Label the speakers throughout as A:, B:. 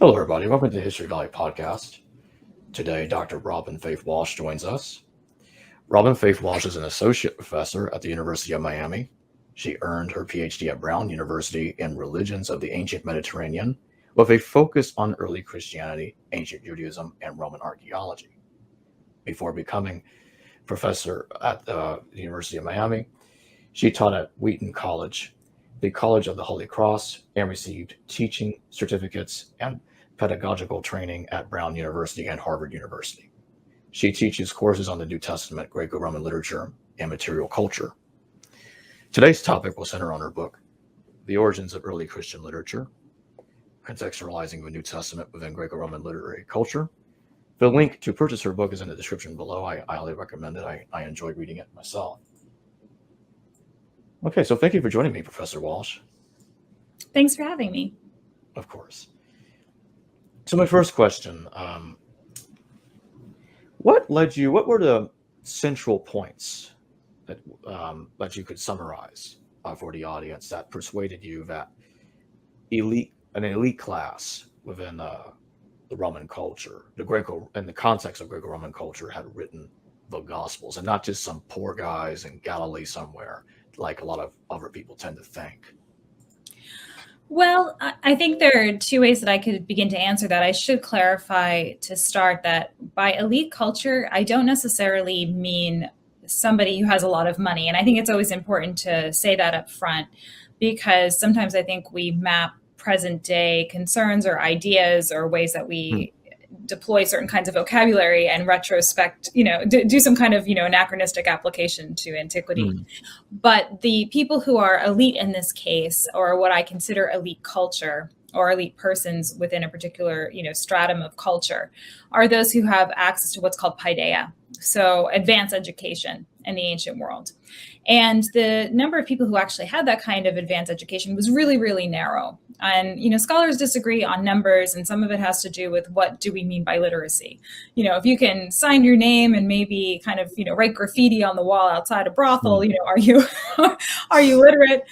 A: Hello, everybody. Welcome to the History Valley podcast. Today, Dr. Robyn Faith Walsh joins us. Robyn Faith Walsh is an associate professor at the University of Miami. She earned her PhD at Brown University in Religions of the Ancient Mediterranean with a focus on early Christianity, ancient Judaism, and Roman archaeology. Before becoming professor at the University of Miami, she taught at Wheaton College, the College of the Holy Cross, and received teaching certificates and pedagogical training at Brown University and Harvard University. She teaches courses on the New Testament, Greco-Roman literature, and material culture. Today's topic will center on her book, The Origins of Early Christian Literature, Contextualizing the New Testament within Greco-Roman Literary Culture. The link to purchase her book is in the description below. I highly recommend it. I enjoyed reading it myself. Okay, so thank you for joining me, Professor Walsh.
B: Thanks for having me.
A: Of course. So my first question, what were the central points that you could summarize for the audience that persuaded you that an elite class within the Roman culture, in the context of Greco-Roman culture, had written the Gospels, and not just some poor guys in Galilee somewhere, like a lot of other people tend to think?
B: Well, I think there are two ways that I could begin to answer that. I should clarify to start that by elite culture, I don't necessarily mean somebody who has a lot of money. And I think it's always important to say that up front, because sometimes I think we map present day concerns or ideas or ways that we deploy certain kinds of vocabulary and retrospect, do some kind of, anachronistic application to antiquity. But the people who are elite in this case, or what I consider elite culture or elite persons within a particular, stratum of culture, are those who have access to what's called paideia, so advanced education in the ancient world. And the number of people who actually had that kind of advanced education was really, really narrow. And, scholars disagree on numbers, and some of it has to do with what do we mean by literacy. If you can sign your name and maybe kind of, write graffiti on the wall outside a brothel, are you are you literate?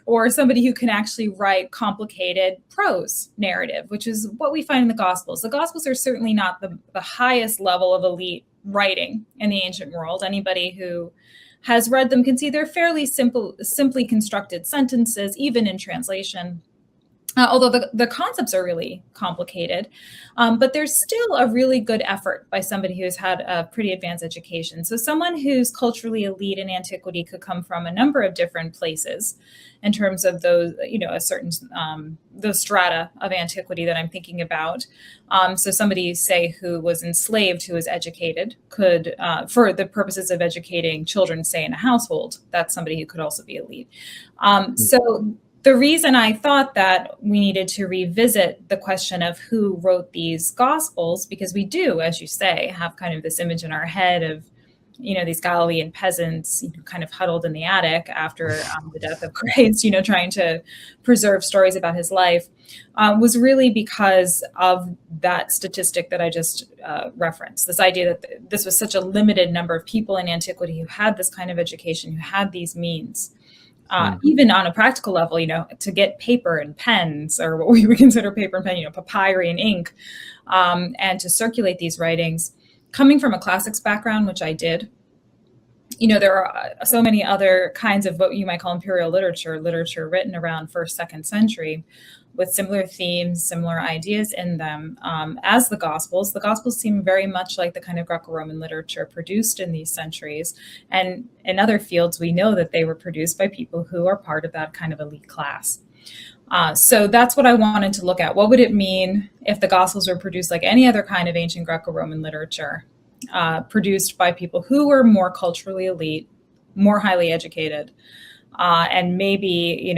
B: Or somebody who can actually write complicated prose narrative, which is what we find in the Gospels. The Gospels are certainly not the highest level of elite writing in the ancient world. Anybody who has read them can see they're fairly simply constructed sentences, even in translation. Although the concepts are really complicated, but there's still a really good effort by somebody who's had a pretty advanced education. So someone who's culturally elite in antiquity could come from a number of different places in terms of those, those strata of antiquity that I'm thinking about. So somebody, say, who was enslaved, who was educated, could, for the purposes of educating children, say, in a household, that's somebody who could also be elite. So the reason I thought that we needed to revisit the question of who wrote these Gospels, because we do, as you say, have kind of this image in our head of, these Galilean peasants, kind of huddled in the attic after the death of Christ, trying to preserve stories about his life, was really because of that statistic that I just referenced, this idea that this was such a limited number of people in antiquity who had this kind of education, who had these means. Even on a practical level, to get paper and pens, or what we would consider paper and pen, papyri and ink, and to circulate these writings. Coming from a classics background, which I did, there are so many other kinds of what you might call imperial literature written around 1st, 2nd century, with similar themes, similar ideas in them as the Gospels. The Gospels seem very much like the kind of Greco-Roman literature produced in these centuries. And in other fields, we know that they were produced by people who are part of that kind of elite class. So that's what I wanted to look at. What would it mean if the Gospels were produced like any other kind of ancient Greco-Roman literature, produced by people who were more culturally elite, more highly educated, and maybe,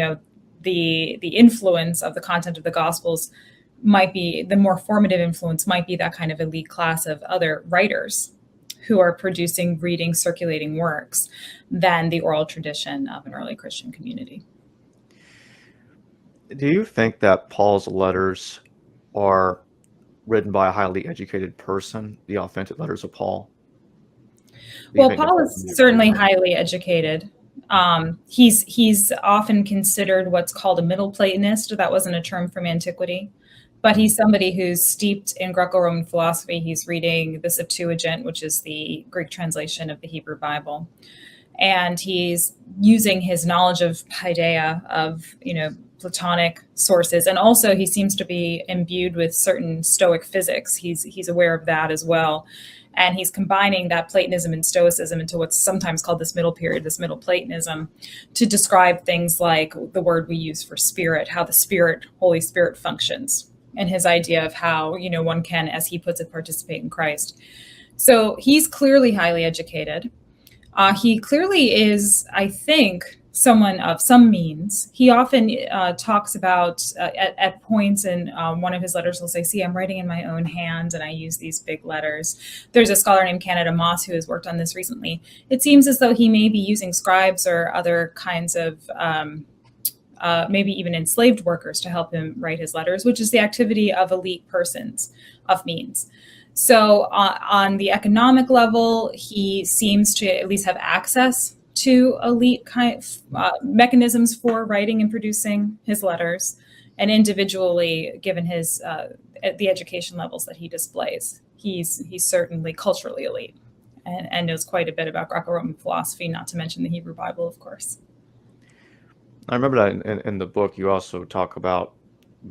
B: the influence of the content of the Gospels might be, the more formative influence might be that kind of elite class of other writers who are producing, reading, circulating works than the oral tradition of an early Christian community.
A: Do you think that Paul's letters are written by a highly educated person, the authentic letters of Paul?
B: Well, Paul is certainly highly educated. He's often considered what's called a Middle Platonist. That wasn't a term from antiquity. but he's somebody who's steeped in Greco-Roman philosophy. He's reading the Septuagint, which is the Greek translation of the Hebrew Bible. And he's using his knowledge of paideia, of, Platonic sources. And also he seems to be imbued with certain Stoic physics. He's aware of that as well. And he's combining that Platonism and Stoicism into what's sometimes called this middle period, this Middle Platonism, to describe things like the word we use for spirit, how the Spirit, Holy Spirit functions, and his idea of how, one can, as he puts it, participate in Christ. So he's clearly highly educated. He clearly is, I think, someone of some means. He often talks about, at points in one of his letters, he'll say, see, I'm writing in my own hand, and I use these big letters. There's a scholar named Canada Moss who has worked on this recently. It seems as though he may be using scribes or other kinds of, maybe even enslaved workers to help him write his letters, which is the activity of elite persons of means. So on the economic level, he seems to at least have access to elite mechanisms for writing and producing his letters, and individually, given his the education levels that he displays, he's certainly culturally elite, and knows quite a bit about Greco-Roman philosophy, not to mention the Hebrew Bible, of course.
A: I remember that in the book you also talk about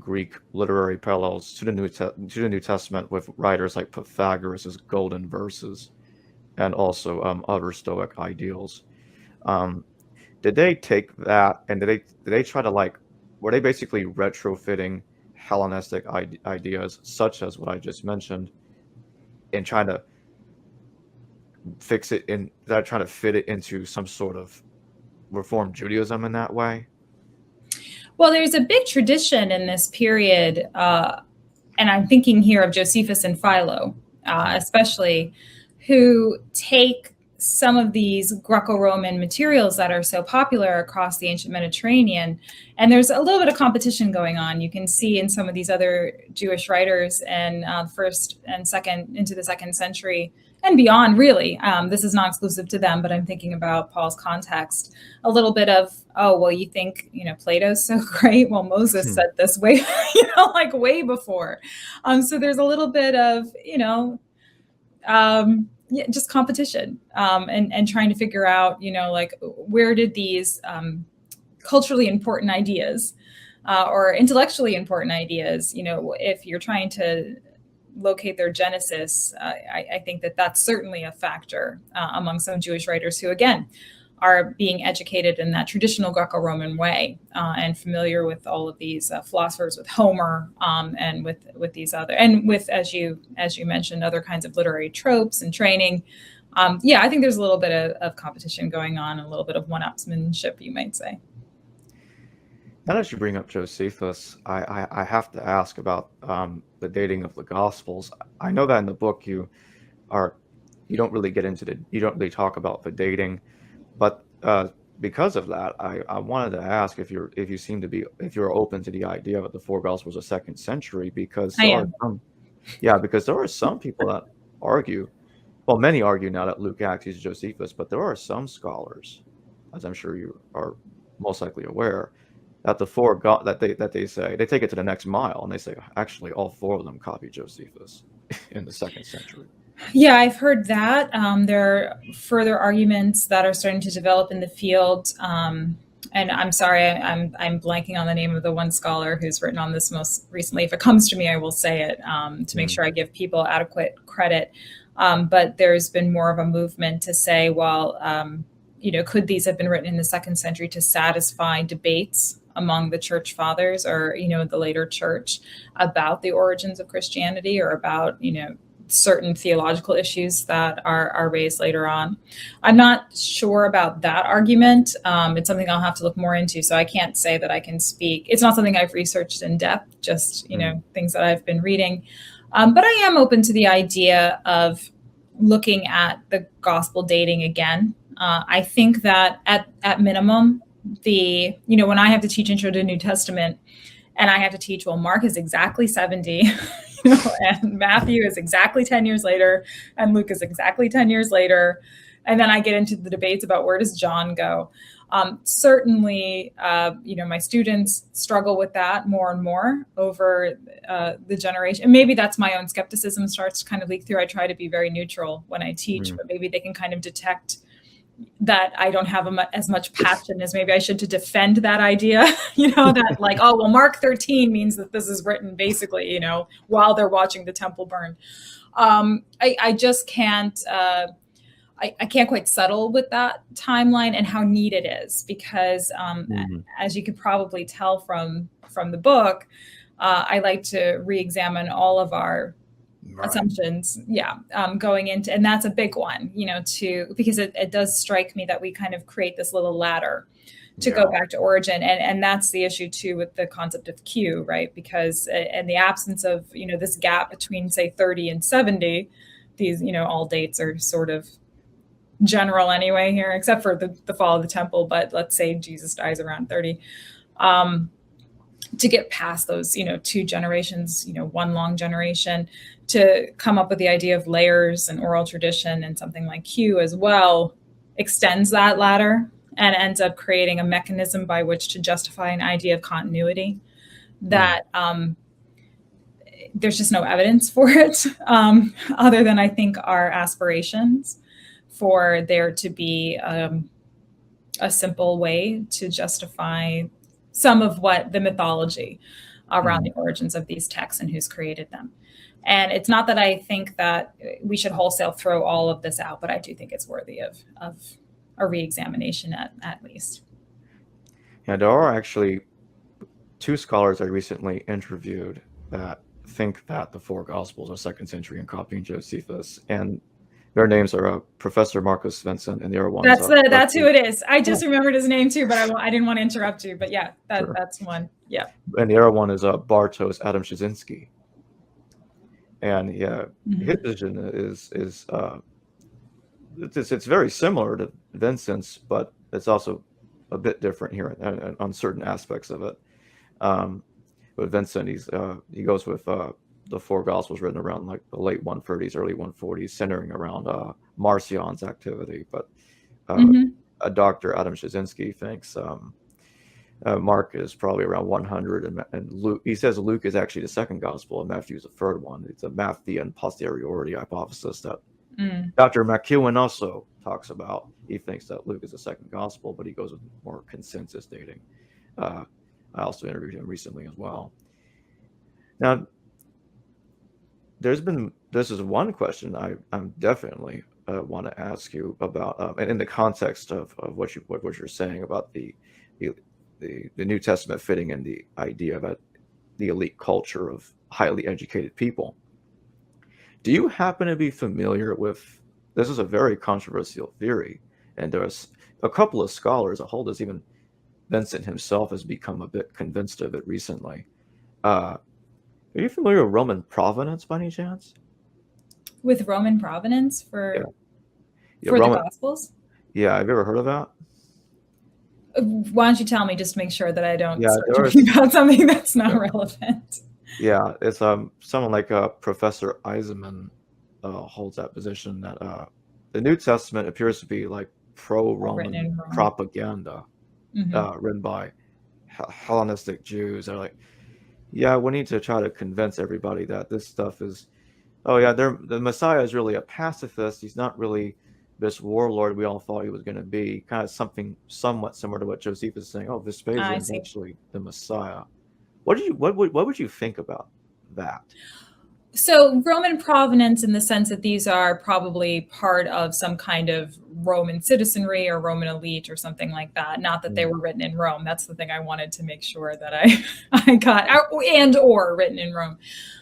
A: Greek literary parallels to the New Testament with writers like Pythagoras' golden verses, and also other Stoic ideals. Did they take that and did they try to were they basically retrofitting Hellenistic ideas such as what I just mentioned and trying to fix it trying to fit it into some sort of Reformed Judaism in that way?
B: Well, there's a big tradition in this period, and I'm thinking here of Josephus and Philo, especially, who take some of these Greco-Roman materials that are so popular across the ancient Mediterranean. And there's a little bit of competition going on. You can see in some of these other Jewish writers and first and second into the second century and beyond, really. This is not exclusive to them, but I'm thinking about Paul's context. A little bit of, oh, well, you think, Plato's so great? Well, Moses said this way, way before. So there's a little bit of, just competition and trying to figure out, where did these culturally important ideas or intellectually important ideas, if you're trying to locate their genesis, I think that that's certainly a factor among some Jewish writers who, again, are being educated in that traditional Greco-Roman way and familiar with all of these philosophers, with Homer and with these other, and with, as you mentioned, other kinds of literary tropes and training. I think there's a little bit of competition going on, a little bit of one-upsmanship, you might say.
A: Now that you bring up Josephus, I have to ask about the dating of the Gospels. I know that in the book you don't really talk about the dating, but because of that, I wanted to ask if you're open to the idea that the four Gospels are second century, because there are some people that argue. Well, many argue now that Luke Acts is Josephus, but there are some scholars, as I'm sure you are most likely aware, that they say they take it to the next mile and they say actually all four of them copy Josephus in the second century.
B: Yeah, I've heard that. There are further arguments that are starting to develop in the field. And I'm sorry, I'm blanking on the name of the one scholar who's written on this most recently. If it comes to me, I will say it to make sure I give people adequate credit. But there's been more of a movement to say, well, could these have been written in the second century to satisfy debates among the church fathers or, the later church about the origins of Christianity or about, certain theological issues that are raised later on. I'm not sure about that argument. It's something I'll have to look more into. So I can't say that I can speak. It's not something I've researched in depth, just, things that I've been reading. But I am open to the idea of looking at the gospel dating again. I think that at minimum, when I have to teach Intro to the New Testament and I have to teach, well, Mark is exactly 70, and Matthew is exactly 10 years later, and Luke is exactly 10 years later. And then I get into the debates about where does John go. Certainly, my students struggle with that more and more over the generation. And maybe that's my own skepticism starts to kind of leak through. I try to be very neutral when I teach, but maybe they can kind of detect that I don't have as much passion as maybe I should to defend that idea, that like, oh, well, Mark 13 means that this is written basically, while they're watching the temple burn. I just can't, I can't quite settle with that timeline and how neat it is, because as you could probably tell from the book, I like to re-examine all of our assumptions, going into, and that's a big one, because it does strike me that we kind of create this little ladder to go back to origin, and that's the issue too with the concept of Q, right? Because in the absence of this gap between say 30 and 70, these all dates are sort of general anyway here, except for the fall of the temple, but let's say Jesus dies around 30. To get past those, 2 generations, one long generation, to come up with the idea of layers and oral tradition and something like Q as well, extends that ladder and ends up creating a mechanism by which to justify an idea of continuity that there's just no evidence for it, other than I think our aspirations for there to be a simple way to justify some of what the mythology around the origins of these texts and who's created them. And it's not that I think that we should wholesale throw all of this out, but I do think it's worthy of a re-examination at least.
C: Yeah, there are actually 2 scholars I recently interviewed that think that the 4 Gospels are 2nd century and copying Josephus, and their names are Professor Marcus Vincent, and the other one.
B: That's who it is. I just remembered his name too, but I didn't want to interrupt you. But yeah, that's one. Yeah.
C: And the other one is Bartos Adam Shazinski, and his vision is it's very similar to Vincent's, but it's also a bit different here on certain aspects of it. With Vincent, he goes with the 4 Gospels written around like the late 130s, early 140s, centering around Marcion's activity. But Dr. Adam Shazinski thinks Mark is probably around 100, and Luke. He says Luke is actually the 2nd Gospel, and Matthew's the 3rd one. It's a Matthean posteriority hypothesis that Dr. McEwen also talks about. He thinks that Luke is the 2nd Gospel, but he goes with more consensus dating. I also interviewed him recently as well. Now, this is one question I'm definitely want to ask you about, and in the context of what you're saying about the New Testament fitting in the idea about the elite culture of highly educated people. Do you happen to be familiar with, this is a very controversial theory, and there's a couple of scholars that hold this, even Vincent himself has become a bit convinced of it recently. Are you familiar with Roman provenance by any chance?
B: With Roman provenance for
C: Roman,
B: the Gospels?
C: Yeah, have you ever heard of that?
B: Why don't you tell me, just to make sure that I don't start
C: there's-
B: talking about something that's not relevant.
C: Yeah, it's someone like Professor Ehrman holds that position that the New Testament appears to be like pro-Roman propaganda written by Hellenistic Jews. They're like, yeah, we need to try to convince everybody that this stuff is, the Messiah is really a pacifist. He's not really this warlord we all thought he was going to be. Kind of something somewhat similar to what Josephus is saying. Oh, Vespasian is actually the Messiah. What would you think about that?
B: So Roman provenance, in the sense that these are probably part of some kind of Roman citizenry or Roman elite or something like that. Not that they were written in Rome. That's the thing I wanted to make sure that I got, or written in Rome.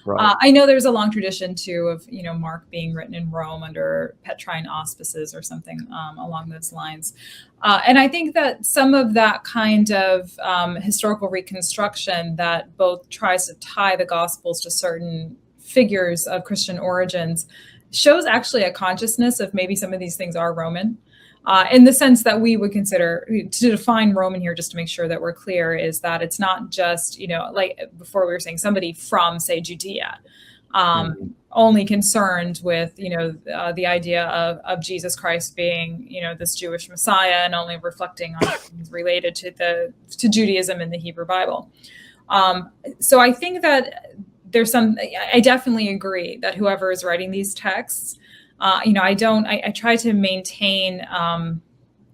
B: Right. I know there's a long tradition too of, Mark being written in Rome under Petrine auspices or something along those lines. And I think that some of that kind of historical reconstruction that both tries to tie the Gospels to certain figures of Christian origins shows actually a consciousness of maybe some of these things are Roman, in the sense that we would consider, to define Roman here, just to make sure that we're clear, is that it's not just, like before we were saying somebody from, say, Judea. only concerned with, the idea of Jesus Christ being, this Jewish Messiah, and only reflecting on things related to Judaism in the Hebrew Bible. So I think that I definitely agree that whoever is writing these texts, I try to maintain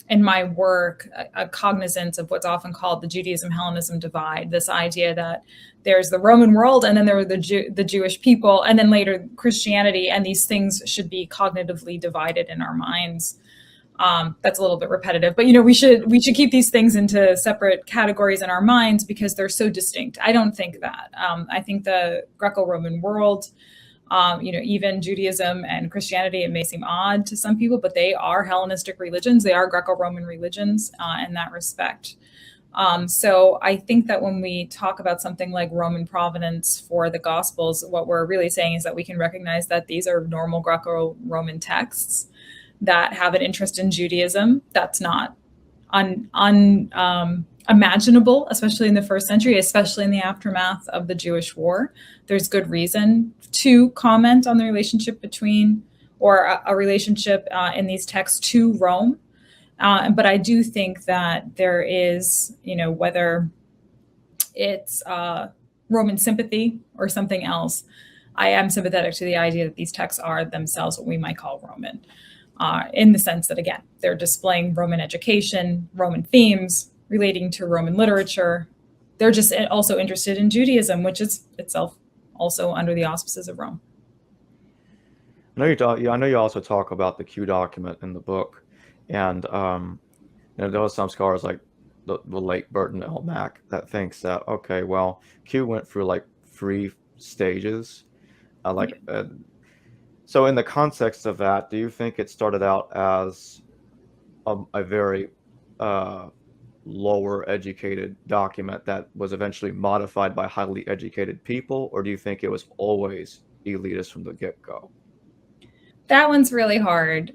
B: in my work a cognizance of what's often called the Judaism-Hellenism divide, this idea that there's the Roman world, and then there were the Jewish people, and then later Christianity, and these things should be cognitively divided in our minds. That's a little bit repetitive, but we should keep these things into separate categories in our minds because they're so distinct. I don't think that. I think the Greco-Roman world, even Judaism and Christianity, it may seem odd to some people, but they are Hellenistic religions. They are Greco-Roman religions in that respect. So I think that when we talk about something like Roman provenance for the Gospels, what we're really saying is that we can recognize that these are normal Greco-Roman texts that have an interest in Judaism. That's not unimaginable, especially in the first century, especially in the aftermath of the Jewish War. There's good reason to comment on the relationship between, or a relationship in these texts to Rome. But I do think that there is, whether it's Roman sympathy or something else, I am sympathetic to the idea that these texts are themselves what we might call Roman, in the sense that, again, they're displaying Roman education, Roman themes relating to Roman literature. They're just also interested in Judaism, which is itself also under the auspices of Rome.
C: I know you also talk about the Q document in the book, and there are some scholars like the late Burton L. Mack that thinks that, okay, well, Q went through like 3 stages, so in the context of that, do you think it started out as a very lower educated document that was eventually modified by highly educated people, or do you think it was always elitist from the get-go?
B: That one's really hard.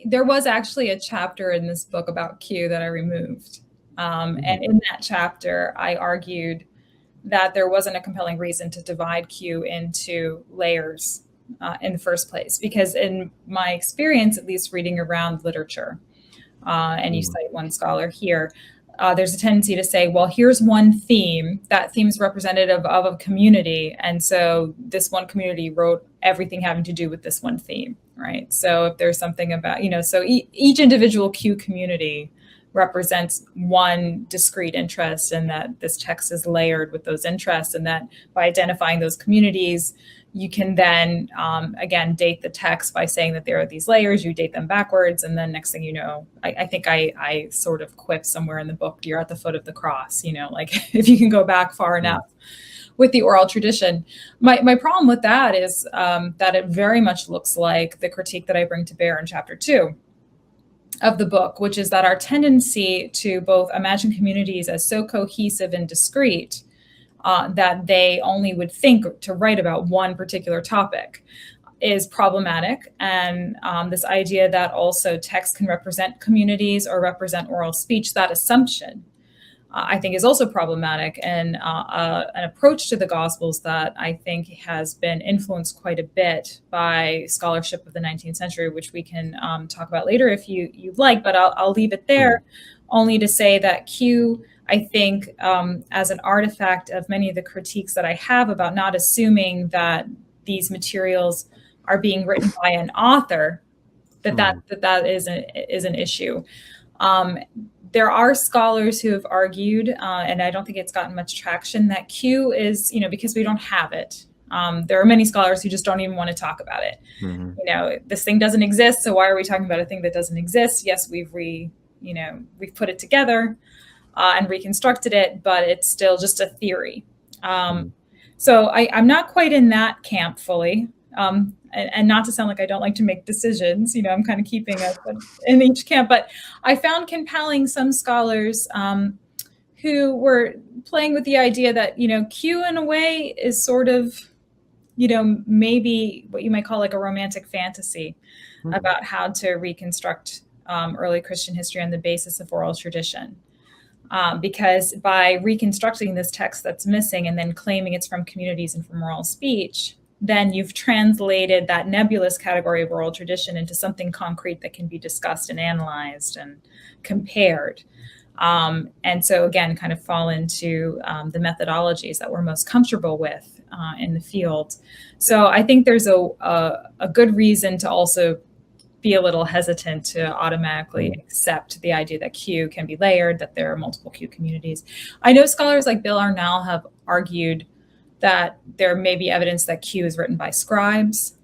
B: There was actually a chapter in this book about Q that I removed. And in that chapter, I argued that there wasn't a compelling reason to divide Q into layers in the first place. Because in my experience, at least reading around literature, and you cite one scholar here, there's a tendency to say, well, here's one theme. That theme is representative of a community. And so this one community wrote everything having to do with this one theme, right? So if there's something about, so each individual Q community represents one discrete interest, and that this text is layered with those interests, and that by identifying those communities, you can then, again, date the text by saying that there are these layers, you date them backwards, and then next thing you know, I think I sort of quip somewhere in the book, you're at the foot of the cross, like if you can go back far enough with the oral tradition. My problem with that is that it very much looks like the critique that I bring to bear in chapter 2 of the book, which is that our tendency to both imagine communities as so cohesive and discrete that they only would think to write about one particular topic is problematic. And this idea that also text can represent communities or represent oral speech, that assumption, I think is also problematic, and an approach to the Gospels that I think has been influenced quite a bit by scholarship of the 19th century, which we can talk about later if you'd like, but I'll leave it there only to say that Q, I think, as an artifact of many of the critiques that I have about not assuming that these materials are being written by an author, that is an issue. There are scholars who have argued, and I don't think it's gotten much traction, that Q is, because we don't have it. There are many scholars who just don't even want to talk about it. This thing doesn't exist, so why are we talking about a thing that doesn't exist? Yes, we've put it together and reconstructed it, but it's still just a theory. So I'm not quite in that camp fully. And not to sound like I don't like to make decisions, I'm kind of keeping us in each camp, but I found compelling some scholars who were playing with the idea that, Q in a way is sort of, maybe what you might call like a romantic fantasy about how to reconstruct early Christian history on the basis of oral tradition. because by reconstructing this text that's missing and then claiming it's from communities and from oral speech, then you've translated that nebulous category of oral tradition into something concrete that can be discussed and analyzed and compared. And so again, kind of fall into the methodologies that we're most comfortable with in the field. So I think there's a good reason to also be a little hesitant to automatically accept the idea that Q can be layered, that there are multiple Q communities. I know scholars like Bill Arnell have argued that there may be evidence that Q is written by scribes,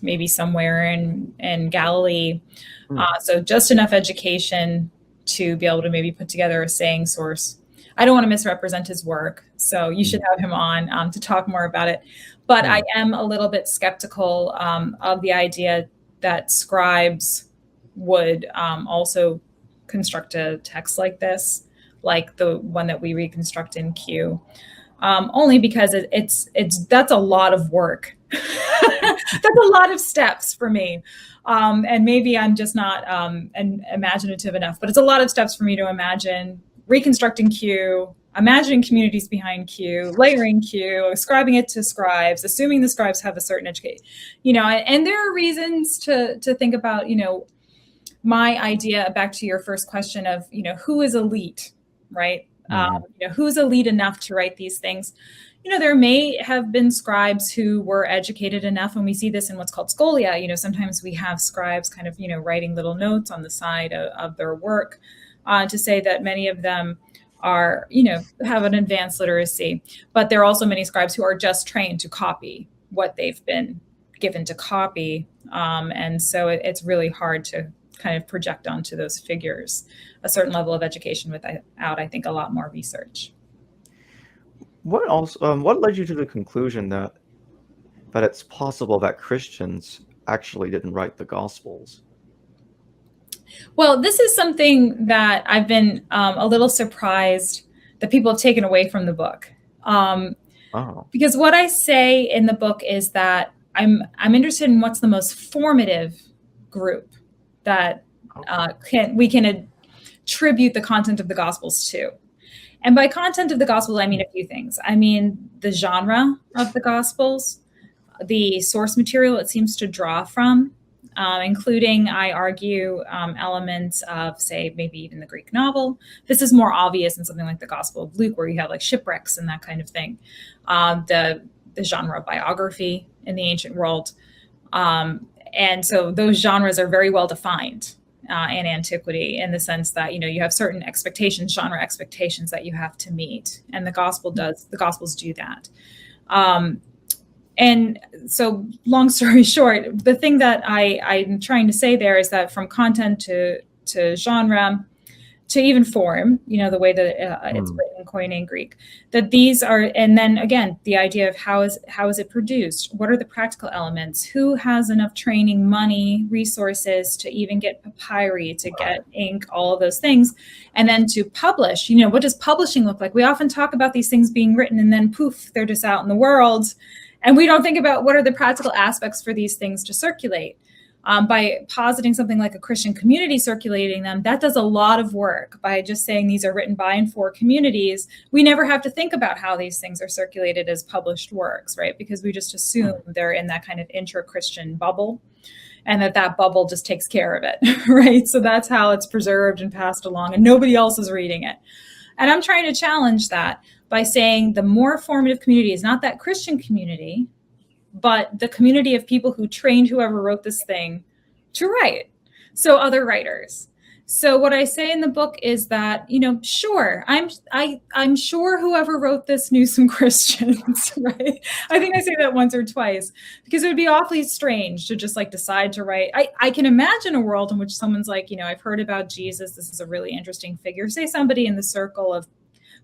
B: maybe somewhere in Galilee. So just enough education to be able to maybe put together a saying source. I don't want to misrepresent his work, so you should have him on to talk more about it. But I am a little bit skeptical of the idea that scribes would also construct a text like this, like the one that we reconstruct in Q, only because that's a lot of work. That's a lot of steps for me. And maybe I'm just not imaginative enough, but it's a lot of steps for me to imagine reconstructing Q, imagining communities behind Q, layering Q, ascribing it to scribes, assuming the scribes have a certain education, and there are reasons to think about, my idea, back to your first question of, who is elite, right? Who's elite enough to write these things? There may have been scribes who were educated enough, and we see this in what's called scholia. Sometimes we have scribes kind of, writing little notes on the side of their work to say that many of them are, have an advanced literacy. But there are also many scribes who are just trained to copy what they've been given to copy. And so it's really hard to kind of project onto those figures a certain level of education without, I think, a lot more research.
C: What led you to the conclusion that it's possible that Christians actually didn't write the Gospels?
B: Well, this is something that I've been a little surprised that people have taken away from the book. Because what I say in the book is that I'm interested in what's the most formative group that we can attribute the content of the Gospels to. And by content of the Gospels, I mean a few things. I mean the genre of the Gospels, the source material it seems to draw from, including, I argue, elements of, say, maybe even the Greek novel. This is more obvious in something like the Gospel of Luke, where you have like shipwrecks and that kind of thing. The genre of biography in the ancient world. And so those genres are very well defined in antiquity, in the sense that, you have certain expectations, genre expectations that you have to meet. And the Gospels do that. And so, long story short, the thing that I'm trying to say there is that from content to genre to even form, the way that it's written in Koine Greek, that these are, and then again, the idea of how is it produced? What are the practical elements? Who has enough training, money, resources to even get papyri, to get ink, all of those things, and then to publish? What does publishing look like? We often talk about these things being written and then poof, they're just out in the world. And we don't think about what are the practical aspects for these things to circulate. By positing something like a Christian community circulating them, that does a lot of work. By just saying these are written by and for communities, we never have to think about how these things are circulated as published works, right? Because we just assume they're in that kind of intra-Christian bubble, and that bubble just takes care of it, right? So that's how it's preserved and passed along, and nobody else is reading it. And I'm trying to challenge that by saying the more formative community is not that Christian community, but the community of people who trained whoever wrote this thing to write. So other writers. So what I say in the book is that, sure, I'm sure whoever wrote this knew some Christians, right? I think I say that once or twice, because it would be awfully strange to just decide to write. I can imagine a world in which someone's like, I've heard about Jesus. This is a really interesting figure. Say somebody in the circle of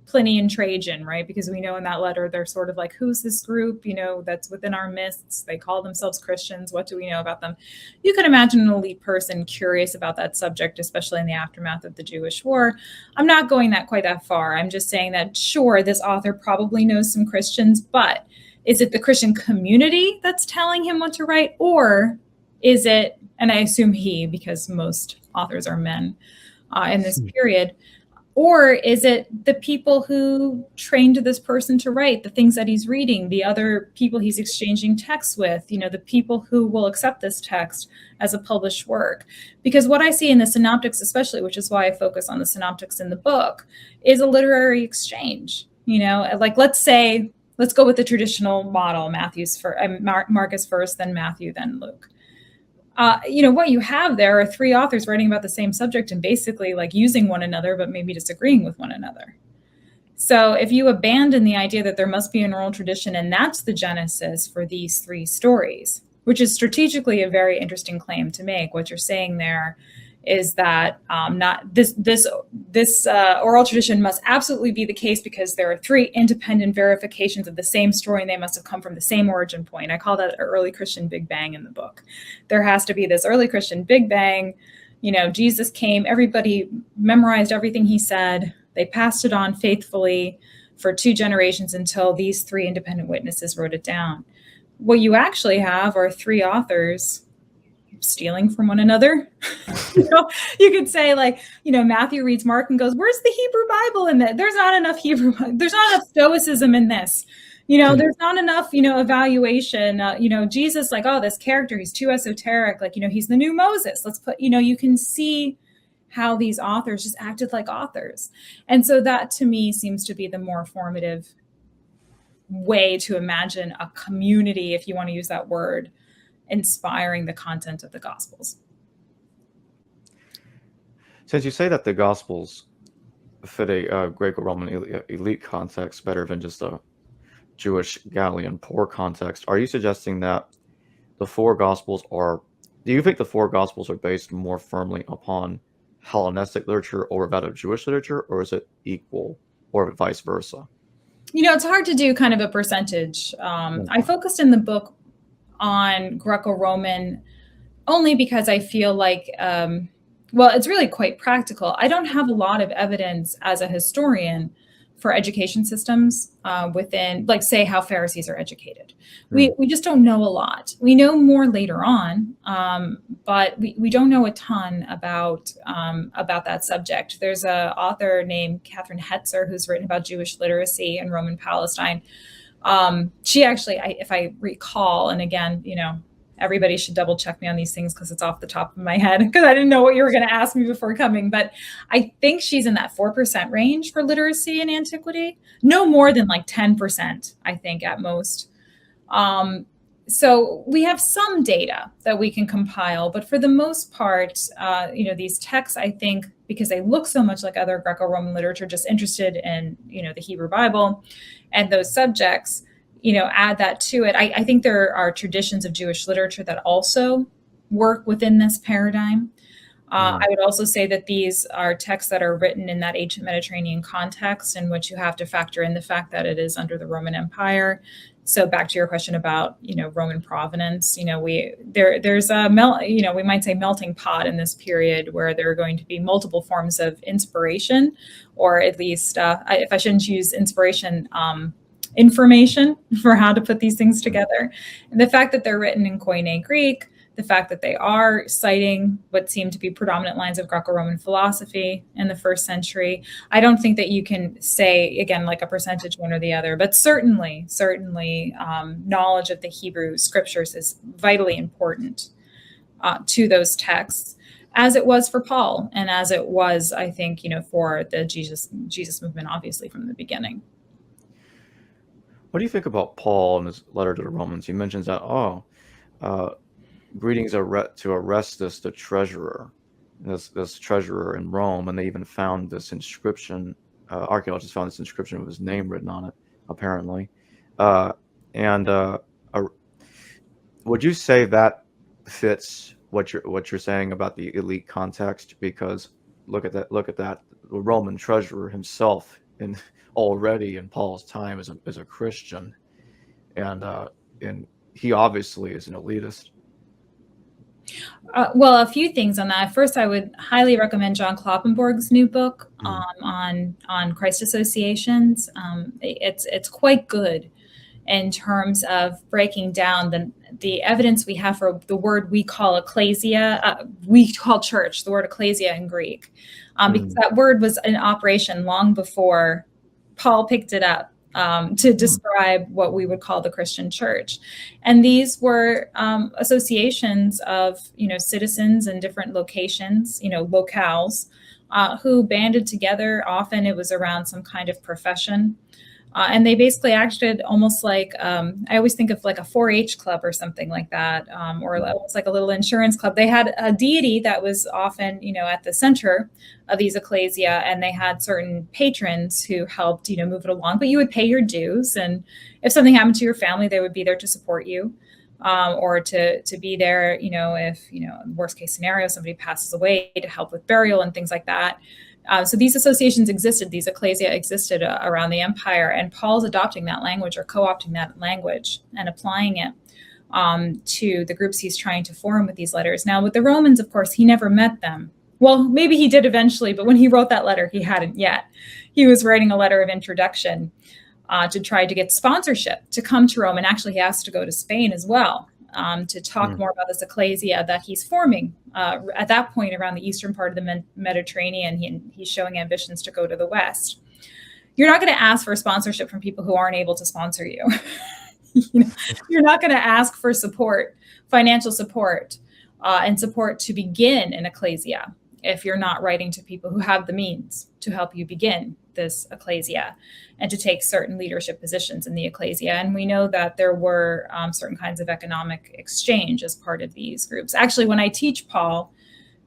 B: Pliny and Trajan, right? Because we know in that letter, they're sort of like, who's this group, that's within our midst? They call themselves Christians. What do we know about them? You can imagine an elite person curious about that subject, especially in the aftermath of the Jewish war. I'm not going quite that far. I'm just saying that, sure, this author probably knows some Christians, but is it the Christian community that's telling him what to write? Or is it, and I assume he, because most authors are men in this period, Or is it the people who trained this person to write, the things that he's reading, the other people he's exchanging texts with, the people who will accept this text as a published work? Because what I see in the Synoptics especially, which is why I focus on the Synoptics in the book, is a literary exchange. Like let's go with the traditional model, Marcus first, then Matthew, then Luke. What you have there are three authors writing about the same subject and basically like using one another, but maybe disagreeing with one another. So if you abandon the idea that there must be an oral tradition, and that's the genesis for these three stories, which is strategically a very interesting claim to make, what you're saying there is that not this oral tradition must absolutely be the case because there are three independent verifications of the same story and they must have come from the same origin point. I call that an early Christian Big Bang in the book. There has to be this early Christian Big Bang. Jesus came, everybody memorized everything he said. They passed it on faithfully for 2 generations until these 3 independent witnesses wrote it down. What you actually have are 3 authors stealing from one another. You could say Matthew reads Mark and goes, where's the Hebrew Bible in that? There's not enough there's not enough stoicism in this. There's not enough, evaluation. Jesus, this character, he's too esoteric. He's the new Moses. Let's put, you can see how these authors just acted like authors. And so that to me seems to be the more formative way to imagine a community, if you want to use that word, inspiring the content of the Gospels.
C: Since you say that the Gospels fit a Greco-Roman elite context better than just a Jewish Galilean poor context, are you suggesting that the 4 Gospels do you think the 4 Gospels are based more firmly upon Hellenistic literature or that of Jewish literature, or is it equal, or vice versa?
B: It's hard to do kind of a percentage. I focused in the book on Greco-Roman only because I feel like, it's really quite practical. I don't have a lot of evidence as a historian for education systems within, say, how Pharisees are educated. We just don't know a lot. We know more later on, but we don't know a ton about that subject. There's an author named Catherine Hetzer who's written about Jewish literacy in Roman Palestine. She actually, if I recall, and again, everybody should double check me on these things because it's off the top of my head because I didn't know what you were going to ask me before coming. But I think she's in that 4% range for literacy in antiquity, no more than 10%, I think at most. So we have some data that we can compile, but for the most part, these texts, I think, because they look so much like other Greco-Roman literature, just interested in, the Hebrew Bible and those subjects, add that to it. I think there are traditions of Jewish literature that also work within this paradigm. I would also say that these are texts that are written in that ancient Mediterranean context in which you have to factor in the fact that it is under the Roman Empire. So back to your question about, Roman provenance, there's a we might say melting pot in this period where there are going to be multiple forms of inspiration, or at least, if I shouldn't use inspiration, information for how to put these things together. And the fact that they're written in Koine Greek, the fact that they are citing what seem to be predominant lines of Greco-Roman philosophy in the 1st century, I don't think that you can say, again, a percentage one or the other, but certainly knowledge of the Hebrew scriptures is vitally important to those texts, as it was for Paul, and as it was, I think, for the Jesus movement, obviously, from the beginning.
C: What do you think about Paul in his letter to the Romans? He mentions that, greetings to Orestes, the treasurer, this treasurer in Rome, and they even found this inscription. Archaeologists found this inscription with his name written on it, apparently. Would you say that fits what you're saying about the elite context? Because look at that, the Roman treasurer himself already in Paul's time as a Christian, and he obviously is an elitist.
B: Well, a few things on that. First, I would highly recommend John Kloppenborg's new book on Christ associations. It's quite good in terms of breaking down the evidence we have for the word we call ecclesia, we call church, the word ecclesia in Greek, because that word was in operation long before Paul picked it up to describe what we would call the Christian church. And these were associations of, citizens in different locations, locales, who banded together. Often it was around some kind of profession. And they basically acted almost like, I always think of like a 4-H club or something like that, or almost like a little insurance club. They had a deity that was often, at the center of these ecclesia, and they had certain patrons who helped, move it along. But you would pay your dues, and if something happened to your family, they would be there to support you, or to be there, if, worst case scenario, somebody passes away, to help with burial and things like that. So these associations existed, these ecclesia existed around the empire, and Paul's adopting that language or co-opting that language and applying it to the groups he's trying to form with these letters. Now, with the Romans, of course, he never met them. Well, maybe he did eventually, but when he wrote that letter, he hadn't yet. He was writing a letter of introduction to try to get sponsorship to come to Rome. And actually, he asked to go to Spain as well to talk more about this ecclesia that he's forming at that point around the eastern part of the Mediterranean. He's showing ambitions to go to the west. You're not going to ask for sponsorship from people who aren't able to sponsor you. You're not going to ask for support, financial support, and support to begin an ecclesia if you're not writing to people who have the means to help you begin this ecclesia and to take certain leadership positions in the ecclesia. And we know that there were certain kinds of economic exchange as part of these groups. Actually, when I teach Paul,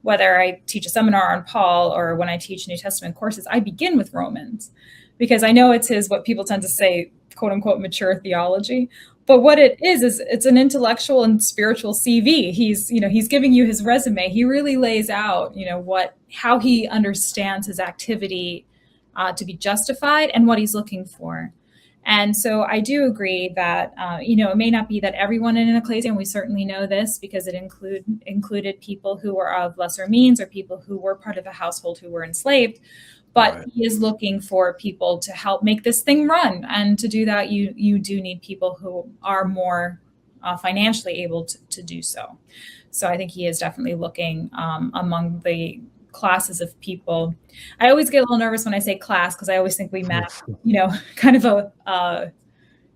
B: whether I teach a seminar on Paul or when I teach New Testament courses, I begin with Romans, because I know it's what people tend to say, quote unquote, mature theology. But what it is it's an intellectual and spiritual CV. He's giving you his resume. He really lays out, how he understands his activity to be justified and what he's looking for. And so I do agree that, it may not be that everyone in an ecclesia, and we certainly know this because it included people who were of lesser means or people who were part of a household who were enslaved. But right. He is looking for people to help make this thing run. And to do that, you do need people who are more financially able to do so. So I think he is definitely looking mong the classes of people. I always get a little nervous when I say class, because I always think we map, kind of a,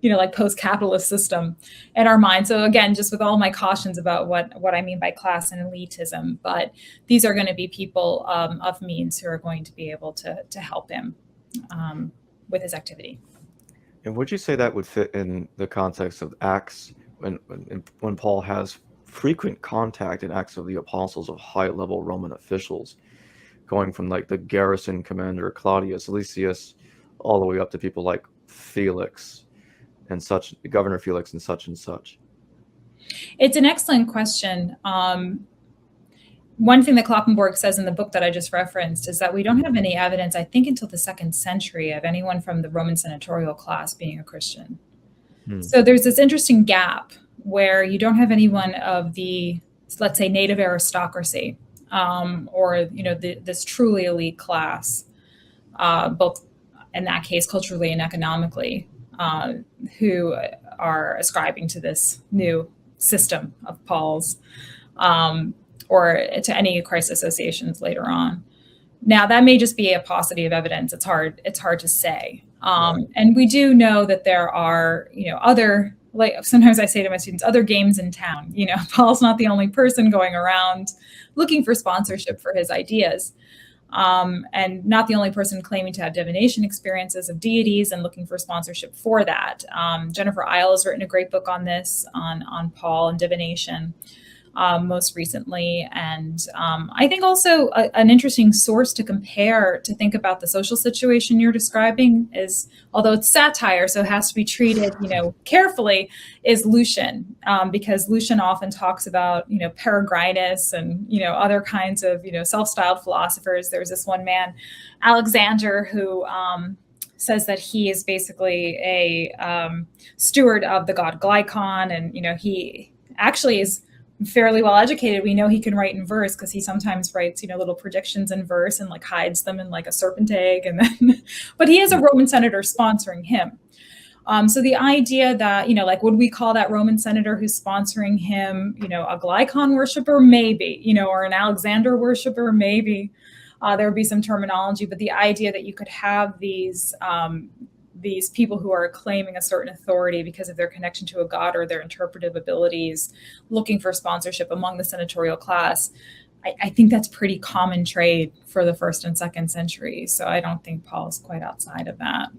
B: like post-capitalist system in our mind. So again, just with all my cautions about what I mean by class and elitism, but these are going to be people of means who are going to be able to help him with his activity.
C: And would you say that would fit in the context of Acts when Paul has frequent contact in Acts of the Apostles of high-level Roman officials, going from like the garrison commander Claudius Lysias all the way up to people like Felix and such, Governor Felix and such and such?
B: It's an excellent question. One thing that Kloppenborg says in the book that I just referenced is that we don't have any evidence, I think, until the 2nd century of anyone from the Roman senatorial class being a Christian. So there's this interesting gap where you don't have anyone of the, let's say, native aristocracy, or this truly elite class, both in that case culturally and economically, who are ascribing to this new system of Paul's, or to any Christ associations later on. Now, that may just be a paucity of evidence. It's hard to say. And we do know that there are, other, like sometimes I say to my students, other games in town. Paul's not the only person going around looking for sponsorship for his ideas. And not the only person claiming to have divination experiences of deities and looking for sponsorship for that. Jennifer Isle has written a great book on this, on Paul and divination, most recently. And I think also an interesting source to compare, to think about the social situation you're describing is, although it's satire, so it has to be treated, carefully, is Lucian, because Lucian often talks about, Peregrinus and, other kinds of, self-styled philosophers. There's this one man, Alexander, who says that he is basically a steward of the god Glycon, and, he actually is fairly well educated. We know he can write in verse because he sometimes writes, little predictions in verse and like hides them in like a serpent egg. And then, but he is a Roman senator sponsoring him. So the idea that, like, would we call that Roman senator who's sponsoring him, a Glycon worshiper? Maybe, or an Alexander worshiper? Maybe. There would be some terminology, but the idea that you could have these people who are claiming a certain authority because of their connection to a god or their interpretive abilities, looking for sponsorship among the senatorial class, I think that's pretty common trade for the 1st and 2nd century. So I don't think Paul's quite outside of that.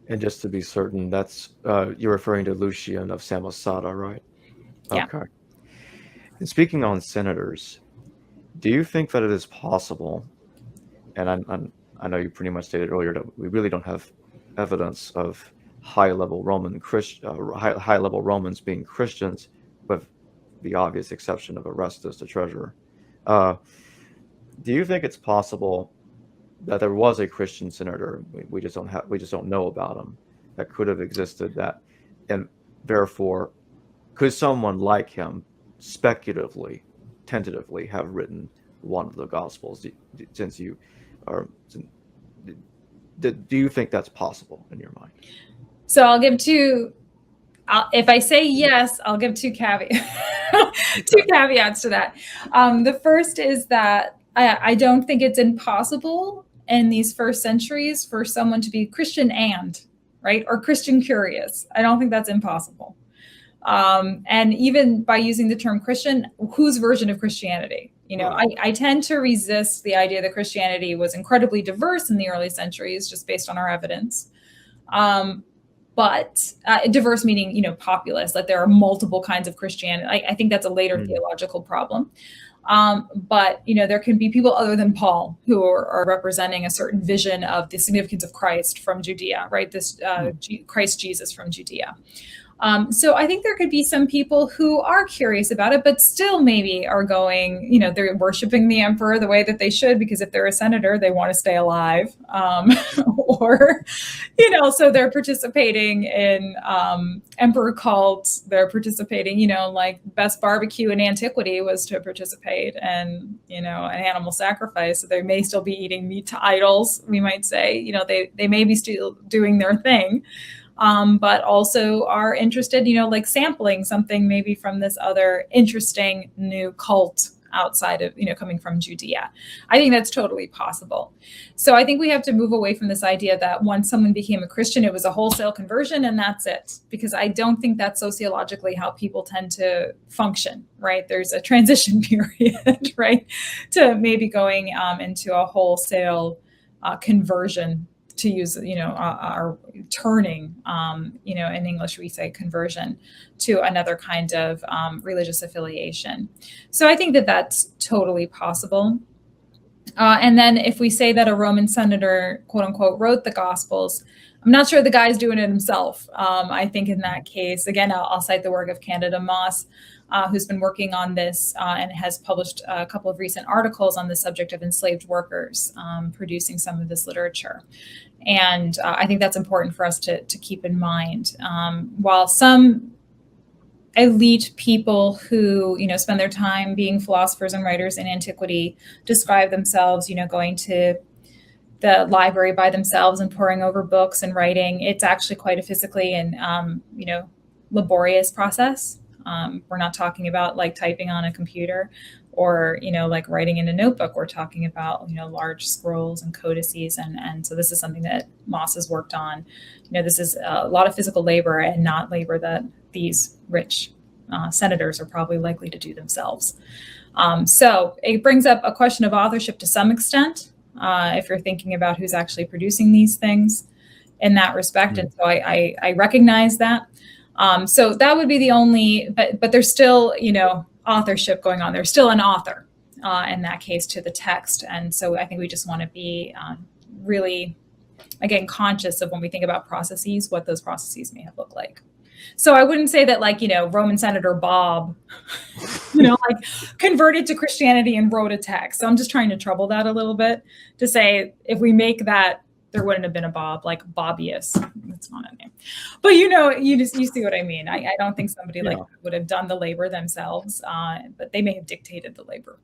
C: And just to be certain, that's you're referring to Lucian of Samosata, right?
B: Yeah.
C: Okay. And speaking on senators, do you think that it is possible, and I know you pretty much stated earlier that we really don't have evidence of high-level Romans being Christians, with the obvious exception of Orestes, the treasurer. Do you think it's possible that there was a Christian senator, we just don't know about him, that could have existed, and therefore could someone like him speculatively, tentatively have written one of the Gospels? Do you think that's possible in your mind?
B: So I'll give if I say yes, I'll give two caveats to that. The first is that I don't think it's impossible in these first centuries for someone to be Christian or Christian curious. I don't think that's impossible. And even by using the term Christian, whose version of Christianity? I tend to resist the idea that Christianity was incredibly diverse in the early centuries, just based on our evidence. But diverse meaning, populous, that there are multiple kinds of Christianity. I think that's a later theological problem. But, there can be people other than Paul who are representing a certain vision of the significance of Christ from Judea, right? This Christ Jesus from Judea. So I think there could be some people who are curious about it, but still maybe are going, they're worshiping the emperor the way that they should, because if they're a senator, they want to stay alive. Or, so they're participating in emperor cults. They're participating, like best barbecue in antiquity was to participate in, an animal sacrifice. So they may still be eating meat to idols, we might say. They may be still doing their thing. But also are interested, like sampling something maybe from this other interesting new cult outside of, coming from Judea. I think that's totally possible. So I think we have to move away from this idea that once someone became a Christian, it was a wholesale conversion and that's it. Because I don't think that's sociologically how people tend to function, right? There's a transition period, right? To maybe going into a wholesale conversion, to use, our turning, in English, we say conversion to another kind of religious affiliation. So I think that that's totally possible. And then if we say that a Roman senator, quote unquote, wrote the Gospels, I'm not sure the guy's doing it himself. I think in that case, again, I'll cite the work of Candida Moss, who's been working on this and has published a couple of recent articles on the subject of enslaved workers, producing some of this literature. And I think that's important for us to keep in mind. While some elite people who, spend their time being philosophers and writers in antiquity describe themselves, going to the library by themselves and poring over books and writing, it's actually quite a physically and, laborious process. We're not talking about like typing on a computer or, like writing in a notebook. We're talking about, large scrolls and codices. And so this is something that Moss has worked on. This is a lot of physical labor and not labor that these rich senators are probably likely to do themselves. So it brings up a question of authorship to some extent, if you're thinking about who's actually producing these things in that respect. And so I recognize that. So that would be the only, but there's still, authorship going on. There's still an author in that case to the text. And so I think we just want to be really, again, conscious of when we think about processes, what those processes may have looked like. So I wouldn't say that Roman Senator Bob, converted to Christianity and wrote a text. So I'm just trying to trouble that a little bit to say, if we make that, there wouldn't have been a Bob, like Bobius. That's not a name. But you see what I mean. I don't think somebody like that would have done the labor themselves, but they may have dictated the labor.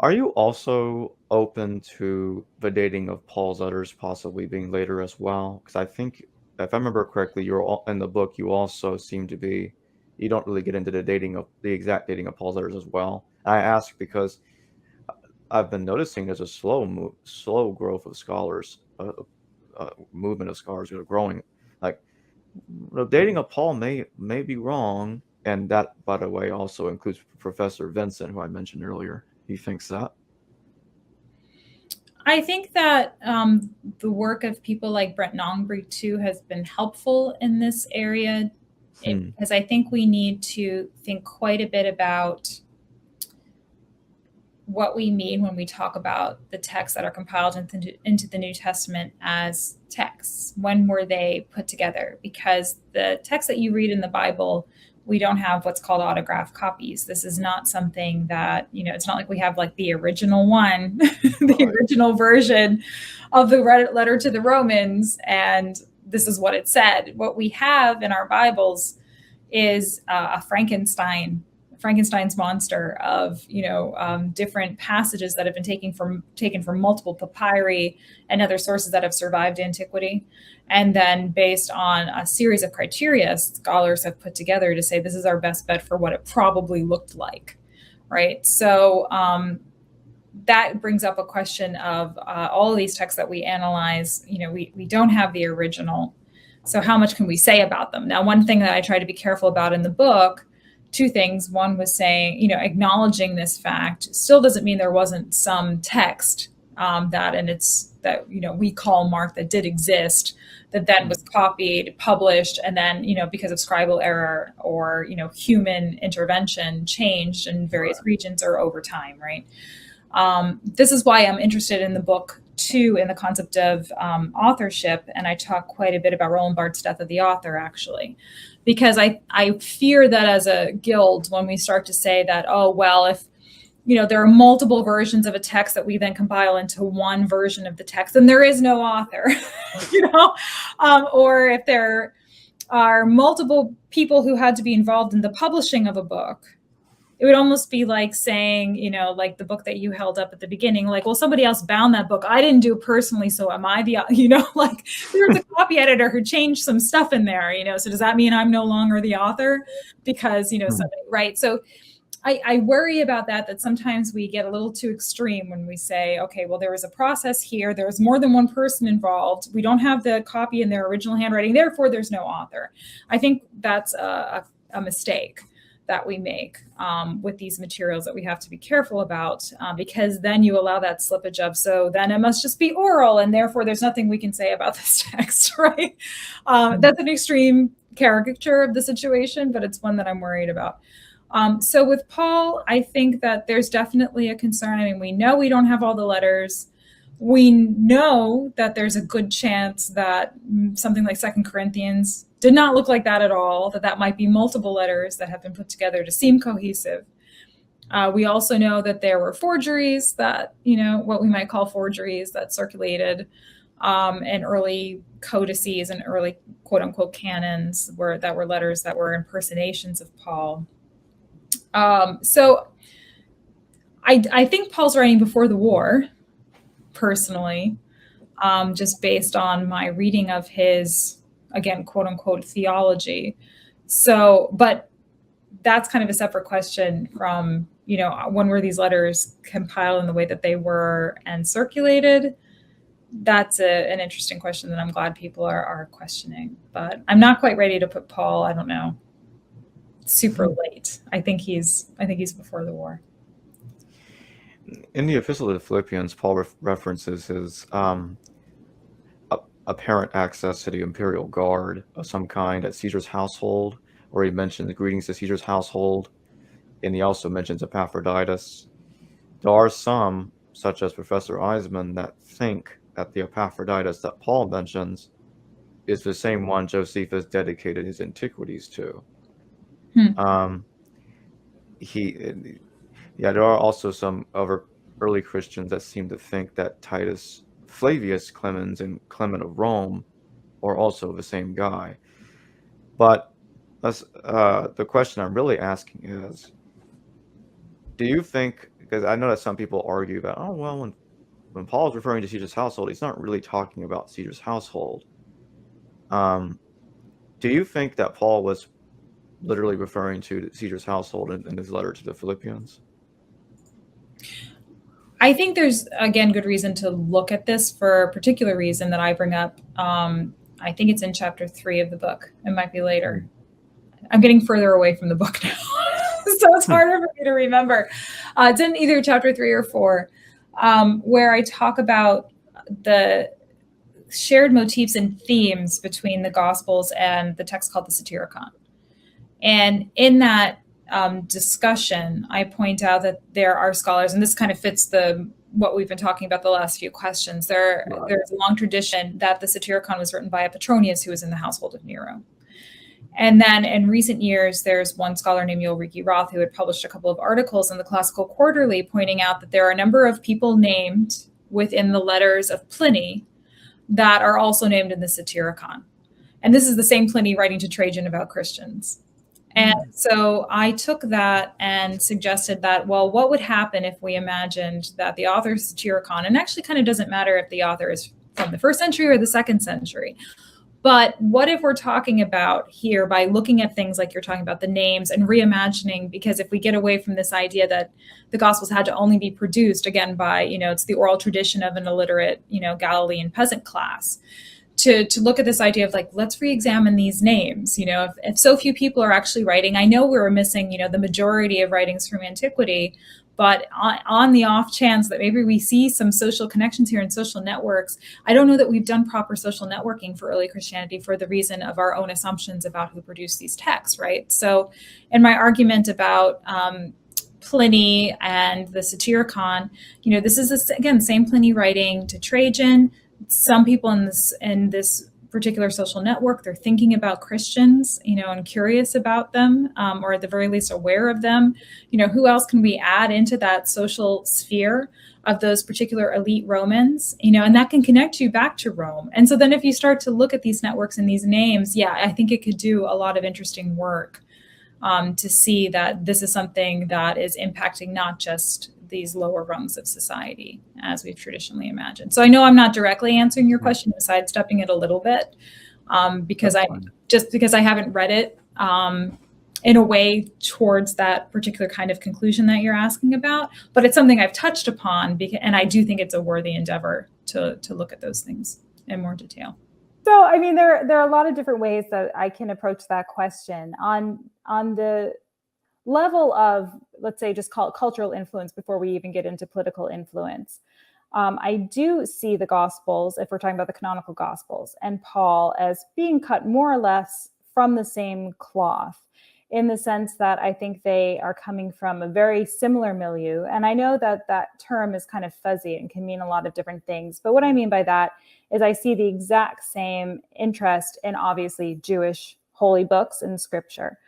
C: Are you also open to the dating of Paul's letters possibly being later as well? Because I think, if I remember correctly, in the book, you also seem to be, you don't really get into the exact dating of Paul's letters as well. I ask because I've been noticing there's a slow growth of scholars, movement of scholars that are growing. Like, the dating of Paul may be wrong, and that, by the way, also includes Professor Vincent, who I mentioned earlier. He thinks that.
B: I think that the work of people like Brent Nongbree too has been helpful in this area, because I think we need to think quite a bit about what we mean when we talk about the texts that are compiled into the New Testament as texts. When were they put together? Because the texts that you read in the Bible, we don't have what's called autograph copies. This is not something that, it's not like we have like the original one, the original version of the letter to the Romans, and this is what it said. What we have in our Bibles is a Frankenstein's monster of different passages that have been taken from multiple papyri and other sources that have survived antiquity, and then based on a series of criteria scholars have put together to say this is our best bet for what it probably looked like, right? So that brings up a question of all of these texts that we analyze. We don't have the original, so how much can we say about them? Now, one thing that I try to be careful about in the book, two things. One was saying, acknowledging this fact still doesn't mean there wasn't some text that we call marked, that did exist, that then was copied, published, and then, because of scribal error or, human intervention, changed in various regions or over time, right? This is why I'm interested in the book too, in the concept of authorship. And I talk quite a bit about Roland Barthes' Death of the Author, actually, because I fear that as a guild, when we start to say that, oh, well, if, there are multiple versions of a text that we then compile into one version of the text, then there is no author, or if there are multiple people who had to be involved in the publishing of a book, it would almost be like saying, like the book that you held up at the beginning, like, well, somebody else bound that book. I didn't do it personally. So am I the, like there's a copy editor who changed some stuff in there, so does that mean I'm no longer the author because, somebody, right? So I worry about that sometimes we get a little too extreme when we say, okay, well, there was a process here. There was more than one person involved. We don't have the copy in their original handwriting. Therefore, there's no author. I think that's a mistake that we make with these materials that we have to be careful about, because then you allow that slippage of, so then it must just be oral and therefore there's nothing we can say about this text, right? That's an extreme caricature of the situation, but it's one that I'm worried about. So with Paul, I think that there's definitely a concern. I mean, we know we don't have all the letters. We know that there's a good chance that something like 2 Corinthians did not look like that at all, that might be multiple letters that have been put together to seem cohesive. We also know that there were forgeries that, what we might call forgeries that circulated in early codices and early quote unquote canons that were letters that were impersonations of Paul. So I think Paul's writing before the war, personally, just based on my reading of his, again, quote unquote, theology. So, but that's kind of a separate question from, when were these letters compiled in the way that they were and circulated? That's an interesting question that I'm glad people are questioning, but I'm not quite ready to put Paul, I don't know, super late. I think he's before the war.
C: In the Epistle to the Philippians, Paul references his apparent access to the imperial guard of some kind at Caesar's household, or he mentions greetings to Caesar's household, and he also mentions Epaphroditus. There are some, such as Professor Eisman, that think that the Epaphroditus that Paul mentions is the same one Josephus dedicated his Antiquities to. There are also some other early Christians that seem to think that Titus Flavius Clemens and Clement of Rome are also the same guy. But the question I'm really asking is, do you think because I know that some people argue about, oh, well, when Paul is referring to Caesar's household, he's not really talking about Caesar's household. Do you think that Paul was literally referring to Caesar's household in his letter to the Philippians?
B: I think there's, again, good reason to look at this for a particular reason that I bring up. I think it's in chapter 3 of the book. It might be later. I'm getting further away from the book now, so it's harder for me to remember. It's in either chapter 3 or 4, where I talk about the shared motifs and themes between the Gospels and the text called the Satyricon. And in that discussion, I point out that there are scholars, and this kind of fits what we've been talking about the last few questions. There's a long tradition that the Satyricon was written by a Petronius who was in the household of Nero. And then in recent years, there's one scholar named Ulrike Roth who had published a couple of articles in the Classical Quarterly pointing out that there are a number of people named within the letters of Pliny that are also named in the Satyricon. And this is the same Pliny writing to Trajan about Christians. And so I took that and suggested that, well, what would happen if we imagined that the author of Satyricon, and actually kind of doesn't matter if the author is from the 1st century or the 2nd century, but what if we're talking about here by looking at things like you're talking about the names and reimagining, because if we get away from this idea that the Gospels had to only be produced, again, by, it's the oral tradition of an illiterate, Galilean peasant class, to look at this idea of like, let's re-examine these names. If so few people are actually writing, I know we were missing, the majority of writings from antiquity, but on the off chance that maybe we see some social connections here in social networks, I don't know that we've done proper social networking for early Christianity for the reason of our own assumptions about who produced these texts, right? So in my argument about Pliny and the Satyricon, this is, again, same Pliny writing to Trajan. Some people in this particular social network, they're thinking about Christians, and curious about them, or at the very least aware of them. Who else can we add into that social sphere of those particular elite Romans, and that can connect you back to Rome. And so then if you start to look at these networks and these names, I think it could do a lot of interesting work to see that this is something that is impacting not just these lower rungs of society as we've traditionally imagined. So I know I'm not directly answering your question, sidestepping it a little bit, because I haven't read it in a way towards that particular kind of conclusion that you're asking about, but it's something I've touched upon, and I do think it's a worthy endeavor to look at those things in more detail.
D: So, I mean, there are a lot of different ways that I can approach that question. On the level of, let's say, just call it cultural influence before we even get into political influence, I do see the Gospels, if we're talking about the canonical Gospels, and Paul as being cut more or less from the same cloth, in the sense that I think they are coming from a very similar milieu. And I know that that term is kind of fuzzy and can mean a lot of different things. But what I mean by that is I see the exact same interest in, obviously, Jewish holy books and scripture.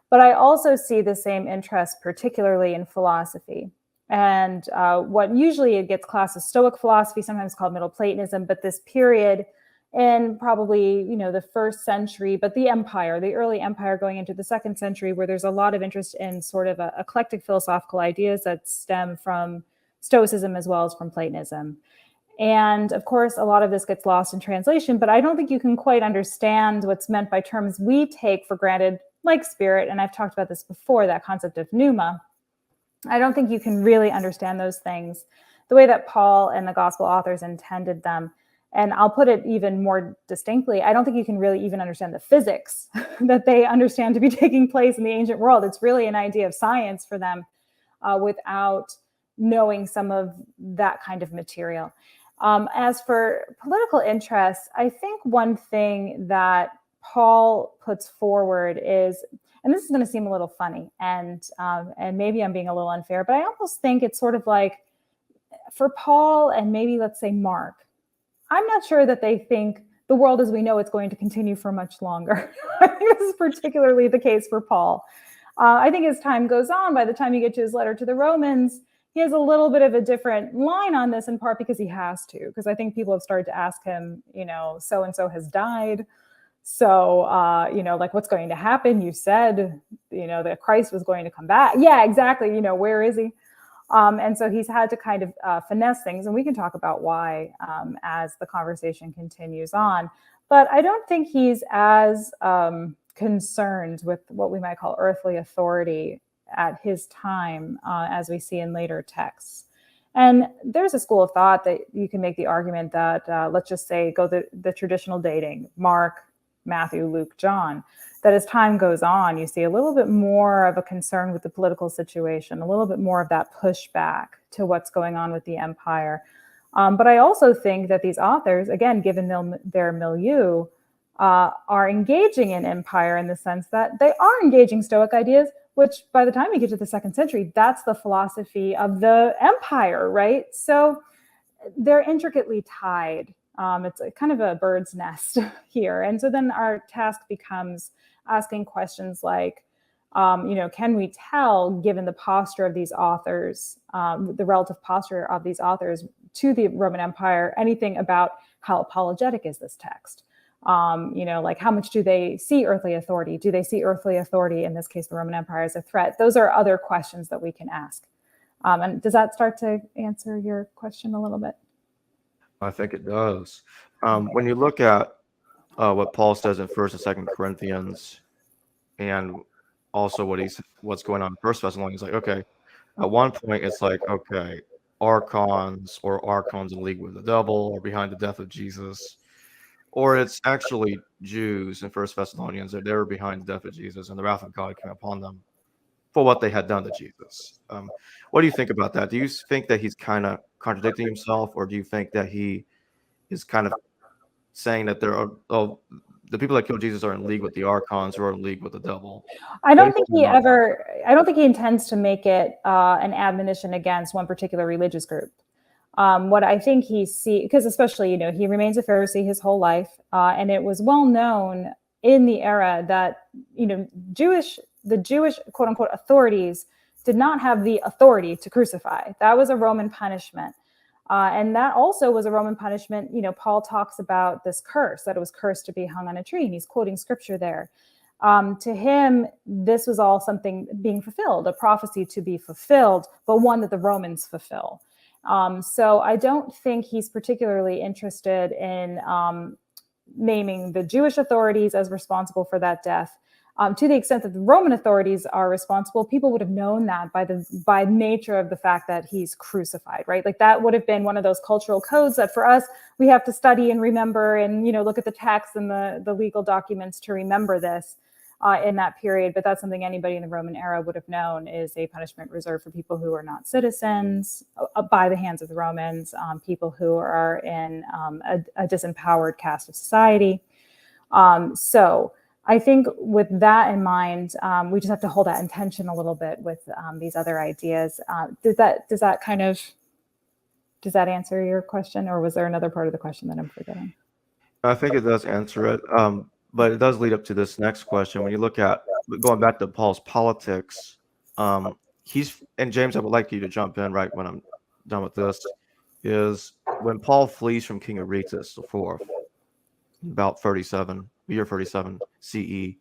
D: But I also see the same interest, particularly in philosophy. And what usually it gets classed as Stoic philosophy, sometimes called Middle Platonism, but this period in probably, the 1st century, but the empire, the early empire going into the 2nd century, where there's a lot of interest in sort of eclectic philosophical ideas that stem from Stoicism as well as from Platonism. And of course, a lot of this gets lost in translation, but I don't think you can quite understand what's meant by terms we take for granted, like spirit, and I've talked about this before, that concept of pneuma. I don't think you can really understand those things the way that Paul and the gospel authors intended them. And I'll put it even more distinctly, I don't think you can really even understand the physics that they understand to be taking place in the ancient world. It's really an idea of science for them without knowing some of that kind of material. As for political interests, I think one thing that Paul puts forward is, and this is going to seem a little funny, and maybe I'm being a little unfair, but I almost think it's sort of like for Paul and maybe let's say Mark, I'm not sure that they think the world as we know it's going to continue for much longer. I think this is particularly the case for Paul. I think as time goes on, by the time you get to his letter to the Romans, he has a little bit of a different line on this, in part because he has to, because I think people have started to ask him, so-and-so has died. So, like, what's going to happen? You said, that Christ was going to come back. Yeah, exactly. Where is he? And so he's had to kind of finesse things, and we can talk about why as the conversation continues on. But I don't think he's as concerned with what we might call earthly authority at his time as we see in later texts. And there's a school of thought that you can make the argument that, let's just say, go the traditional dating, Mark, Matthew, Luke, John, that as time goes on, you see a little bit more of a concern with the political situation, a little bit more of that pushback to what's going on with the empire. But I also think that these authors, again, given their milieu, are engaging in empire in the sense that they are engaging Stoic ideas, which by the time we get to the 2nd century, that's the philosophy of the empire, right? So they're intricately tied. It's a kind of a bird's nest here. And so then our task becomes asking questions like, can we tell, given the posture of these authors, the relative posture of these authors to the Roman Empire, anything about how apologetic is this text? Like how much do they see earthly authority? Do they see earthly authority, in this case, the Roman Empire, as a threat? Those are other questions that we can ask. And does that start to answer your question a little bit?
C: I think it does. When you look at what Paul says in 1st and 2nd Corinthians, and also what's going on in 1st Thessalonians, like, okay, at one point it's like, okay, archons in league with the devil or behind the death of Jesus, or it's actually Jews in 1st Thessalonians that they were behind the death of Jesus and the wrath of God came upon them for what they had done to Jesus. What do you think about that? Do you think that he's kind of contradicting himself, or do you think that he is kind of saying that there are the people that killed Jesus are in league with the archons who are in league with the devil?
D: I don't think he intends to make it an admonition against one particular religious group. What I think he sees, because especially, he remains a Pharisee his whole life, and it was well known in the era that, the Jewish quote unquote authorities did not have the authority to crucify. That was a Roman punishment. And that also was a Roman punishment. Paul talks about this curse, that it was cursed to be hung on a tree, and he's quoting scripture there. To him, this was all something being fulfilled, a prophecy to be fulfilled, but one that the Romans fulfill. So I don't think he's particularly interested in naming the Jewish authorities as responsible for that death. To the extent that the Roman authorities are responsible, people would have known that by nature of the fact that he's crucified, right? Like that would have been one of those cultural codes that for us, we have to study and remember and, look at the texts and the legal documents to remember this in that period. But that's something anybody in the Roman era would have known is a punishment reserved for people who are not citizens by the hands of the Romans, people who are in a disempowered caste of society. So I think with that in mind, we just have to hold that in tension a little bit with these other ideas. Does that answer your question, or was there another part of the question that I'm forgetting?
C: I think it does answer it, but it does lead up to this next question. When you look at going back to Paul's politics, and James, I would like you to jump in right when I'm done with this. Is when Paul flees from King Aretas IV, about year 37 CE. He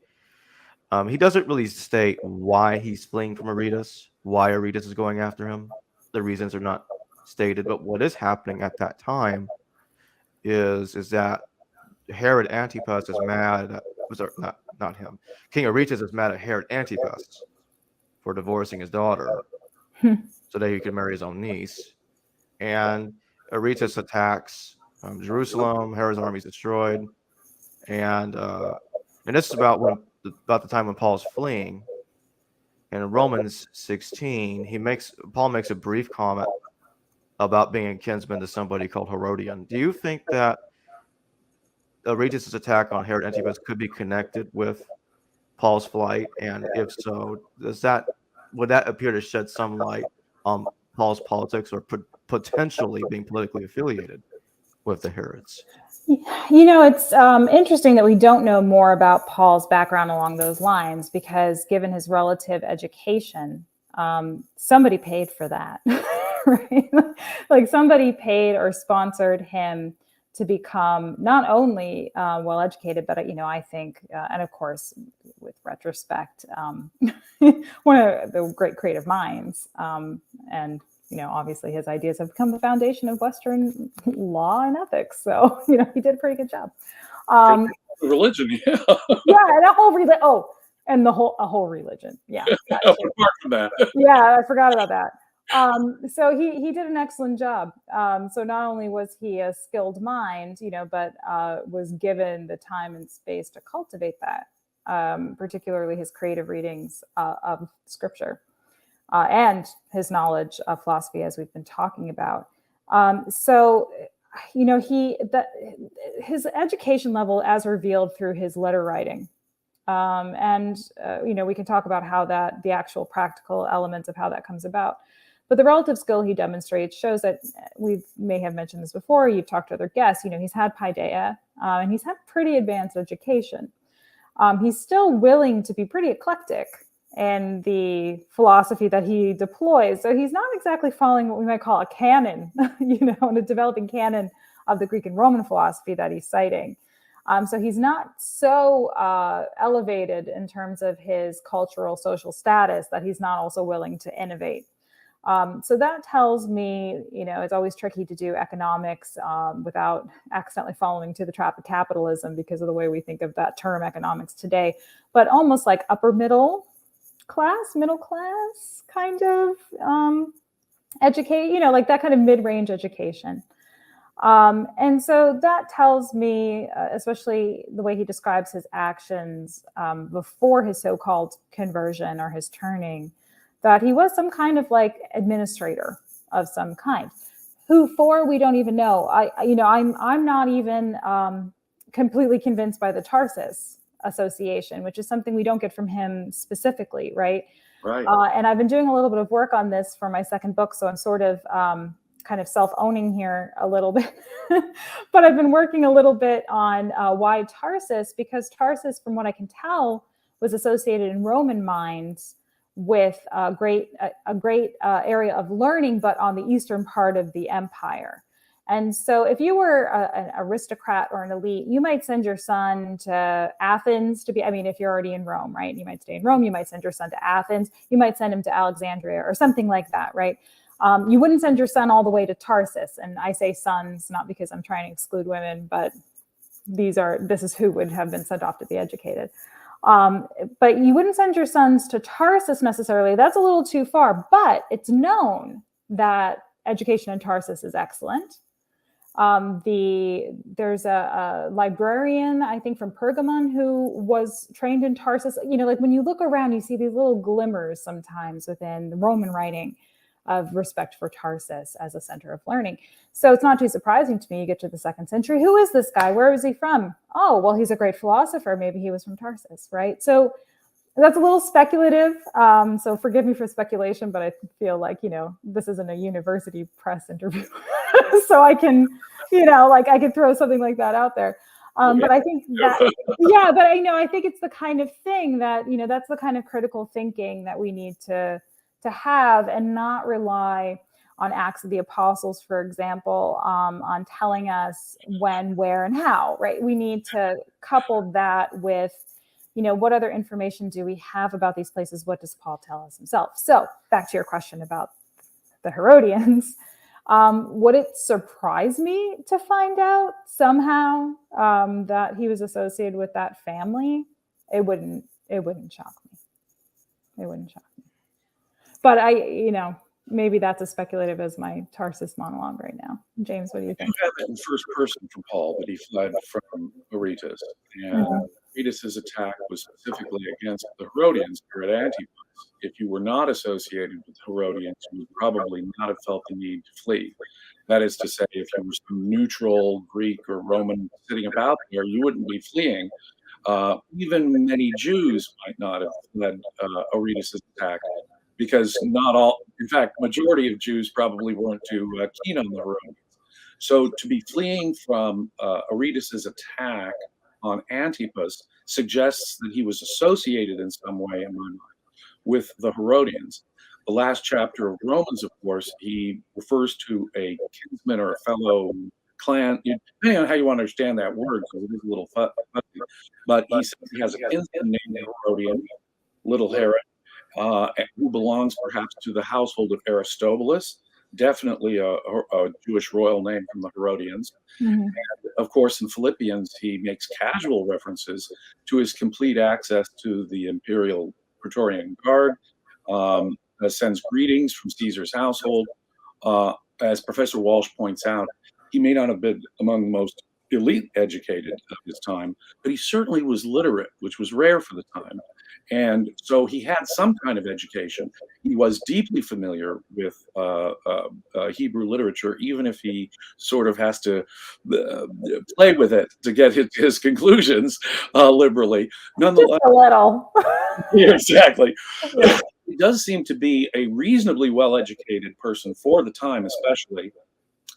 C: doesn't really state why he's fleeing from Aretas, why Aretas is going after him. The reasons are not stated, but what is happening at that time is that Herod Antipas is mad. Not him. King Aretas is mad at Herod Antipas for divorcing his daughter so that he could marry his own niece. And Aretas attacks Jerusalem. Herod's army is destroyed. And this is about the time when Paul's fleeing. And in Romans 16, Paul makes a brief comment about being a kinsman to somebody called Herodian. Do you think that Aretas' attack on Herod Antipas could be connected with Paul's flight? And if so, would that appear to shed some light on Paul's politics, or potentially being politically affiliated with the Herods?
D: It's interesting that we don't know more about Paul's background along those lines, because given his relative education, somebody paid for that, right? Like somebody paid or sponsored him to become not only well-educated, but, I think, and of course, with retrospect, one of the great creative minds, and obviously his ideas have become the foundation of Western law and ethics. So, he did a pretty good job.
E: Religion, yeah.
D: Yeah, and a whole religion. Yeah.
E: Apart from that.
D: Yeah, I forgot about that. So he did an excellent job. So not only was he a skilled mind, but was given the time and space to cultivate that, particularly his creative readings of scripture and his knowledge of philosophy, as we've been talking about. So his education level as revealed through his letter writing. We can talk about how the actual practical elements of how that comes about. But the relative skill he demonstrates shows that we may have mentioned this before. You've talked to other guests. He's had paideia, and he's had pretty advanced education. He's still willing to be pretty eclectic in the philosophy that he deploys. So he's not exactly following what we might call a canon, in a developing canon of the Greek and Roman philosophy that he's citing. So he's not so elevated in terms of his cultural, social status that he's not also willing to innovate. So that tells me, it's always tricky to do economics without accidentally falling into the trap of capitalism because of the way we think of that term economics today, but almost like upper middle class kind of educate, like that kind of mid-range education. And so that tells me, especially the way he describes his actions before his so-called conversion or his turning, that he was some kind of like administrator of some kind. Who for, we don't even know. I'm not even completely convinced by the Tarsus association, which is something we don't get from him specifically, right?
E: Right.
D: And I've been doing a little bit of work on this for my second book, so I'm sort of kind of self-owning here a little bit. But I've been working a little bit on why Tarsus, because Tarsus, from what I can tell, was associated in Roman minds with a great area of learning, but on the eastern part of the empire. And so if you were an aristocrat or an elite, you might send your son to Athens to be, if you're already in Rome, right? You might stay in Rome, you might send your son to Athens, you might send him to Alexandria or something like that, right? You wouldn't send your son all the way to Tarsus. And I say sons, not because I'm trying to exclude women, but this is who would have been sent off to be educated. But you wouldn't send your sons to Tarsus necessarily. That's a little too far, but it's known that education in Tarsus is excellent. There's a librarian, I think from Pergamon, who was trained in Tarsus. Like when you look around, you see these little glimmers sometimes within the Roman writing of respect for Tarsus as a center of learning. So it's not too surprising to me. You get to the 2nd century. Who is this guy? Where is he from? Oh, well, he's a great philosopher. Maybe he was from Tarsus, right? So that's a little speculative. So forgive me for speculation, but I feel like, this isn't a university press interview. So I can, I could throw something like that out there. But I think that, yeah, but I think it's the kind of thing that, that's the kind of critical thinking that we need to have and not rely on Acts of the Apostles, for example, on telling us when, where, and how, right? We need to couple that with, what other information do we have about these places? What does Paul tell us himself? So back to your question about the Herodians. Would it surprise me to find out somehow that he was associated with that family? It wouldn't shock me. It wouldn't shock me. But maybe that's as speculative as my Tarsus monologue right now. James, what do you think?
E: You have that in first person from Paul, that he fled from Aretas. And Aretas' attack was specifically against the Herodians here at Antioch. If you were not associated with Herodians, you would probably not have felt the need to flee. That is to say, if you were some neutral Greek or Roman sitting about there, you wouldn't be fleeing. Even many Jews might not have fled Aretas' attack, because not all, in fact, majority of Jews probably weren't too keen on the Herodians. So to be fleeing from Aretas' attack on Antipas suggests that he was associated in some way, in my mind, with the Herodians. The last chapter of Romans, of course, he refers to a kinsman or a fellow clan, depending on how you want to understand that word, because it is a little fuzzy. But he says he has a kinsman named Herodian, little Herod, who belongs perhaps to the household of Aristobulus. definitely a Jewish royal name from the Herodians.
D: Mhm.
E: And of course, in Philippians, he makes casual references to his complete access to the imperial Praetorian Guard, sends greetings from Caesar's household. As Professor Walsh points out, he may not have been among the most elite educated of his time, but he certainly was literate, which was rare for the time. And so he had some kind of education. He was deeply familiar with Hebrew literature, even if he sort of has to play with it to get his conclusions liberally. Nonetheless,
D: Just a little.
E: yeah, exactly.
D: Yeah.
E: He does seem to be a reasonably well-educated person for the time, especially.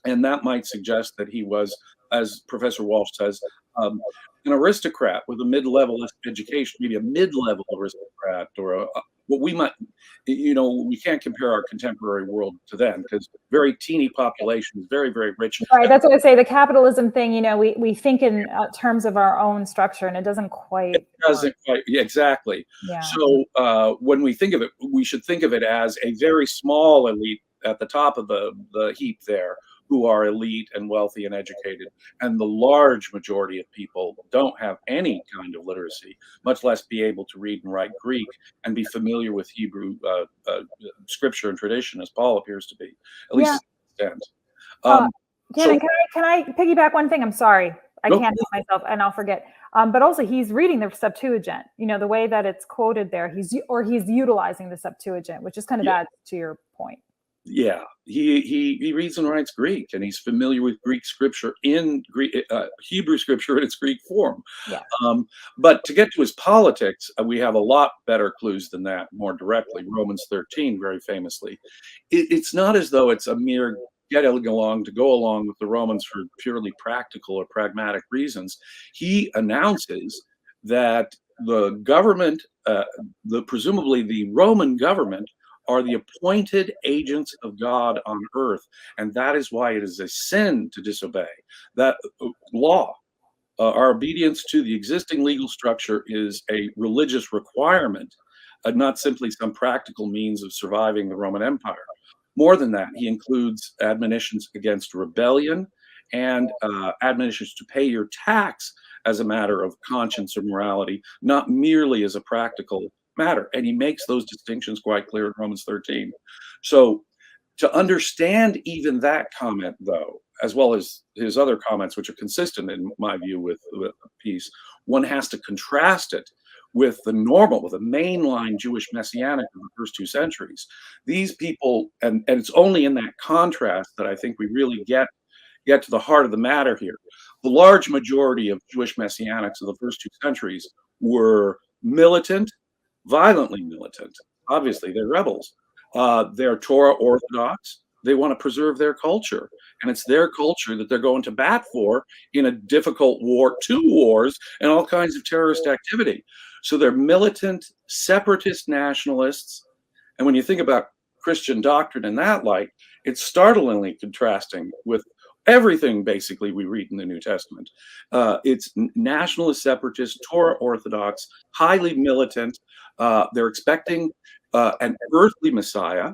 E: And that might suggest that he was, as Professor Walsh says, an aristocrat with a mid-level education, maybe a mid-level aristocrat, or what we might, we can't compare our contemporary world to then, because very teeny population is very, very rich.
D: Right. That's what I say. The capitalism thing, we think in terms of our own structure, and it doesn't quite.
E: It doesn't quite, yeah, exactly.
D: Yeah.
E: So when we think of it, we should think of it as a very small elite at the top of the heap there, who are elite and wealthy and educated, and the large majority of people don't have any kind of literacy, much less be able to read and write Greek and be familiar with Hebrew scripture and tradition, as Paul appears to be, at least to some extent.
D: Can I piggyback one thing? I'm sorry, I
E: Nope.
D: can't help myself, and I'll forget. But also, he's reading the Septuagint. The way that it's quoted there, he's utilizing the Septuagint, which just kind of adds to your point.
E: Yeah, he reads and writes Greek, and he's familiar with Greek scripture in Hebrew scripture in its Greek form.
D: Yeah.
E: But to get to his politics, we have a lot better clues than that, more directly. Romans 13, very famously. It's not as though it's a mere go along with the Romans for purely practical or pragmatic reasons. He announces that the government, presumably the Roman government, are the appointed agents of God on earth, and that is why it is a sin to disobey that law. Our obedience to the existing legal structure is a religious requirement, not simply some practical means of surviving the Roman Empire. More than that, he includes admonitions against rebellion and admonitions to pay your tax as a matter of conscience or morality, not merely as a practical matter. And he makes those distinctions quite clear in Romans 13. So to understand even that comment, though, as well as his other comments, which are consistent in my view with the piece, one has to contrast it with the mainline Jewish messianic of the first 2 centuries. These people, and it's only in that contrast that I think we really get to the heart of the matter here. The large majority of Jewish messianics of the first 2 centuries were militant, violently militant. Obviously, they're rebels. They're Torah orthodox. They want to preserve their culture. And it's their culture that they're going to bat for in a difficult war, 2 wars, and all kinds of terrorist activity. So they're militant, separatist nationalists. And when you think about Christian doctrine in that light, it's startlingly contrasting with everything basically we read in the New Testament. It's nationalist, separatist, Torah orthodox, highly militant. They're expecting an earthly Messiah.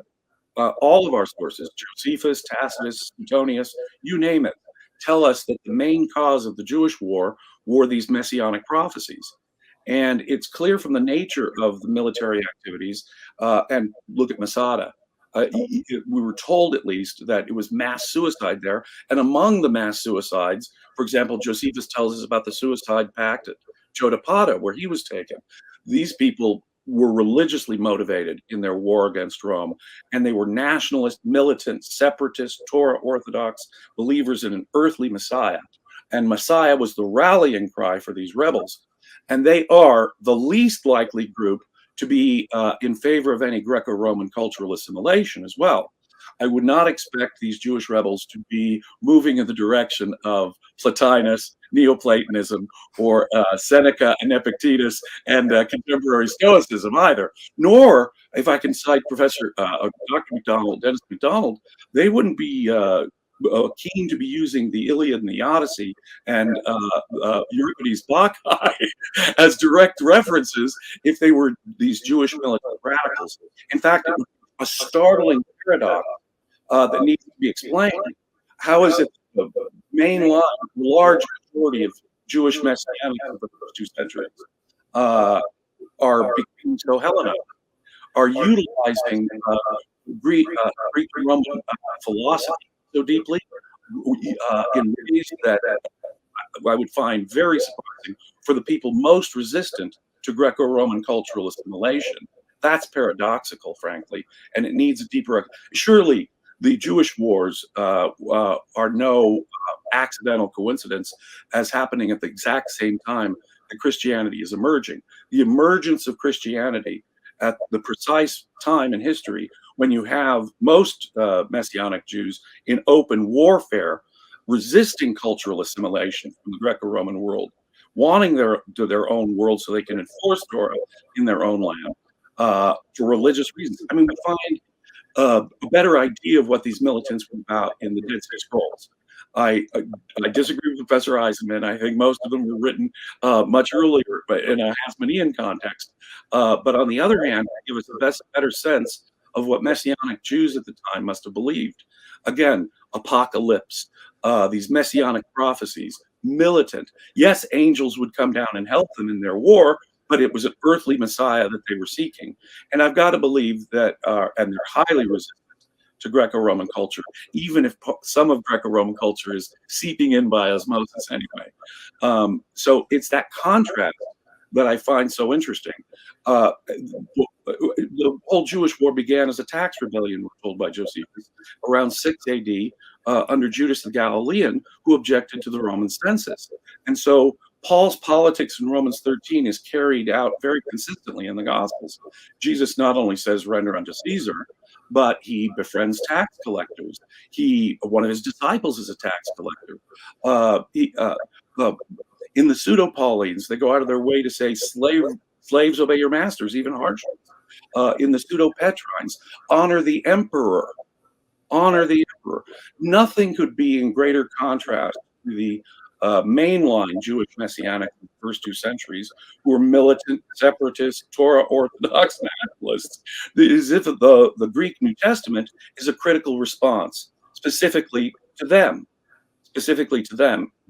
E: All of our sources, Josephus, Tacitus, Suetonius, you name it, tell us that the main cause of the Jewish war were these messianic prophecies. And it's clear from the nature of the military activities, and look at Masada. We were told, at least, that it was mass suicide there. And among the mass suicides, for example, Josephus tells us about the suicide pact at Chotapata, where he was taken. These people were religiously motivated in their war against Rome, and they were nationalist, militant, separatist, Torah orthodox believers in an earthly Messiah. And Messiah was the rallying cry for these rebels. And they are the least likely group to be in favor of any Greco-Roman cultural assimilation as well. I would not expect these Jewish rebels to be moving in the direction of Plotinus, Neoplatonism, or Seneca and Epictetus and contemporary Stoicism either. Nor, if I can cite Dr. MacDonald, Dennis MacDonald, they wouldn't be keen to be using the Iliad and the Odyssey and Euripides' Bacchae as direct references if they were these Jewish militant radicals. In fact, it was a startling paradox that needs to be explained. How is it the large majority of Jewish Messianics of the first 2 centuries are becoming so Hellenized, are utilizing Greek-Roman philosophy so deeply in ways that I would find very surprising for the people most resistant to Greco-Roman cultural assimilation. That's paradoxical, frankly, and it needs a deeper. Surely the Jewish wars are no accidental coincidence as happening at the exact same time that Christianity is emerging. The emergence of Christianity at the precise time in history when you have most Messianic Jews in open warfare, resisting cultural assimilation from the Greco-Roman world, wanting their own world so they can enforce Torah in their own land for religious reasons. I mean, we find a better idea of what these militants were about in the Dead Sea Scrolls. I disagree with Professor Eisenman. I think most of them were written much earlier, but in a Hasmonean context. But on the other hand, they give us a better sense of what Messianic Jews at the time must have believed. Again, apocalypse, these Messianic prophecies, militant. Yes, angels would come down and help them in their war, but it was an earthly Messiah that they were seeking. And I've got to believe that, and they're highly resistant to Greco-Roman culture, even if some of Greco-Roman culture is seeping in by osmosis anyway. So it's that contrast that I find so interesting. The whole Jewish war began as a tax rebellion, we're told by Josephus, around 6 AD under Judas the Galilean, who objected to the Roman census. And so Paul's politics in Romans 13 is carried out very consistently in the Gospels. Jesus not only says, render unto Caesar, but he befriends tax collectors. One of his disciples is a tax collector. In the Pseudo-Paulines, they go out of their way to say, slaves obey your masters, even harshly. In the Pseudo-Petrines, honor the emperor. Honor the emperor. Nothing could be in greater contrast to the mainline Jewish Messianic in the first 2 centuries, who were militant, separatist, Torah Orthodox nationalists, as if the Greek New Testament is a critical response, specifically to them,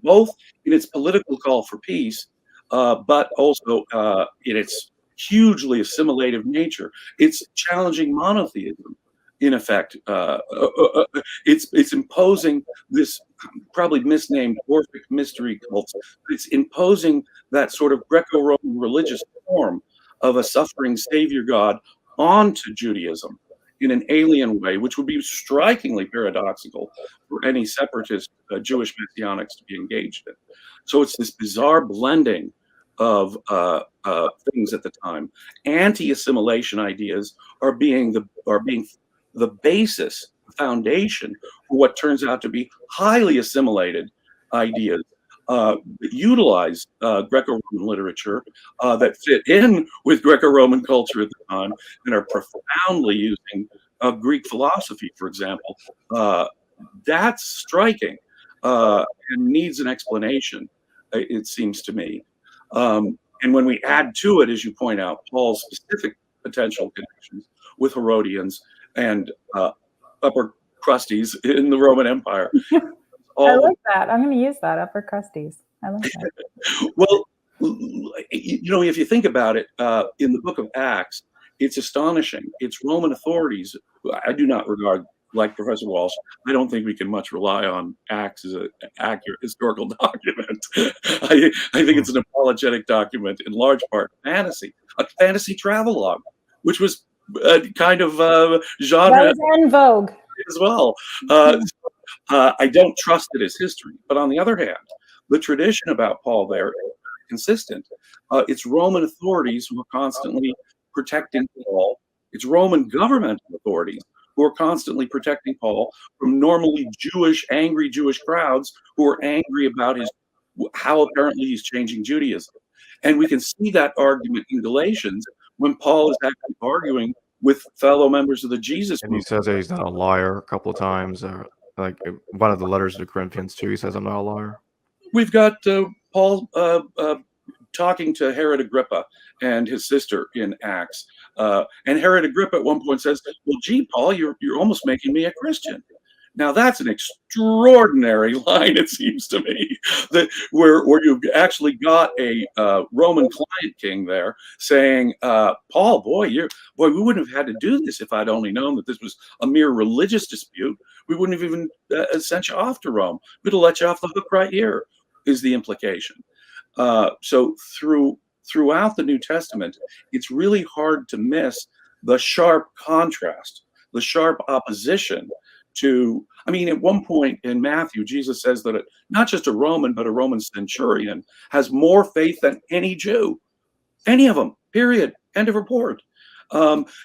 E: both in its political call for peace, but also in its hugely assimilative nature. It's challenging monotheism. In effect, it's imposing this probably misnamed Orphic mystery cult. It's imposing that sort of Greco-Roman religious form of a suffering savior god onto Judaism in an alien way, which would be strikingly paradoxical for any separatist Jewish messianics to be engaged in. So it's this bizarre blending of things at the time. Anti-assimilation ideas are being the basis, foundation for what turns out to be highly assimilated ideas that utilize Greco-Roman literature that fit in with Greco-Roman culture at the time and are profoundly using Greek philosophy, for example. That's striking and needs an explanation, it seems to me. And when we add to it, as you point out, Paul's specific potential connections with Herodians and upper crusties in the Roman Empire.
D: I like that. I'm going to use that, upper crusties. I like that.
E: Well, if you think about it, in the book of Acts, it's astonishing. It's Roman authorities. I do not regard, like Professor Walsh, I don't think we can much rely on Acts as an accurate historical document. I think it's an apologetic document, in large part a fantasy travelogue, which was kind of genre.
D: That was en vogue
E: as well. I don't trust it as history. But on the other hand, the tradition about Paul there is consistent. It's Roman authorities who are constantly protecting Paul. It's Roman government authorities who are constantly protecting Paul from normally angry Jewish crowds who are angry about how apparently he's changing Judaism. And we can see that argument in Galatians when Paul is actually arguing with fellow members of the Jesus
C: movement. And he says that he's not a liar a couple of times. Like one of the letters to the Corinthians too, he says, I'm not a liar.
E: We've got Paul talking to Herod Agrippa and his sister in Acts. And Herod Agrippa at one point says, well, gee, Paul, you're almost making me a Christian. Now that's an extraordinary line, it seems to me, that where you've actually got a Roman client king there saying, "Paul, boy, we wouldn't have had to do this if I'd only known that this was a mere religious dispute. We wouldn't have even sent you off to Rome. We'd have let you off the hook right here," is the implication. So throughout the New Testament, it's really hard to miss the sharp contrast, the sharp opposition to, I mean, at one point in Matthew, Jesus says that not just a Roman, but a Roman centurion has more faith than any Jew, any of them, period, end of report.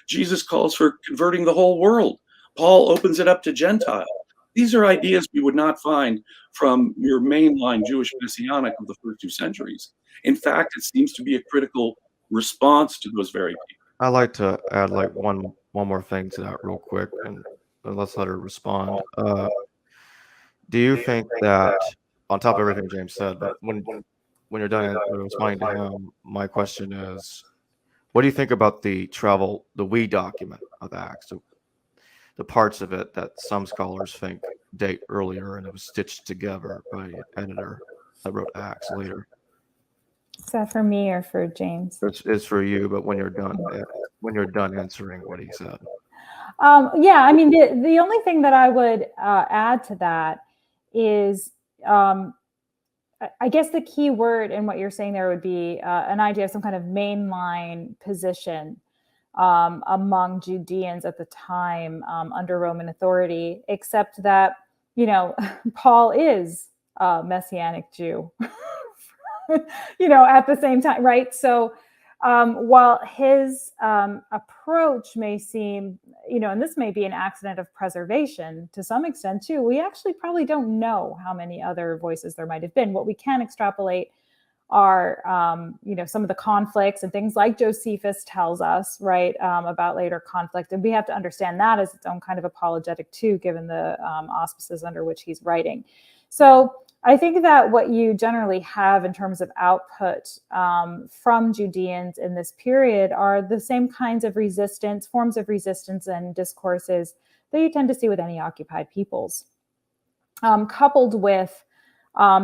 E: Jesus calls for converting the whole world. Paul opens it up to Gentile. These are ideas we would not find from your mainline Jewish messianic of the first 2 centuries. In fact, it seems to be a critical response to those very people.
C: I'd like to add like one more thing to that real quick, and let's let her respond. Do you think that, on top of everything James said, but when you're done responding to him, my question is, what do you think about the we document of Acts, the parts of it that some scholars think date earlier and it was stitched together by an editor that wrote Acts later?
D: Is that for me or for James?
C: It's for you, but when you're done answering what he said.
D: Yeah, I mean, the only thing that I would add to that is, I guess the key word in what you're saying there would be an idea of some kind of mainline position among Judeans at the time under Roman authority, except that, Paul is a Messianic Jew, at the same time, right? So while his approach may seem, and this may be an accident of preservation to some extent too, we actually probably don't know how many other voices there might have been. What we can extrapolate are, some of the conflicts and things like Josephus tells us, right, about later conflict. And we have to understand that as its own kind of apologetic too, given the auspices under which he's writing. So I think that what you generally have in terms of output from Judeans in this period are the same kinds of forms of resistance and discourses that you tend to see with any occupied peoples, coupled with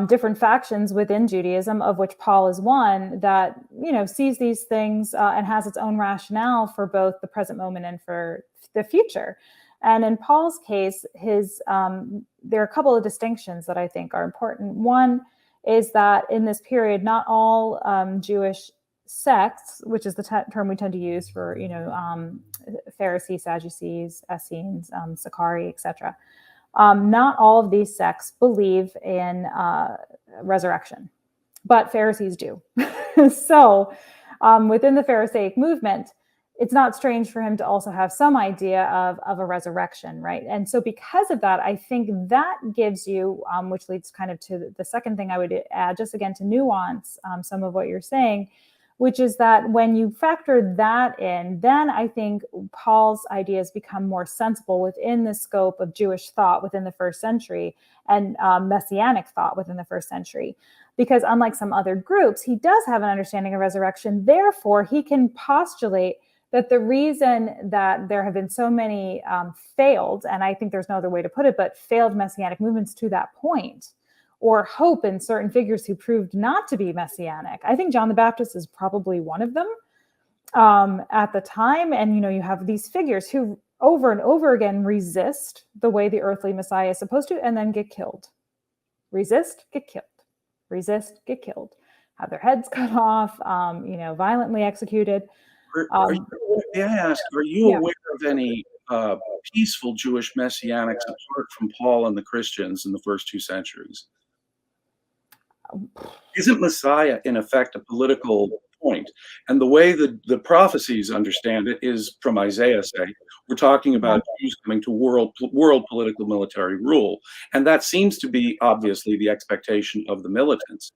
D: different factions within Judaism, of which Paul is one, that sees these things and has its own rationale for both the present moment and for the future. And in Paul's case, there are a couple of distinctions that I think are important. One is that in this period, not all Jewish sects, which is the term we tend to use for, Pharisees, Sadducees, Essenes, Sicarii, etc. Not all of these sects believe in resurrection, but Pharisees do. So within the Pharisaic movement, it's not strange for him to also have some idea of a resurrection, right? And so because of that, I think that gives you, which leads kind of to the second thing I would add, just again to nuance some of what you're saying, which is that when you factor that in, then I think Paul's ideas become more sensible within the scope of Jewish thought within the first century and Messianic thought within the first century. Because unlike some other groups, he does have an understanding of resurrection. Therefore, he can postulate that the reason that there have been so many failed, and I think there's no other way to put it, but failed Messianic movements to that point, or hope in certain figures who proved not to be Messianic. I think John the Baptist is probably one of them at the time. And, you have these figures who over and over again resist the way the earthly Messiah is supposed to, and then get killed. Resist, get killed. Resist, get killed. Have their heads cut off, violently executed.
E: May I ask, are you aware of any peaceful Jewish messianics apart from Paul and the Christians in the first 2 centuries? Isn't Messiah, in effect, a political point? And the way the prophecies understand it is from Isaiah, say, we're talking about Jews coming to world political military rule. And that seems to be, obviously, the expectation of the militants.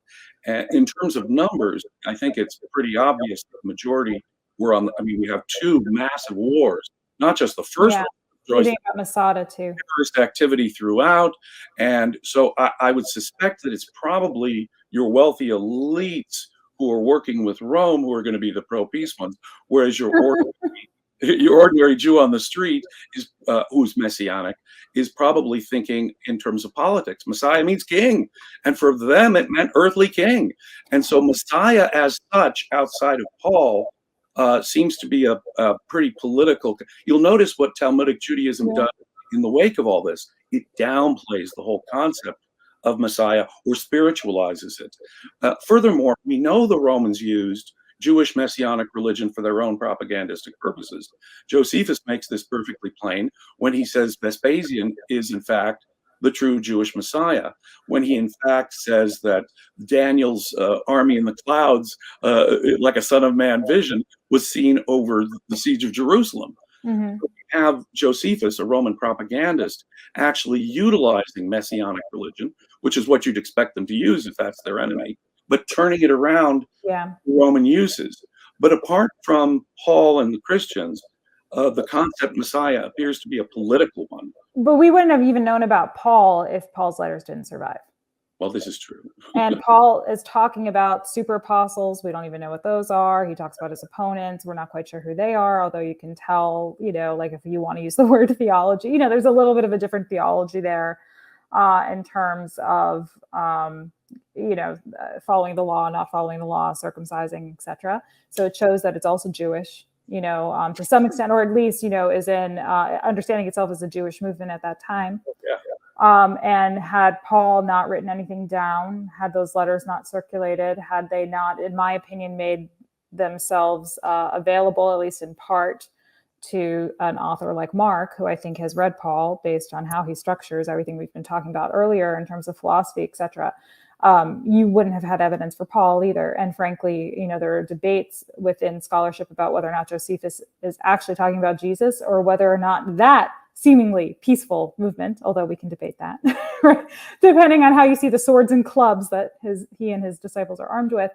E: And in terms of numbers, I think it's pretty obvious that the majority were on, we have 2 massive wars, not just the first one.
D: Reading about Masada too.
E: Terrorist activity throughout. And so I would suspect that it's probably your wealthy elites who are working with Rome who are going to be the pro-peace ones, whereas your ordinary your ordinary Jew on the street is who's messianic is probably thinking in terms of politics. Messiah means king, and for them it meant earthly king. And so Messiah as such, outside of Paul, seems to be a pretty political. You'll notice what Talmudic Judaism does in the wake of all this. It downplays the whole concept of Messiah or spiritualizes it. Furthermore, we know the Romans used Jewish messianic religion for their own propagandistic purposes. Josephus makes this perfectly plain when he says Vespasian is in fact the true Jewish Messiah, when he in fact says that Daniel's army in the clouds, like a Son of Man vision, was seen over the siege of Jerusalem.
D: Mm-hmm.
E: So we have Josephus, a Roman propagandist, actually utilizing messianic religion, which is what you'd expect them to use if that's their enemy, but turning it around to Roman uses. But apart from Paul and the Christians, the concept Messiah appears to be a political one.
D: But we wouldn't have even known about Paul if Paul's letters didn't survive.
E: Well, this is true.
D: And Paul is talking about super apostles. We don't even know what those are. He talks about his opponents. We're not quite sure who they are, although you can tell, like if you want to use the word theology, there's a little bit of a different theology there in terms of, following the law, not following the law, circumcising, etc. So it shows that it's also Jewish, to some extent, or at least, is in understanding itself as a Jewish movement at that time.
E: Yeah.
D: And had Paul not written anything down, had those letters not circulated, had they not, in my opinion, made themselves available, at least in part, to an author like Mark, who I think has read Paul based on how he structures everything we've been talking about earlier in terms of philosophy, etc., you wouldn't have had evidence for Paul either. And frankly, there are debates within scholarship about whether or not Josephus is actually talking about Jesus or whether or not that seemingly peaceful movement, although we can debate that, right? Depending on how you see the swords and clubs that he and his disciples are armed with,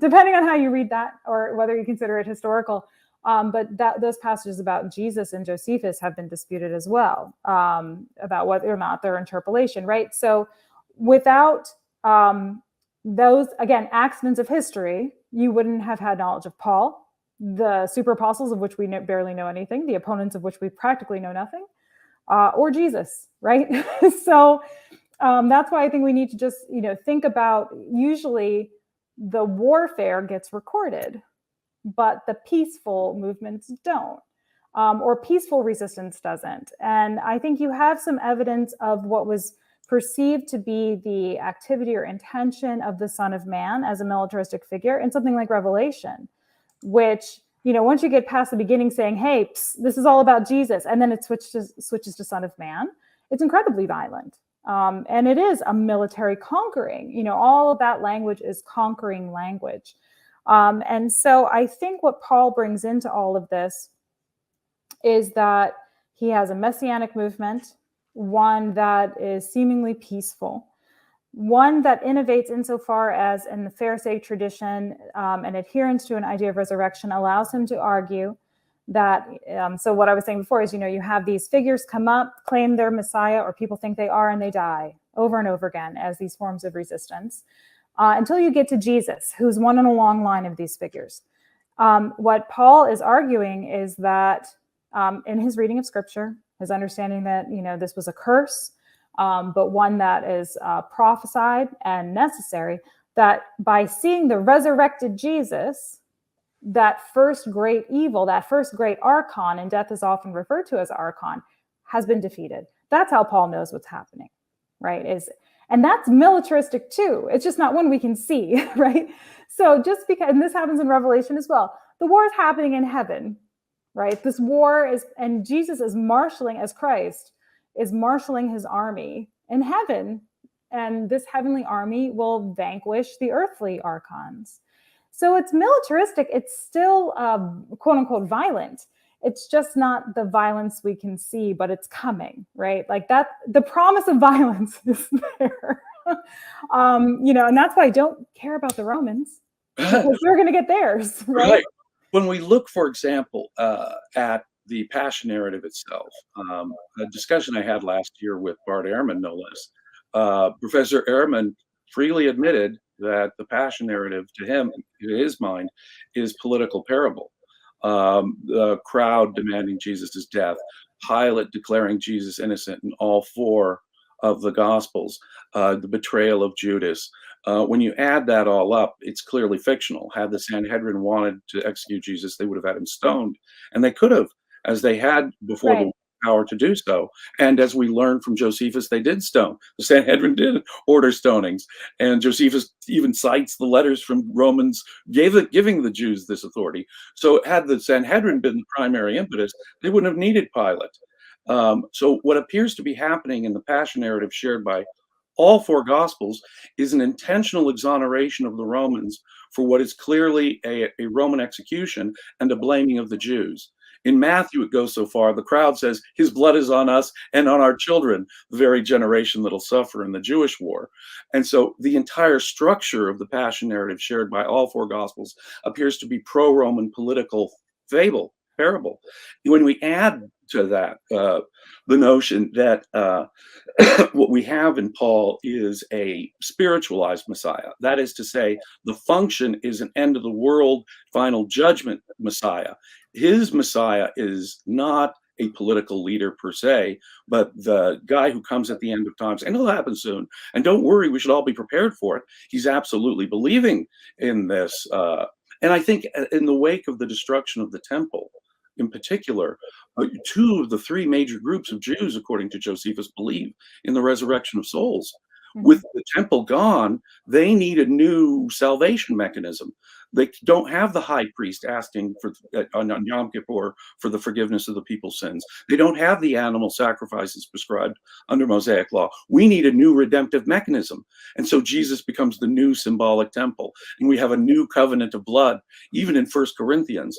D: depending on how you read that or whether you consider it historical. But those passages about Jesus and Josephus have been disputed as well, about whether or not they're interpolation, right? So without those, again, accidents of history, you wouldn't have had knowledge of Paul, the super apostles of which we barely know anything, the opponents of which we practically know nothing, or Jesus, right? So that's why I think we need to just, think about, usually the warfare gets recorded, but the peaceful movements don't, or peaceful resistance doesn't. And I think you have some evidence of what was perceived to be the activity or intention of the Son of Man as a militaristic figure in something like Revelation, which, once you get past the beginning saying, hey, this is all about Jesus, and then it switches to Son of Man, it's incredibly violent. And it is a military conquering, all of that language is conquering language. And so I think what Paul brings into all of this is that he has a messianic movement, one that is seemingly peaceful, one that innovates insofar as in the Pharisaic tradition, an adherence to an idea of resurrection allows him to argue that, so what I was saying before is, you have these figures come up, claim they're Messiah, or people think they are, and they die over and over again as these forms of resistance, until you get to Jesus, who's one in a long line of these figures. What Paul is arguing is that in his reading of Scripture, his understanding that, this was a curse, but one that is prophesied and necessary, that by seeing the resurrected Jesus, that first great evil, that first great archon, and death is often referred to as archon, has been defeated. That's how Paul knows what's happening, right? And that's militaristic too. It's just not one we can see, right? So just because, and this happens in Revelation as well, the war is happening in heaven, right? This war is, and Jesus is marshaling, as Christ is marshaling his army in heaven, and this heavenly army will vanquish the earthly archons. So it's militaristic. It's still quote unquote violent. It's just not the violence we can see, but it's coming, right? Like that, the promise of violence is there. And that's why I don't care about the Romans, because they're going to get theirs, right?
E: When we look, for example, at the Passion narrative itself, a discussion I had last year with Bart Ehrman, no less, Professor Ehrman freely admitted that the Passion narrative to him, in his mind, is political parable. the crowd demanding Jesus' death, Pilate declaring Jesus innocent in all four of the Gospels, the betrayal of Judas. When you add that all up, it's clearly fictional. Had the Sanhedrin wanted to execute Jesus, they would have had him stoned, and they could have, as they had before the power to do so. And as we learned from Josephus, they did stone. The Sanhedrin did order stonings, and Josephus even cites the letters from Romans giving the Jews this authority. So had the Sanhedrin been the primary impetus, they wouldn't have needed Pilate. So what appears to be happening in the Passion narrative shared by all four Gospels is an intentional exoneration of the Romans for what is clearly a Roman execution and a blaming of the Jews. In Matthew, it goes so far, the crowd says, his blood is on us and on our children, the very generation that'll suffer in the Jewish war. And so the entire structure of the Passion narrative shared by all four Gospels appears to be pro-Roman political parable. When we add to that the notion that what we have in Paul is a spiritualized Messiah, that is to say, the function is an end of the world, final judgment Messiah. His Messiah is not a political leader per se, but the guy who comes at the end of times, and it'll happen soon. And don't worry, we should all be prepared for it. He's absolutely believing in this. And I think in the wake of the destruction of the temple, in particular, two of the three major groups of Jews, according to Josephus, believe in the resurrection of souls. With the temple gone, they need a new salvation mechanism. They don't have the high priest asking for on Yom Kippur for the forgiveness of the people's sins. They don't have the animal sacrifices prescribed under Mosaic law. We need a new redemptive mechanism. And so Jesus becomes the new symbolic temple. And we have a new covenant of blood, even in 1 Corinthians.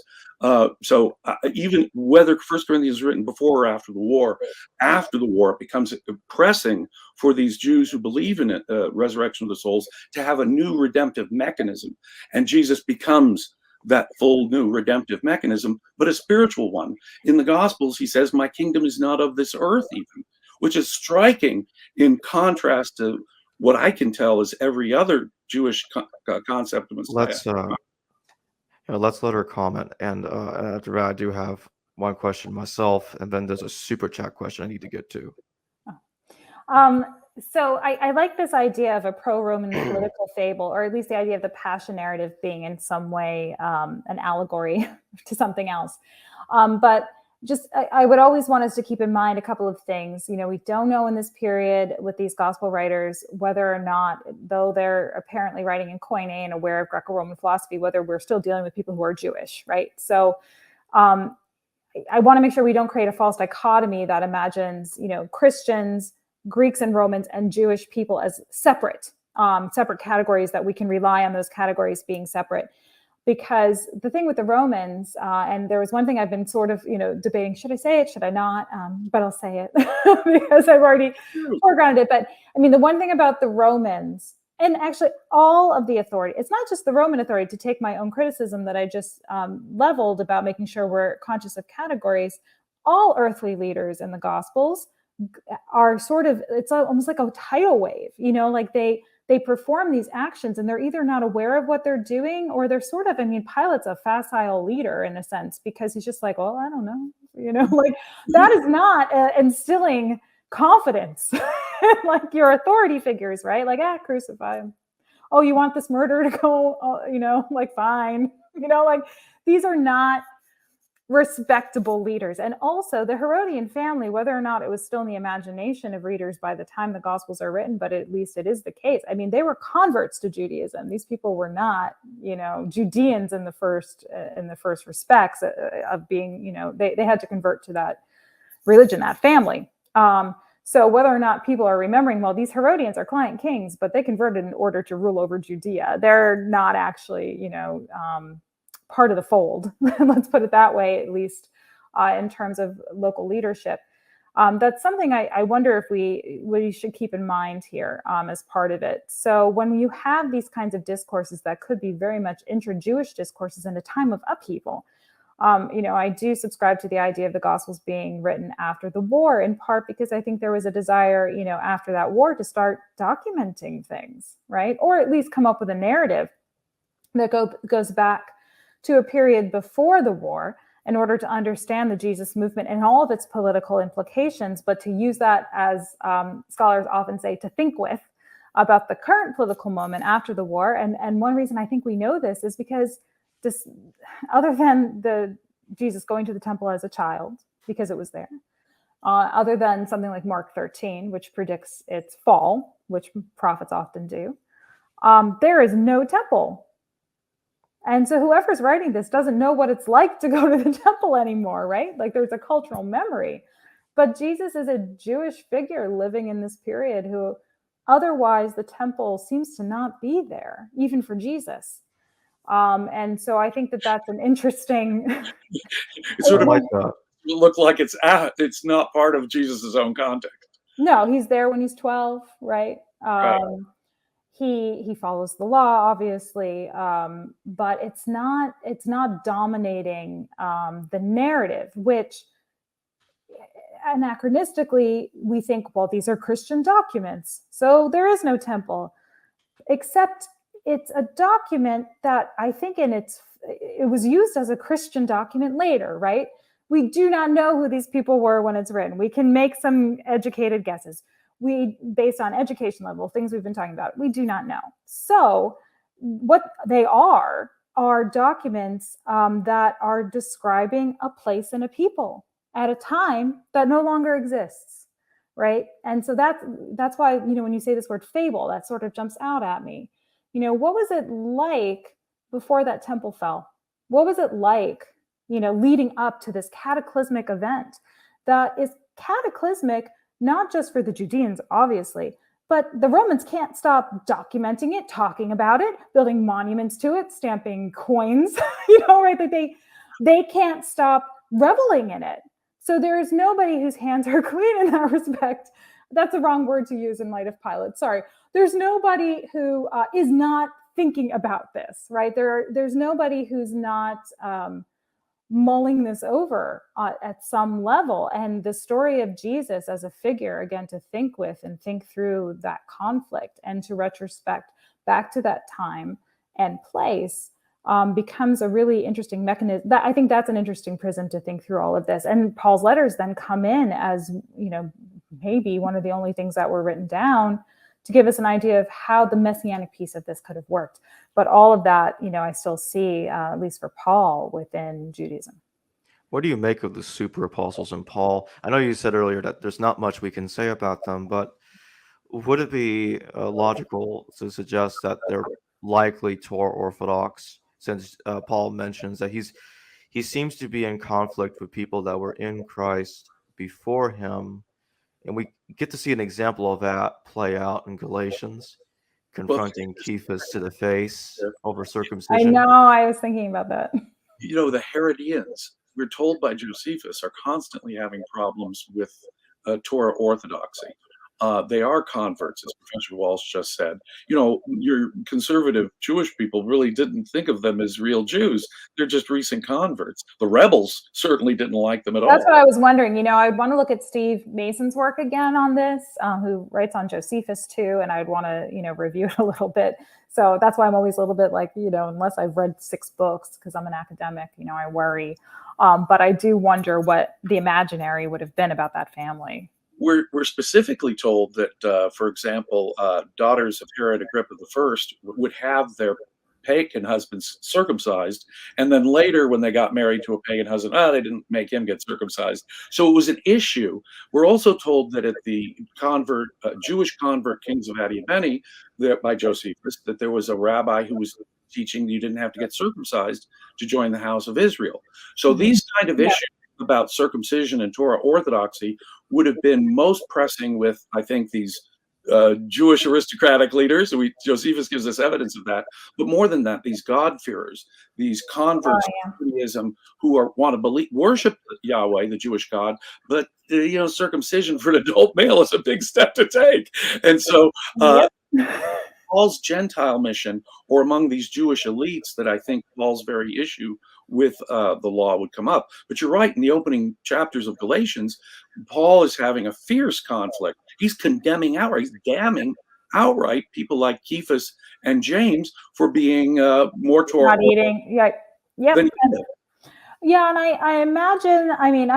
E: So even whether 1 Corinthians is written before or after the war, it becomes pressing for these Jews who believe in it, resurrection of the souls, to have a new redemptive mechanism. And Jesus becomes that full new redemptive mechanism, but a spiritual one. In the Gospels, he says, my kingdom is not of this earth even, which is striking in contrast to what I can tell is every other Jewish concept of Messiah.
C: Let's let her comment. And after that, I do have one question myself, and then there's a super chat question I need to get to.
D: So I like this idea of a pro-Roman political fable, or at least the idea of the Passion narrative being in some way an allegory to something else. But just I would always want us to keep in mind a couple of things. You know, we don't know in this period with these gospel writers whether or not, though they're apparently writing in Koine and aware of Greco-Roman philosophy, whether we're still dealing with people who are Jewish, right? So I want to make sure we don't create a false dichotomy that imagines, you know, Christians, Greeks and Romans, and Jewish people as separate categories, that we can rely on those categories being separate. Because the thing with the Romans, and there was one thing I've been sort of, you know, debating, should I say it, should I not? But I'll say it because I've already foregrounded it. But I mean, the one thing about the Romans, and actually all of the authority, it's not just the Roman authority, to take my own criticism that I just leveled about making sure we're conscious of categories. All earthly leaders in the Gospels are sort of, it's almost like a tidal wave, you know, like they perform these actions and they're either not aware of what they're doing, or they're sort of, I mean, Pilate's a facile leader in a sense, because he's just like, well, I don't know, you know, like that is not instilling confidence like your authority figures, right? Like, crucify him. Oh, you want this murder to go, you know, like, fine, you know, like these are not respectable leaders. And also the Herodian family, whether or not it was still in the imagination of readers by the time the Gospels are written, but at least it is the case. I mean, they were converts to Judaism. These people were not, you know, Judeans in the first respects of being, you know, they had to convert to that religion, that family. So whether or not people are remembering, well, these Herodians are client kings, but they converted in order to rule over Judea. They're not actually, you know, part of the fold. Let's put it that way, at least in terms of local leadership. That's something I wonder if we should keep in mind here as part of it. So when you have these kinds of discourses that could be very much intra-Jewish discourses in a time of upheaval, you know, I do subscribe to the idea of the Gospels being written after the war, in part because I think there was a desire, you know, after that war to start documenting things, right? Or at least come up with a narrative that goes back to a period before the war in order to understand the Jesus movement and all of its political implications, but to use that, as scholars often say, to think with about the current political moment after the war. And one reason I think we know this is because this, other than the Jesus going to the temple as a child, because it was there, other than something like Mark 13, which predicts its fall, which prophets often do, there is no temple. And so whoever's writing this doesn't know what it's like to go to the temple anymore, right? Like there's a cultural memory. But Jesus is a Jewish figure living in this period who otherwise the temple seems to not be there, even for Jesus. And so I think that that's an interesting...
E: It sort of
C: like
E: look like it's not part of Jesus's own context.
D: No, he's there when he's 12, right?
E: Right.
D: He follows the law, obviously, but it's not dominating the narrative, which anachronistically we think, well, these are Christian documents, so there is no temple, except it's a document that I think it was used as a Christian document later, right? We do not know who these people were when it's written. We can make some educated guesses. Based on education level, things we've been talking about, we do not know. So what they are documents that are describing a place and a people at a time that no longer exists, right? And so that's why, when you say this word fable, that sort of jumps out at me. What was it like before that temple fell? What was it like, leading up to this cataclysmic event that is cataclysmic, not just for the Judeans, obviously, but the Romans can't stop documenting it, talking about it, building monuments to it, stamping coins, right? That they can't stop reveling in it. So there is nobody whose hands are clean in that respect. That's the wrong word to use in light of Pilate. Sorry. There's nobody who is not thinking about this, right? There's nobody who's not mulling this over at some level. And the story of Jesus as a figure, again, to think with and think through that conflict and to retrospect back to that time and place becomes a really interesting mechanism. I think that's an interesting prism to think through all of this. And Paul's letters then come in as, maybe one of the only things that were written down to give us an idea of how the messianic piece of this could have worked. But all of that, I still see, at least for Paul, within Judaism.
C: What do you make of the super apostles and Paul? I know you said earlier that there's not much we can say about them, but would it be logical to suggest that they're likely Torah orthodox, since Paul mentions that he seems to be in conflict with people that were in Christ before him, and we get to see an example of that play out in Galatians, confronting Cephas to the face over circumcision.
D: I know, I was thinking about that.
E: The Herodians, we're told by Josephus, are constantly having problems with Torah orthodoxy. They are converts, as Professor Walsh just said. Your conservative Jewish people really didn't think of them as real Jews. They're just recent converts. The rebels certainly didn't like them at all.
D: That's what I was wondering. I'd want to look at Steve Mason's work again on this, who writes on Josephus too, and I'd want to, review it a little bit. So that's why I'm always a little bit like, unless I've read 6 books, because I'm an academic, I worry. But I do wonder what the imaginary would have been about that family.
E: We're specifically told that, for example, daughters of Herod Agrippa I would have their pagan husbands circumcised, and then later, when they got married to a pagan husband, they didn't make him get circumcised. So it was an issue. We're also told that at the Jewish convert kings of Adiabeni, by Josephus, that there was a rabbi who was teaching you didn't have to get circumcised to join the house of Israel. So these kind of issues about circumcision and Torah orthodoxy would have been most pressing with, I think, these Jewish aristocratic leaders. Josephus gives us evidence of that. But more than that, these God-fearers, these converts to Judaism who want to worship Yahweh, the Jewish God, but circumcision for an adult male is a big step to take. And so Paul's Gentile mission, or among these Jewish elites, that I think Paul's very issue with the law would come up. But you're right, in the opening chapters of Galatians, Paul is having a fierce conflict. He's condemning outright, he's damning outright people like Cephas and James for being more Torah.
D: Not eating, Yep.
E: Then you know.
D: Yeah, and I imagine, I mean,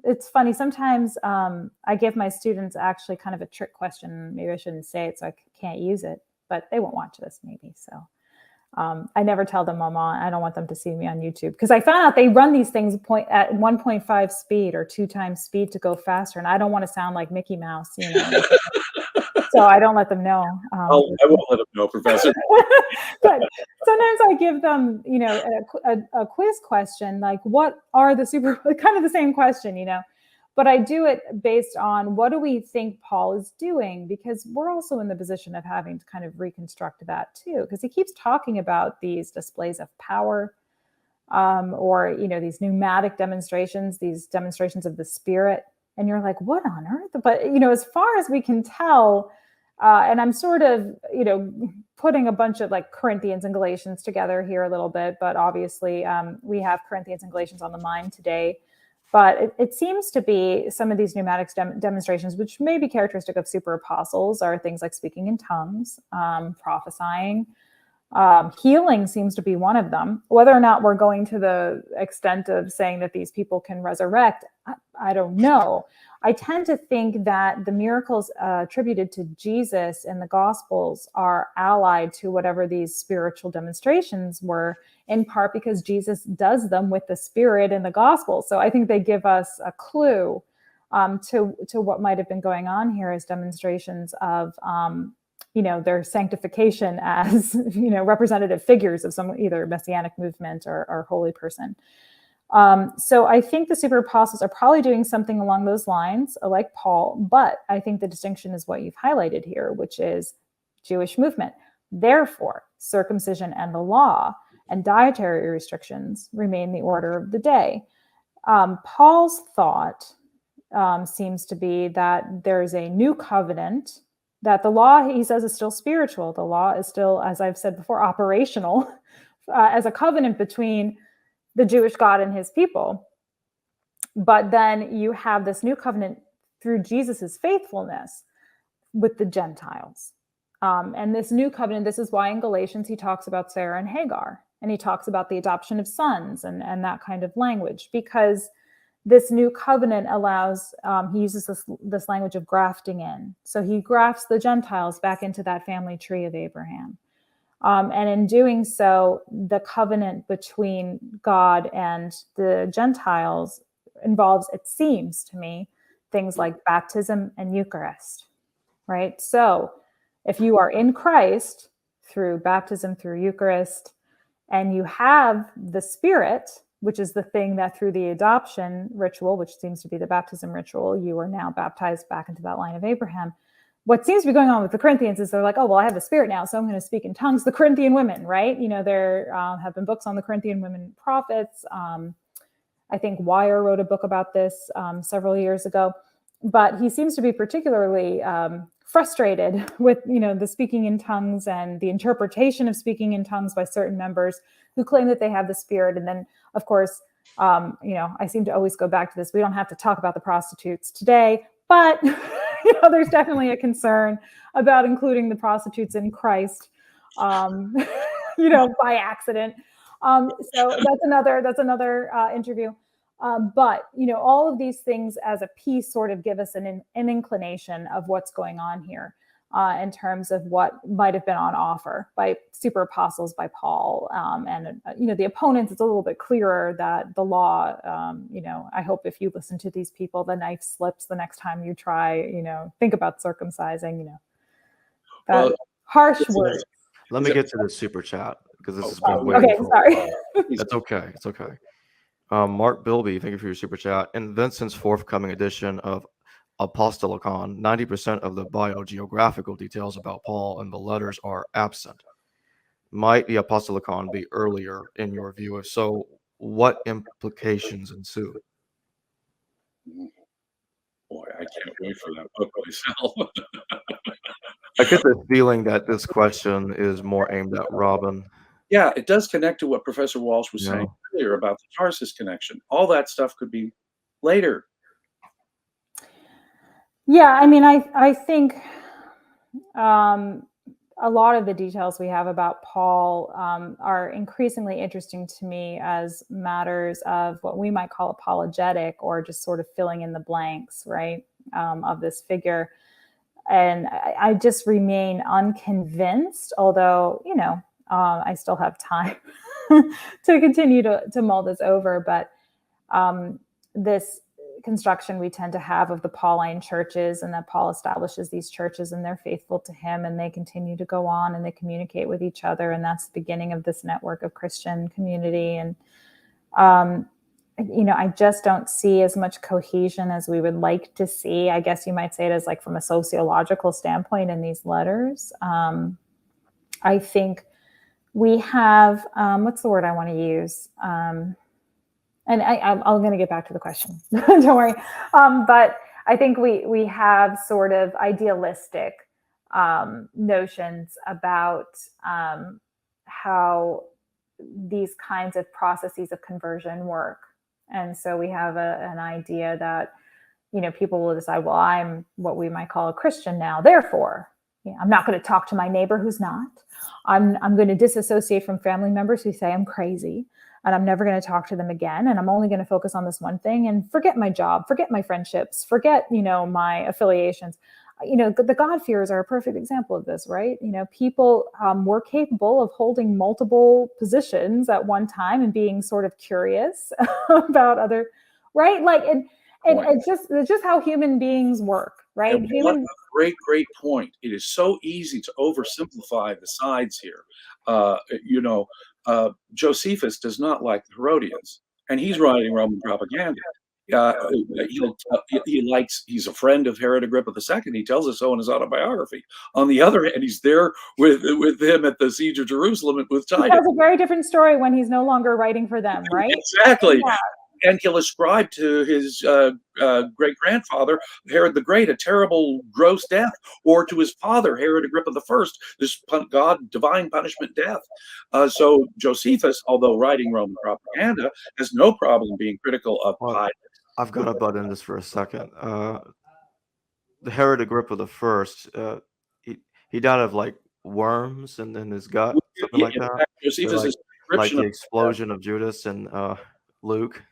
D: it's funny, sometimes I give my students actually kind of a trick question. Maybe I shouldn't say it so I can't use it, but they won't watch this maybe. So I never tell them I don't want them to see me on YouTube, because I found out they run these things at 1.5 speed or 2 times speed to go faster. And I don't want to sound like Mickey Mouse, you know. So I don't let them know.
E: I won't let them know, Professor.
D: But sometimes I give them, you know, a quiz question, like what are the kind of the same question, you know, but I do it based on what do we think Paul is doing, because we're also in the position of having to kind of reconstruct that too, because he keeps talking about these displays of power, or, you know, these pneumatic demonstrations, these demonstrations of the Spirit. And you're like, what on earth? But, you know, as far as we can tell, and I'm sort of, you know, putting a bunch of like Corinthians and Galatians together here a little bit, but obviously we have Corinthians and Galatians on the mind today. But it seems to be some of these pneumatic demonstrations, which may be characteristic of super apostles, are things like speaking in tongues, prophesying. Healing seems to be one of them. Whether or not we're going to the extent of saying that these people can resurrect, I don't know. I tend to think that the miracles attributed to Jesus in the Gospels are allied to whatever these spiritual demonstrations were, in part because Jesus does them with the Spirit in the Gospels. So I think they give us a clue to what might have been going on here as demonstrations of you know, their sanctification as, you know, representative figures of some either messianic movement or holy person. So I think the super apostles are probably doing something along those lines, like Paul, but I think the distinction is what you've highlighted here, which is Jewish movement. Therefore, circumcision and the law and dietary restrictions remain the order of the day. Paul's thought seems to be that there's a new covenant, that the law, he says, is still spiritual. The law is still, as I've said before, operational as a covenant between the Jewish God and his people. But then you have this new covenant through Jesus's faithfulness with the Gentiles. And this new covenant, this is why in Galatians he talks about Sarah and Hagar, and he talks about the adoption of sons and that kind of language, because this new covenant allows, he uses this language of grafting in. So he grafts the Gentiles back into that family tree of Abraham. And in doing so, the covenant between God and the Gentiles involves, it seems to me, things like baptism and Eucharist, right? So if you are in Christ through baptism, through Eucharist, and you have the Spirit, which is the thing that through the adoption ritual, which seems to be the baptism ritual, you are now baptized back into that line of Abraham. What seems to be going on with the Corinthians is they're like, oh, well, I have the Spirit now, so I'm going to speak in tongues. The Corinthian women, right? You know, there have been books on the Corinthian women prophets. I think Wire wrote a book about this several years ago. But he seems to be particularly frustrated with, you know, the speaking in tongues and the interpretation of speaking in tongues by certain members who claim that they have the Spirit. And then, of course, you know, I seem to always go back to this. We don't have to talk about the prostitutes today, but you know, there's definitely a concern about including the prostitutes in Christ, you know, by accident. So that's another interview. But, you know, all of these things as a piece sort of give us an inclination of what's going on here in terms of what might have been on offer by super apostles, by Paul. And, you know, the opponents, it's a little bit clearer that the law, you know, I hope if you listen to these people, the knife slips the next time you try, you know, think about circumcising, you know, that harsh words.
C: Let me get to the super chat because this has been waiting.
D: Okay, sorry.
C: It's okay. It's okay. Mark Bilby, thank you for your super chat. In Vincent's forthcoming edition of Apostolicon, 90% of the biogeographical details about Paul and the letters are absent. Might the Apostolicon be earlier in your view? If so, what implications ensue?
E: Boy, I can't wait for that book myself.
C: I get the feeling that this question is more aimed at Robyn.
E: Yeah, it does connect to what Professor Walsh was saying earlier about the Tarsus connection. All that stuff could be later.
D: Yeah, I mean, I think a lot of the details we have about Paul are increasingly interesting to me as matters of what we might call apologetic, or just sort of filling in the blanks, right, of this figure. And I just remain unconvinced, although, I still have time to continue to mull this over. But this construction we tend to have of the Pauline churches, and that Paul establishes these churches and they're faithful to him and they continue to go on and they communicate with each other. And that's the beginning of this network of Christian community. And, I just don't see as much cohesion as we would like to see. I guess you might say it as like from a sociological standpoint in these letters. I think we have, what's the word I want to use? And I'm going to get back to the question. Don't worry. But I think we have sort of idealistic notions about how these kinds of processes of conversion work. And so we have an idea that, people will decide, well, I'm what we might call a Christian now. Therefore, I'm not going to talk to my neighbor who's not. I'm going to disassociate from family members who say I'm crazy. And I'm never going to talk to them again. And I'm only going to focus on this one thing and forget my job, forget my friendships, forget, my affiliations. The God-fearers are a perfect example of this, right? People were capable of holding multiple positions at one time and being sort of curious about other, right? Like, and it's just how human beings work, right?
E: And what a great point. It is so easy to oversimplify the sides here. Josephus does not like the Herodians, and he's writing Roman propaganda. He's a friend of Herod Agrippa II. He tells us so in his autobiography. On the other hand, he's there with him at the siege of Jerusalem with Titus.
D: That's a very different story when he's no longer writing for them, right?
E: Exactly. Yeah. And he'll ascribe to his great-grandfather, Herod the Great, a terrible, gross death, or to his father, Herod Agrippa I, this divine punishment death. So Josephus, although writing Roman propaganda, has no problem being critical of Pilate.
C: I've got to butt in this for a second. The Herod Agrippa I, he died of like worms and in his gut, something like that.
E: Josephus'
C: like the explosion of Judas and Luke.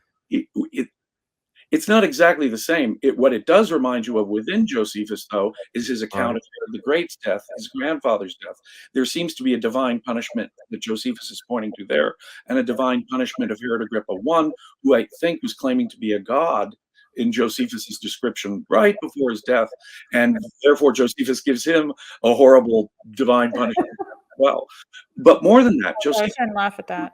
E: It's not exactly the same. What it does remind you of within Josephus, though, is his account of Herod the Great's death, his grandfather's death. There seems to be a divine punishment that Josephus is pointing to there, and a divine punishment of Herod Agrippa I, who I think was claiming to be a god in Josephus's description right before his death, and therefore Josephus gives him a horrible divine punishment as well. But more than that, Josephus
D: I shouldn't laugh at that.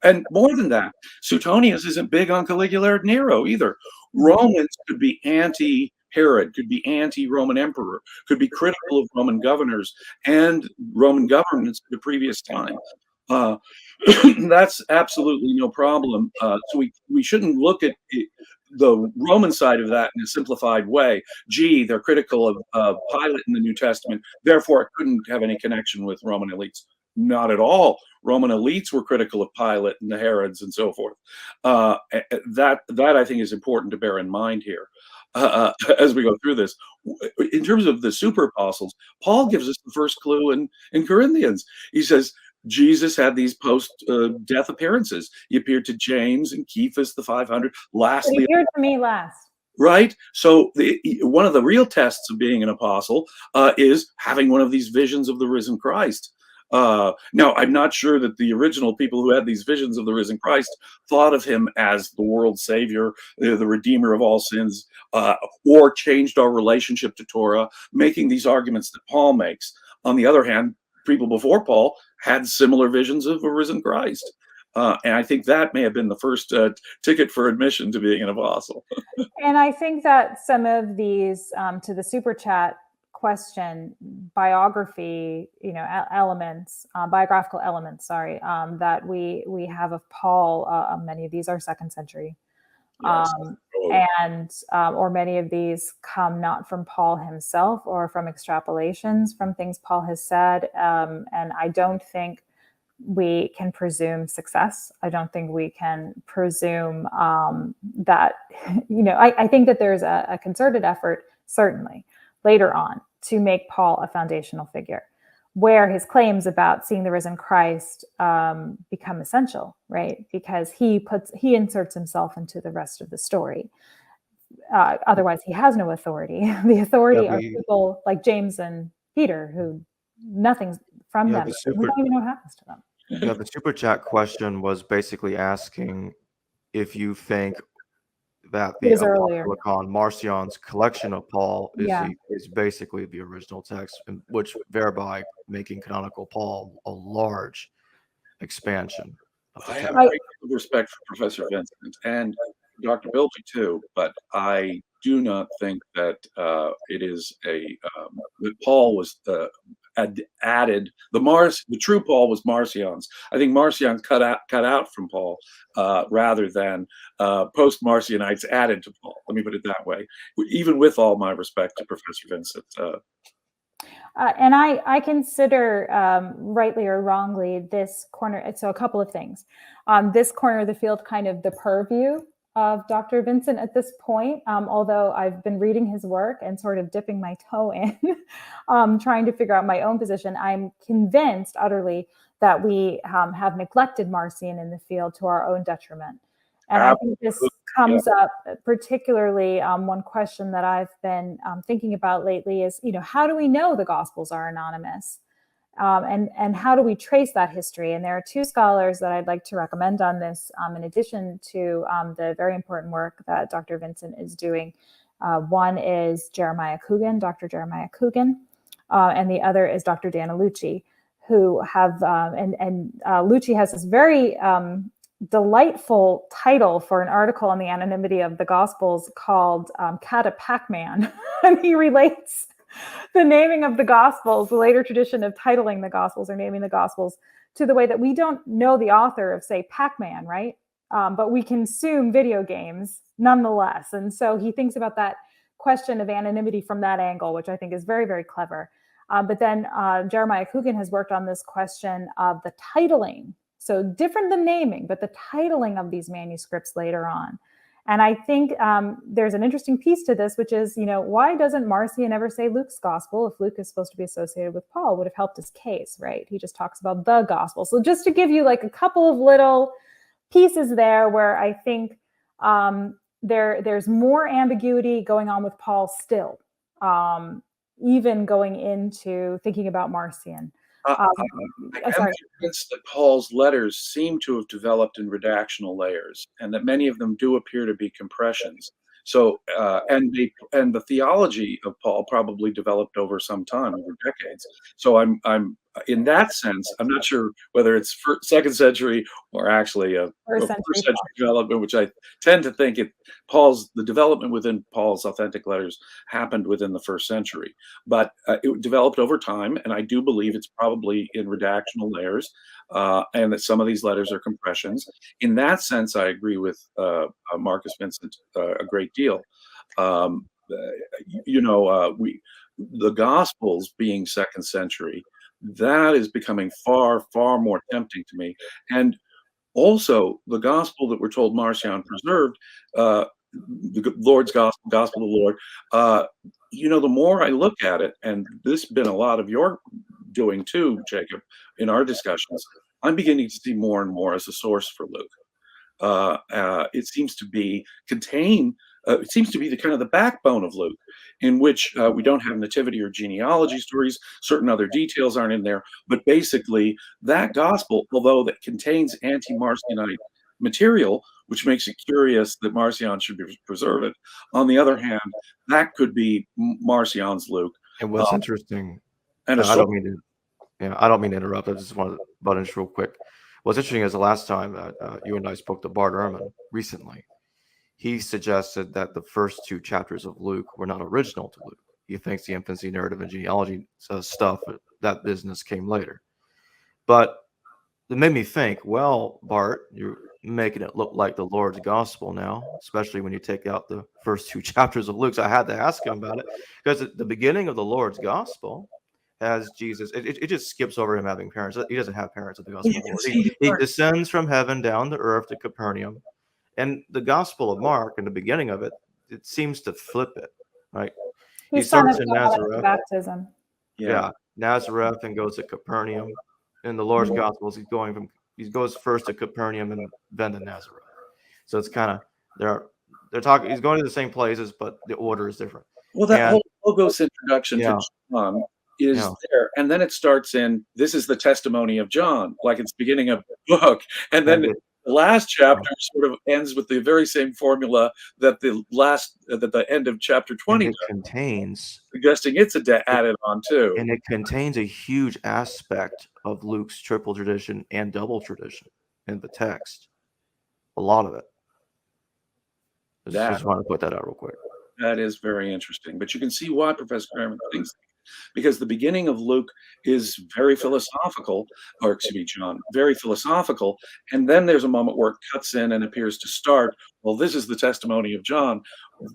E: And more than that, Suetonius isn't big on Caligula Nero either. Romans could be anti-Herod, could be anti-Roman emperor, could be critical of Roman governors and Roman governments at the previous time. That's absolutely no problem. So we shouldn't look at the Roman side of that in a simplified way. They're critical of Pilate in the New Testament, therefore it couldn't have any connection with Roman elites. Not at all. Roman elites were critical of Pilate and the Herods and so forth. That I think is important to bear in mind here as we go through this. In terms of the super apostles, Paul gives us the first clue in Corinthians. He says, Jesus had these post-death appearances. He appeared to James and Cephas, the 500. Lastly,
D: he appeared to me last.
E: Right? So one of the real tests of being an apostle is having one of these visions of the risen Christ. Now, I'm not sure that the original people who had these visions of the risen Christ thought of him as the world's savior, the redeemer of all sins, or changed our relationship to Torah, making these arguments that Paul makes. On the other hand, people before Paul had similar visions of a risen Christ. And I think that may have been the first ticket for admission to being an apostle.
D: And I think that some of these, to the super chat question, biography, biographical elements, that we have of Paul, many of these are 2nd century.
E: Yes.
D: Or many of these come not from Paul himself or from extrapolations from things Paul has said. And I don't think we can presume success. I don't think we can presume that, I think that there's a concerted effort, certainly, later on to make Paul a foundational figure. where his claims about seeing the risen Christ become essential, right? Because he inserts himself into the rest of the story. Otherwise, he has no authority. The authority are people like James and Peter, who nothing's from them. We don't even know what happens to them.
C: Yeah, the super chat question was basically asking if you think that the Apocryphon, Marcion's collection of Paul is basically the original text, which thereby making canonical Paul a large expansion.
E: I have great respect for Professor Vincent and Dr. Bilby too, but I do not think that it is that Paul was added. The true Paul was Marcion's. I think Marcion cut out from Paul rather than post-Marcionites added to Paul. Let me put it that way. Even with all my respect to Professor Vincent.
D: And I consider, rightly or wrongly, this corner, so a couple of things. This corner of the field kind of the purview of Dr. Vincent at this point, although I've been reading his work and sort of dipping my toe in, trying to figure out my own position. I'm convinced utterly that we have neglected Marcion in the field to our own detriment. And I think this comes up particularly, one question that I've been thinking about lately is, how do we know the Gospels are anonymous? And how do we trace that history? And there are two scholars that I'd like to recommend on this, in addition to the very important work that Dr. Vincent is doing. One is Dr. Jeremiah Coogan, and the other is Dr. Dan Lucci, who have, and Lucci has this very delightful title for an article on the anonymity of the Gospels called Cata Pac-Man. And he relates the naming of the Gospels, the later tradition of titling the Gospels or naming the Gospels, to the way that we don't know the author of, say, Pac-Man, right? But we consume video games nonetheless. And so he thinks about that question of anonymity from that angle, which I think is very, very clever. But then Jeremiah Coogan has worked on this question of the titling. So different than naming, but the titling of these manuscripts later on. And I think there's an interesting piece to this, which is, why doesn't Marcion ever say Luke's gospel? If Luke is supposed to be associated with Paul, would have helped his case, right? He just talks about the gospel. So just to give you like a couple of little pieces there where I think there's more ambiguity going on with Paul still, even going into thinking about Marcion.
E: I'm convinced that Paul's letters seem to have developed in redactional layers, and that many of them do appear to be compressions. So, and the theology of Paul probably developed over some time, over decades. So I'm in that sense, I'm not sure whether it's second century or actually a first century development, which I tend to think the development within Paul's authentic letters happened within the first century, but it developed over time, and I do believe it's probably in redactional layers, and that some of these letters are compressions. In that sense, I agree with Marcus Vincent a great deal. The Gospels being second century, that is becoming far, far more tempting to me. And also, the gospel that we're told Marcion preserved, the Lord's gospel, gospel of the Lord, the more I look at it, and this has been a lot of your doing too, Jacob, in our discussions, I'm beginning to see more and more as a source for Luke. It seems to be the kind of the backbone of Luke, in which we don't have nativity or genealogy stories. Certain other details aren't in there, but basically that gospel, although that contains anti-Marcionite material, which makes it curious that Marcion should preserve it. On the other hand, that could be Marcion's Luke.
C: And what's interesting,
E: and
C: I don't mean to interrupt. I just want to butt in real quick. What's interesting is the last time that you and I spoke to Bart Ehrman recently, he suggested that the first two chapters of Luke were not original to Luke. He thinks the infancy narrative and genealogy stuff, that business came later. But it made me think, well, Bart, you're making it look like the Lord's gospel now, especially when you take out the first two chapters of Luke. So I had to ask him about it, because at the beginning of the Lord's gospel has Jesus. It just skips over him having parents. He doesn't have parents at the gospel. He descends from heaven down to earth to Capernaum. And the Gospel of Mark, in the beginning of it, it seems to flip it, right?
D: He starts in Nazareth. Baptism.
C: Yeah. Nazareth and goes to Capernaum. In the Lord's Gospels, he goes first to Capernaum and then to Nazareth. So it's kind of they're talking. He's going to the same places, but the order is different.
E: Well, that whole logos introduction to John is there, and then it starts in, this is the testimony of John, like it's the beginning of the book, and then the last chapter sort of ends with the very same formula that the end of chapter 20
C: contains,
E: suggesting it's added on too.
C: And it contains a huge aspect of Luke's triple tradition and double tradition in the text. A lot of it. Just want to put that out real quick.
E: That is very interesting. But you can see why Professor Ehrman thinks, because the beginning of Luke is very philosophical, or excuse me, John, very philosophical. And then there's a moment where it cuts in and appears to start, well, this is the testimony of John.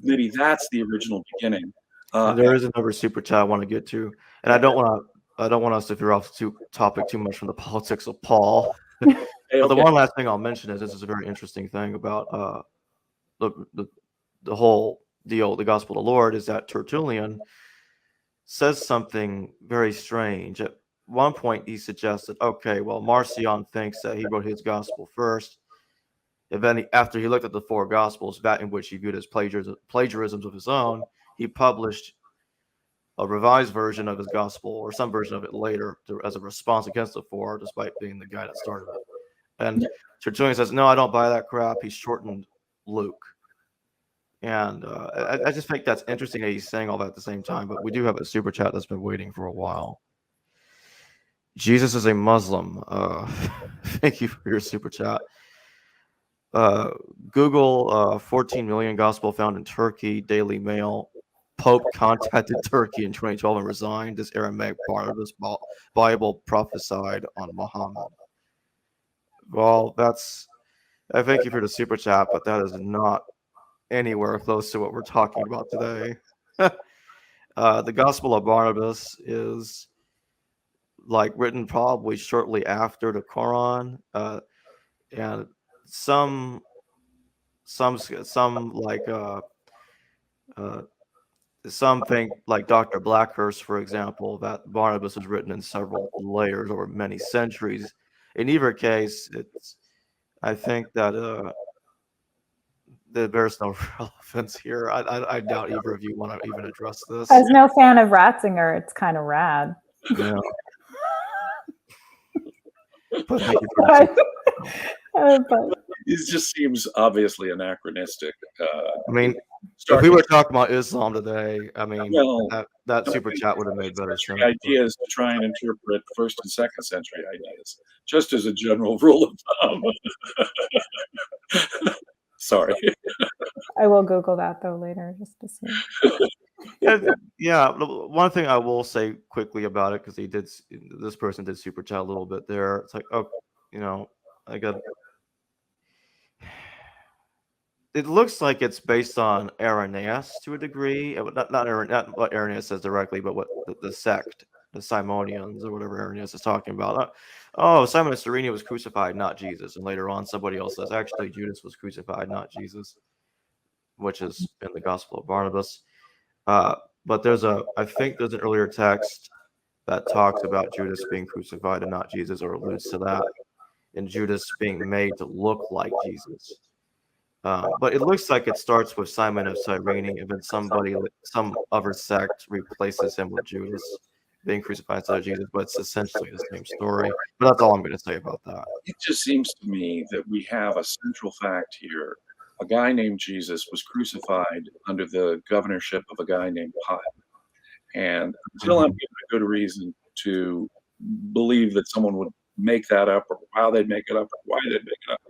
E: Maybe that's the original beginning.
C: There is another super chat I want to get to. And I don't want us to veer off the topic too much from the politics of Paul. Okay. The one last thing I'll mention is this is a very interesting thing about the whole deal, the gospel of the Lord, is that Tertullian says something very strange. At one point, he suggested, okay, well, Marcion thinks that he wrote his gospel first. And then after he looked at the four gospels, that in which he viewed as plagiarisms of his own, he published a revised version of his gospel, or some version of it later, as a response against the four, despite being the guy that started it. And Tertullian says, no, I don't buy that crap. He shortened Luke. And I just think that's interesting that he's saying all that at the same time. But we do have a super chat that's been waiting for a while. Jesus is a Muslim. Thank you for your super chat. Google 14 million gospel found in Turkey. Daily Mail. Pope contacted Turkey in 2012 and resigned. This Aramaic part of this Bible prophesied on Muhammad. Well, I thank you for the super chat, but that is not anywhere close to what we're talking about today. The Gospel of Barnabas is written probably shortly after the Quran, and some think, like Dr. Blackhurst, for example, that Barnabas was written in several layers over many centuries. In either case, I think that there's no relevance here. I doubt either of you want to even address this.
D: As no fan of Ratzinger, it's kind of rad.
C: Yeah.
E: It just seems obviously anachronistic.
C: I mean, if we were talking about Islam today, I mean, that super chat would have made better sense.
E: The idea is to try and interpret first and second century ideas, just as a general rule of thumb. Sorry.
C: I
D: will Google that though later, just to see.
C: Yeah. One thing I will say quickly about it, because this person did super chat a little bit there. It's like, it looks like it's based on Irenaeus to a degree. Not what Irenaeus says directly, but what the sect, the Simonians, or whatever Irenaeus is talking about. Simon of Cyrene was crucified, not Jesus. And later on, somebody else says, actually, Judas was crucified, not Jesus, which is in the Gospel of Barnabas. But I think there's an earlier text that talks about Judas being crucified and not Jesus, or alludes to that, and Judas being made to look like Jesus. But it looks like it starts with Simon of Cyrene, and then some other sect replaces him with Judas being crucified instead of Jesus. But it's essentially the same story. But that's all I'm going to say about that.
E: It just seems to me that we have a central fact here. A guy named Jesus was crucified under the governorship of a guy named Pilate. And until I'm given a good reason to believe that someone would make that up, or how they'd make it up, or why they'd make it up,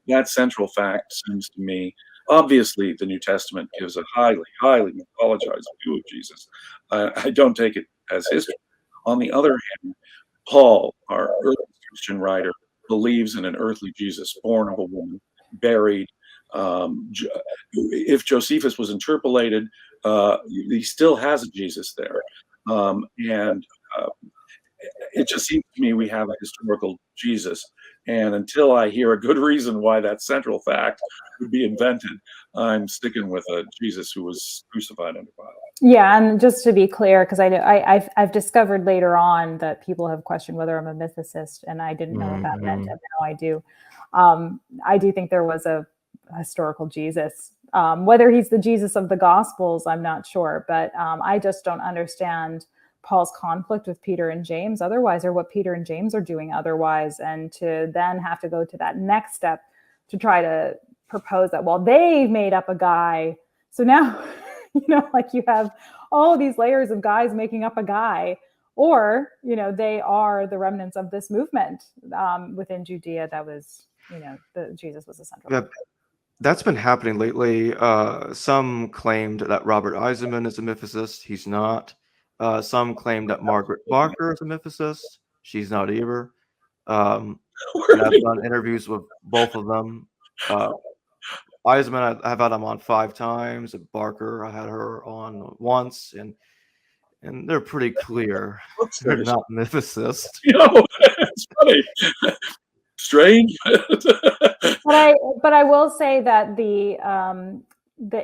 E: that central fact seems to me, obviously the New Testament gives a highly, highly mythologized view of Jesus. I don't take it as history. On the other hand, Paul, our early Christian writer, believes in an earthly Jesus born of a woman, buried. If Josephus was interpolated, he still has a Jesus there. And it just seems to me we have a historical Jesus And until I hear a good reason why that central fact would be invented, I'm sticking with a Jesus who was crucified under Pilate.
D: Yeah, and just to be clear, because I've discovered later on that people have questioned whether I'm a mythicist, and I didn't know what that meant, and now I do. I do think there was a historical Jesus. Whether he's the Jesus of the Gospels, I'm not sure, but I just don't understand Paul's conflict with Peter and James otherwise, or what Peter and James are doing otherwise, and to then have to go to that next step to try to propose that, well, they made up a guy, so now like you have all of these layers of guys making up a guy, or they are the remnants of this movement within Judea that was Jesus was a central figure.
C: That's been happening lately. Some claimed that Robert Eisenman is a mythicist. He's not. Some claim that Margaret Barker is a mythicist. She's not either. And I've done interviews with both of them. Eisenman, I've had him on 5 times. Barker, I had her on once, and they're pretty clear. They're not mythicists.
E: It's funny. Strange.
D: But I will say that the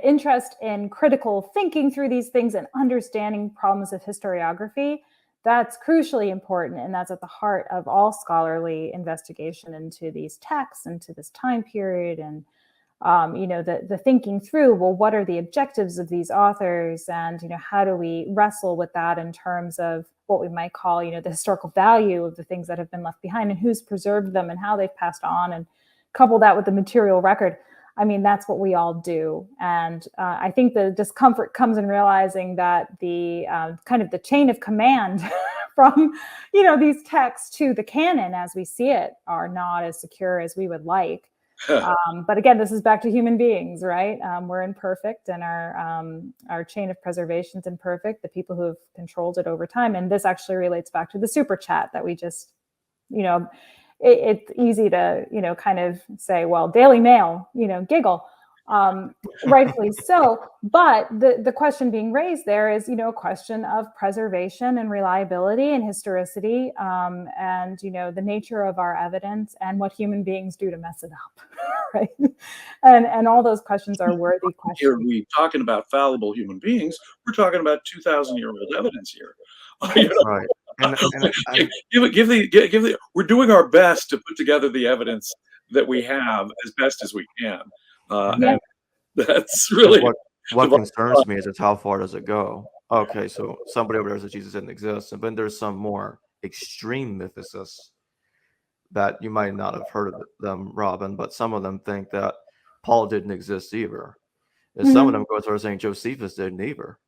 D: interest in critical thinking through these things and understanding problems of historiography, that's crucially important, and that's at the heart of all scholarly investigation into these texts, into this time period, and the thinking through, well, what are the objectives of these authors, and how do we wrestle with that in terms of what we might call the historical value of the things that have been left behind, and who's preserved them and how they've passed on, and couple that with the material record. I mean, that's what we all do. And I think the discomfort comes in realizing that the kind of the chain of command from, these texts to the canon as we see it are not as secure as we would like. But again, this is back to human beings, right? We're imperfect, and our chain of preservation is imperfect, the people who have controlled it over time. And this actually relates back to the super chat that we just, it's easy to, kind of say, well, Daily Mail, giggle, rightfully so. But the question being raised there is, a question of preservation and reliability and historicity, and, the nature of our evidence and what human beings do to mess it up, right? And all those questions are worthy questions.
E: Here we talking about fallible human beings. We're talking about 2,000-year-old evidence here.
C: Right.
E: We're doing our best to put together the evidence that we have as best as we can. And that's really
C: what concerns me is how far does it go? Okay, so somebody over there says Jesus didn't exist, and then there's some more extreme mythicists that you might not have heard of them, Robyn, but some of them think that Paul didn't exist either. And some of them go as far as saying Josephus didn't either.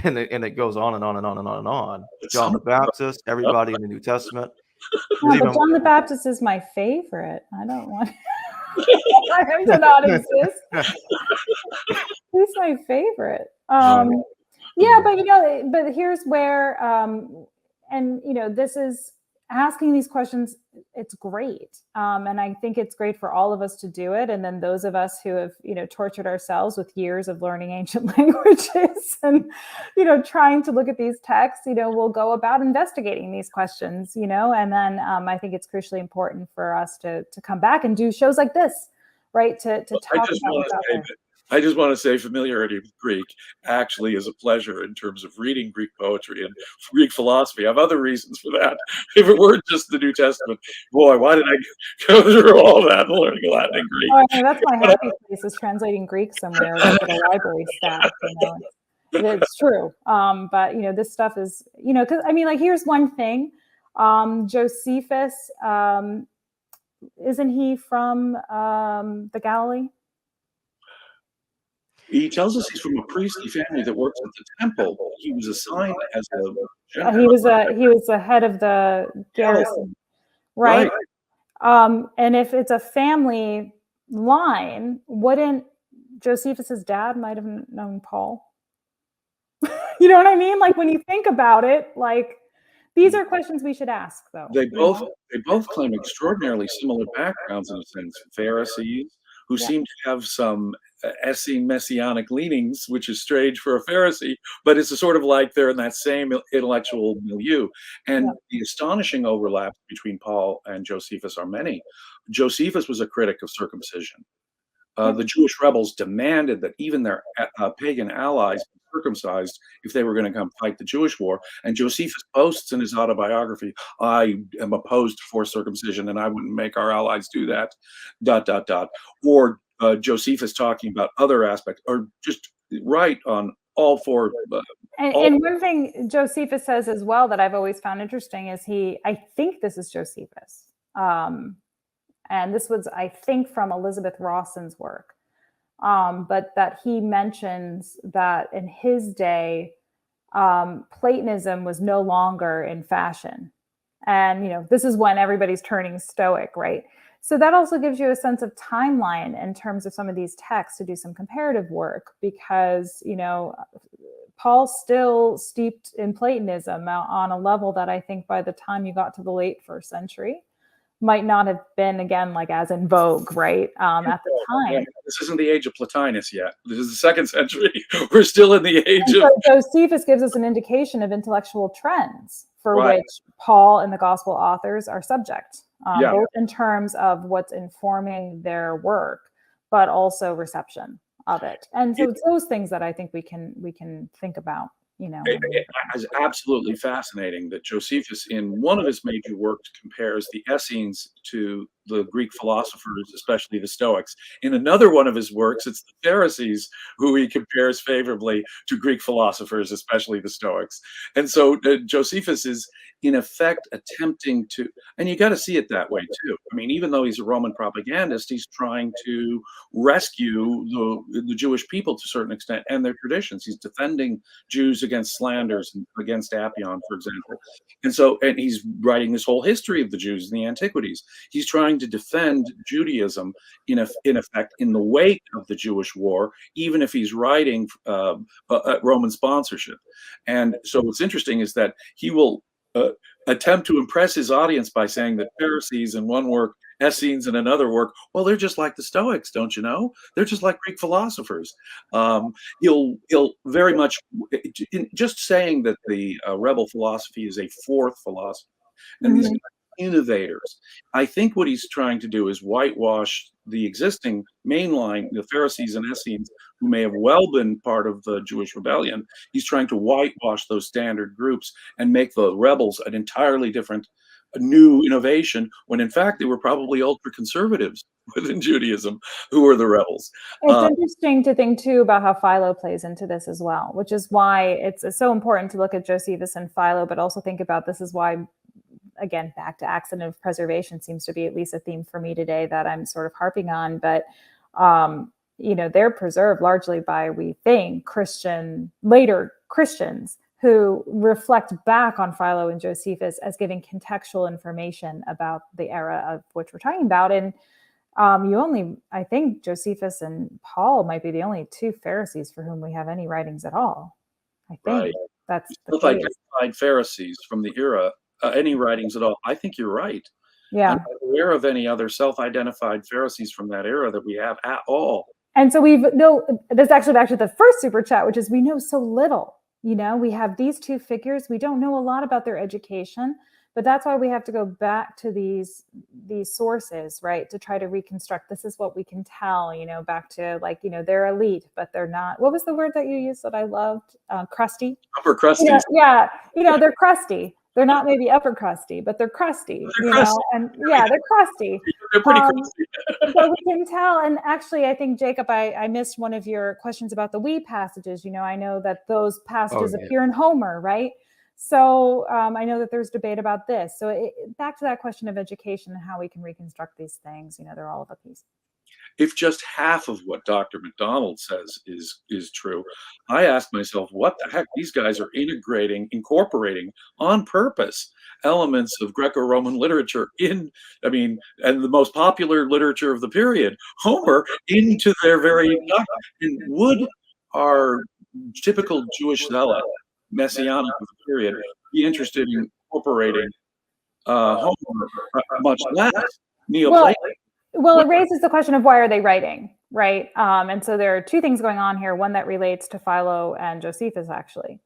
C: And it goes on and on and on and on and on. John the Baptist, everybody in the New Testament.
D: But John the Baptist is my favorite. I don't want him to not exist. He's my favorite. Yeah, but here's where, this is asking these questions. It's great. And I think it's great for all of us to do it. And then those of us who have, tortured ourselves with years of learning ancient languages and, trying to look at these texts, we'll go about investigating these questions, and then I think it's crucially important for us to come back and do shows like this, right? To talk about what's out there.
E: I just want to say familiarity with Greek actually is a pleasure in terms of reading Greek poetry and Greek philosophy. I have other reasons for that. If it weren't just the New Testament, boy, why did I go through all that and learning Latin and Greek?
D: Oh, that's my happy place, is translating Greek somewhere, like at a library staff. It's true. But this stuff is, because here's one thing. Josephus, isn't he from the Galilee?
E: He tells us he's from a priestly family that works at the temple. He was assigned as a
D: he was the head of the garrison, right? And if it's a family line, wouldn't Josephus's dad might have known Paul? You know what I mean? Like, when you think about it, like, these are questions we should ask, though.
E: They both claim extraordinarily similar backgrounds, in a sense. Pharisees who seem to have some Essene messianic leanings, which is strange for a Pharisee, but it's a sort of like they're in that same intellectual milieu. And the astonishing overlaps between Paul and Josephus are many. Josephus was a critic of circumcision. The Jewish rebels demanded that even their pagan allies be circumcised if they were going to come fight the Jewish war. And Josephus boasts in his autobiography, I am opposed to forced circumcision and I wouldn't make our allies do that, ... Or Josephus talking about other aspects, or just right on all four.
D: And one thing Josephus says as well that I've always found interesting is I think this is Josephus. And this was, I think, from Elizabeth Rawson's work, but that he mentions that in his day, Platonism was no longer in fashion. And, this is when everybody's turning Stoic, right? So that also gives you a sense of timeline in terms of some of these texts to do some comparative work, because, Paul's still steeped in Platonism on a level that I think by the time you got to the late 1st century, might not have been, again, like as in vogue, right? At the time.
E: This isn't the age of Plotinus yet. This is the 2nd century. We're still in the age of...
D: So Josephus gives us an indication of intellectual trends for which Paul and the gospel authors are subject, both in terms of what's informing their work, but also reception of it. And so it's those things that I think we can think about.
E: It's absolutely fascinating that Josephus, in one of his major works, compares the Essenes to the Greek philosophers, especially the Stoics. In another one of his works, it's the Pharisees who he compares favorably to Greek philosophers, especially the Stoics. And so Josephus is, in effect, attempting to, and you got to see it that way too. I mean, even though he's a Roman propagandist, he's trying to rescue the Jewish people to a certain extent and their traditions. He's defending Jews against slanders and against Appian, for example. And he's writing this whole history of the Jews in the Antiquities. He's trying to defend Judaism in effect in the wake of the Jewish war, even if he's writing Roman sponsorship. And so what's interesting is that he will attempt to impress his audience by saying that Pharisees in one work, Essenes in another work, well, they're just like the Stoics, don't you know? They're just like Greek philosophers. He'll very much, just saying that the rebel philosophy is a fourth philosophy, and these innovators. I think what he's trying to do is whitewash the existing mainline, the Pharisees and Essenes, who may have well been part of the Jewish rebellion. He's trying to whitewash those standard groups and make the rebels an entirely different, new innovation, when in fact they were probably ultra conservatives within Judaism who were the rebels.
D: It's interesting to think too about how Philo plays into this as well, which is why it's so important to look at Josephus and Philo, but also think about this is why, again, back to accident of preservation seems to be at least a theme for me today that I'm sort of harping on. But, they're preserved largely by, we think, later Christians who reflect back on Philo and Josephus as giving contextual information about the era of which we're talking about. And I think Josephus and Paul might be the only two Pharisees for whom we have any writings at all. I think that's the case.
E: Like Pharisees from the era. Any writings at all. I think you're right.
D: Yeah.
E: I'm not aware of any other self-identified Pharisees from that era that we have at all.
D: And so that's actually back to the first super chat, which is we know so little. We have these two figures. We don't know a lot about their education, but that's why we have to go back to these sources, right? To try to reconstruct, this is what we can tell, back to they're elite, but they're not. What was the word that you used that I loved? Crusty?
E: Upper crusty.
D: Yeah. They're crusty. They're not maybe upper crusty, but they're crusty, and they're crusty.
E: They're pretty crusty.
D: So we can tell. And actually, I think, Jacob, I missed one of your questions about the we passages. I know that those passages appear in Homer, right? So I know that there's debate about this. So back to that question of education and how we can reconstruct these things, they're all of a piece.
E: If just half of what Dr. McDonald says is true, I ask myself, what the heck? These guys are incorporating on purpose elements of Greco-Roman literature and the most popular literature of the period, Homer, into their very and would our typical Jewish zealot, messianic of the period, be interested in incorporating Homer, much less Neoplatonism?
D: Well, it raises the question of why are they writing, right? And so there are two things going on here. One that relates to Philo and Josephus, actually.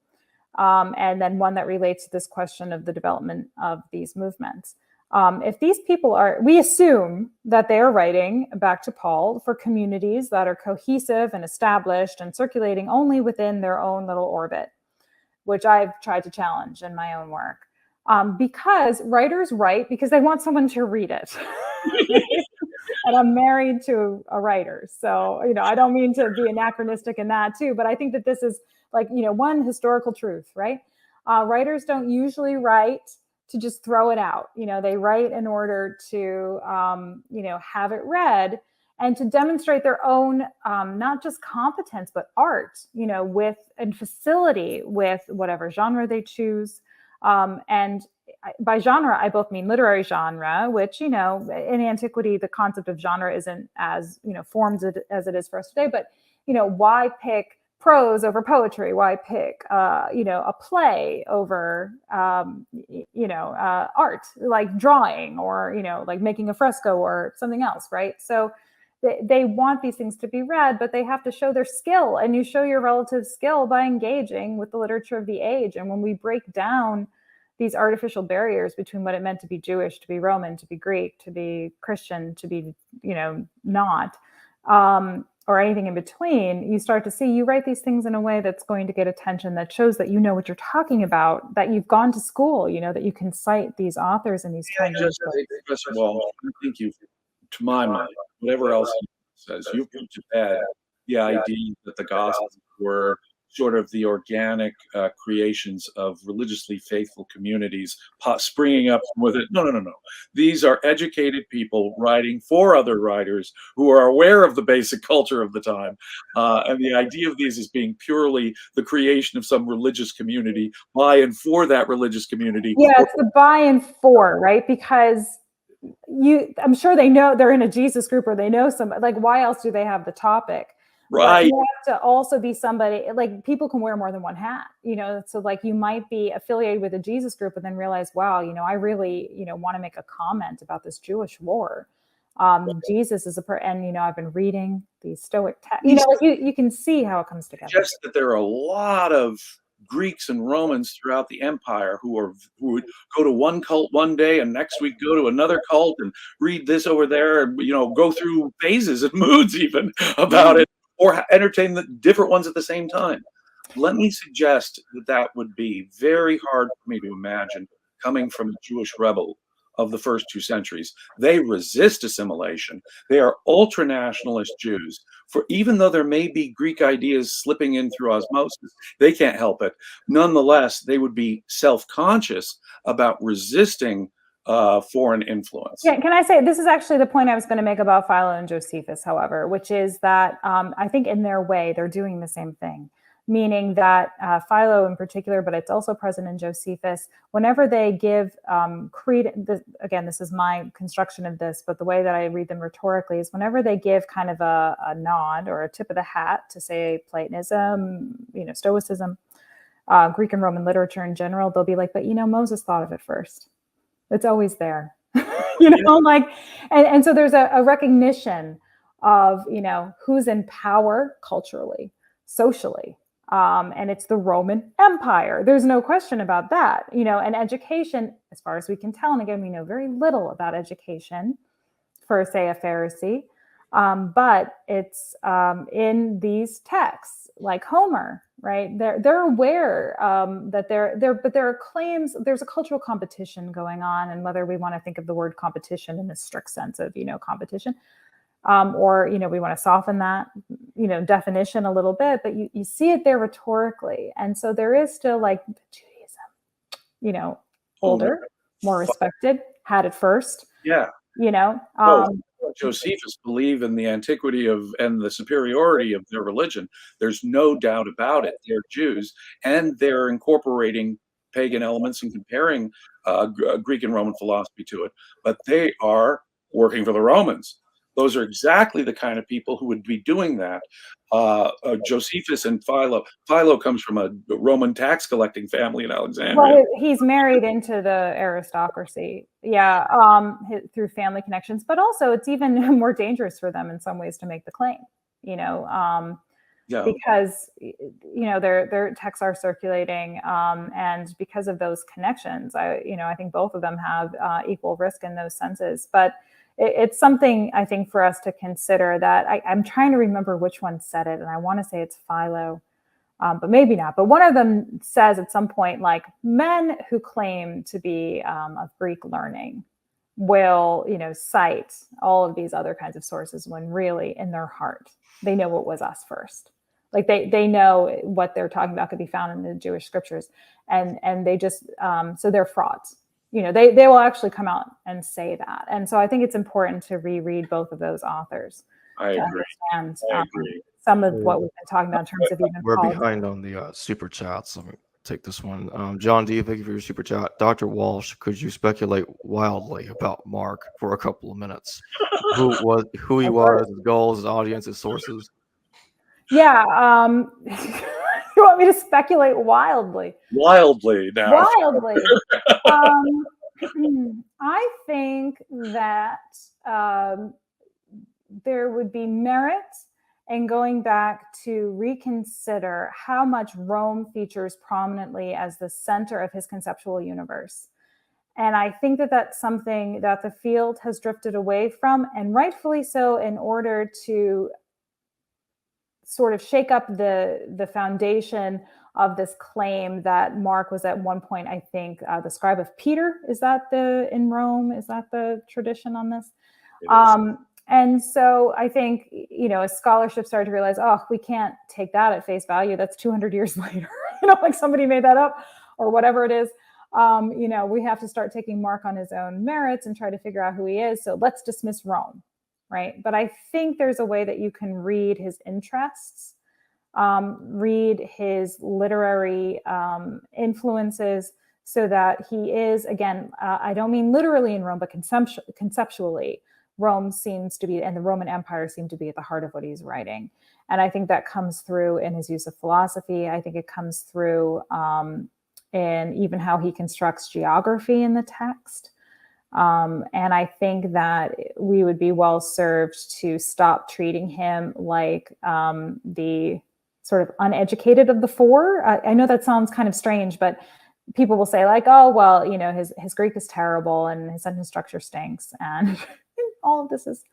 D: And then one that relates to this question of the development of these movements. If these people we assume that they are writing back to Paul for communities that are cohesive and established and circulating only within their own little orbit, which I've tried to challenge in my own work. Because writers write because they want someone to read it. And I'm married to a writer. So, I don't mean to be anachronistic in that too, but I think that this is like, one historical truth, right? Writers don't usually write to just throw it out. They write in order to, have it read and to demonstrate their own, not just competence, but art, with and facility with whatever genre they choose. And by genre, I both mean literary genre, which, in antiquity, the concept of genre isn't as, formed as it is for us today. But, why pick prose over poetry? Why pick, a play over, art, like drawing or, like making a fresco or something else, right? So they want these things to be read, but they have to show their skill. And you show your relative skill by engaging with the literature of the age. And when we break down these artificial barriers between what it meant to be Jewish, to be Roman, to be Greek, to be Christian, to be, not, or anything in between, you start to see you write these things in a way that's going to get attention, that shows that you know what you're talking about, that you've gone to school, that you can cite these authors and these kinds of
E: First of all, I think you, to my mind, whatever else he says, you put to bed the idea that the Gospels were sort of the organic creations of religiously faithful communities springing up with it. No. These are educated people writing for other writers who are aware of the basic culture of the time. And the idea of these as being purely the creation of some religious community by and for that religious community.
D: Yeah, it's the by and for, right? Because I'm sure they know they're in a Jesus group or they know somebody. Like, why else do they have the topic?
E: Right.
D: But you have to also be somebody, like, people can wear more than one hat, so like you might be affiliated with a Jesus group and then realize, wow, I really, want to make a comment about this Jewish war. Jesus is and, I've been reading the Stoic text, like you can see how it comes together.
E: Just that there are a lot of Greeks and Romans throughout the empire who would go to one cult one day and next week go to another cult and read this over there and, go through phases and moods even about it, or entertain the different ones at the same time. Let me suggest that would be very hard for me to imagine coming from a Jewish rebel of the first 2 centuries. They resist assimilation. They are ultra-nationalist Jews. For even though there may be Greek ideas slipping in through osmosis, they can't help it. Nonetheless, they would be self-conscious about resisting foreign influence.
D: Yeah, can I say, this is actually the point I was going to make about Philo and Josephus, however, which is that I think in their way, they're doing the same thing. Meaning that Philo in particular, but it's also present in Josephus, whenever they give again, this is my construction of this, but the way that I read them rhetorically is whenever they give kind of a nod or a tip of the hat to, say, Platonism, Stoicism, Greek and Roman literature in general, they'll be like, but Moses thought of it first. It's always there, like, and so there's a recognition of, who's in power culturally, socially. And it's the Roman Empire. There's no question about that, and education, as far as we can tell, and again, we know very little about education for, say, a Pharisee, but it's in these texts like Homer, right? They're aware that but there are claims, there's a cultural competition going on, and whether we want to think of the word competition in the strict sense of, competition, or, we want to soften that, definition a little bit, but you see it there rhetorically. And so there is still like Judaism, older, more respected, had it first.
E: Yeah. Josephus believe in the antiquity and the superiority of their religion. There's no doubt about it. They're Jews, and they're incorporating pagan elements and comparing Greek and Roman philosophy to it. But they are working for the Romans. Those are exactly the kind of people who would be doing that. Josephus and Philo. Philo comes from a Roman tax collecting family in Alexandria.
D: Well, he's married into the aristocracy, through family connections. But also, it's even more dangerous for them in some ways to make the claim.
E: Yeah.
D: because their texts are circulating, and because of those connections, I think both of them have equal risk in those senses. But it's something I think for us to consider. That I'm trying to remember which one said it, and I want to say it's Philo, but maybe not. But one of them says at some point, like, men who claim to be of Greek learning will, cite all of these other kinds of sources when really in their heart they know what was us first. Like they know what they're talking about could be found in the Jewish scriptures, and they just so they're frauds. They will actually come out and say that. And so I think it's important to reread both of those authors.
E: I agree.
D: Understand some of what we've been talking about in terms of even
C: We're
D: politics.
C: behind on the super chats. Let me take this one. John D, thank you for your super chat. Dr. Walsh, could you speculate wildly about Mark for a couple of minutes? Who he was, his goals, his audience, his sources?
D: Yeah. You want me to speculate wildly?
E: Wildly now.
D: Wildly. I think that there would be merit in going back to reconsider how much Rome features prominently as the center of his conceptual universe. And I think that that's something that the field has drifted away from, and rightfully so, in order to sort of shake up the foundation of this claim that Mark was at one point, I think, the scribe of Peter. Is that in Rome? Is that the tradition on this? And so I think, as scholarship started to realize, we can't take that at face value. That's 200 years later, like somebody made that up or whatever it is. We have to start taking Mark on his own merits and try to figure out who he is. So let's dismiss Rome. Right. But I think there's a way that you can read his interests, read his literary influences, so that he is, again, I don't mean literally in Rome, but conceptually, Rome seems to be, and the Roman Empire seem to be at the heart of what he's writing. And I think that comes through in his use of philosophy. I think it comes through in even how he constructs geography in the text. And I think that we would be well served to stop treating him like the sort of uneducated of the four. I know that sounds kind of strange, but people will say like, oh, well, his Greek is terrible and his sentence structure stinks. And all of this is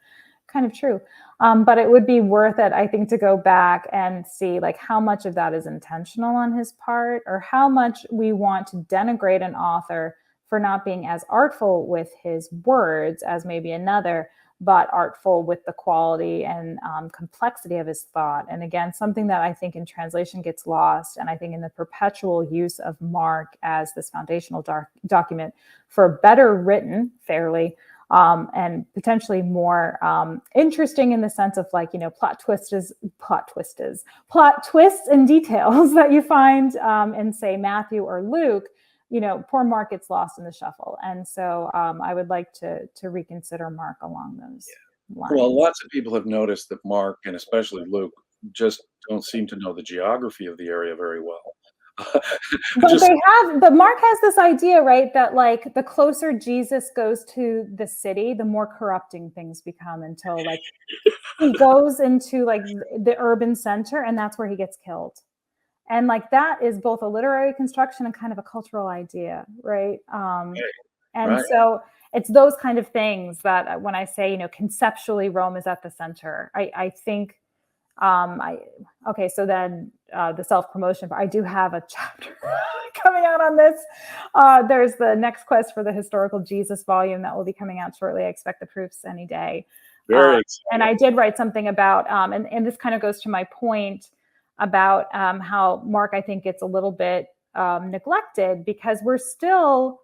D: kind of true. But it would be worth it, I think, to go back and see like how much of that is intentional on his part, or how much we want to denigrate an author for not being as artful with his words as maybe another, but artful with the quality and complexity of his thought. And again, something that I think in translation gets lost, and I think in the perpetual use of Mark as this foundational document for better written, fairly, and potentially more interesting in the sense of like, plot twists and details that you find in, say, Matthew or Luke. Poor Mark gets lost in the shuffle. And so I would like to reconsider Mark along those lines.
E: Well, lots of people have noticed that Mark, and especially Luke, just don't seem to know the geography of the area very well.
D: But Mark has this idea, right, that like the closer Jesus goes to the city, the more corrupting things become, until like he goes into like the urban center, and that's where he gets killed. And like that is both a literary construction and kind of a cultural idea, right? So it's those kind of things that when I say, conceptually Rome is at the center, I think, so then the self-promotion, I do have a chapter coming out on this. There's the Next Quest for the Historical Jesus volume that will be coming out shortly. I expect the proofs any day.
E: Very exciting.
D: And I did write something about, and this kind of goes to my point about how Mark, I think, gets a little bit neglected, because we're still,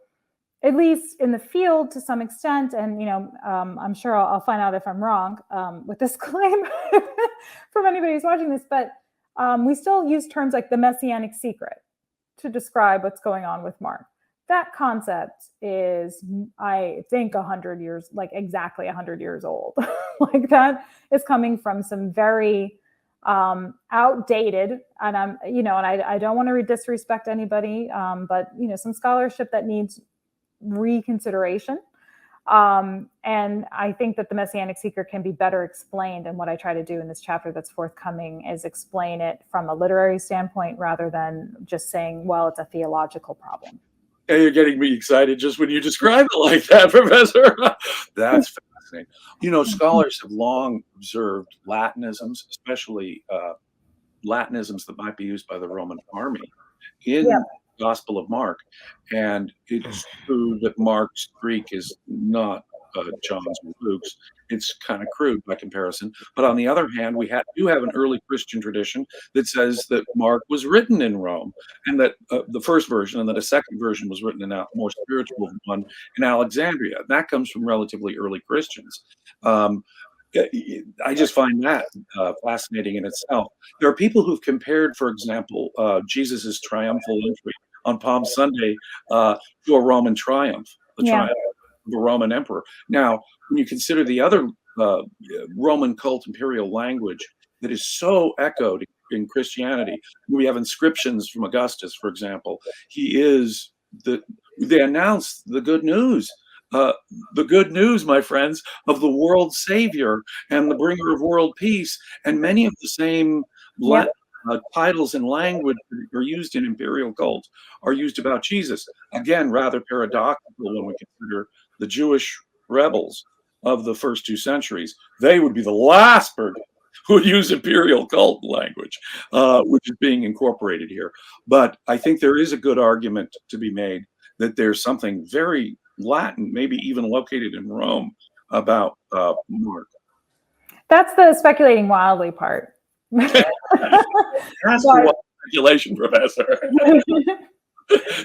D: at least in the field to some extent, and I'm sure I'll find out if I'm wrong with this claim from anybody who's watching this, but we still use terms like the messianic secret to describe what's going on with Mark. That concept is, I think, 100 years, like exactly 100 years old. Like that is coming from some very outdated, and I don't want to disrespect anybody, but some scholarship that needs reconsideration. And I think that the Messianic seeker can be better explained, and what I try to do in this chapter that's forthcoming is explain it from a literary standpoint rather than just saying, well, it's a theological problem.
E: Yeah, you're getting me excited just when you describe it like that, Professor. That's fascinating. You know, scholars have long observed Latinisms, especially Latinisms that might be used by the Roman army in
D: Yeah.
E: the Gospel of Mark. And it's true that Mark's Greek is not John's or Luke's. It's kind of crude by comparison. But on the other hand, we do have an early Christian tradition that says that Mark was written in Rome, and that the first version, and that a second version was written in a more spiritual one in Alexandria. That comes from relatively early Christians. I just find that fascinating in itself. There are people who've compared, for example, Jesus's triumphal entry on Palm Sunday to a Roman triumph, the triumph of the Roman emperor. Now, when you consider the other Roman cult imperial language that is so echoed in Christianity, we have inscriptions from Augustus, for example. They announce the good news. The good news, my friends, of the world's savior and the bringer of world peace, and many of the same titles and language that are used in imperial cults are used about Jesus. Again, rather paradoxical when we consider the Jewish rebels of the first 2 centuries. They would be the last person who would use imperial cult language, which is being incorporated here. But I think there is a good argument to be made that there's something very Latin, maybe even located in Rome, about Mark.
D: That's the speculating wildly part.
E: That's the speculation, Professor.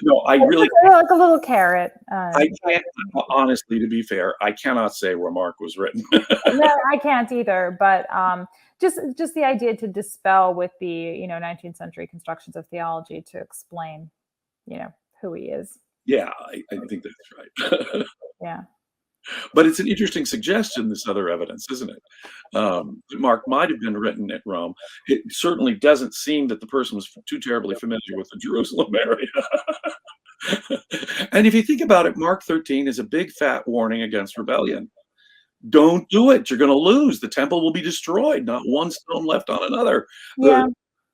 E: No, I really
D: like a little carrot.
E: I can't, honestly, to be fair, I cannot say where Mark was written.
D: No, I can't either. But just the idea to dispel with the 19th century constructions of theology to explain, who he is.
E: Yeah, I think that's right.
D: Yeah.
E: But it's an interesting suggestion, this other evidence, isn't it? Mark might have been written at Rome. It certainly doesn't seem that the person was too terribly familiar with the Jerusalem area. And if you think about it, Mark 13 is a big fat warning against rebellion. Don't do it. You're going to lose. The temple will be destroyed. Not one stone left on another.
D: Yeah.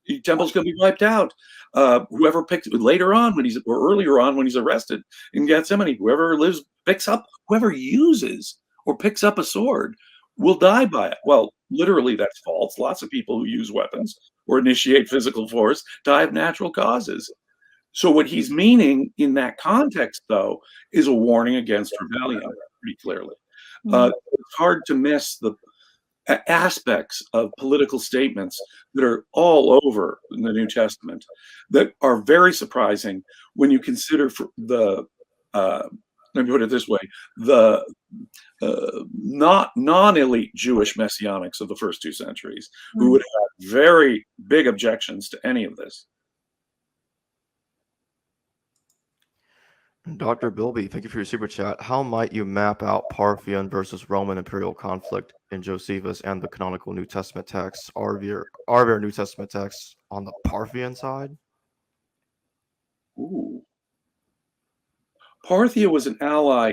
E: The temple's going to be wiped out. Whoever picks later on or earlier on when he's arrested in Gethsemane, whoever whoever uses or picks up a sword will die by it. Well, literally that's false. Lots of people who use weapons or initiate physical force die of natural causes. So what he's meaning in that context, though, is a warning against rebellion, pretty clearly. It's hard to miss the aspects of political statements that are all over in the New Testament that are very surprising when you consider let me put it this way, the non-elite Jewish messianics of the first 2 centuries who would have very big objections to any of this.
C: Dr. Bilby, thank you for your super chat. How might you map out Parthian versus Roman imperial conflict in Josephus and the canonical New Testament texts? Are there New Testament texts on the Parthian side?
E: Ooh. Parthia was an ally,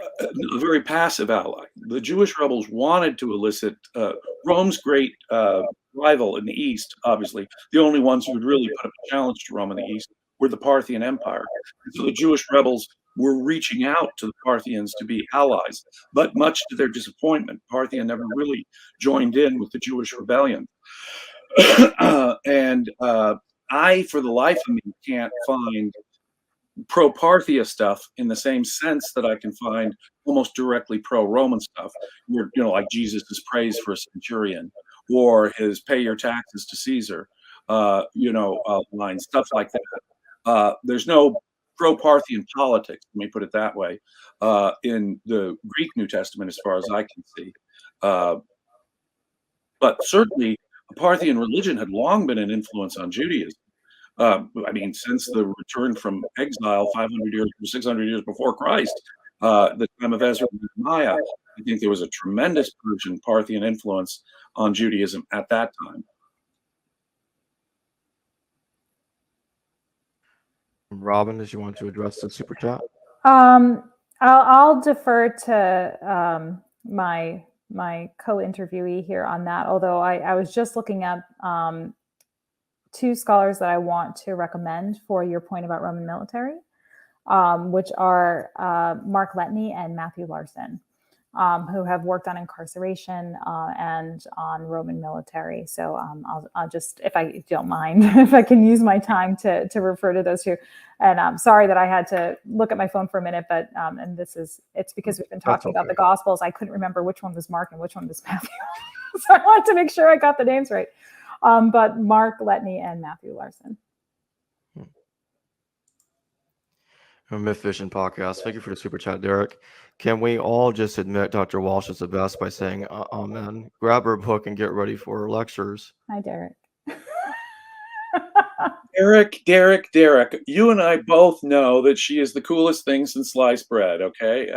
E: a very passive ally. The Jewish rebels wanted to elicit Rome's great rival in the East, obviously. The only ones who would really put up a challenge to Rome in the East were the Parthian Empire. And so the Jewish rebels were reaching out to the Parthians to be allies. But much to their disappointment, Parthia never really joined in with the Jewish rebellion. And I, for the life of me, can't find pro-Parthia stuff in the same sense that I can find almost directly pro-Roman stuff, where, like Jesus' praise for a centurion or his pay your taxes to Caesar, line, stuff like that. There's no pro-Parthian politics, let me put it that way, in the Greek New Testament as far as I can see. But certainly, Parthian religion had long been an influence on Judaism. Since the return from exile 500 years, 600 years before Christ, the time of Ezra and Nehemiah, I think there was a tremendous Persian Parthian influence on Judaism at that time.
C: Robyn, did you want to address the super chat?
D: I'll defer to my co-interviewee here on that. Although I was just looking up two scholars that I want to recommend for your point about Roman military, which are Mark Letney and Matthew Larson, who have worked on incarceration and on Roman military. So I'll just, if I don't mind, if I can use my time to refer to those two. And I'm sorry that I had to look at my phone for a minute, but and it's because we've been talking about the Gospels. I couldn't remember which one was Mark and which one was Matthew. So I wanted to make sure I got the names right. But Mark Letney and Matthew Larson.
C: Myth Vision podcast. Thank you for the super chat, Derek. Can we all just admit Dr. Walsh is the best by saying amen? Grab her book and get ready for her lectures.
D: Hi, Derek.
E: Derek, you and I both know that she is the coolest thing since sliced bread, okay?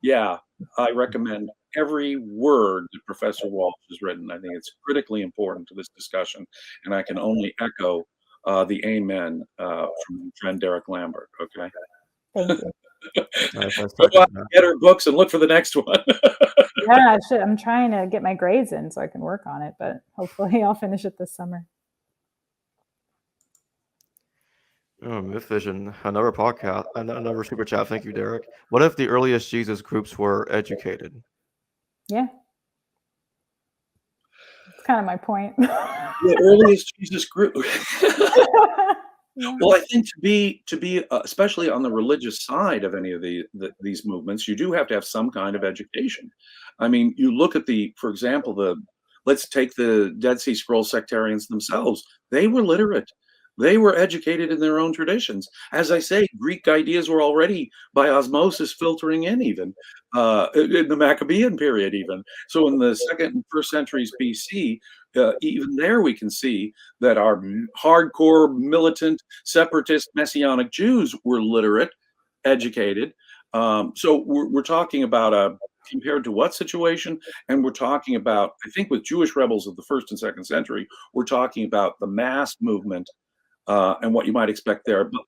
E: Yeah, I recommend every word that Professor Walsh has written. I think it's critically important to this discussion, and I can only echo the amen from friend Derek Lambert, okay?
D: Thank you.
E: Go out and get her books and look for the next one.
D: Yeah, I should. I'm trying to get my grades in so I can work on it, but hopefully I'll finish it this summer.
C: Myth Vision, another podcast, another super chat. Thank you, Derek. What if the earliest Jesus groups were educated?
D: Yeah. It's kind of my point.
E: The earliest Jesus group.
D: Yeah.
E: Well, I think to be especially on the religious side of any of these movements, you do have to have some kind of education. I mean, you look at for example, let's take the Dead Sea Scrolls sectarians themselves. They were literate. They were educated in their own traditions. As I say, Greek ideas were already by osmosis filtering in even in the Maccabean period even. So in the 2nd and 1st centuries BC, even there we can see that our hardcore militant separatist messianic Jews were literate, educated. So we're talking about compared to what situation? And we're talking about, I think with Jewish rebels of the 1st and 2nd century, we're talking about the mass movement and what you might expect there. But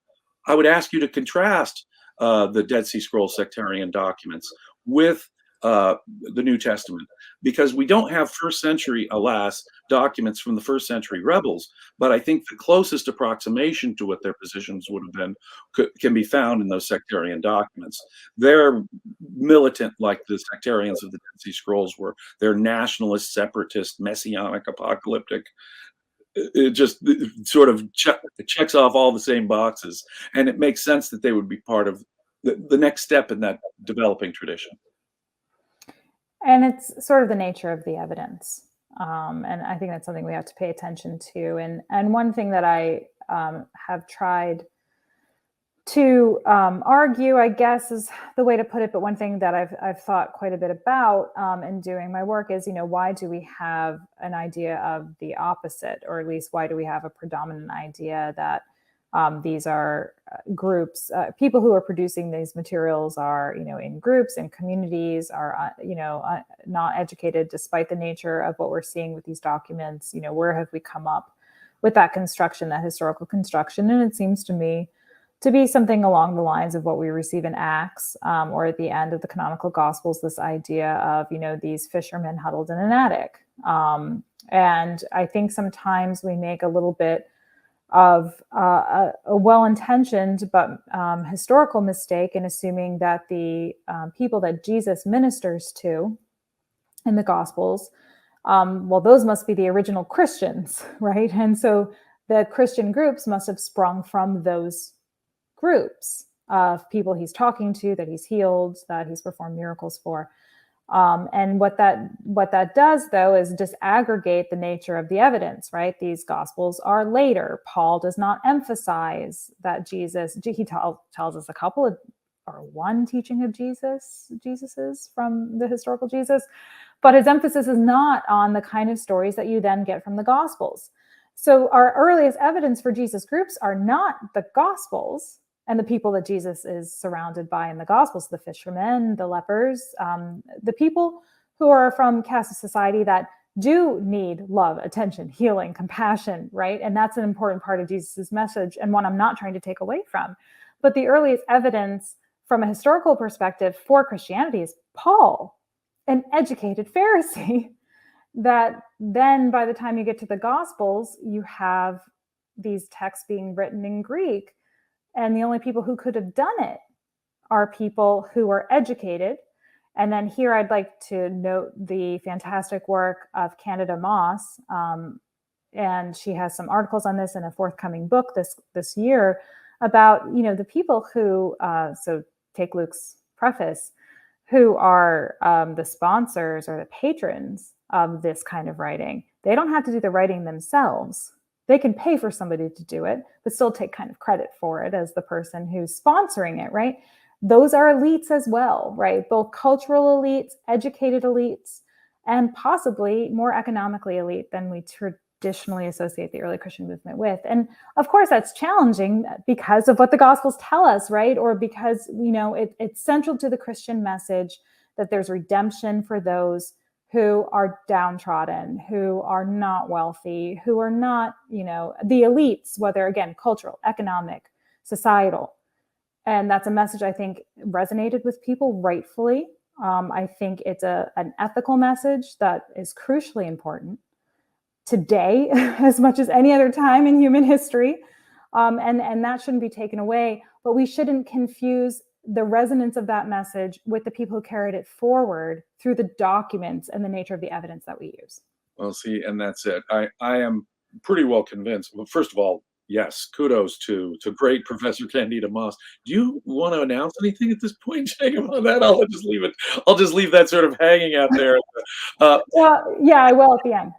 E: I would ask you to contrast the Dead Sea Scrolls sectarian documents with the New Testament, because we don't have 1st century, alas, documents from the 1st century rebels, but I think the closest approximation to what their positions would have been can be found in those sectarian documents. They're militant like the sectarians of the Dead Sea Scrolls were. They're nationalist, separatist, messianic, apocalyptic. It just sort of checks off all the same boxes, and it makes sense that they would be part of the next step in that developing tradition.
D: And it's sort of the nature of the evidence. And I think that's something we have to pay attention to. And one thing that I have tried to argue, I guess is the way to put it, but one thing that I've thought quite a bit about in doing my work is, why do we have an idea of the opposite, or at least why do we have a predominant idea that these are groups, people who are producing these materials are, in groups and communities, are, not educated despite the nature of what we're seeing with these documents. Where have we come up with that construction, that historical construction? And it seems to me to be something along the lines of what we receive in Acts or at the end of the canonical Gospels, this idea of, these fishermen huddled in an attic. And I think sometimes we make a little bit of a well-intentioned but historical mistake in assuming that the people that Jesus ministers to in the Gospels, those must be the original Christians, right? And so the Christian groups must have sprung from those groups of people he's talking to, that he's healed, that he's performed miracles for. And what that does, though, is disaggregate the nature of the evidence, right? These Gospels are later. Paul does not emphasize that Jesus, he tells us a couple of, or one teaching of Jesus's from the historical Jesus, but his emphasis is not on the kind of stories that you then get from the Gospels. So our earliest evidence for Jesus groups are not the Gospels and the people that Jesus is surrounded by in the Gospels, the fishermen, the lepers, the people who are from caste society that do need love, attention, healing, compassion, right? And that's an important part of Jesus's message, and one I'm not trying to take away from. But the earliest evidence from a historical perspective for Christianity is Paul, an educated Pharisee. That then by the time you get to the Gospels, you have these texts being written in Greek. And the only people who could have done it are people who are educated. And then here I'd like to note the fantastic work of Candida Moss. And she has some articles on this in a forthcoming book this year about, the people who, so take Luke's preface, who are the sponsors or the patrons of this kind of writing. They don't have to do the writing themselves. They can pay for somebody to do it, but still take kind of credit for it as the person who's sponsoring it, right? Those are elites as well, right? Both cultural elites, educated elites, and possibly more economically elite than we traditionally associate the early Christian movement with. And of course, that's challenging because of what the Gospels tell us, right? Or because, it's central to the Christian message that there's redemption for those who are downtrodden, who are not wealthy, who are not, the elites, whether, again, cultural, economic, societal. And that's a message I think resonated with people rightfully. I think it's an ethical message that is crucially important today as much as any other time in human history. And that shouldn't be taken away, but we shouldn't confuse the resonance of that message with the people who carried it forward through the documents and the nature of the evidence that we use.
E: Well, see, and that's it. I am pretty well convinced. Well, first of all, yes, kudos to great Professor Candida Moss. Do you want to announce anything at this point, Jacob, on that? I'll just leave it. I'll just leave that sort of hanging out there.
D: Well, yeah, I will at the end.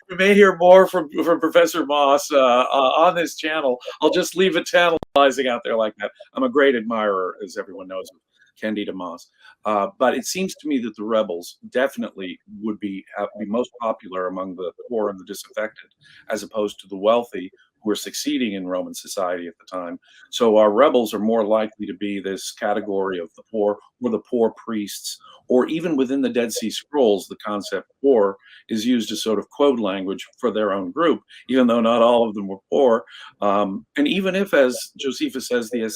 E: We may hear more from Professor Moss on this channel. I'll just leave it tantalizing out there like that. I'm a great admirer, as everyone knows, of Candida Moss. But it seems to me that the rebels definitely would be most popular among the poor and the disaffected, as opposed to the wealthy who were succeeding in Roman society at the time. So our rebels are more likely to be this category of the poor, or the poor priests, or even within the Dead Sea Scrolls, the concept poor is used as sort of code language for their own group, even though not all of them were poor. And even if, as Josephus says, the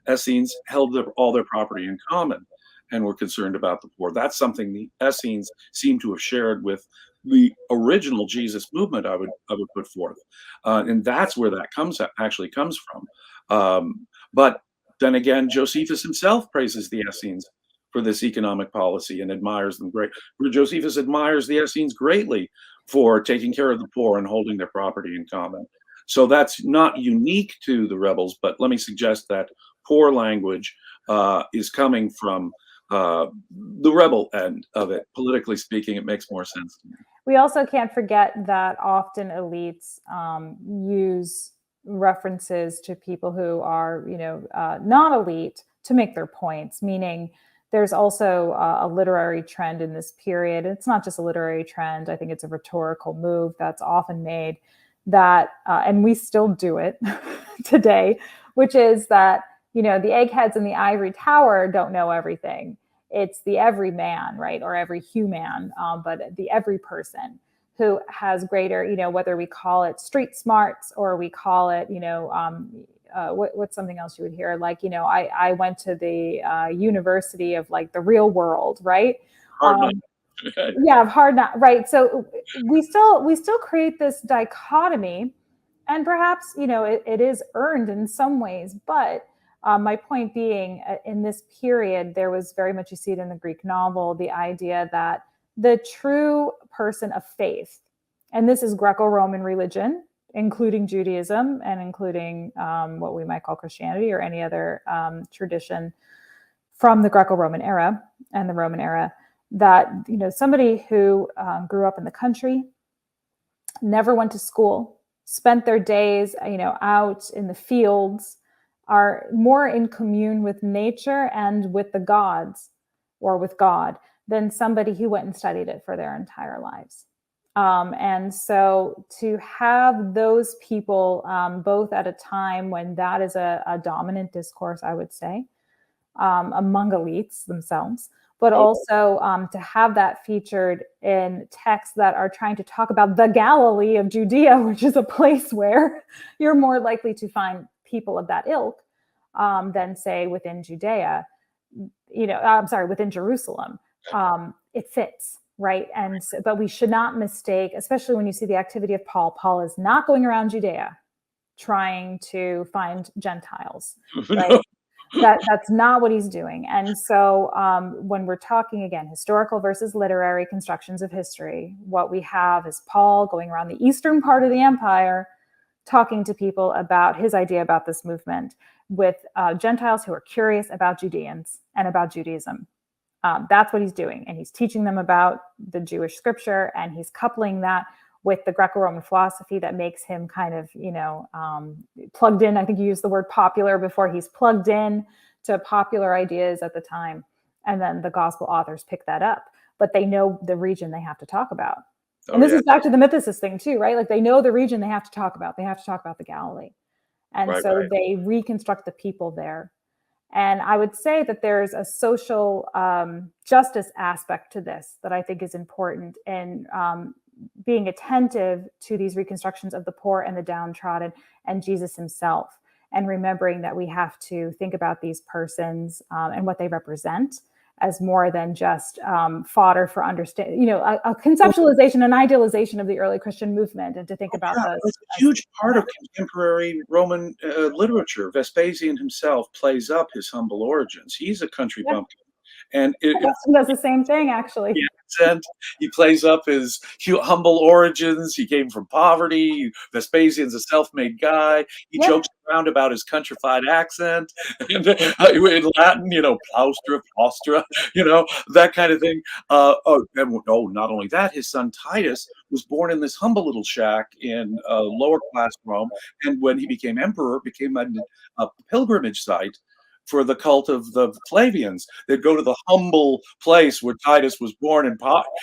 E: Essenes held all their property in common and were concerned about the poor, that's something the Essenes seem to have shared with the original Jesus movement, I would put forth, and that's where that actually comes from. But then again, Josephus himself praises the Essenes for this economic policy and admires them great. Josephus admires the Essenes greatly for taking care of the poor and holding their property in common. So that's not unique to the rebels, but let me suggest that poor language is coming from the rebel end of it. Politically speaking, it makes more sense to me.
D: We also can't forget that often elites use references to people who are, not elite to make their points, meaning there's also a literary trend in this period. It's not just a literary trend. I think it's a rhetorical move that's often made that, and we still do it today, which is that, the eggheads in the ivory tower don't know everything. It's the every man, right? Or every human, but the every person who has greater, whether we call it street smarts or we call it, what's something else you would hear? Like, I went to the university of like the real world, right? Yeah, of hard not, right? So we still create this dichotomy, and perhaps, it is earned in some ways, but my point being, in this period, there was very much, you see it in the Greek novel, the idea that the true person of faith, and this is Greco-Roman religion, including Judaism and including what we might call Christianity or any other tradition from the Greco-Roman era and the Roman era, that, somebody who grew up in the country, never went to school, spent their days, out in the fields, are more in commune with nature and with the gods or with God than somebody who went and studied it for their entire lives. And so to have those people both at a time when that is a dominant discourse, I would say, among elites themselves, but also to have that featured in texts that are trying to talk about the Galilee of Judea, which is a place where you're more likely to find people of that ilk, than say within Judea, I'm sorry, within Jerusalem. It fits, right? And so, but we should not mistake, especially when you see the activity of Paul. Paul is not going around Judea trying to find Gentiles, right? That's not what he's doing. And so when we're talking, again, historical versus literary constructions of history, what we have is Paul going around the eastern part of the empire, talking to people about his idea about this movement with Gentiles who are curious about Judeans and about Judaism. That's what he's doing. And he's teaching them about the Jewish scripture, and he's coupling that with the Greco-Roman philosophy that makes him kind of, plugged in. I think you used the word popular before. He's plugged in to popular ideas at the time. And then the gospel authors pick that up, but they know the region they have to talk about. And this is back to the mythicist thing too, right? Like they know the region they have to talk about. They have to talk about the Galilee. And they reconstruct the people there. And I would say that there's a social justice aspect to this that I think is important in being attentive to these reconstructions of the poor and the downtrodden and Jesus himself, and remembering that we have to think about these persons and what they represent as more than just fodder for understanding, a conceptualization, an idealization of the early Christian movement, and to think about those.
E: It's a huge part of contemporary Roman literature. Vespasian himself plays up his humble origins. He's a country bumpkin. And
D: he does the same thing, actually.
E: He plays up his humble origins. He came from poverty. Vespasian's a self-made guy. He jokes around about his countrified accent. And in Latin, plaustra, plaustra, that kind of thing. Not only that, his son Titus was born in this humble little shack in lower class Rome. And when he became emperor, became a pilgrimage site for the cult of the Flavians. They'd go to the humble place where Titus was born in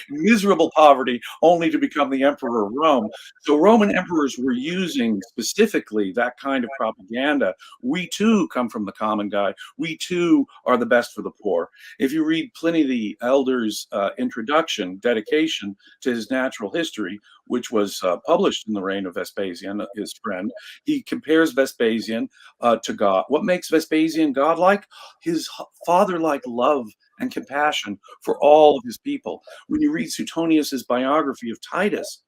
E: miserable poverty, only to become the emperor of Rome. So Roman emperors were using specifically that kind of propaganda. We too come from the common guy. We too are the best for the poor. If you read Pliny the Elder's dedication to his natural history, which was published in the reign of Vespasian, his friend, he compares Vespasian to God. What makes Vespasian godlike? His father-like love and compassion for all of his people. When you read Suetonius's biography of Titus,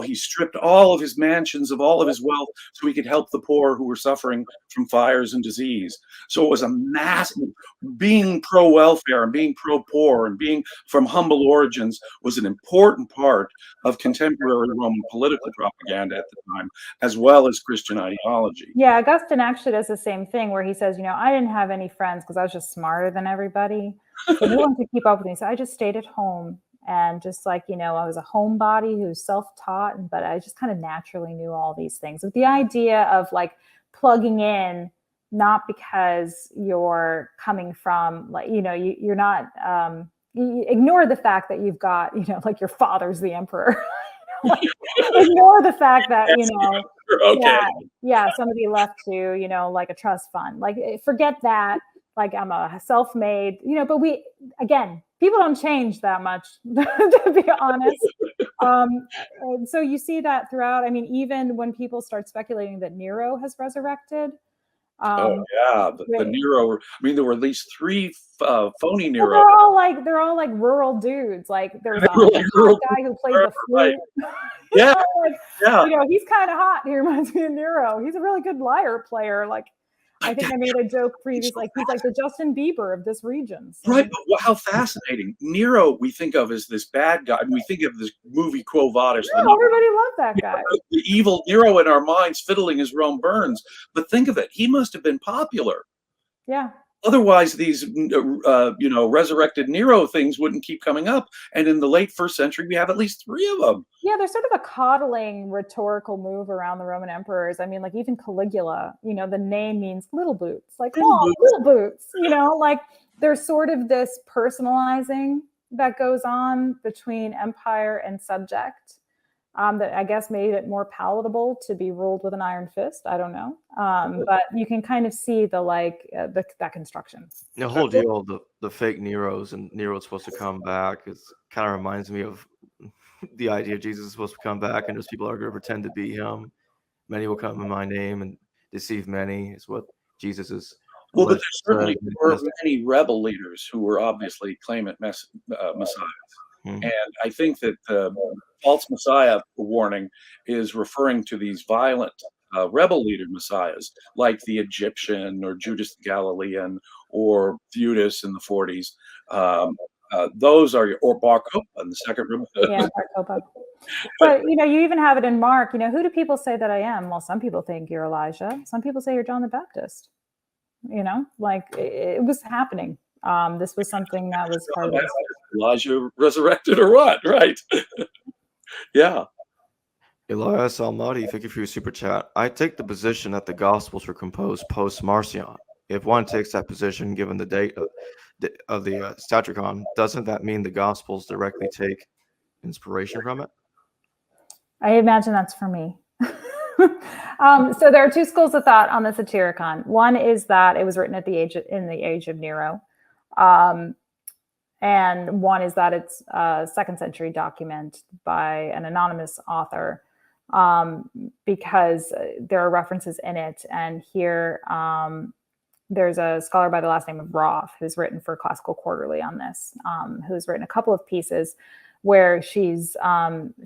E: he stripped all of his mansions of all of his wealth so he could help the poor who were suffering from fires and disease. So it was a massive, being pro-welfare and being pro-poor and being from humble origins was an important part of contemporary Roman political propaganda at the time, as well as Christian ideology.
D: Yeah, Augustine actually does the same thing where he says, I didn't have any friends because I was just smarter than everybody. So no one could keep up with me. So I just stayed at home. And just like, I was a homebody who's self-taught, but I just kind of naturally knew all these things. With the idea of like plugging in, not because you're coming from like, you're not, you ignore the fact that you've got, like your father's the emperor. Ignore the fact that, somebody left to, like a trust fund. Like forget that. Like I'm a self-made, but people don't change that much, to be honest. So you see that throughout. I mean, even when people start speculating that Nero has resurrected.
E: The Nero. I mean, there were at least 3 phony Nero.
D: They're all like rural dudes. Like there's a guy who played the flute.
E: Right.
D: He's kind of hot. He reminds me of Nero. He's a really good lyre player. Like. I think I made a joke previously, like he's like the Justin Bieber of this region. So.
E: Right, but how fascinating. Nero, we think of as this bad guy. We think of this movie Quo Vadis.
D: No, everybody loved that guy.
E: The evil Nero in our minds fiddling as Rome burns. But think of it, he must have been popular.
D: Yeah.
E: Otherwise, these, resurrected Nero things wouldn't keep coming up. And in the late 1st century, we have at least 3 of them.
D: Yeah, there's sort of a coddling rhetorical move around the Roman emperors. I mean, like even Caligula, the name means little boots. Like, little boots. Like there's sort of this personalizing that goes on between empire and subject. That I guess made it more palatable to be ruled with an iron fist. I don't know. But you can kind of see that construction.
C: The whole deal, the fake Neros and Nero's supposed to come back, it kind of reminds me of the idea Jesus is supposed to come back and those people are going to pretend to be him. Many will come in my name and deceive many is what Jesus is
E: Well, but
C: Let's,
E: there certainly were
C: yes.
E: many rebel leaders who were obviously claimant messiahs.
C: Mhm.
E: And I think that the false messiah warning is referring to these violent rebel leader messiahs, like the Egyptian or Judas the Galilean or Theudas in the 40s. Those are, or Bar Kokhba in the second
D: Yeah, Bar Kokhba. But you even have it in Mark. Who do people say that I am? Well, some people think you're Elijah. Some people say you're John the Baptist. Like it was happening. This was something that was part of this.
E: Elijah resurrected or what? Right. Yeah.
C: Elias Almighty, thank you for your super chat. I take the position that the Gospels were composed post-Marcion. If one takes that position, given the date of the Satricon, doesn't that mean the Gospels directly take inspiration from it?
D: I imagine that's for me. So there are two schools of thought on the Satyricon. One is that it was written in the age of Nero, and one is that it's a 2nd century document by an anonymous author, because there are references in it. And here, there's a scholar by the last name of Roth who's written for Classical Quarterly on this, who's written a couple of pieces where she's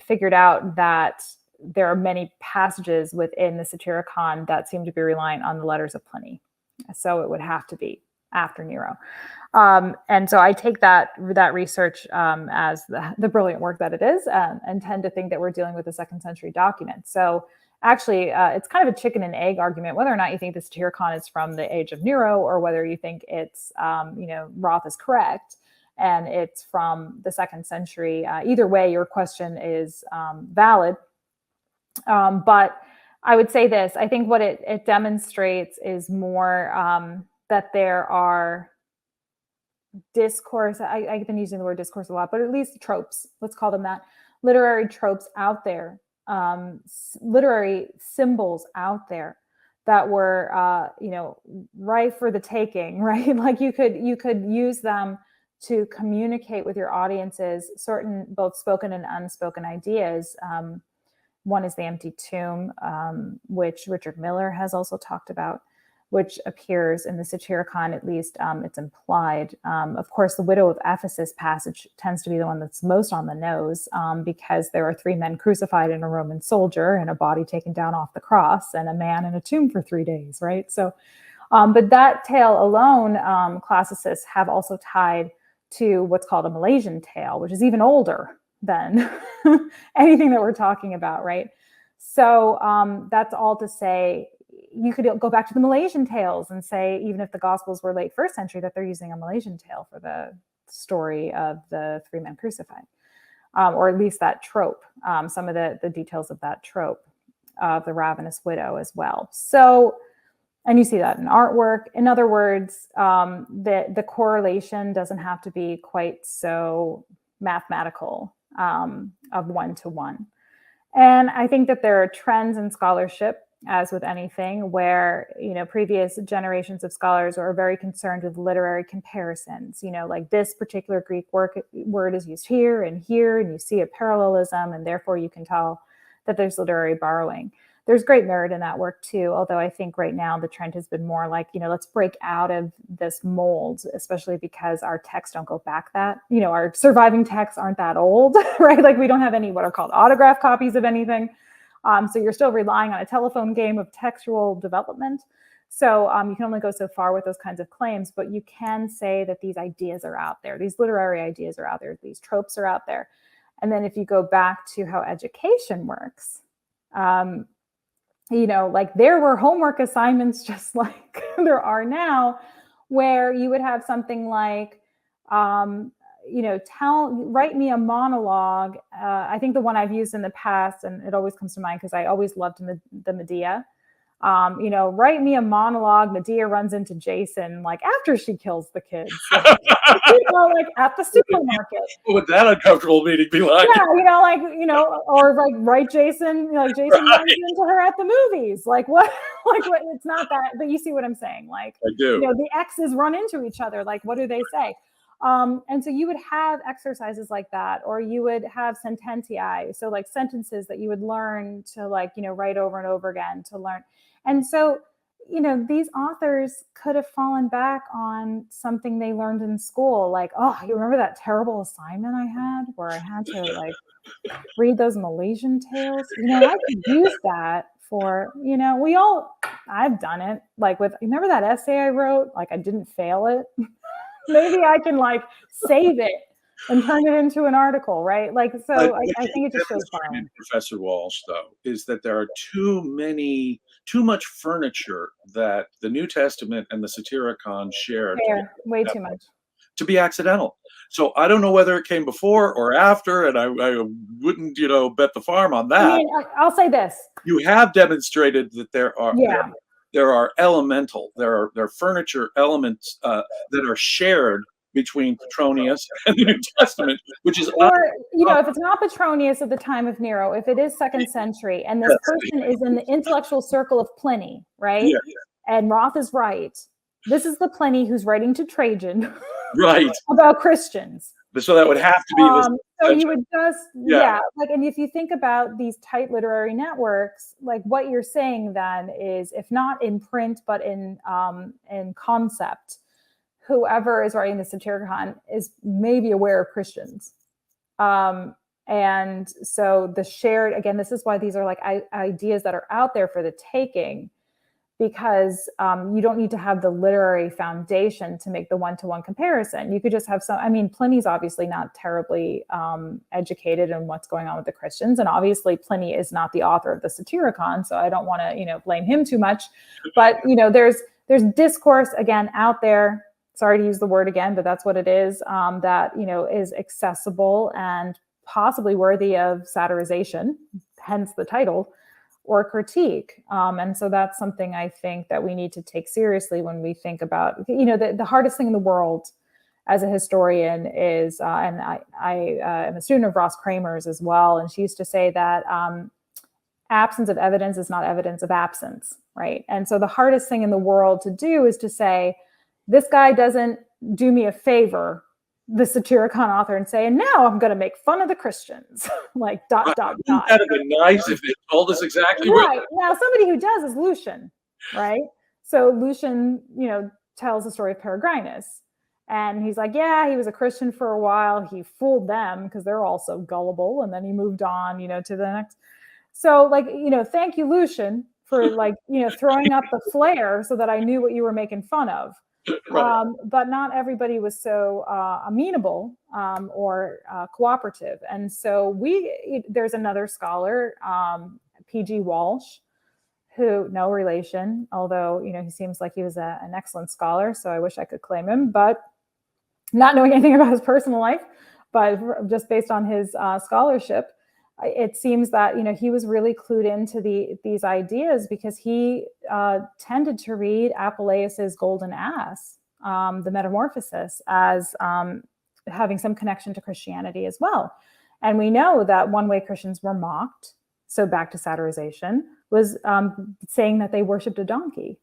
D: figured out that there are many passages within the Satyricon that seem to be reliant on the letters of Pliny. So it would have to be after Nero. And so I take that research as the brilliant work that it is, and tend to think that we're dealing with a 2nd century document. So actually, it's kind of a chicken and egg argument, whether or not you think the Satyricon is from the age of Nero or whether you think it's, Roth is correct and it's from the 2nd century. Either way, your question is valid. But I would say this, I think what it demonstrates is more that there are discourse, I've been using the word discourse a lot, but at least tropes, let's call them that, literary tropes out there, literary symbols out there that were, ripe for the taking, right? Like you could use them to communicate with your audiences certain both spoken and unspoken ideas. One is the empty tomb, which Richard Miller has also talked about, which appears in the Satyricon, at least it's implied. Of course, the Widow of Ephesus passage tends to be the one that's most on the nose, because there are 3 men crucified and a Roman soldier and a body taken down off the cross and a man in a tomb for 3 days, right? So, but that tale alone, classicists have also tied to what's called a Malaysian tale, which is even older than anything that we're talking about, right? So that's all to say, you could go back to the Malaysian tales and say, even if the Gospels were late 1st century, that they're using a Malaysian tale for the story of the 3 men crucified, or at least that trope, some of the details of that trope of the ravenous widow as well. So, and you see that in artwork. In other words, the correlation doesn't have to be quite so mathematical, of 1-to-1. And I think that there are trends in scholarship, as with anything, where, previous generations of scholars are very concerned with literary comparisons, like this particular Greek word is used here, and you see a parallelism, and therefore you can tell that there's literary borrowing. There's great merit in that work too, although I think right now the trend has been more like, let's break out of this mold, especially because our texts don't go back that, our surviving texts aren't that old, right? Like we don't have any what are called autograph copies of anything. So you're still relying on a telephone game of textual development. So you can only go so far with those kinds of claims, but you can say that these ideas are out there. These literary ideas are out there. These tropes are out there. And then if you go back to how education works, like there were homework assignments just like there are now, where you would have something like, write me a monologue. I think the one I've used in the past, and it always comes to mind because I always loved the Medea. Write me a monologue. Medea runs into Jason like after she kills the kids, like at the supermarket.
E: What would that uncomfortable meeting be like?
D: Yeah, or like write Jason, Jason runs into her at the movies. Like what? What? It's not that, but you see what I'm saying. Like
E: I do.
D: The exes run into each other. Like what do they say? And so you would have exercises like that, or you would have sententiae, so like sentences that you would learn to write over and over again to learn. And so, these authors could have fallen back on something they learned in school. Like, oh, you remember that terrible assignment I had where I had to like read those Malaysian tales? I could use that for, I've done it. Like remember that essay I wrote? Like I didn't fail it. Maybe I can like save it and turn it into an article, right? Like, so I think it just shows borrowing.
E: Professor Walsh, though, is that there are too much furniture that the New Testament and the Satyricon share
D: Way too much
E: to be accidental. So I don't know whether it came before or after, and I wouldn't, bet the farm on that.
D: I mean, I'll say this:
E: you have demonstrated that there are elemental, there are furniture elements that are shared between Petronius and the New Testament, which is,
D: or if it's not Petronius at the time of Nero, if it is 2nd century, and this person is in the intellectual circle of Pliny, right?
E: Yeah.
D: And Roth is right. This is the Pliny who's writing to Trajan,
E: right,
D: about Christians.
E: So that would have to be.
D: So you would just, like, and if you think about these tight literary networks, like what you're saying then is, if not in print but in concept, whoever is writing the Satyricon is maybe aware of Christians. And so the shared, again, this is why these are like ideas that are out there for the taking, because you don't need to have the literary foundation to make the one-to-one comparison. You could just have Pliny's obviously not terribly educated in what's going on with the Christians. And obviously Pliny is not the author of the Satyricon, so I don't want to, blame him too much. But, there's discourse, again, out there, sorry to use the word again, but that's what it is, that, is accessible and possibly worthy of satirization, hence the title, or critique. And so that's something I think that we need to take seriously when we think about, the hardest thing in the world as a historian is, and I am a student of Ross Kramer's as well, and she used to say that absence of evidence is not evidence of absence, right? And so the hardest thing in the world to do is to say, this guy doesn't do me a favor, the Satyricon author, and say, and now I'm going to make fun of the Christians, like ...
E: That would have been nice if it told us exactly
D: right. Now, somebody who does is Lucian, right? So Lucian, tells the story of Peregrinus, and he's like, yeah, he was a Christian for a while. He fooled them because they're all so gullible, and then he moved on, to the next. So, like, thank you, Lucian, for like, throwing up the flare so that I knew what you were making fun of. Right. But not everybody was so amenable or cooperative. And so there's another scholar, P.G. Walsh, who, no relation, although, he seems like he was an excellent scholar. So I wish I could claim him, but not knowing anything about his personal life, but just based on his scholarship, it seems that, he was really clued into these ideas because he tended to read Apuleius's Golden Ass, the Metamorphosis, as having some connection to Christianity as well. And we know that one way Christians were mocked, so back to satirization, was saying that they worshipped a donkey,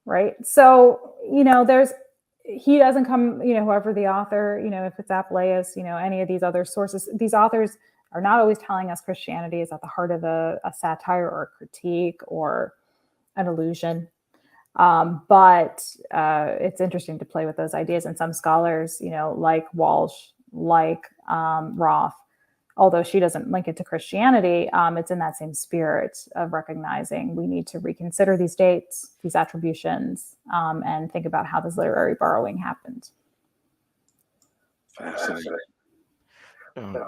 D: right? So, he doesn't come, whoever the author, if it's Apuleius, any of these other sources, these authors are not always telling us Christianity is at the heart of a satire or a critique or an illusion. But it's interesting to play with those ideas. And some scholars, like Walsh, like Roth, although she doesn't link it to Christianity, it's in that same spirit of recognizing we need to reconsider these dates, these attributions, and think about how this literary borrowing happened.
E: Fascinating.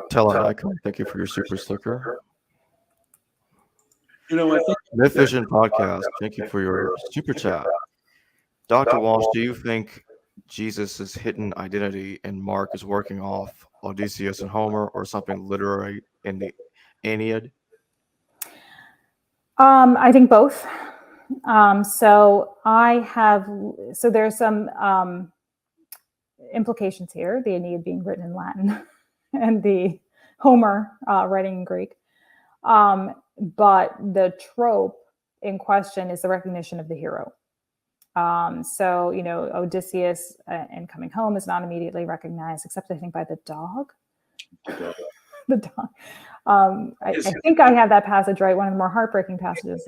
C: Teller Icon, thank you for your super sticker.
E: I think
C: Myth Vision Podcast, thank you for your super chat. Dr. Walsh, do you think Jesus' hidden identity in Mark is working off Odysseus and Homer or something literary in the Aeneid?
D: I think both. So there's some implications here, the Aeneid being written in Latin and the Homer writing in Greek. But the trope in question is the recognition of the hero. So, Odysseus in coming home is not immediately recognized, except I think by the dog. The dog. I think I have that passage right. One of the more heartbreaking passages.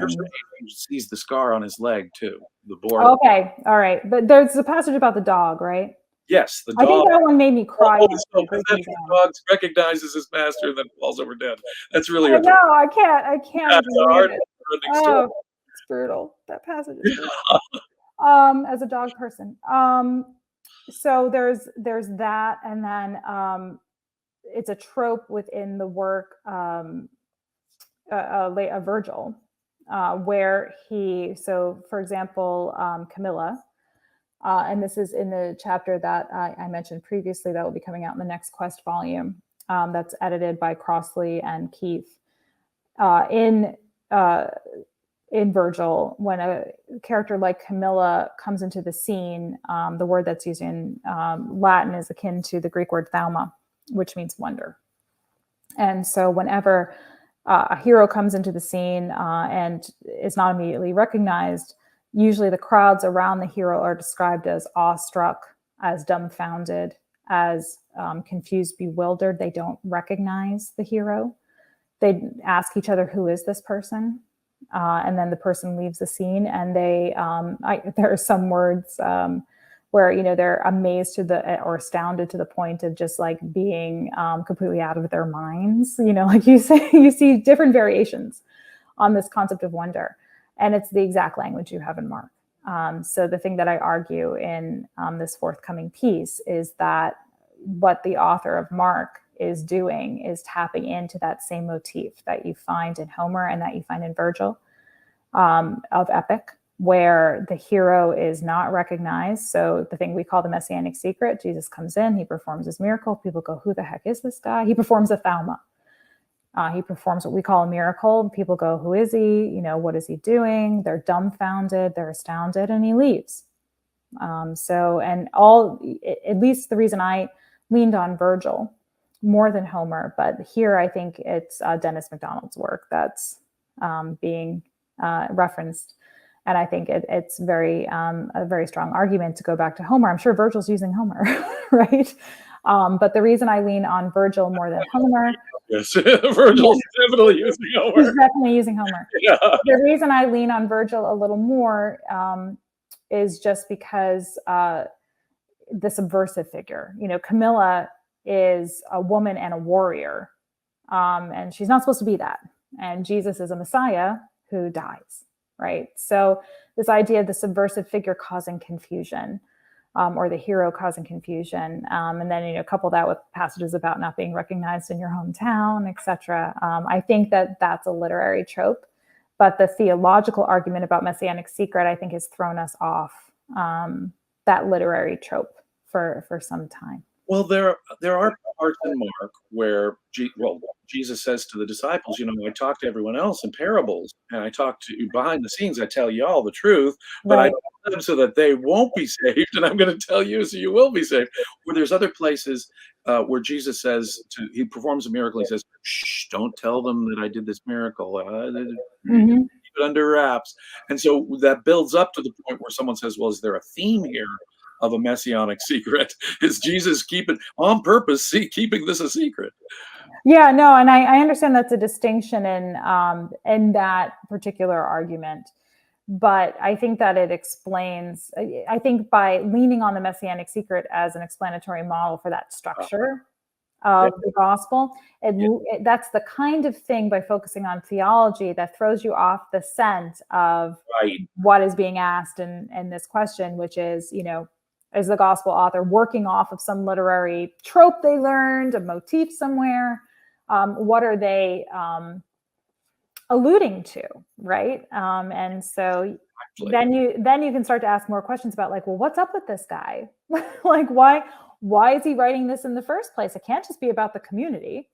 E: He sees the scar on his leg too. The boar.
D: Okay, all right. But there's a passage about the dog, right?
E: Yes, the dog.
D: I think that one made me cry.
E: The dog recognizes his master and then falls over dead. That's really.
D: I know. I can't.
E: Yeah,
D: read it. Oh, it's brutal. That passage is brutal. As a dog person. So there's that, and then it's a trope within the work a Virgil, where for example, Camilla. And this is in the chapter that I mentioned previously that will be coming out in the next Quest volume. That's edited by Crossley and Keith. In Virgil, when a character like Camilla comes into the scene, the word that's used in Latin is akin to the Greek word thauma, which means wonder. And so whenever a hero comes into the scene and is not immediately recognized, usually the crowds around the hero are described as awestruck, as dumbfounded, as confused, bewildered. They don't recognize the hero. They ask each other, who is this person? And then the person leaves the scene, and there are some words where, they're amazed or astounded to the point of just like being completely out of their minds. Like you see different variations on this concept of wonder. And it's the exact language you have in Mark. So the thing that I argue in this forthcoming piece is that what the author of Mark is doing is tapping into that same motif that you find in Homer and that you find in Virgil of epic, where the hero is not recognized. So the thing we call the messianic secret, Jesus comes in, he performs his miracle. People go, who the heck is this guy? He performs a thauma. He performs what we call a miracle. People go, who is he? What is he doing? They're dumbfounded, they're astounded, and he leaves. At least the reason I leaned on Virgil more than Homer, but here I think it's Dennis MacDonald's work that's being referenced. And I think it's a very strong argument to go back to Homer. I'm sure Virgil's using Homer, right? But the reason I lean on Virgil more than Homer.
E: Yes, Virgil's definitely using Homer.
D: He's definitely using Homer.
E: Yeah.
D: The reason I lean on Virgil a little more is just because the subversive figure. Camilla is a woman and a warrior, and she's not supposed to be that. And Jesus is a Messiah who dies, right? So this idea of the subversive figure causing confusion, or the hero causing confusion, and then couple that with passages about not being recognized in your hometown, etc. I think that that's a literary trope, but the theological argument about messianic secret, I think, has thrown us off that literary trope for some time.
E: Well, there are parts in Mark where Jesus says to the disciples, I talk to everyone else in parables, and I talk to you behind the scenes. I tell you all the truth, but I tell them so that they won't be saved, and I'm going to tell you so you will be saved. Where there's other places where Jesus says he performs a miracle. He says, "Shh, don't tell them that I did this miracle. Keep it under wraps." And so that builds up to the point where someone says, "Well, is there a theme here of a messianic secret? Is Jesus keeping this a secret?"
D: Yeah, no, and I understand that's a distinction in that particular argument, but I think that it explains. I think by leaning on the messianic secret as an explanatory model for that structure of the gospel, that's the kind of thing, by focusing on theology, that throws you off the scent of what is being asked in this question, which is, is the gospel author working off of some literary trope they learned, a motif somewhere? What are they alluding to, right? And so then you can start to ask more questions about, like, well, what's up with this guy? Like, why is he writing this in the first place? It can't just be about the community,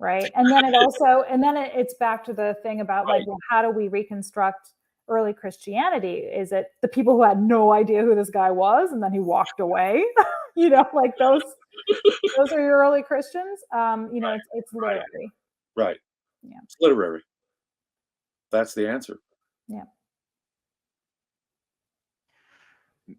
D: right? And then it's back to the thing about, like, well, how do we reconstruct early Christianity? Is it the people who had no idea who this guy was and then he walked away? Like those are your early Christians. It's literary.
E: Right.
D: Yeah.
E: It's literary. That's the answer.
D: Yeah.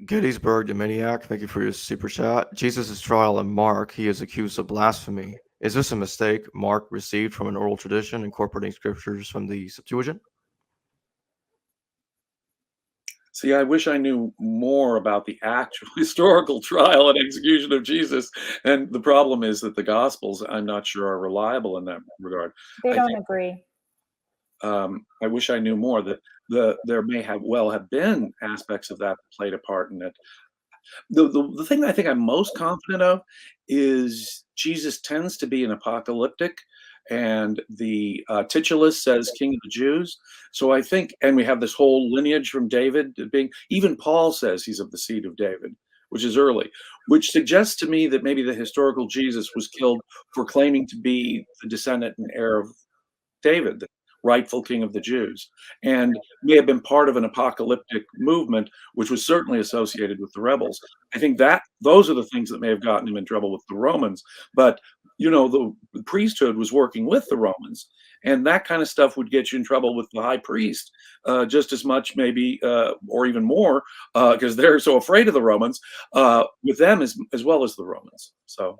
C: Gettysburg, Dominiac, thank you for your super chat. Jesus' trial in Mark, he is accused of blasphemy. Is this a mistake Mark received from an oral tradition incorporating scriptures from the Septuagint?
E: See, I wish I knew more about the actual historical trial and execution of Jesus. And the problem is that the Gospels, I'm not sure, are reliable in that regard.
D: They
E: I
D: don't
E: think
D: agree.
E: I wish I knew more. That there may have been aspects of that played a part in it. The thing I think I'm most confident of is Jesus tends to be an apocalyptic, and the titulus says King of the Jews. So I think, and we have this whole lineage from David being, even Paul says he's of the seed of David, which is early, which suggests to me that maybe the historical Jesus was killed for claiming to be the descendant and heir of David, the rightful king of the Jews, and may have been part of an apocalyptic movement, which was certainly associated with the rebels. I think that those are the things that may have gotten him in trouble with the Romans. But the priesthood was working with the Romans, and that kind of stuff would get you in trouble with the high priest just as much, maybe, or even more, because they're so afraid of the Romans, with them as well as the Romans. So.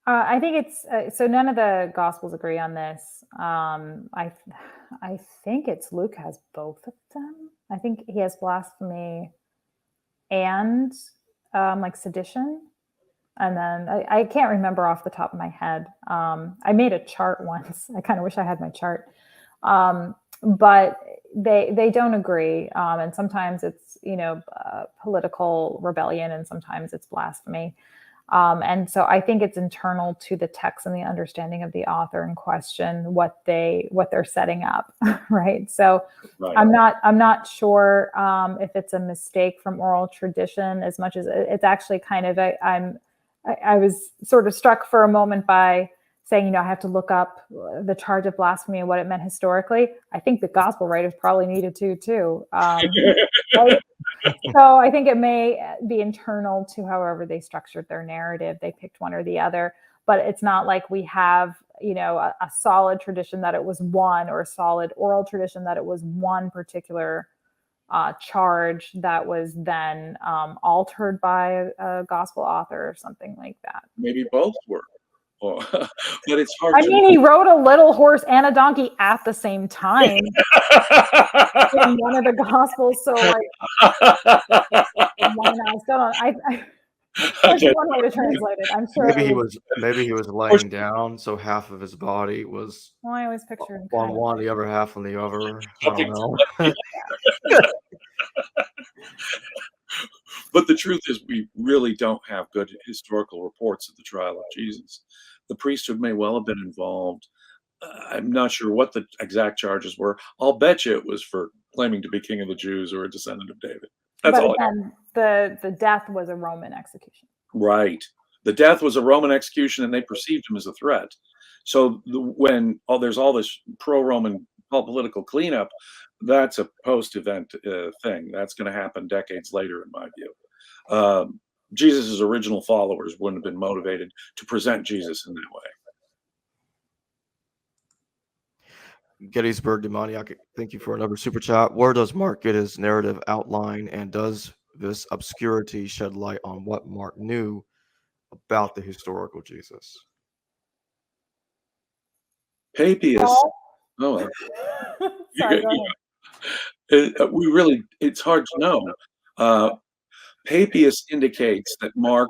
D: I think it's so none of the Gospels agree on this. I think it's Luke has both of them. I think he has blasphemy and like sedition, and then I can't remember off the top of my head. I made a chart once. I kind of wish I had my chart, but they don't agree, and sometimes it's political rebellion, and sometimes it's blasphemy. And so I think it's internal to the text and the understanding of the author in question what they're setting up, right? So
E: Right.
D: I'm not sure if it's a mistake from oral tradition as much as it's actually kind of I was sort of struck for a moment by saying, I have to look up the charge of blasphemy and what it meant historically. I think the gospel writers probably needed to too. Right? So I think it may be internal to however they structured their narrative. They picked one or the other, but it's not like we have, a solid tradition that it was one, or a solid oral tradition that it was one particular charge that was then altered by a gospel author or something like that.
E: Maybe both were. But it's hard
D: I mean, he wrote a little horse and a donkey at the same time in one of the gospels. So why not? There's one way to translate it. I'm sure.
C: Maybe he was laying down, so half of his body was
D: Well, I always picture him
C: on one, the other half on the other. I don't know.
E: But the truth is, we really don't have good historical reports of the trial of Jesus. The priesthood may well have been involved. I'm not sure what the exact charges were. I'll bet you it was for claiming to be king of the Jews or a descendant of David. That's all.
D: Again, the death was a Roman execution.
E: Right. The death was a Roman execution, and they perceived him as a threat. So when there's all this pro-Roman political cleanup, that's a post-event thing. That's going to happen decades later, in my view. Jesus' original followers wouldn't have been motivated to present Jesus in that way.
C: Gettysburg Demoniac, thank you for another super chat. Where does Mark get his narrative outline, and does this obscurity shed light on what Mark knew about the historical Jesus?
E: Papias. Oh,
D: sorry, go ahead.
E: It's hard to know. Papias indicates that Mark,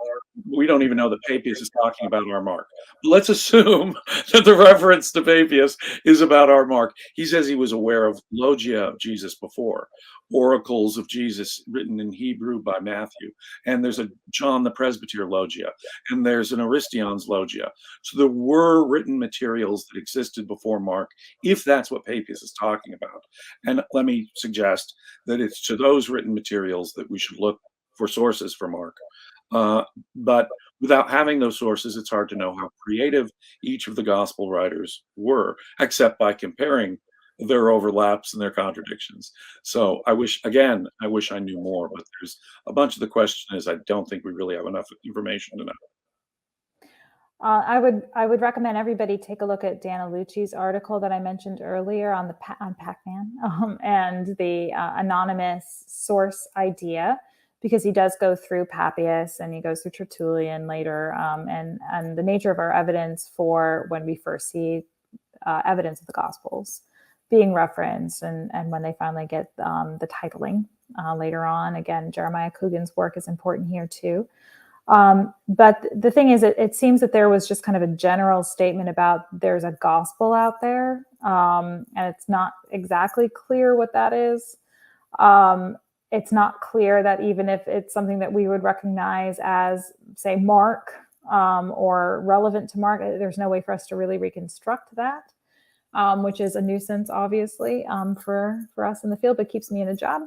E: we don't even know that Papias is talking about our Mark. But let's assume that the reference to Papias is about our Mark. He says he was aware of logia of Jesus before, oracles of Jesus written in Hebrew by Matthew. And there's a John the Presbyter logia, and there's an Aristion's logia. So there were written materials that existed before Mark, if that's what Papias is talking about. And let me suggest that it's to those written materials that we should look for sources for Mark. But without having those sources, it's hard to know how creative each of the gospel writers were, except by comparing their overlaps and their contradictions. So I wish I knew more, but there's a bunch of the question is I don't think we really have enough information to know.
D: I would recommend everybody take a look at Dana Lucci's article that I mentioned earlier on Pac-Man and the anonymous source idea. because he does go through Papias and he goes through Tertullian later, and the nature of our evidence for when we first see evidence of the Gospels being referenced, and when they finally get the titling later on. Again, Jeremiah Coogan's work is important here too. But the thing is, it seems that there was just kind of a general statement about there's a gospel out there, and it's not exactly clear what that is. It's not clear that even if it's something that we would recognize as, say, Mark, or relevant to Mark, there's no way for us to really reconstruct that, which is a nuisance, obviously, for us in the field, but keeps me in a job.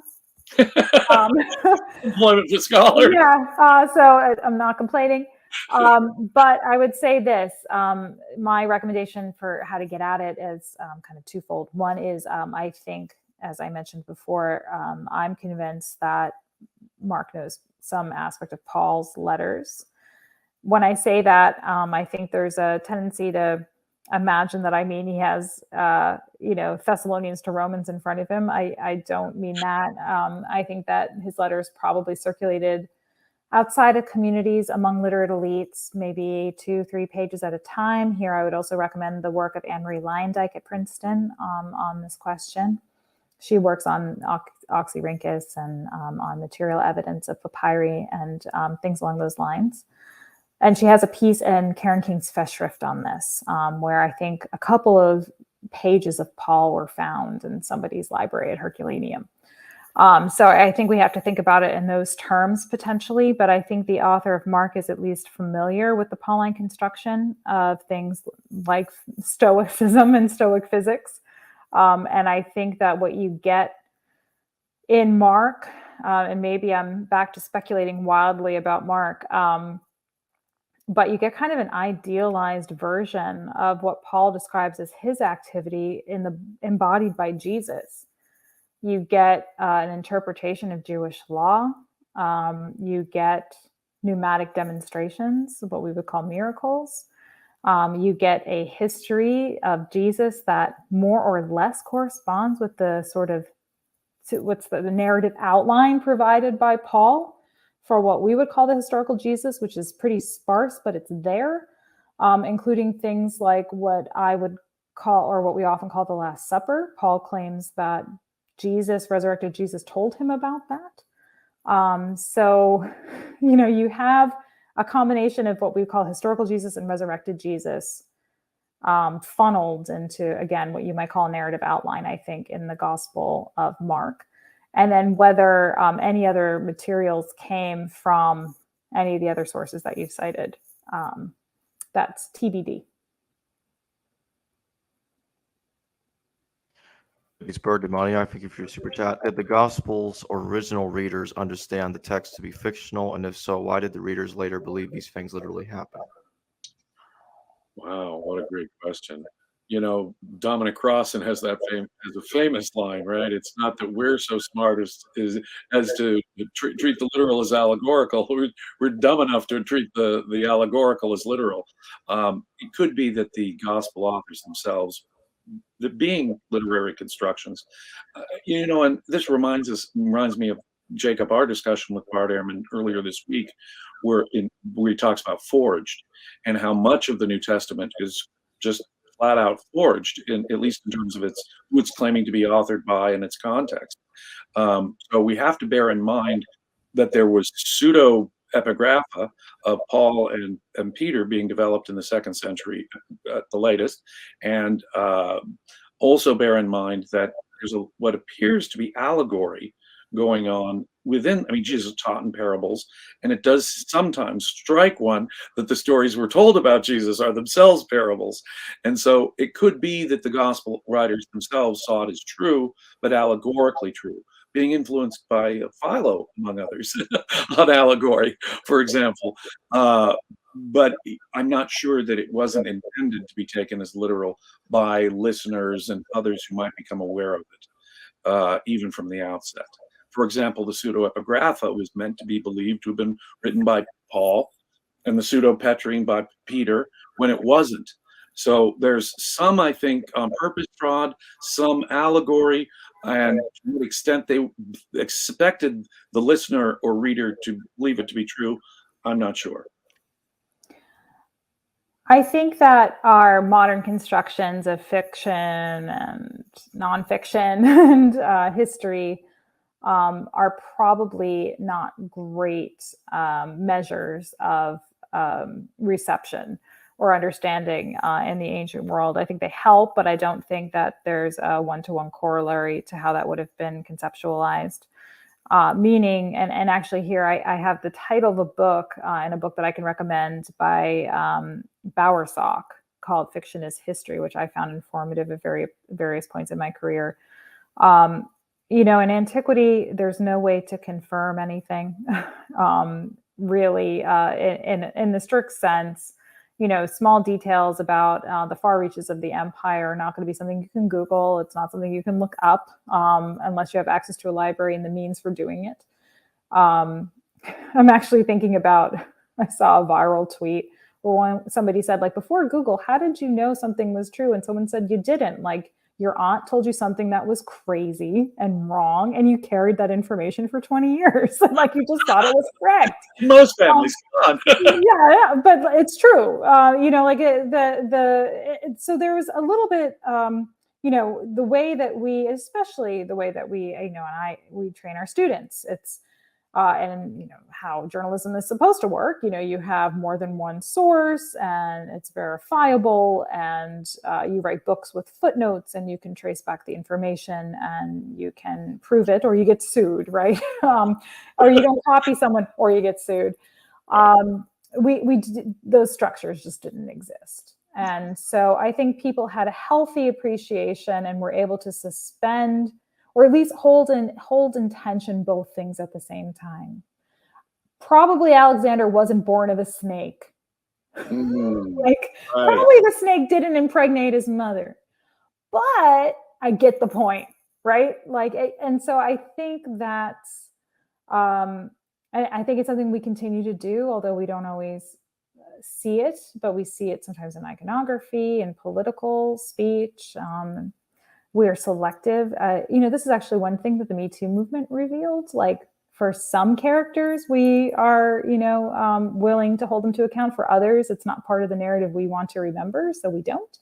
E: Employment for scholars.
D: Yeah, so I'm not complaining. But I would say this, my recommendation for how to get at it is kind of twofold. One is, I think, as I mentioned before, I'm convinced that Mark knows some aspect of Paul's letters. When I say that, I think there's a tendency to imagine that I mean he has, Thessalonians to Romans in front of him. I don't mean that. I think that his letters probably circulated outside of communities among literate elites, maybe 2-3 pages at a time. Here, I would also recommend the work of Anne-Marie Leyendyke at Princeton on this question. She works on Oxyrhynchus and on material evidence of papyri and things along those lines. And she has a piece in Karen King's Festschrift on this, where I think a couple of pages of Paul were found in somebody's library at Herculaneum. So I think we have to think about it in those terms potentially, but I think the author of Mark is at least familiar with the Pauline construction of things like Stoicism and Stoic physics. And I think that what you get in Mark, and maybe I'm back to speculating wildly about Mark, but you get kind of an idealized version of what Paul describes as his activity embodied by Jesus. You get an interpretation of Jewish law. You get pneumatic demonstrations, what we would call miracles. You get a history of Jesus that more or less corresponds with the sort of the narrative outline provided by Paul for what we would call the historical Jesus, which is pretty sparse, but it's there, including things like what I would call, or what we often call, the Last Supper. Paul claims that resurrected Jesus told him about that. So, you have a combination of what we call historical Jesus and resurrected Jesus funneled into, again, what you might call a narrative outline, I think, in the Gospel of Mark. And then whether any other materials came from any of the other sources that you've cited, that's TBD.
C: It's Bart Demani. I think if you're super chat, did the Gospels original readers understand the text to be fictional? And if so, why did the readers later believe these things literally happened?
E: Wow, what a great question. Dominic Crossan has a famous line, right? It's not that we're so smart as to treat the literal as allegorical. We're dumb enough to treat the allegorical as literal. It could be that the gospel authors themselves, being literary constructions, and this reminds me of Jacob, our discussion with Bart Ehrman earlier this week, where he talks about forged and how much of the New Testament is just flat out forged, at least in terms of who it's claiming to be authored by and its context. So we have to bear in mind that there was pseudo epigrapha of Paul and Peter being developed in the 2nd century at the latest, and also bear in mind that there's what appears to be allegory going on within. Jesus taught in parables, and it does sometimes strike one that the stories we're told about Jesus are themselves parables. And so it could be that the gospel writers themselves saw it as true, but allegorically true, being influenced by Philo, among others, on allegory, for example. But I'm not sure that it wasn't intended to be taken as literal by listeners and others who might become aware of it, even from the outset. For example, the pseudoepigrapha was meant to be believed to have been written by Paul, and the pseudopetrine by Peter, when it wasn't. So there's some, I think, on purpose fraud, some allegory, and to what extent they expected the listener or reader to believe it to be true, I'm not sure.
D: I think that our modern constructions of fiction and nonfiction and history are probably not great measures of reception or understanding in the ancient world. I think they help, but I don't think that there's a one-to-one corollary to how that would have been conceptualized. Meaning, and actually here I have the title of a book, and a book that I can recommend by Bowersock called Fiction is History, which I found informative at various points in my career. In antiquity, there's no way to confirm anything, really, in the strict sense. Small details about the far reaches of the empire are not going to be something you can Google. It's not something you can look up unless you have access to a library and the means for doing it. I'm actually thinking about, I saw a viral tweet where somebody said, like, before Google, how did you know something was true? And someone said, you didn't. Like, your aunt told you something that was crazy and wrong, and you carried that information for 20 years. Like, you just thought it was correct.
E: Most families can't.
D: Yeah, but it's true. So there was a little bit, the way that we, especially the way that we, we train our students. It's and how journalism is supposed to work. You have more than one source, and it's verifiable, and you write books with footnotes, and you can trace back the information, and you can prove it, or you get sued, right? Or you don't copy someone, or you get sued. Those structures just didn't exist. And so I think people had a healthy appreciation and were able to suspend, or at least hold in tension both things at the same time. Probably Alexander wasn't born of a snake. Probably the snake didn't impregnate his mother. But I get the point, right? And so I think that's, I think it's something we continue to do, although we don't always see it, but we see it sometimes in iconography and political speech. We are selective. This is actually one thing that the Me Too movement revealed. Like, for some characters, we are, willing to hold them to account. For others, it's not part of the narrative we want to remember, so we don't.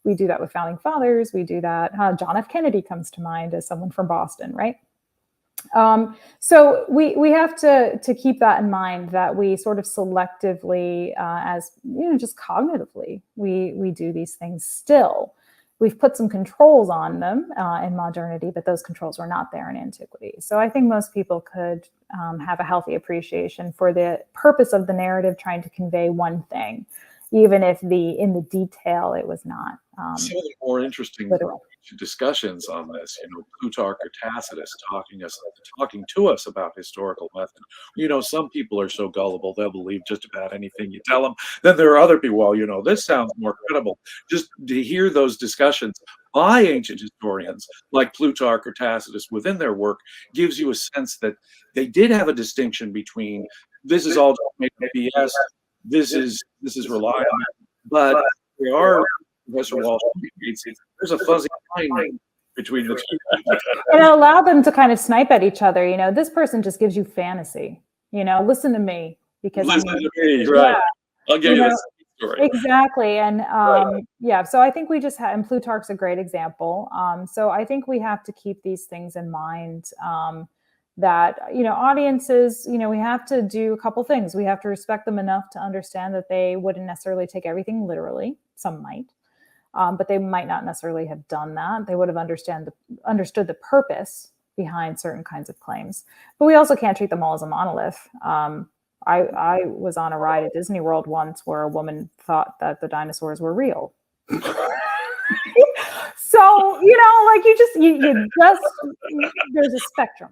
D: We do that with founding fathers. We do that. John F. Kennedy comes to mind as someone from Boston, right? So we have to keep that in mind, that we sort of selectively, as just cognitively, we do these things still. We've put some controls on them in modernity, but those controls were not there in antiquity. So I think most people could have a healthy appreciation for the purpose of the narrative trying to convey one thing, even if in the detail it was not.
E: Some of the more interesting
D: literal
E: discussions on this, Plutarch or Tacitus talking to us about historical method. Some people are so gullible they'll believe just about anything you tell them. Then there are other people, well, this sounds more credible. Just to hear those discussions by ancient historians like Plutarch or Tacitus within their work gives you a sense that they did have a distinction between this is all made BS, this is reliable, but there are, Professor Walsh indicates, there's a fuzzy line between the two.
D: And it allowed them to kind of snipe at each other. This person just gives you fantasy. Listen to me, because
E: listen to me, right? Yeah. I'll give you this story.
D: Exactly, and So I think we just have, and Plutarch's a great example. So I think we have to keep these things in mind. That audiences, we have to do a couple things. We have to respect them enough to understand that they wouldn't necessarily take everything literally. Some might. But they might not necessarily have done that. They would have understood the purpose behind certain kinds of claims. But we also can't treat them all as a monolith. I was on a ride at Disney World once where a woman thought that the dinosaurs were real. So, like you just there's a spectrum.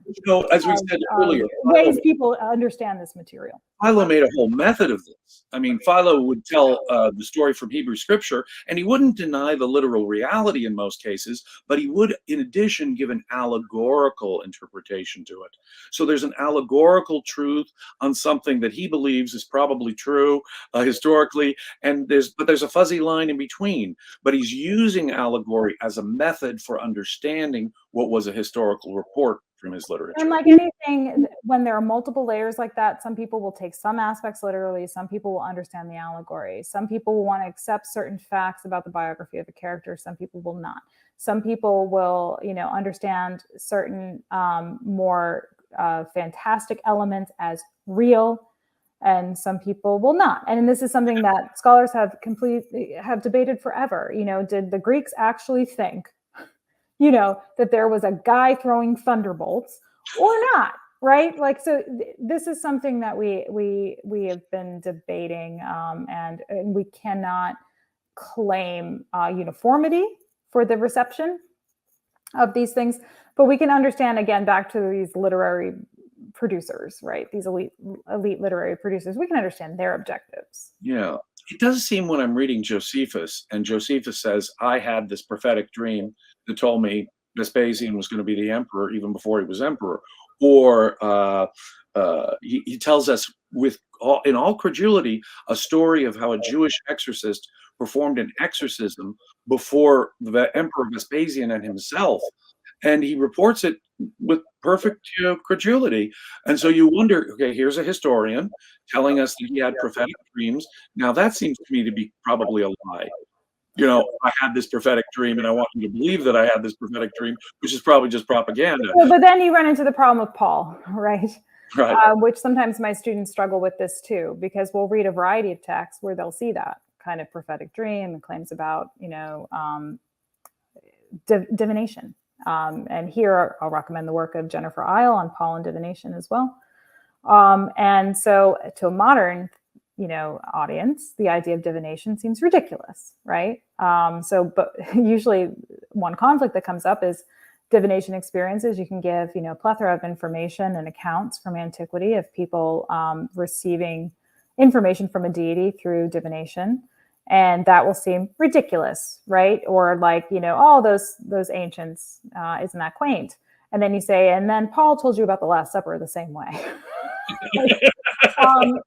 E: As we said earlier,
D: ways people understand this material.
E: Philo made a whole method of this. I mean, Philo would tell the story from Hebrew scripture, and he wouldn't deny the literal reality in most cases, but he would, in addition, give an allegorical interpretation to it. So there's an allegorical truth on something that he believes is probably true historically, and there's a fuzzy line in between. But he's using allegory as a method for understanding what was a historical report from his literature.
D: And like anything, when there are multiple layers like that, some people will take some aspects literally, some people will understand the allegory, some people will want to accept certain facts about the biography of a character, some people will not. Some people will, understand certain more fantastic elements as real, and some people will not. And this is something that scholars have debated forever. Did the Greeks actually think that there was a guy throwing thunderbolts or not, right? Like, so this is something that we have been debating, and we cannot claim uniformity for the reception of these things, but we can understand, again, back to these literary producers, right? These elite literary producers, we can understand their objectives.
E: Yeah. It does seem when I'm reading Josephus, and Josephus says, I had this prophetic dream that told me Vespasian was going to be the emperor even before he was emperor. Or he tells us in all credulity a story of how a Jewish exorcist performed an exorcism before the emperor Vespasian and himself. And he reports it with perfect credulity. And so you wonder, okay, here's a historian telling us that he had prophetic dreams. Now that seems to me to be probably a lie. I had this prophetic dream and I want you to believe that I had this prophetic dream, which is probably just propaganda.
D: But then you run into the problem of Paul, right?
E: Right.
D: Which sometimes my students struggle with this too, because we'll read a variety of texts where they'll see that kind of prophetic dream and claims about, divination. And here I'll recommend the work of Jennifer Isle on Paul and divination as well. And so to a modern, audience, the idea of divination seems ridiculous, right? But usually one conflict that comes up is divination experiences. You can give, a plethora of information and accounts from antiquity of people receiving information from a deity through divination. And that will seem ridiculous, right? Or like, those ancients, isn't that quaint? And then you say, and then Paul told you about the Last Supper the same way.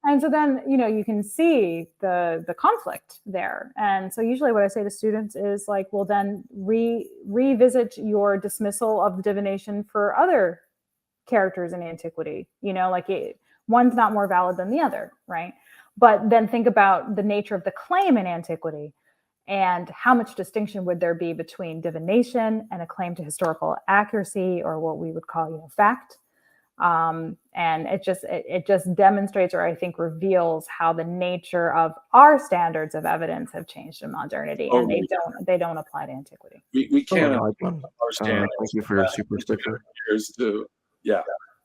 D: And so then, you can see the conflict there. And so usually what I say to students is like, well, then revisit your dismissal of the divination for other characters in antiquity. One's not more valid than the other, right? But then think about the nature of the claim in antiquity and how much distinction would there be between divination and a claim to historical accuracy, or what we would call, fact. And it just demonstrates, or I think reveals, how the nature of our standards of evidence have changed in modernity, and they don't apply to antiquity.
E: We can't understand.
C: Thank you for your super sticker.
E: Yeah.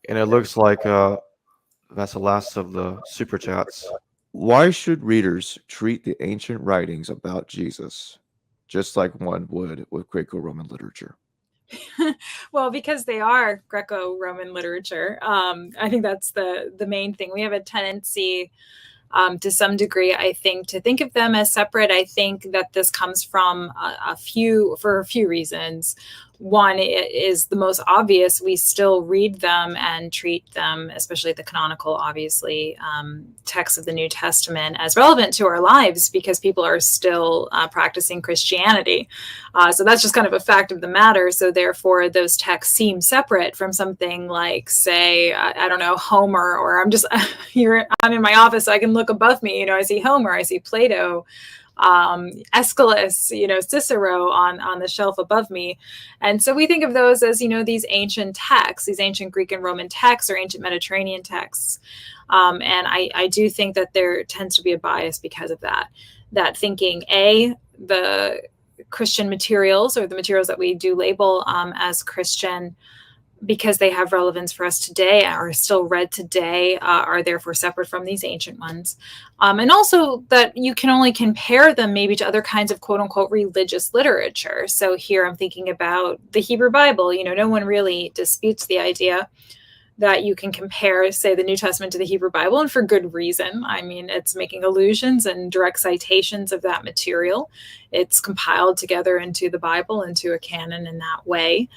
C: And it looks like that's the last of the super chats. Why should readers treat the ancient writings about Jesus just like one would with Greco-Roman literature?
B: Well, because they are Greco-Roman literature. I think that's the main thing. We have a tendency to some degree, I think, to think of them as separate. I think that this comes from for a few reasons. One is the most obvious. We still read them and treat them, especially the canonical, obviously, texts of the New Testament, as relevant to our lives because people are still practicing Christianity. So that's just kind of a fact of the matter. So therefore, those texts seem separate from something like, say, I don't know, Homer, or I'm in my office, so I can look above me. I see Homer, I see Plato, Aeschylus, Cicero on the shelf above me. And so we think of those as, these ancient texts, these ancient Greek and Roman texts or ancient Mediterranean texts. And I do think that there tends to be a bias because of that thinking, the Christian materials, or the materials that we do label as Christian, because they have relevance for us today, are still read today, are therefore separate from these ancient ones. And also that you can only compare them maybe to other kinds of quote unquote religious literature. So here I'm thinking about the Hebrew Bible. No one really disputes the idea that you can compare, say, the New Testament to the Hebrew Bible, and for good reason. I mean, it's making allusions and direct citations of that material. It's compiled together into the Bible, into a canon in that way.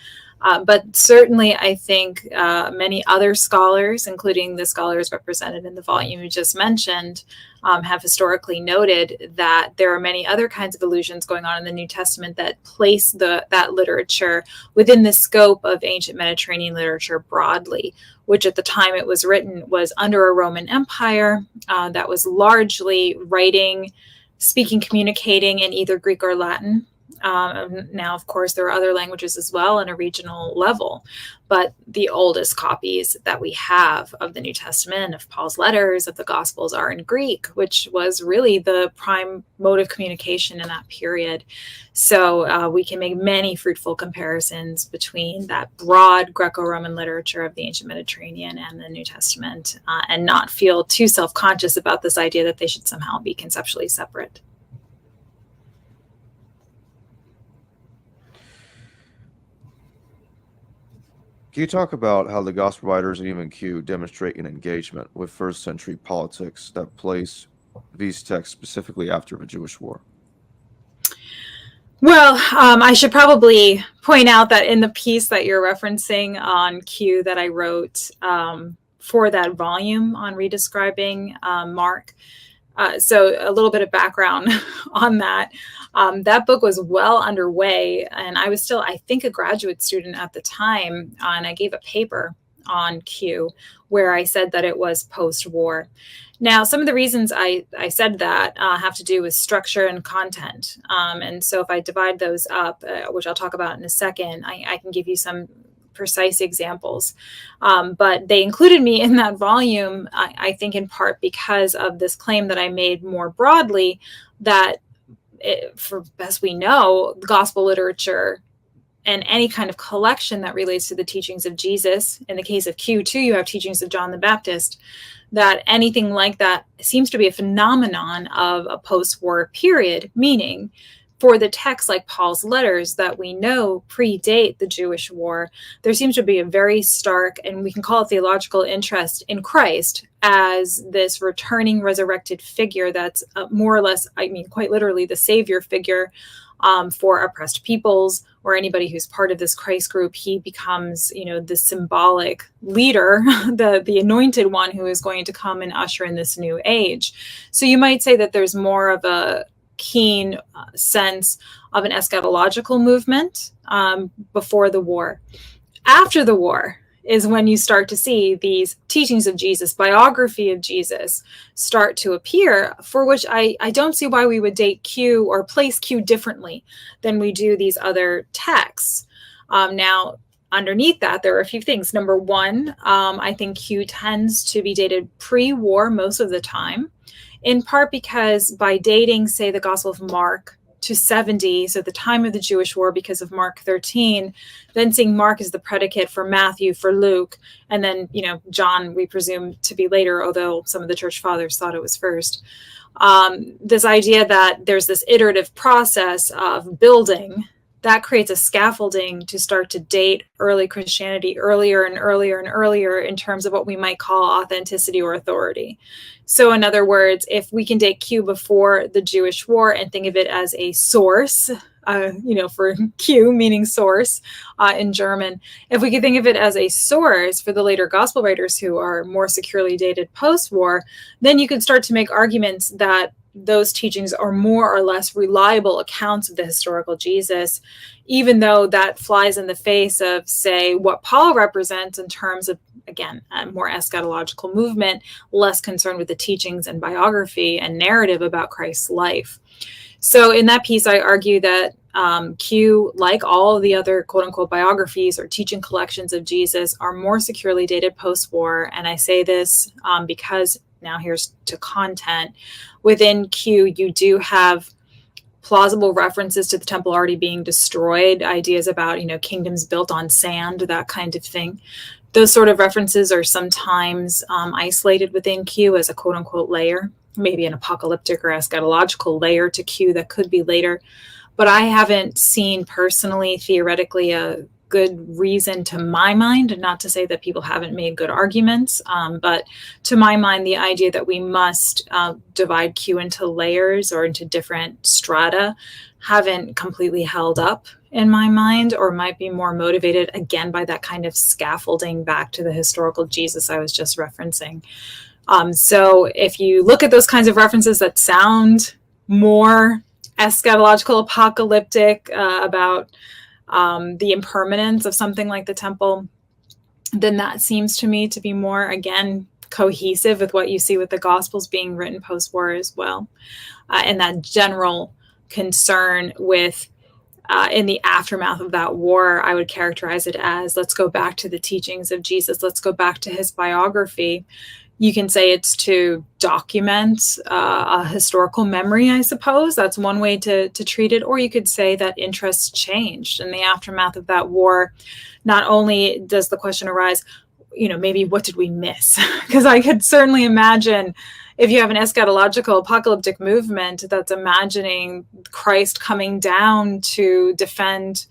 B: But certainly, I think many other scholars, including the scholars represented in the volume you just mentioned, have historically noted that there are many other kinds of allusions going on in the New Testament that place that literature within the scope of ancient Mediterranean literature broadly, which at the time it was written was under a Roman Empire that was largely writing, speaking, communicating in either Greek or Latin. Now, of course, there are other languages as well on a regional level, but the oldest copies that we have of the New Testament, of Paul's letters, of the Gospels are in Greek, which was really the prime mode of communication in that period. So we can make many fruitful comparisons between that broad Greco-Roman literature of the ancient Mediterranean and the New Testament, and not feel too self-conscious about this idea that they should somehow be conceptually separate.
C: Can you talk about how the gospel writers and even Q demonstrate an engagement with first century politics that place these texts specifically after the Jewish war?
B: Well, I should probably point out that in the piece that you're referencing on Q that I wrote for that volume on redescribing Mark, so a little bit of background on that. That book was well underway, and I was still, I think, a graduate student at the time, and I gave a paper on Q where I said that it was post-war. Now, some of the reasons I said that have to do with structure and content. And so if I divide those up, which I'll talk about in a second, I can give you some precise examples. But they included me in that volume, I think in part because of this claim that I made more broadly that, for best we know, gospel literature and any kind of collection that relates to the teachings of Jesus, in the case of Q too, you have teachings of John the Baptist, that anything like that seems to be a phenomenon of a post-war period, meaning for the texts like Paul's letters that we know predate the Jewish war, there seems to be a very stark, and we can call it theological interest in Christ as this returning resurrected figure that's more or less, I mean, quite literally the savior figure for oppressed peoples or anybody who's part of this Christ group. He becomes, the symbolic leader, the anointed one who is going to come and usher in this new age. So you might say that there's more of a keen sense of an eschatological movement before the war. After the war is when you start to see these teachings of Jesus, biography of Jesus start to appear, for which I don't see why we would date Q or place Q differently than we do these other texts. Now, underneath that, there are a few things. Number one, I think Q tends to be dated pre-war most of the time, in part because by dating, say, the Gospel of Mark to 70, so the time of the Jewish war because of Mark 13, then seeing Mark as the predicate for Matthew, for Luke, and then, John, we presume to be later, although some of the church fathers thought it was first. This idea that there's this iterative process of building that creates a scaffolding to start to date early Christianity earlier and earlier and earlier in terms of what we might call authenticity or authority. So in other words, if we can date Q before the Jewish war and think of it as a source, for Q meaning source in German, if we could think of it as a source for the later gospel writers who are more securely dated post-war, then you could start to make arguments that those teachings are more or less reliable accounts of the historical Jesus, even though that flies in the face of, say, what Paul represents in terms of, again, a more eschatological movement, less concerned with the teachings and biography and narrative about Christ's life. So in that piece, I argue that Q, like all of the other quote-unquote biographies or teaching collections of Jesus, are more securely dated post-war. And I say this because now here's to content. Within Q, you do have plausible references to the temple already being destroyed, ideas about, kingdoms built on sand, that kind of thing. Those sort of references are sometimes isolated within Q as a quote unquote layer, maybe an apocalyptic or eschatological layer to Q that could be later. But I haven't seen personally, theoretically, a good reason to my mind, not to say that people haven't made good arguments, but to my mind, the idea that we must divide Q into layers or into different strata haven't completely held up in my mind, or might be more motivated again by that kind of scaffolding back to the historical Jesus I was just referencing. So if you look at those kinds of references that sound more eschatological, apocalyptic, about the impermanence of something like the temple, then that seems to me to be more, again, cohesive with what you see with the Gospels being written post-war as well. And that general concern with, in the aftermath of that war, I would characterize it as, let's go back to the teachings of Jesus. Let's go back to his biography. You can say it's to document a historical memory, I suppose. That's one way to treat it. Or you could say that interests changed in the aftermath of that war. Not only does the question arise, maybe what did we miss? Because I could certainly imagine if you have an eschatological apocalyptic movement that's imagining Christ coming down to defend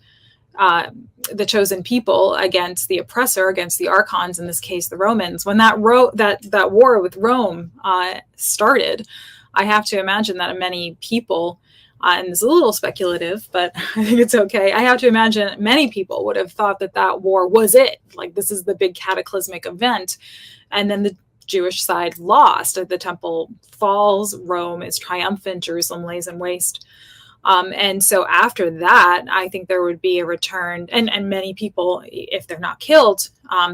B: the chosen people against the oppressor, against the archons, in this case the Romans. When that war with Rome started, I have to imagine that many people, and it's a little speculative, but I think it's okay, I have to imagine many people would have thought that war was it. Like, this is the big cataclysmic event. And then the Jewish side lost. The temple falls, Rome is triumphant, Jerusalem lays in waste. And so after that, I think there would be a return, and many people, if they're not killed,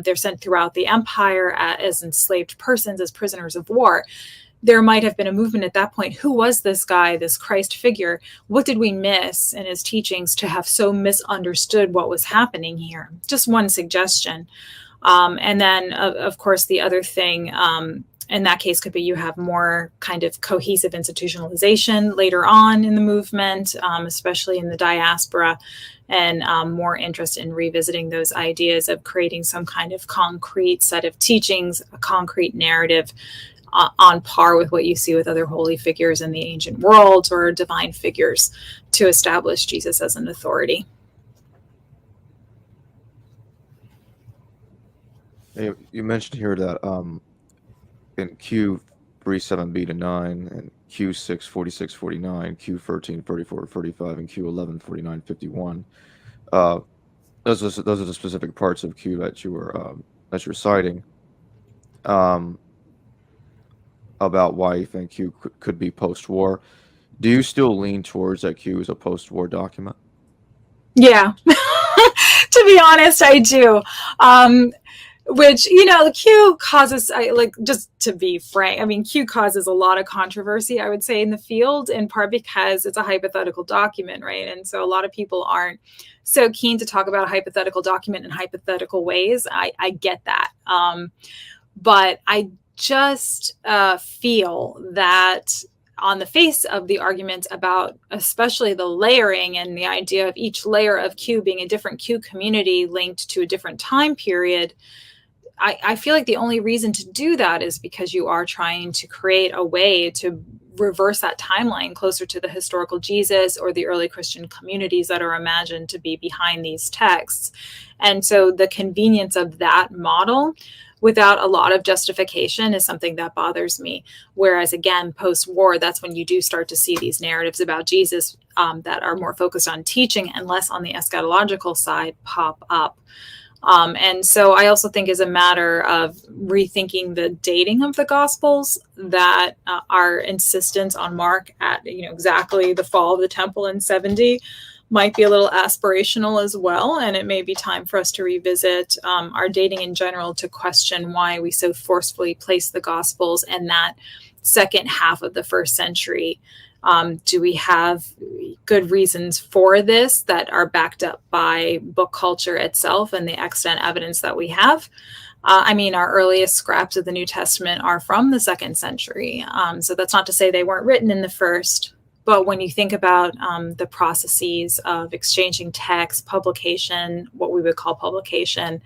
B: they're sent throughout the empire as enslaved persons, as prisoners of war. There might have been a movement at that point. Who was this guy, this Christ figure? What did we miss in his teachings to have so misunderstood what was happening here? Just one suggestion. And then, of course, the other thing, in that case, could be you have more kind of cohesive institutionalization later on in the movement, especially in the diaspora, and more interest in revisiting those ideas of creating some kind of concrete set of teachings, a concrete narrative on par with what you see with other holy figures in the ancient world or divine figures to establish Jesus as an authority.
C: You mentioned here that in Q 37b to 9 and Q 6 46 49, Q 13 34 35, and Q 11 49 51, those are the specific parts of Q that you were citing, about why you think Q could be post-war. Do you still lean towards that Q is a post-war document?
B: Yeah, to be honest, I do. Which, Q causes, just to be frank, Q causes a lot of controversy, I would say, in the field, in part because it's a hypothetical document, right? And so a lot of people aren't so keen to talk about a hypothetical document in hypothetical ways. I get that. But I just feel that on the face of the argument about especially the layering and the idea of each layer of Q being a different Q community linked to a different time period, I feel like the only reason to do that is because you are trying to create a way to reverse that timeline closer to the historical Jesus or the early Christian communities that are imagined to be behind these texts. And so the convenience of that model without a lot of justification is something that bothers me. Whereas again, post-war, that's when you do start to see these narratives about Jesus that are more focused on teaching and less on the eschatological side pop up. And so I also think is a matter of rethinking the dating of the Gospels, that our insistence on Mark at exactly the fall of the temple in 70 might be a little aspirational as well. And it may be time for us to revisit our dating in general to question why we so forcefully place the Gospels in that second half of the first century. Do we have good reasons for this that are backed up by book culture itself and the extant evidence that we have? Our earliest scraps of the New Testament are from the second century. So that's not to say they weren't written in the first, But when you think about the processes of exchanging text, publication, what we would call publication,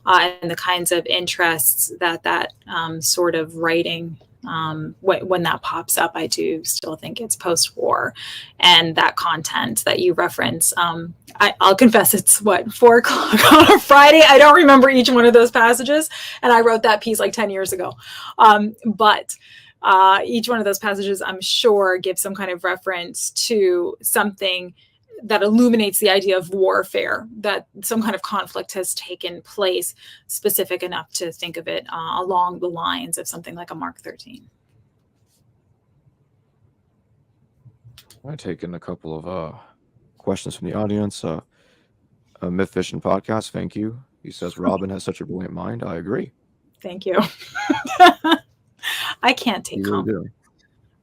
B: and the kinds of interests that sort of writing, when that pops up, I do still think it's post-war. And that content that you reference, I'll confess it's 4 o'clock on a Friday. I don't remember each one of those passages. And I wrote that piece like 10 years ago. But each one of those passages, I'm sure, gives some kind of reference to something that illuminates the idea of warfare, that some kind of conflict has taken place, specific enough to think of it along the lines of something like a Mark 13.
C: I take in a couple of questions from the audience. Myth Vision Podcast, thank you. He says, Robyn has such a brilliant mind. I agree.
B: Thank you. I can't take compliments.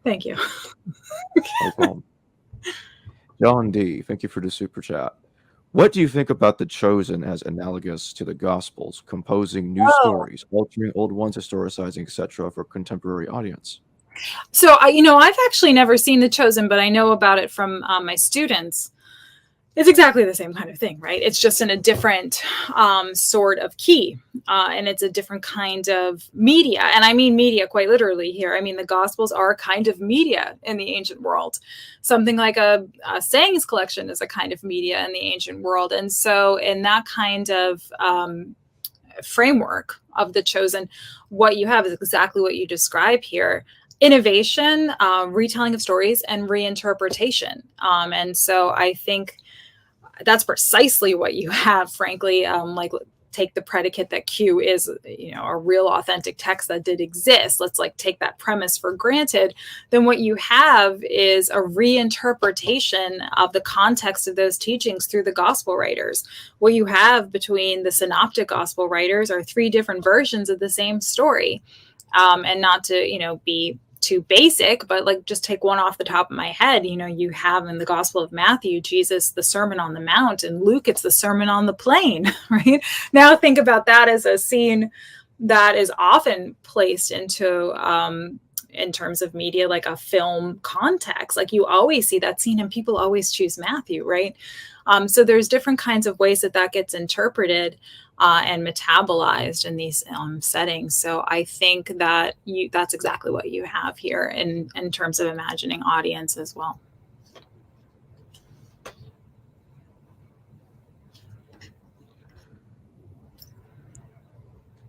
B: Thank you.
C: No problem. John D, thank you for the super chat. What do you think about the Chosen as analogous to the Gospels, composing new stories, altering old ones, historicizing, etc., for contemporary audience?
B: So, I've actually never seen The Chosen, but I know about it from my students. It's exactly the same kind of thing, right? It's just in a different sort of key, and it's a different kind of media. And I mean media quite literally here. I mean, the Gospels are a kind of media in the ancient world. Something like a sayings collection is a kind of media in the ancient world. And so in that kind of framework of The Chosen, what you have is exactly what you describe here. Innovation, retelling of stories, and reinterpretation. And so I think that's precisely what you have, frankly. Like, take the predicate that Q is, a real authentic text that did exist. Let's take that premise for granted. Then what you have is a reinterpretation of the context of those teachings through the gospel writers. What you have between the Synoptic gospel writers are 3 different versions of the same story. And not to, be too basic, but just take one off the top of my head. You have in the Gospel of Matthew, Jesus, the Sermon on the Mount, and Luke, it's the Sermon on the Plain, right? Now think about that as a scene that is often placed into, in terms of media, like a film context. You always see that scene and people always choose Matthew, right? So there's different kinds of ways that gets interpreted and metabolized in these settings. So I think that that's exactly what you have here in terms of imagining audience as well.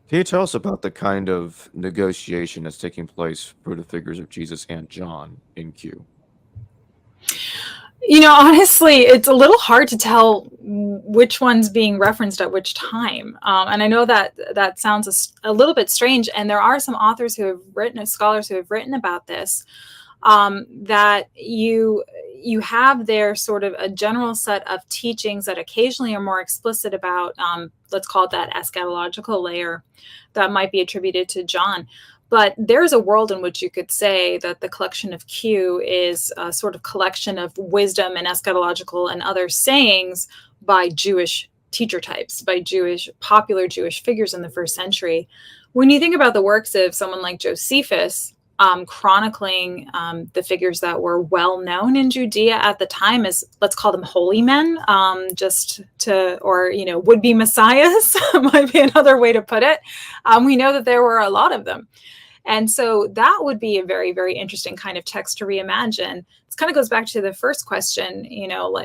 C: Can you tell us about the kind of negotiation that's taking place for the figures of Jesus and John in Q?
B: Honestly, it's a little hard to tell which one's being referenced at which time. And I know that sounds a little bit strange. And there are some authors who have written, scholars who have written about this, that you have there sort of a general set of teachings that occasionally are more explicit about, let's call it that eschatological layer that might be attributed to John. But there's a world in which you could say that the collection of Q is a sort of collection of wisdom and eschatological and other sayings by Jewish teacher types, by popular Jewish figures in the first century. When you think about the works of someone like Josephus, chronicling the figures that were well known in Judea at the time as, let's call them holy men, would-be messiahs might be another way to put it. We know that there were a lot of them. And so that would be a very, very interesting kind of text to reimagine. This kind of goes back to the first question,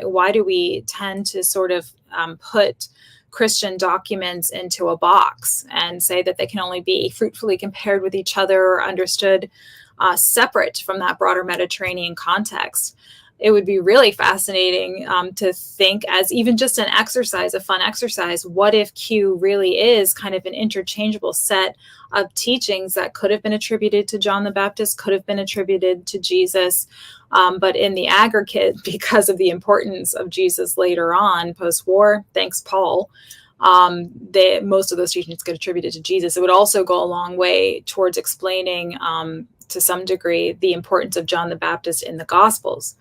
B: why do we tend to sort of put Christian documents into a box and say that they can only be fruitfully compared with each other or understood separate from that broader Mediterranean context? It would be really fascinating to think as even just an exercise, a fun exercise. What if Q really is kind of an interchangeable set of teachings that could have been attributed to John the Baptist, could have been attributed to Jesus, but in the aggregate, because of the importance of Jesus later on, post-war, thanks Paul, most of those teachings get attributed to Jesus. It would also go a long way towards explaining to some degree the importance of John the Baptist in the Gospels,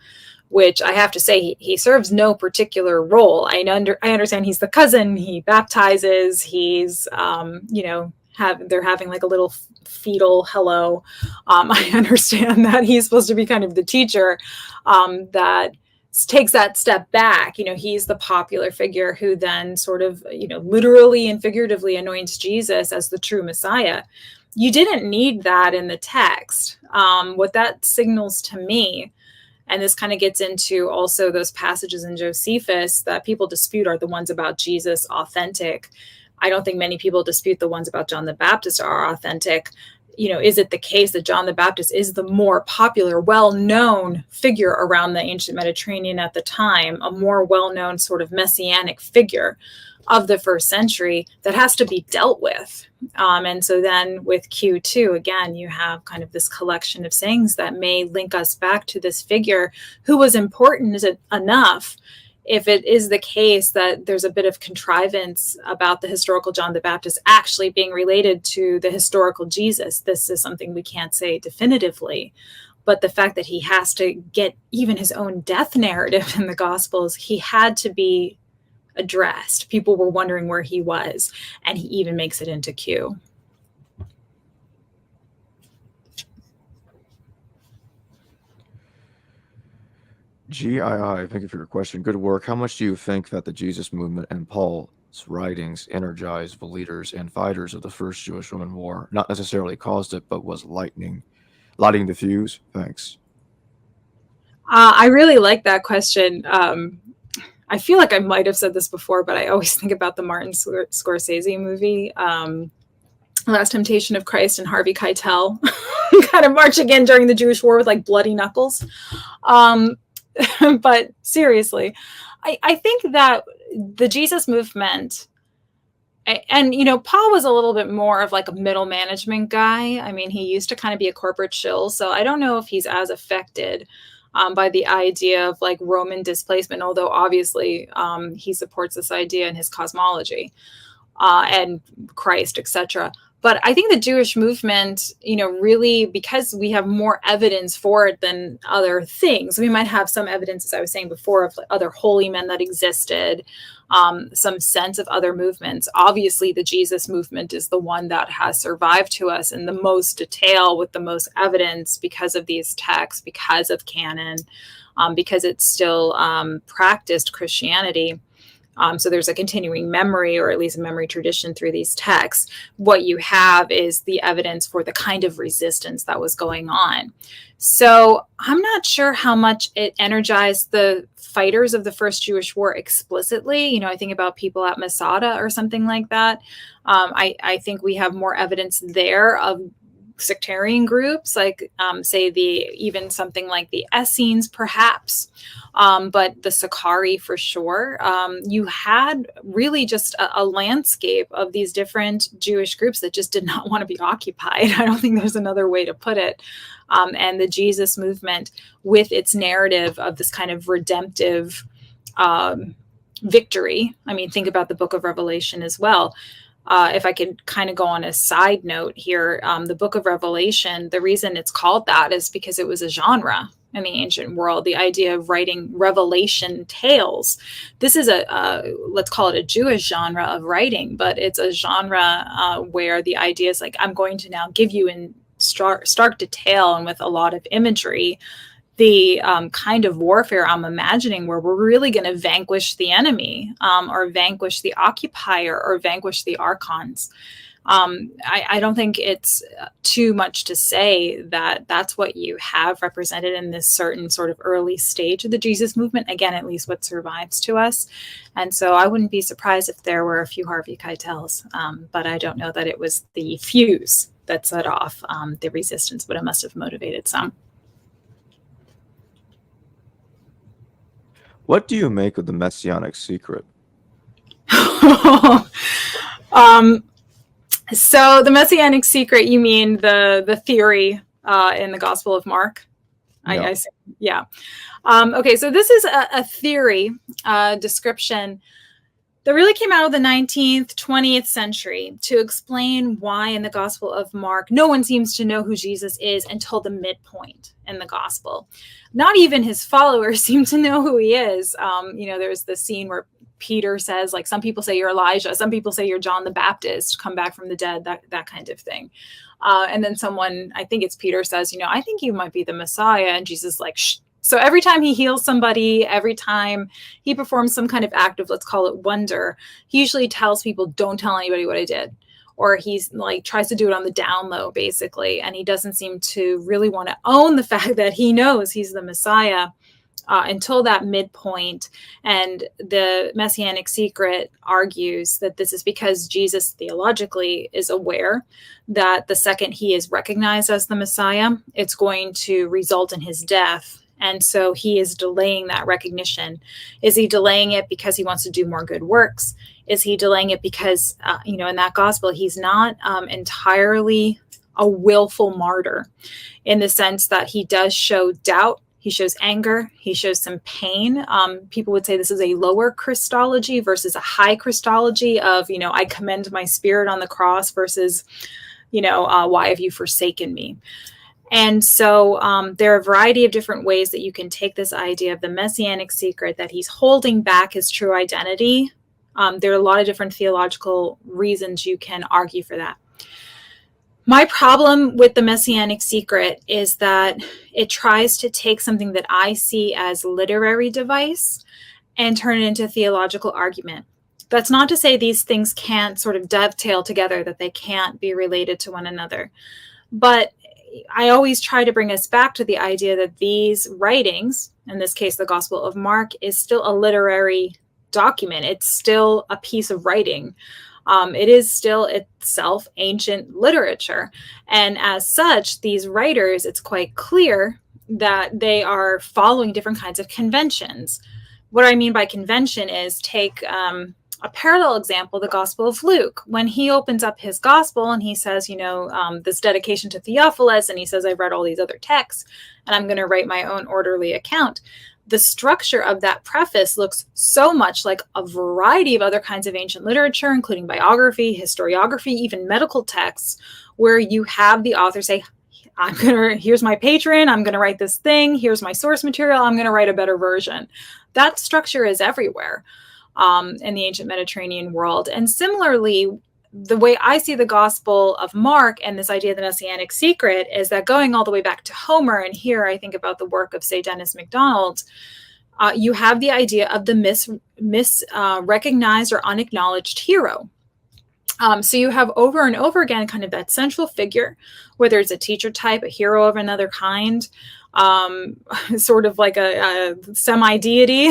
B: which I have to say he serves no particular role. I understand he's the cousin, he baptizes, he's
F: they're having like a little fetal hello. I understand that he's supposed to be kind of the teacher that takes that step back. He's the popular figure who then sort of, literally and figuratively anoints Jesus as the true Messiah. You didn't need that in the text. What that signals to me, and this kind of gets into also those passages in Josephus that people dispute are the ones about Jesus authentic. I don't think many people dispute the ones about John the Baptist are authentic. Is it the case that John the Baptist is the more popular, well-known figure around the ancient Mediterranean at the time, a more well-known sort of messianic figure of the first century that has to be dealt with? And so then with Q2, again, you have kind of this collection of sayings that may link us back to this figure who was important enough, if it is the case that there's a bit of contrivance about the historical John the Baptist actually being related to the historical Jesus. This is something we can't say definitively, but the fact that he has to get even his own death narrative in the Gospels, he had to be addressed. People were wondering where he was, and he even makes it into Q.
C: GII, thank you for your question. Good work. How much do you think that the Jesus movement and Paul's writings energized the leaders and fighters of the first Jewish-Roman war? Not necessarily caused it, but was lighting the fuse? Thanks.
F: I really like that question. I feel like I might have said this before, but I always think about the Martin Scorsese movie, Last Temptation of Christ, and Harvey Keitel kind of marching in during the Jewish war with like bloody knuckles. But seriously, I think that the Jesus movement, and Paul was a little bit more of like a middle management guy. I mean, he used to kind of be a corporate shill, so I don't know if he's as affected by the idea of like Roman displacement, although obviously he supports this idea in his cosmology and Christ, etc. But I think the Jewish movement, really, because we have more evidence for it than other things, we might have some evidence, as I was saying before, of other holy men that existed, some sense of other movements. Obviously, the Jesus movement is the one that has survived to us in the most detail, with the most evidence, because of these texts, because of canon, because it's still practiced Christianity. So there's a continuing memory, or at least a memory tradition through these texts. What you have is the evidence for the kind of resistance that was going on. So I'm not sure how much it energized the fighters of the first Jewish war explicitly. I think about people at Masada or something like that. I think we have more evidence there of sectarian groups, like say even something like the Essenes, perhaps, but the Sakari for sure. You had really just a landscape of these different Jewish groups that just did not want to be occupied. I don't think there's another way to put it. And the Jesus movement, with its narrative of this kind of redemptive victory. I mean, think about the book of Revelation as well. If I could kind of go on a side note here, the book of Revelation, the reason it's called that is because it was a genre in the ancient world, the idea of writing revelation tales. This is let's call it a Jewish genre of writing, but it's a genre where the idea is like, I'm going to now give you in stark detail and with a lot of imagery the kind of warfare I'm imagining, where we're really going to vanquish the enemy, or vanquish the occupier, or vanquish the archons. I don't think it's too much to say that that's what you have represented in this certain sort of early stage of the Jesus movement. Again, at least what survives to us. And so I wouldn't be surprised if there were a few Harvey Keitels, but I don't know that it was the fuse that set off the resistance, but it must have motivated some.
C: What do you make of the Messianic secret?
F: So the Messianic secret, you mean the theory in the Gospel of Mark?
C: Yeah.
F: Yeah. Okay, so this is a theory description that really came out of the 19th, 20th century to explain why in the Gospel of Mark, no one seems to know who Jesus is until the midpoint in the Gospel. Not even his followers seem to know who he is. There's the scene where Peter says, like, some people say you're Elijah, some people say you're John the Baptist, come back from the dead, that kind of thing. And then someone, I think it's Peter, says, I think you might be the Messiah. And Jesus is like, shh. So every time he heals somebody, every time he performs some kind of act of, let's call it wonder, he usually tells people, don't tell anybody what I did. Or he's like, tries to do it on the down low, basically. And he doesn't seem to really want to own the fact that he knows he's the Messiah until that midpoint. And the Messianic Secret argues that this is because Jesus theologically is aware that the second he is recognized as the Messiah, it's going to result in his death. And so he is delaying that recognition. Is he delaying it because he wants to do more good works? Is he delaying it because, in that gospel, he's not entirely a willful martyr, in the sense that he does show doubt, he shows anger, he shows some pain. People would say this is a lower Christology versus a high Christology of, I commend my spirit on the cross versus, why have you forsaken me? And so there are a variety of different ways that you can take this idea of the Messianic Secret, that he's holding back his true identity. There are a lot of different theological reasons you can argue for that. My problem with the Messianic Secret is that it tries to take something that I see as literary device and turn it into a theological argument. That's not to say these things can't sort of dovetail together, that they can't be related to one another. But I always try to bring us back to the idea that these writings, in this case, the Gospel of Mark, is still a literary document. It's still a piece of writing. It is still itself ancient literature. And as such, these writers, it's quite clear that they are following different kinds of conventions. What I mean by convention is take a parallel example, the Gospel of Luke. When he opens up his gospel and he says, this dedication to Theophilus, and he says, I've read all these other texts and I'm going to write my own orderly account. The structure of that preface looks so much like a variety of other kinds of ancient literature, including biography, historiography, even medical texts, where you have the author say, here's my patron, I'm going to write this thing, here's my source material, I'm going to write a better version. That structure is everywhere in the ancient Mediterranean world. And similarly, the way I see the Gospel of Mark and this idea of the Messianic Secret is that going all the way back to Homer, and here I think about the work of, say, Dennis MacDonald, you have the idea of the misrecognized or unacknowledged hero. So you have over and over again kind of that central figure, whether it's a teacher type, a hero of another kind, sort of like a semi-deity,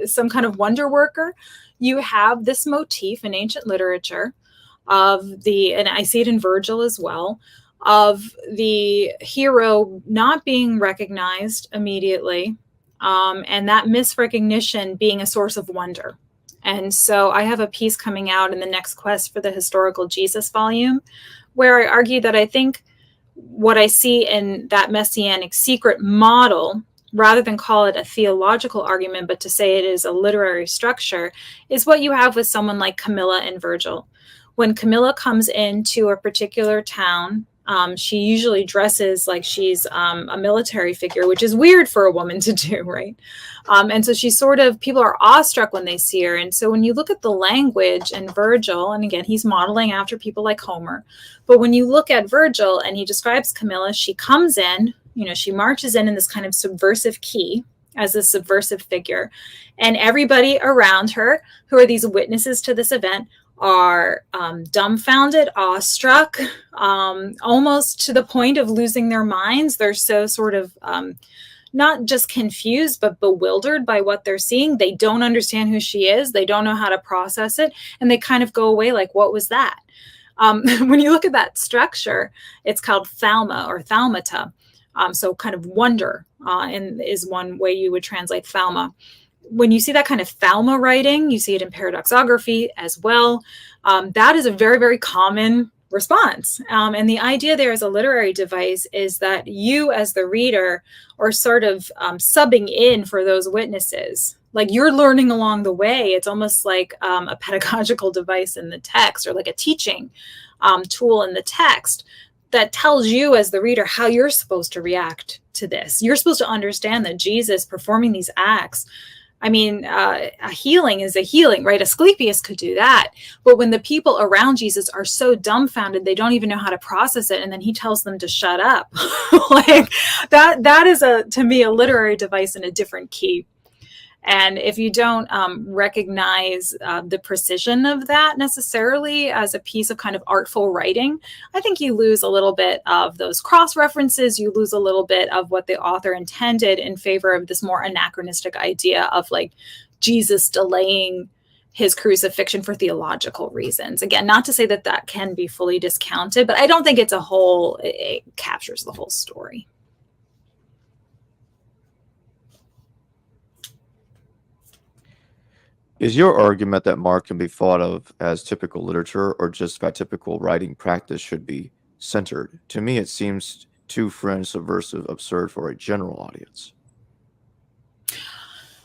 F: some kind of wonder worker. You have this motif in ancient literature and I see it in Virgil as well, of the hero not being recognized immediately, and that misrecognition being a source of wonder. And so I have a piece coming out in the next quest for the Historical Jesus volume, where I argue that I think what I see in that Messianic Secret model, rather than call it a theological argument, but to say it is a literary structure, is what you have with someone like Camilla in Virgil. When Camilla comes into a particular town, she usually dresses like she's a military figure, which is weird for a woman to do, right? And so she's people are awestruck when they see her. And so when you look at the language in Virgil, and again, he's modeling after people like Homer, but when you look at Virgil and he describes Camilla, she comes in, she marches in this kind of subversive key as a subversive figure. And everybody around her, who are these witnesses to this event, are dumbfounded, awestruck, almost to the point of losing their minds. They're so sort of not just confused, but bewildered by what they're seeing. They don't understand who she is. They don't know how to process it. And they kind of go away like, what was that? When you look at that structure, it's called thalma or thalmata. So kind of wonder is one way you would translate thalma. When you see that kind of thalma writing, you see it in paradoxography as well. That is a very, very common response. And the idea there as a literary device is that you as the reader are sort of subbing in for those witnesses. Like you're learning along the way. It's almost like a pedagogical device in the text, or like a teaching tool in the text that tells you as the reader how you're supposed to react to this. You're supposed to understand that Jesus performing these acts I mean, a healing is a healing, right? Asclepius could do that. But when the people around Jesus are so dumbfounded, they don't even know how to process it. And then he tells them to shut up. Like that is to me, a literary device in a different key. And if you don't recognize the precision of that necessarily as a piece of kind of artful writing, I think you lose a little bit of those cross references. You lose a little bit of what the author intended in favor of this more anachronistic idea of like Jesus delaying his crucifixion for theological reasons. Again, not to say that that can be fully discounted, but I don't think it's it captures the whole story.
C: Is your argument that Mark can be thought of as typical literature, or just that typical writing practice should be centered? To me, it seems too fringe, subversive, absurd for a general audience.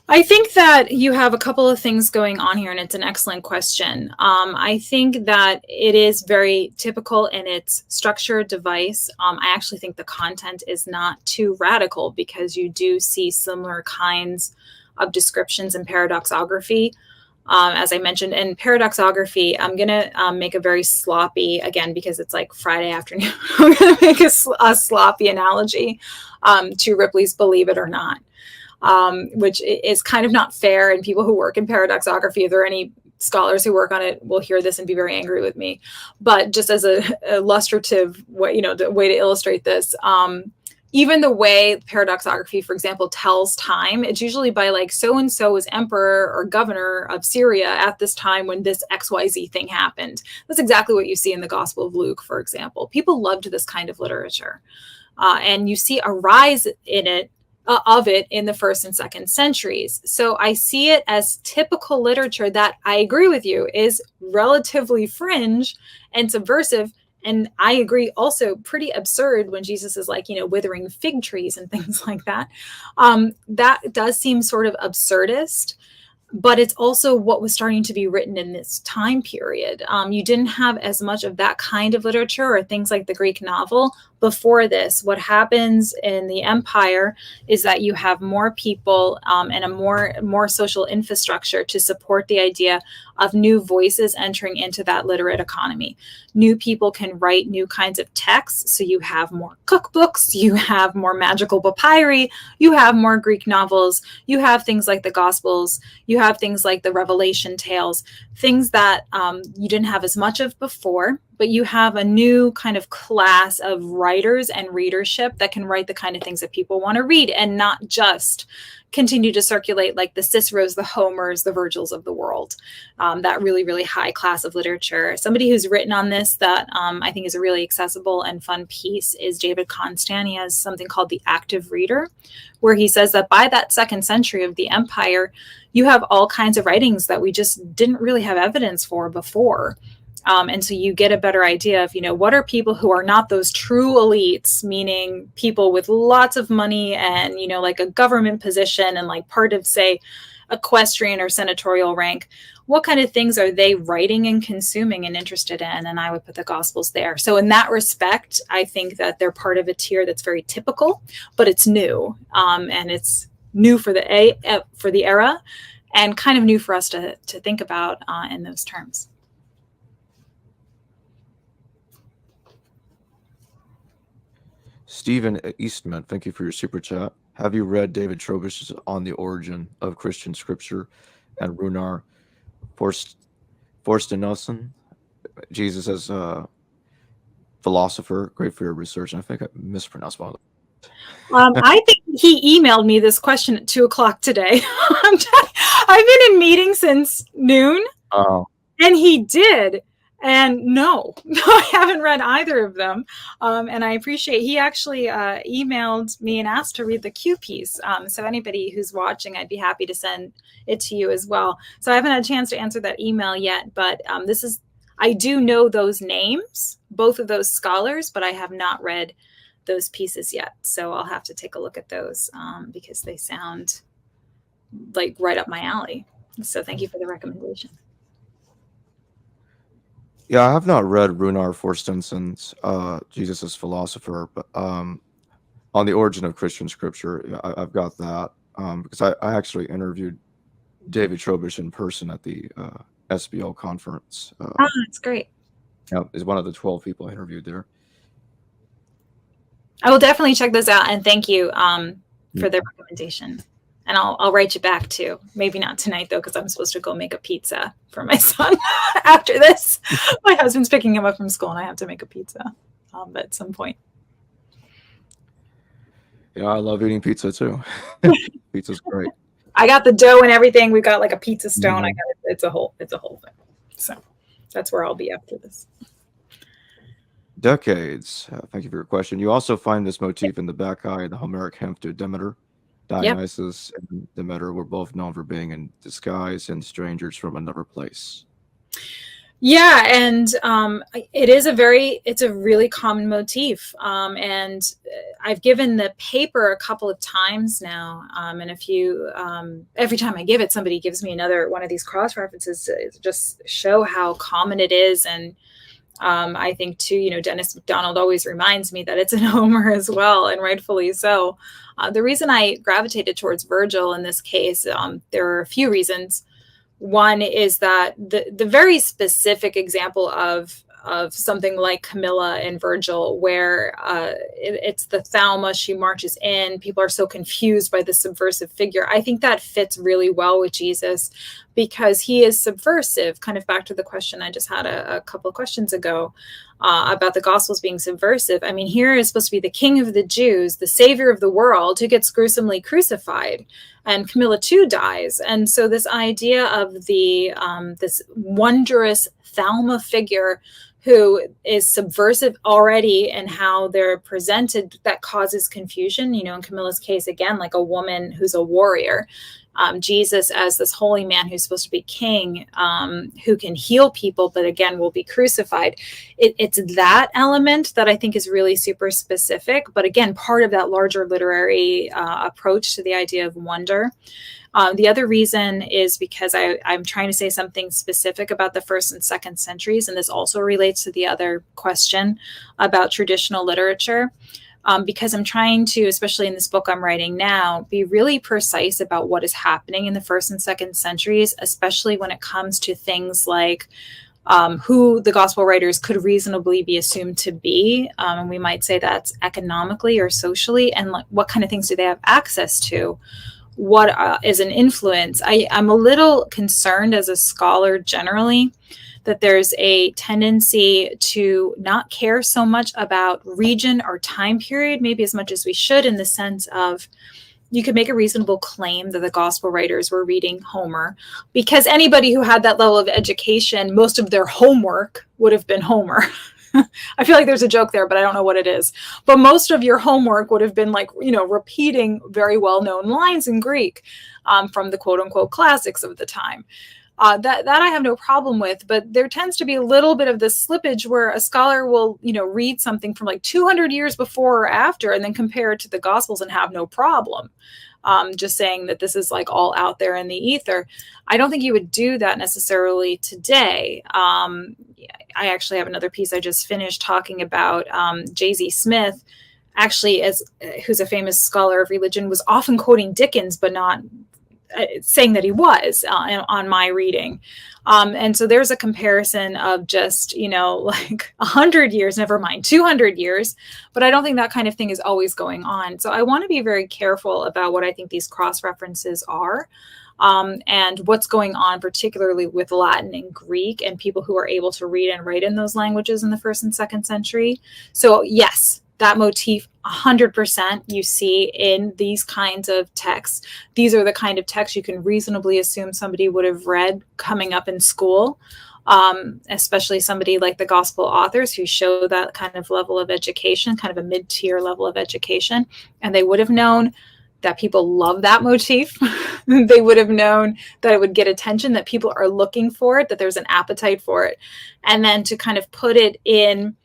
F: I think that you have a couple of things going on here, and it's an excellent question. I think that it is very typical in its structure, device. I actually think the content is not too radical, because you do see similar kinds of descriptions in paradoxography. As I mentioned, in paradoxography, I'm going to make a very sloppy, again, because it's like Friday afternoon, I'm going to make a sloppy analogy to Ripley's Believe It or Not, which is kind of not fair. And people who work in paradoxography, if there are any scholars who work on it, will hear this and be very angry with me. But just as a illustrative way, the way to illustrate this, even the way paradoxography, for example, tells time, it's usually by like so-and-so was emperor or governor of Syria at this time when this XYZ thing happened. That's exactly what you see in the Gospel of Luke, for example. People loved this kind of literature. And you see a rise in it, of it in the 1st and 2nd centuries. So I see it as typical literature that, I agree with you, is relatively fringe and subversive. And I agree, also pretty absurd when Jesus is like, withering fig trees and things like that. That does seem sort of absurdist, but it's also what was starting to be written in this time period. You didn't have as much of that kind of literature or things like the Greek novel before this. What happens in the empire is that you have more people and a more social infrastructure to support the idea of new voices entering into that literate economy. New people can write new kinds of texts. So you have more cookbooks, you have more magical papyri, you have more Greek novels, you have things like the Gospels, you have things like the Revelation tales, things that you didn't have as much of before. But you have a new kind of class of writers and readership that can write the kind of things that people want to read, and not just continue to circulate like the Ciceros, the Homers, the Virgils of the world, that really, really high class of literature. Somebody who's written on this that I think is a really accessible and fun piece is David Constant. He has something called The Active Reader, where he says that by that 2nd century of the empire, you have all kinds of writings that we just didn't really have evidence for before. And so you get a better idea of, what are people who are not those true elites, meaning people with lots of money and, like a government position and like part of, say, equestrian or senatorial rank. What kind of things are they writing and consuming and interested in? And I would put the Gospels there. So in that respect, I think that they're part of a tier that's very typical, but it's new. And it's new for the era, and kind of new for us to think about in those terms.
C: Stephen Eastman, thank you for your super chat. Have you read David Trobish's On the Origin of Christian Scripture and Runar Forstenoson, Jesus as a philosopher? Great for your research. And I think I mispronounced one of them.
F: I think he emailed me this question at 2:00 today. I've been in meetings since noon, and he did. And no, I haven't read either of them. And I appreciate, he actually emailed me and asked to read the Q piece. So anybody who's watching, I'd be happy to send it to you as well. So I haven't had a chance to answer that email yet, but I do know those names, both of those scholars, but I have not read those pieces yet. So I'll have to take a look at those because they sound like right up my alley. So thank you for the recommendation.
C: Yeah, I have not read Runar Forstenson's Jesus as Philosopher, but On the Origin of Christian Scripture, I've got that because I actually interviewed David Trowbridge in person at the SBL conference.
F: Oh, that's great.
C: Yeah, is one of the 12 people I interviewed there.
F: I will definitely check this out, and thank you for the recommendation. And I'll write you back too. Maybe not tonight though, because I'm supposed to go make a pizza for my son after this. My husband's picking him up from school, and I have to make a pizza at some point.
C: Yeah, I love eating pizza too. Pizza's great.
F: I got the dough and everything. We've got like a pizza stone. I got it. It's a whole thing. So that's where I'll be after this.
C: Decades. Thank you for your question. You also find this motif in the Bacchae, the Homeric hymn to Demeter. Dionysus and Demeter were both known for being in disguise and strangers from another place.
F: Yeah, and it's a really common motif. And I've given the paper a couple of times now, and every time I give it, somebody gives me another one of these cross references to just show how common it is. And I think too, Dennis MacDonald always reminds me that it's in Homer as well, and rightfully so. The reason I gravitated towards Virgil in this case, there are a few reasons. One is that the very specific example of something like Camilla and Virgil, where it's the Thalma, she marches in, people are so confused by the subversive figure. I think that fits really well with Jesus because he is subversive, kind of back to the question I just had a couple of questions ago about the Gospels being subversive. I mean, here is supposed to be the King of the Jews, the Savior of the world, who gets gruesomely crucified, and Camilla too dies. And so this idea of this wondrous Thalma figure who is subversive already in how they're presented, that causes confusion. In Camilla's case, again, like a woman who's a warrior. Jesus as this holy man who's supposed to be king, who can heal people, but again, will be crucified. It's that element that I think is really super specific, but again, part of that larger literary approach to the idea of wonder. The other reason is because I'm trying to say something specific about the 1st and 2nd centuries, and this also relates to the other question about traditional literature. Because I'm trying to, especially in this book I'm writing now, be really precise about what is happening in the 1st and 2nd centuries, especially when it comes to things like who the gospel writers could reasonably be assumed to be. And we might say that's economically or socially, and what kind of things do they have access to? What is an influence? I'm a little concerned as a scholar generally that there's a tendency to not care so much about region or time period, maybe as much as we should, in the sense of you could make a reasonable claim that the gospel writers were reading Homer, because anybody who had that level of education, most of their homework would have been Homer. I feel like there's a joke there, but I don't know what it is. But most of your homework would have been repeating very well-known lines in Greek from the quote-unquote classics of the time. That I have no problem with, but there tends to be a little bit of this slippage where a scholar will, read something from like 200 years before or after and then compare it to the Gospels and have no problem. Just saying that this is like all out there in the ether. I don't think you would do that necessarily today. I actually have another piece I just finished talking about J.Z. Smith, actually, who's a famous scholar of religion, was often quoting Dickens, but not saying that he was on my reading. And so there's a comparison of just, like 100 years, never mind 200 years. But I don't think that kind of thing is always going on. So I want to be very careful about what I think these cross references are. And what's going on, particularly with Latin and Greek and people who are able to read and write in those languages in the 1st and 2nd century. So yes, that motif 100% you see in these kinds of texts. These are the kind of texts you can reasonably assume somebody would have read coming up in school, especially somebody like the gospel authors who show that kind of level of education, kind of a mid-tier level of education. And they would have known that people love that motif. They would have known that it would get attention, that people are looking for it, that there's an appetite for it. And then to kind of put it in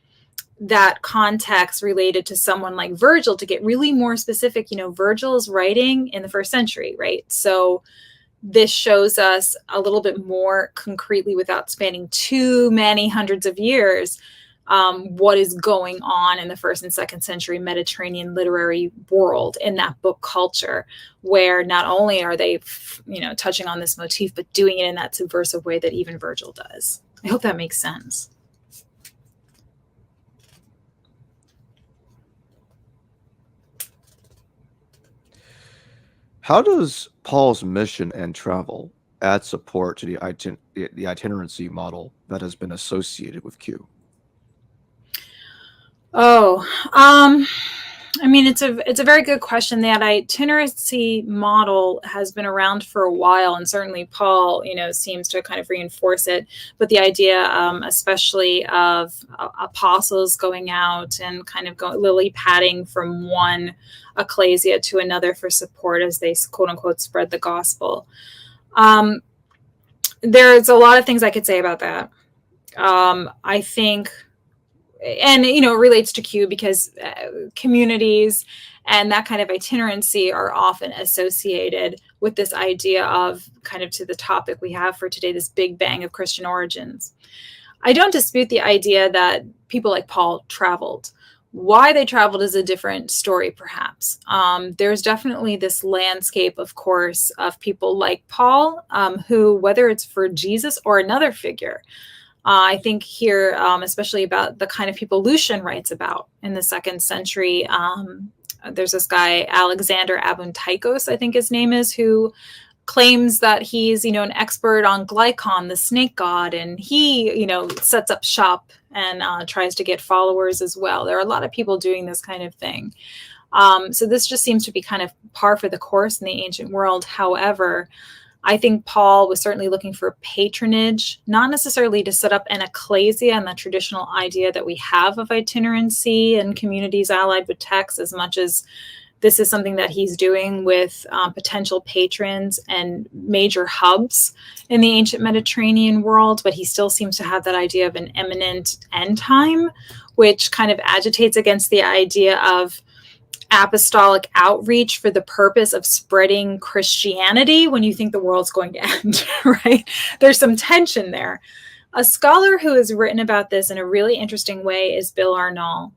F: that context related to someone like Virgil, to get really more specific, Virgil's writing in the 1st century, right? So this shows us a little bit more concretely, without spanning too many hundreds of years, what is going on in the 1st and 2nd century Mediterranean literary world in that book culture, where not only are they, touching on this motif, but doing it in that subversive way that even Virgil does. I hope that makes sense.
C: How does Paul's mission and travel add support to the itinerancy model that has been associated with Q?
F: It's a very good question. That itinerancy model has been around for a while, and certainly Paul, seems to kind of reinforce it. But the idea, especially of apostles going out and kind of lily padding from one ecclesia to another for support as they quote unquote spread the gospel. There's a lot of things I could say about that. I think. And, it relates to Q because communities and that kind of itinerancy are often associated with this idea of, kind of to the topic we have for today, this Big Bang of Christian origins. I don't dispute the idea that people like Paul traveled. Why they traveled is a different story, perhaps. There's definitely this landscape, of course, of people like Paul, who, whether it's for Jesus or another figure, I think here, especially about the kind of people Lucian writes about in the 2nd century. There's this guy, Alexander Abuntikos, I think his name is, who claims that he's, an expert on Glycon, the snake god, and he, sets up shop and tries to get followers as well. There are a lot of people doing this kind of thing. So this just seems to be kind of par for the course in the ancient world. However, I think Paul was certainly looking for patronage, not necessarily to set up an ecclesia and the traditional idea that we have of itinerancy and communities allied with texts, as much as this is something that he's doing with potential patrons and major hubs in the ancient Mediterranean world. But he still seems to have that idea of an imminent end time, which kind of agitates against the idea of apostolic outreach for the purpose of spreading Christianity when you think the world's going to end, right? There's some tension there. A scholar who has written about this in a really interesting way is Bill Arnall.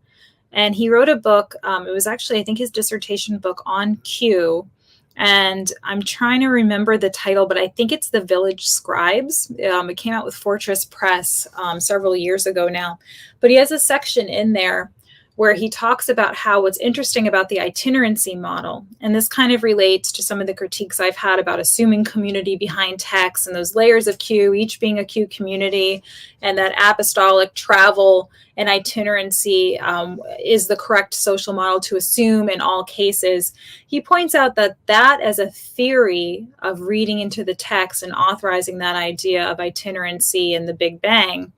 F: And he wrote a book. It was actually, I think, his dissertation book on Q. And I'm trying to remember the title, but I think it's The Village Scribes. It came out with Fortress Press several years ago now. But he has a section in there where he talks about how what's interesting about the itinerancy model, and this kind of relates to some of the critiques I've had about assuming community behind text and those layers of Q, each being a Q community, and that apostolic travel and itinerancy is the correct social model to assume in all cases. He points out that as a theory of reading into the text and authorizing that idea of itinerancy and the Big Bang,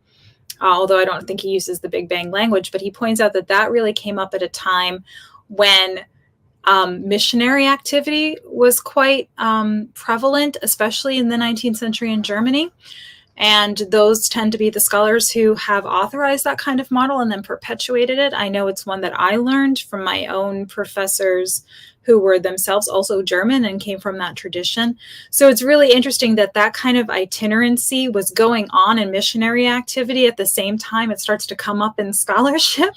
F: although I don't think he uses the Big Bang language, but he points out that really came up at a time when missionary activity was quite prevalent, especially in the 19th century in Germany. And those tend to be the scholars who have authorized that kind of model and then perpetuated it. I know it's one that I learned from my own professors who were themselves also German and came from that tradition. So it's really interesting that kind of itinerancy was going on in missionary activity at the same time it starts to come up in scholarship.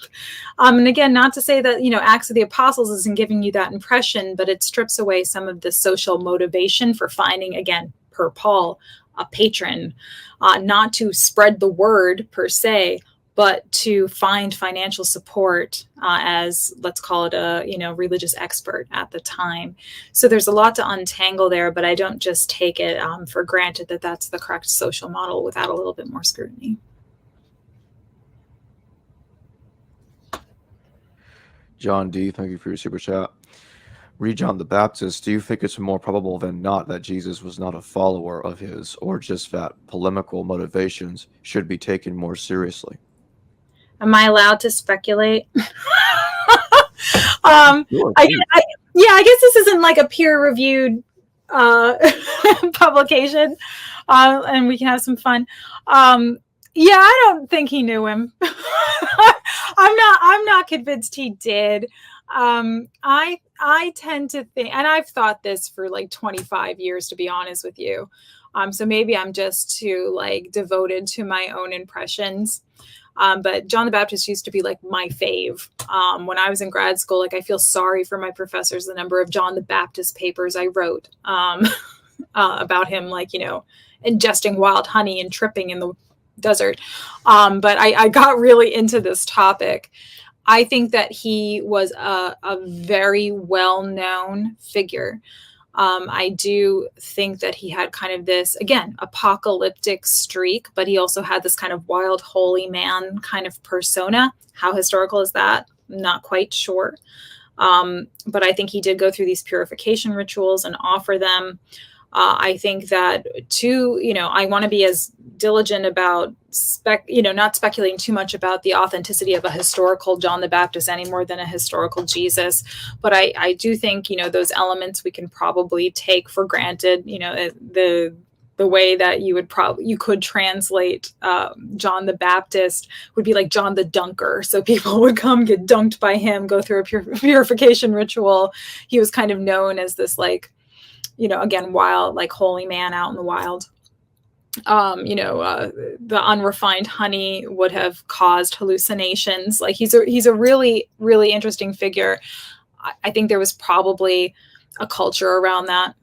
F: And again, not to say that, Acts of the Apostles isn't giving you that impression, but it strips away some of the social motivation for finding, again, per Paul, a patron, not to spread the word per se, but to find financial support as, let's call it a, religious expert at the time. So there's a lot to untangle there, but I don't just take it for granted that that's the correct social model without a little bit more scrutiny.
C: John D., thank you for your super chat. Read John the Baptist, do you think it's more probable than not that Jesus was not a follower of his, or just that polemical motivations should be taken more seriously?
F: Am I allowed to speculate?
C: Sure,
F: I guess this isn't like a peer-reviewed publication, and we can have some fun. I don't think he knew him. I'm not convinced he did. I tend to think, and I've thought this for like 25 years, to be honest with you. So maybe I'm just too devoted to my own impressions. But John the Baptist used to be like my fave. When I was in grad school, like I feel sorry for my professors, the number of John the Baptist papers I wrote about him, like, ingesting wild honey and tripping in the desert. But I got really into this topic. I think that he was a very well-known figure. I do think that he had kind of this, again, apocalyptic streak, but he also had this kind of wild, holy man kind of persona. How historical is that? Not quite sure. But I think he did go through these purification rituals and offer them. I think that too, I want to be as diligent about not speculating too much about the authenticity of a historical John the Baptist any more than a historical Jesus. But I do think, those elements we can probably take for granted, the way that you could translate John the Baptist would be like John the Dunker. So people would come get dunked by him, go through a purification ritual. He was kind of known as this, like, again, wild, like holy man out in the wild. The unrefined honey would have caused hallucinations. Like he's a really, really interesting figure. I think there was probably a culture around that.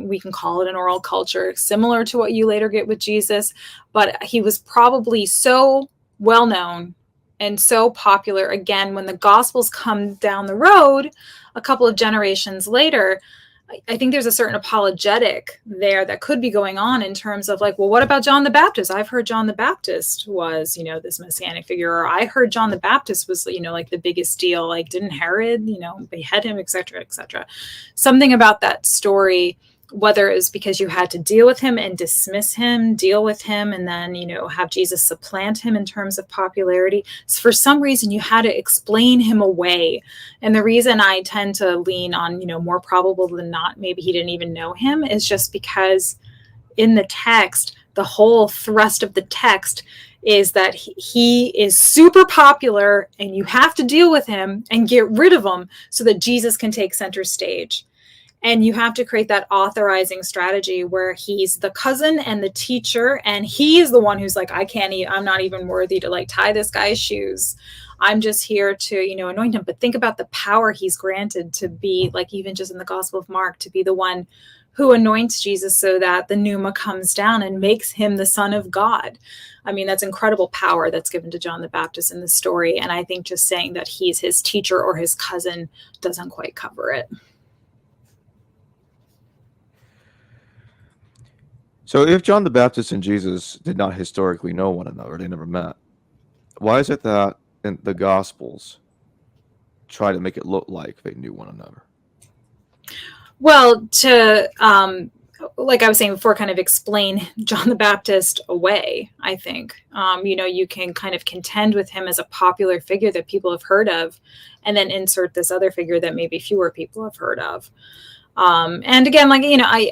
F: We can call it an oral culture, similar to what you later get with Jesus, but he was probably so well known and so popular. Again, when the Gospels come down the road, a couple of generations later, I think there's a certain apologetic there that could be going on in terms of like, well, what about John the Baptist? I've heard John the Baptist was, this messianic figure, or I heard John the Baptist was, like the biggest deal. Like, didn't Herod, behead him, et cetera, et cetera. Something about that story, whether it was because you had to deal with him and dismiss him, deal with him, and then, have Jesus supplant him in terms of popularity. So for some reason, you had to explain him away. And the reason I tend to lean on, more probable than not, maybe he didn't even know him, is just because in the text, the whole thrust of the text is that he is super popular and you have to deal with him and get rid of him so that Jesus can take center stage. And you have to create that authorizing strategy where he's the cousin and the teacher, and he's the one who's like, I'm not even worthy to like tie this guy's shoes. I'm just here to, anoint him. But think about the power he's granted to be, like, even just in the Gospel of Mark, to be the one who anoints Jesus so that the pneuma comes down and makes him the Son of God. I mean, that's incredible power that's given to John the Baptist in the story. And I think just saying that he's his teacher or his cousin doesn't quite cover it.
C: So if John the Baptist and Jesus did not historically know one another, they never met, why is it that in the Gospels try to make it look like they knew one another?
F: Well, to, like I was saying before, kind of explain John the Baptist away, I think. You can kind of contend with him as a popular figure that people have heard of, and then insert this other figure that maybe fewer people have heard of. And again, like,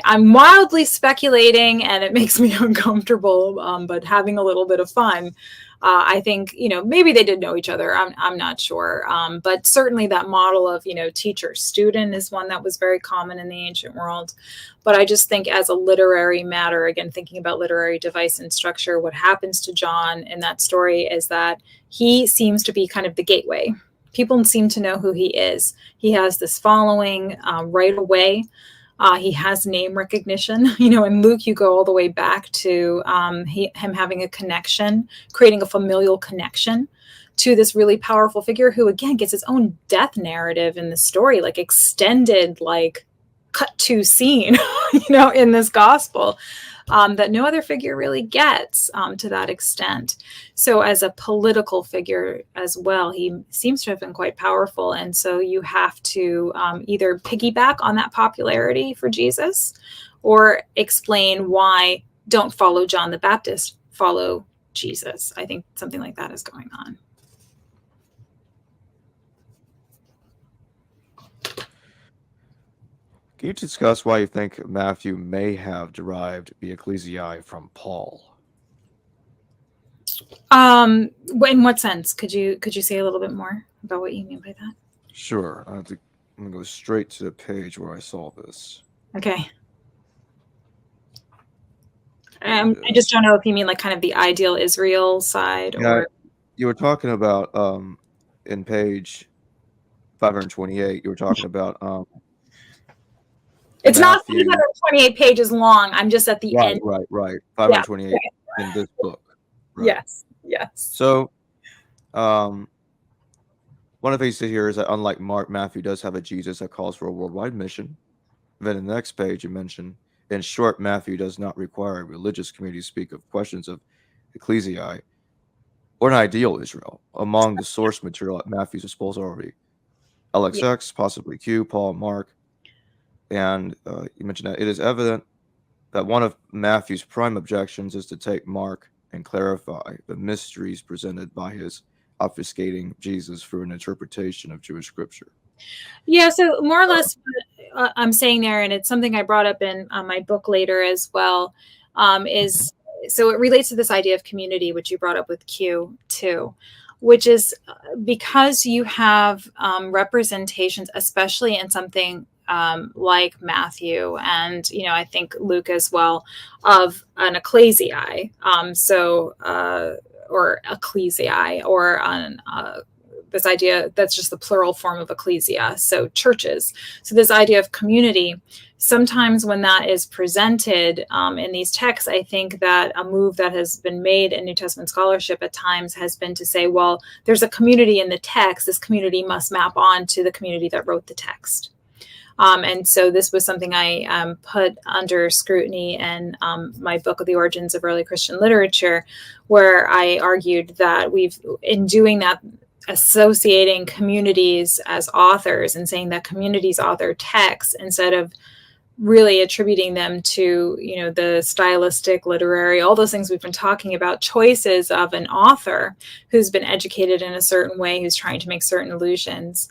F: I'm wildly speculating and it makes me uncomfortable, but having a little bit of fun. I think, maybe they did know each other. I'm not sure. But certainly that model of, teacher student is one that was very common in the ancient world. But I just think as a literary matter, again, thinking about literary device and structure, what happens to John in that story is that he seems to be kind of the gateway. People seem to know who he is. He has this following right away. He has name recognition. In Luke, you go all the way back to him having a connection, creating a familial connection to this really powerful figure who, again, gets his own death narrative in the story, like extended, like cut to scene, in this gospel. That no other figure really gets to that extent. So as a political figure as well, he seems to have been quite powerful. And so you have to either piggyback on that popularity for Jesus or explain why don't follow John the Baptist, follow Jesus. I think something like that is going on.
C: Can you discuss why you think Matthew may have derived the ecclesiae from Paul?
F: In what sense? Could you say a little bit more about what you mean by that?
C: Sure. I'm going to go straight to the page where I saw this.
F: Okay. I just don't know if you mean like kind of the ideal Israel side, or
C: you were talking about in page 528. You were talking about
F: It's not
C: Matthew.
F: 328 pages long. I'm just at the end.
C: Right. 528 in this book. Right.
F: Yes.
C: So, one of the things to hear is that unlike Mark, Matthew does have a Jesus that calls for a worldwide mission. Then in the next page, you mention, in short, Matthew does not require a religious community to speak of questions of ecclesiae or an ideal Israel. Among the source material at Matthew's disposal already LXX, possibly Q, Paul, Mark. And you mentioned that it is evident that one of Matthew's prime objections is to take Mark and clarify the mysteries presented by his obfuscating Jesus through an interpretation of Jewish scripture.
F: Yeah, so more or less what I'm saying there, and it's something I brought up in my book later as well, is so it relates to this idea of community, which you brought up with Q too, which is because you have representations, especially in something like Matthew and, I think Luke as well, of an ecclesiae, or ecclesiae, or on this idea that's just the plural form of ecclesia, so churches. So this idea of community, sometimes when that is presented in these texts, I think that a move that has been made in New Testament scholarship at times has been to say, well, there's a community in the text. This community must map on to the community that wrote the text. And so this was something I put under scrutiny in my book of the origins of early Christian literature, where I argued that in doing that, associating communities as authors and saying that communities author texts instead of really attributing them to, the stylistic, literary, all those things we've been talking about, choices of an author who's been educated in a certain way, who's trying to make certain allusions.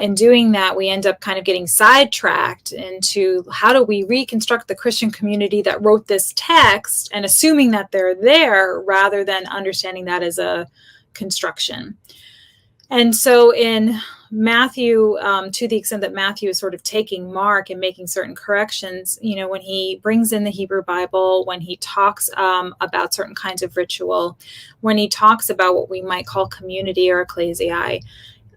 F: In doing that, we end up kind of getting sidetracked into how do we reconstruct the Christian community that wrote this text and assuming that they're there rather than understanding that as a construction. And so in Matthew, to the extent that Matthew is sort of taking Mark and making certain corrections, when he brings in the Hebrew Bible, when he talks about certain kinds of ritual, when he talks about what we might call community or ecclesiae,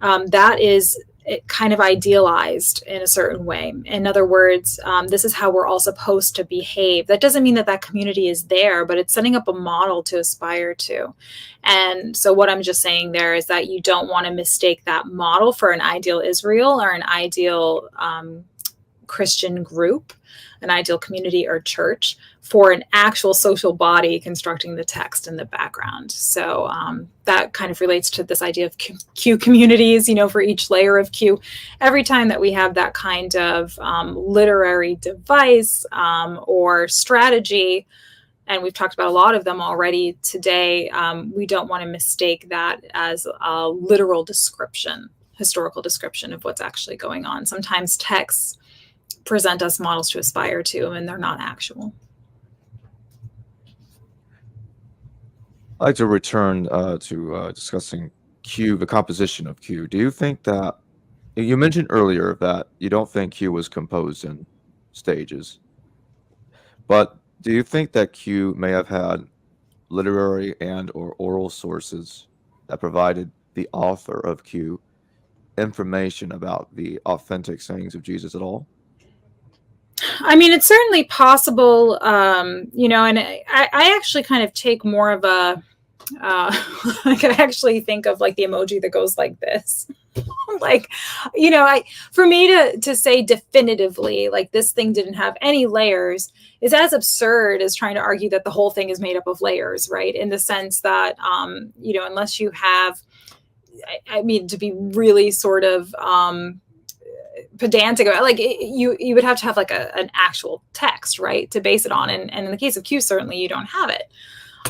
F: that is kind of idealized in a certain way. In other words, this is how we're all supposed to behave. That doesn't mean that that community is there, but it's setting up a model to aspire to. And so what I'm just saying there is that you don't want to mistake that model for an ideal Israel or an ideal Christian group, an ideal community or church, for an actual social body constructing the text in the background. So that kind of relates to this idea of Q communities, for each layer of Q. Every time that we have that kind of literary device or strategy, and we've talked about a lot of them already today, we don't want to mistake that as a literal description, historical description of what's actually going on. Sometimes texts present us models to aspire to, and they're not actual.
C: I'd like to return to discussing Q, the composition of Q. Do you think that, you mentioned earlier that you don't think Q was composed in stages, but do you think that Q may have had literary and or oral sources that provided the author of Q information about the authentic sayings of Jesus at all?
F: I mean, it's certainly possible, and I actually kind of take more of a, like I actually think of like the emoji that goes like this. Like, for me to say definitively, like this thing didn't have any layers is as absurd as trying to argue that the whole thing is made up of layers, right? In the sense that, unless you have, I mean, to be really sort of, pedantic about, like you would have to have like an actual text, right, to base it on, and in the case of Q, certainly you don't have it,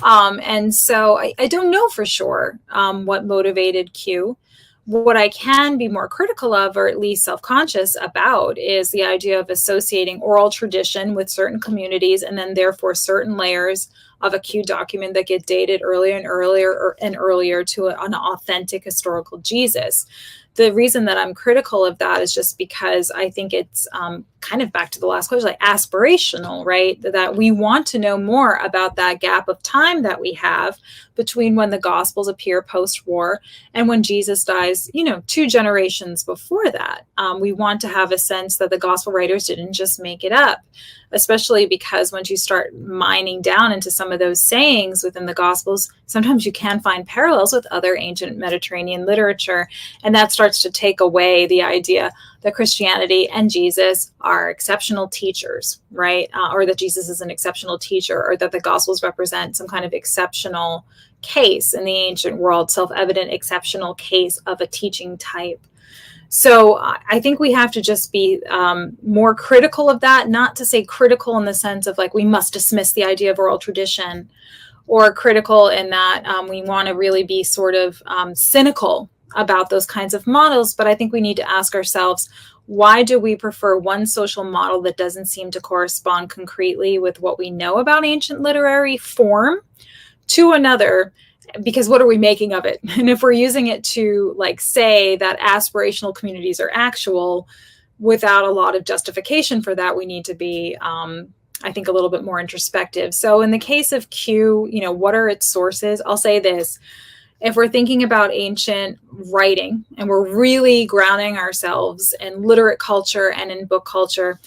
F: and so I don't know for sure what motivated Q. What I can be more critical of, or at least self-conscious about, is the idea of associating oral tradition with certain communities and then therefore certain layers of a Q document that get dated earlier and earlier to an authentic historical Jesus. The reason that I'm critical of that is just because I think it's kind of back to the last question, like aspirational, right? That we want to know more about that gap of time that we have between when the Gospels appear post-war and when Jesus dies, 2 generations before that. We want to have a sense that the Gospel writers didn't just make it up, especially because once you start mining down into some of those sayings within the Gospels, sometimes you can find parallels with other ancient Mediterranean literature. And that starts to take away the idea that Christianity and Jesus are exceptional teachers, right? Or that Jesus is an exceptional teacher, or that the Gospels represent some kind of exceptional case in the ancient world, self-evident exceptional case of a teaching type. So I think we have to just be more critical of that, not to say critical in the sense of like we must dismiss the idea of oral tradition, or critical in that we want to really be sort of cynical about those kinds of models. But I think we need to ask ourselves, why do we prefer one social model that doesn't seem to correspond concretely with what we know about ancient literary form to another? Because what are we making of it? And if we're using it to like say that aspirational communities are actual without a lot of justification for that, we need to be, I think, a little bit more introspective. So in the case of Q, what are its sources? I'll say this. If we're thinking about ancient writing and we're really grounding ourselves in literate culture and in book culture,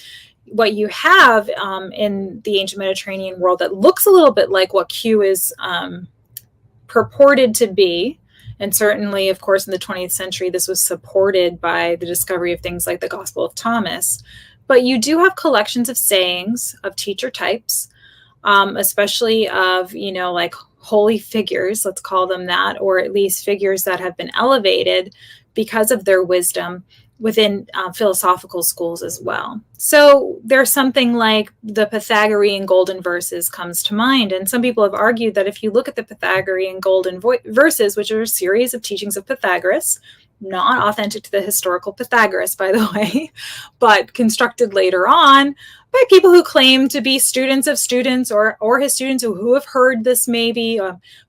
F: what you have in the ancient Mediterranean world that looks a little bit like what Q is purported to be, and certainly, of course, in the 20th century, this was supported by the discovery of things like the Gospel of Thomas. But you do have collections of sayings of teacher types, especially of, like holy figures, let's call them that, or at least figures that have been elevated because of their wisdom within philosophical schools as well. So there's something like the Pythagorean golden verses comes to mind. And some people have argued that if you look at the Pythagorean golden verses, which are a series of teachings of Pythagoras, not authentic to the historical Pythagoras, by the way, but constructed later on by people who claim to be students of students or his students who have heard this maybe,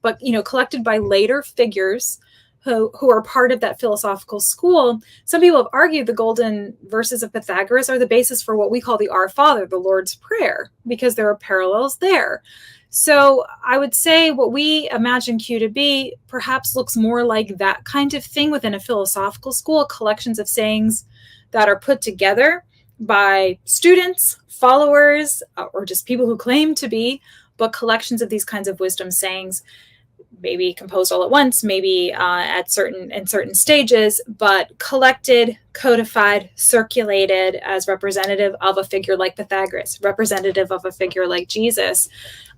F: but, collected by later figures who are part of that philosophical school. Some people have argued the golden verses of Pythagoras are the basis for what we call the Our Father, the Lord's Prayer, because there are parallels there. So I would say what we imagine Q to be perhaps looks more like that kind of thing within a philosophical school, collections of sayings that are put together by students, followers, or just people who claim to be, but collections of these kinds of wisdom sayings, maybe composed all at once, maybe in certain stages, but collected, codified, circulated as representative of a figure like Pythagoras, representative of a figure like Jesus.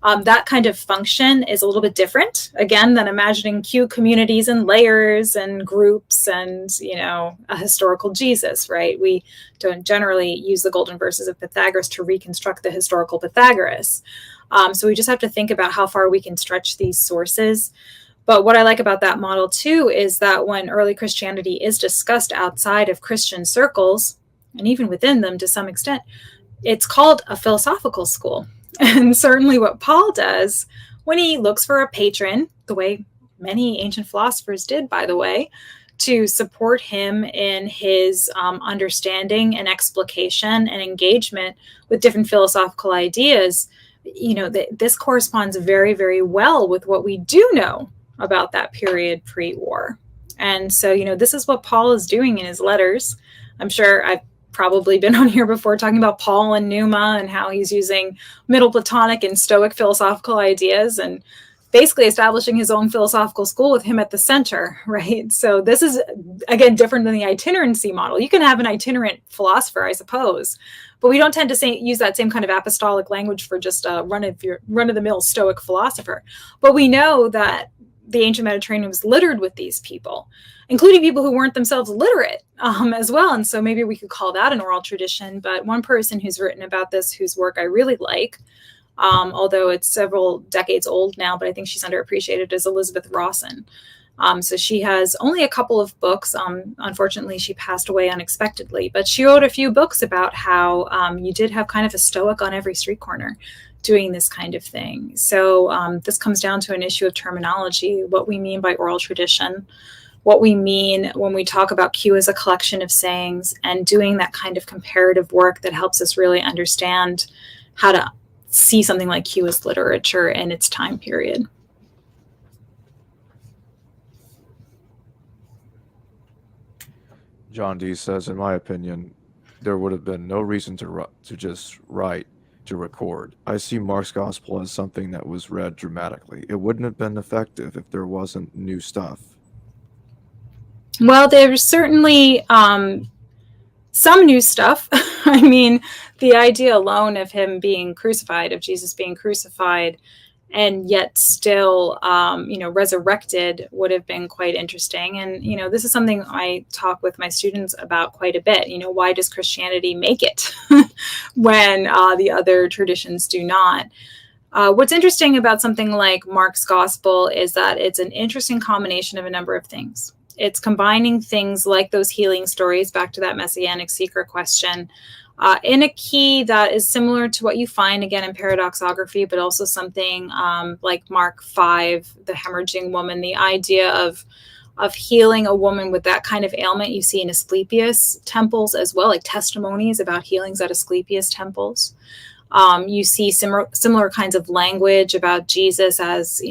F: That kind of function is a little bit different, again, than imagining Q communities and layers and groups and, a historical Jesus, right? We don't generally use the golden verses of Pythagoras to reconstruct the historical Pythagoras. So we just have to think about how far we can stretch these sources. But what I like about that model, too, is that when early Christianity is discussed outside of Christian circles, and even within them to some extent, it's called a philosophical school. And certainly what Paul does when he looks for a patron, the way many ancient philosophers did, by the way, to support him in his understanding and explication and engagement with different philosophical ideas, this corresponds very, very well with what we do know about that period pre-war. And so, this is what Paul is doing in his letters. I'm sure I've probably been on here before talking about Paul and Numa and how he's using Middle Platonic and Stoic philosophical ideas and basically establishing his own philosophical school with him at the center, right? So this is, again, different than the itinerancy model. You can have an itinerant philosopher, I suppose, but we don't tend to use that same kind of apostolic language for just a run-of-the-mill Stoic philosopher. But we know that the ancient Mediterranean was littered with these people, including people who weren't themselves literate as well. And so maybe we could call that an oral tradition. But one person who's written about this, whose work I really like, although it's several decades old now, but I think she's underappreciated, is Elizabeth Rawson. So she has only a couple of books. Unfortunately, she passed away unexpectedly, but she wrote a few books about how you did have kind of a Stoic on every street corner. doing this kind of thing. So this comes down to an issue of terminology, what we mean by oral tradition, what we mean when we talk about Q as a collection of sayings, and doing that kind of comparative work that helps us really understand how to see something like Q as literature in its time period.
C: John D says, in my opinion, there would have been no reason to just write to record. I see Mark's gospel as something that was read dramatically. It wouldn't have been effective if there wasn't new stuff.
F: Well, there's certainly some new stuff. I mean, the idea alone of him being crucified, of Jesus being crucified, and yet still, resurrected would have been quite interesting. And, this is something I talk with my students about quite a bit. Why does Christianity make it when the other traditions do not? What's interesting about something like Mark's Gospel is that it's an interesting combination of a number of things. It's combining things like those healing stories, back to that messianic seeker question, in a key that is similar to what you find again in paradoxography, but also something like Mark 5, the hemorrhaging woman, the idea of healing a woman with that kind of ailment you see in Asclepius temples as well, like testimonies about healings at Asclepius temples. You see similar kinds of language about Jesus as,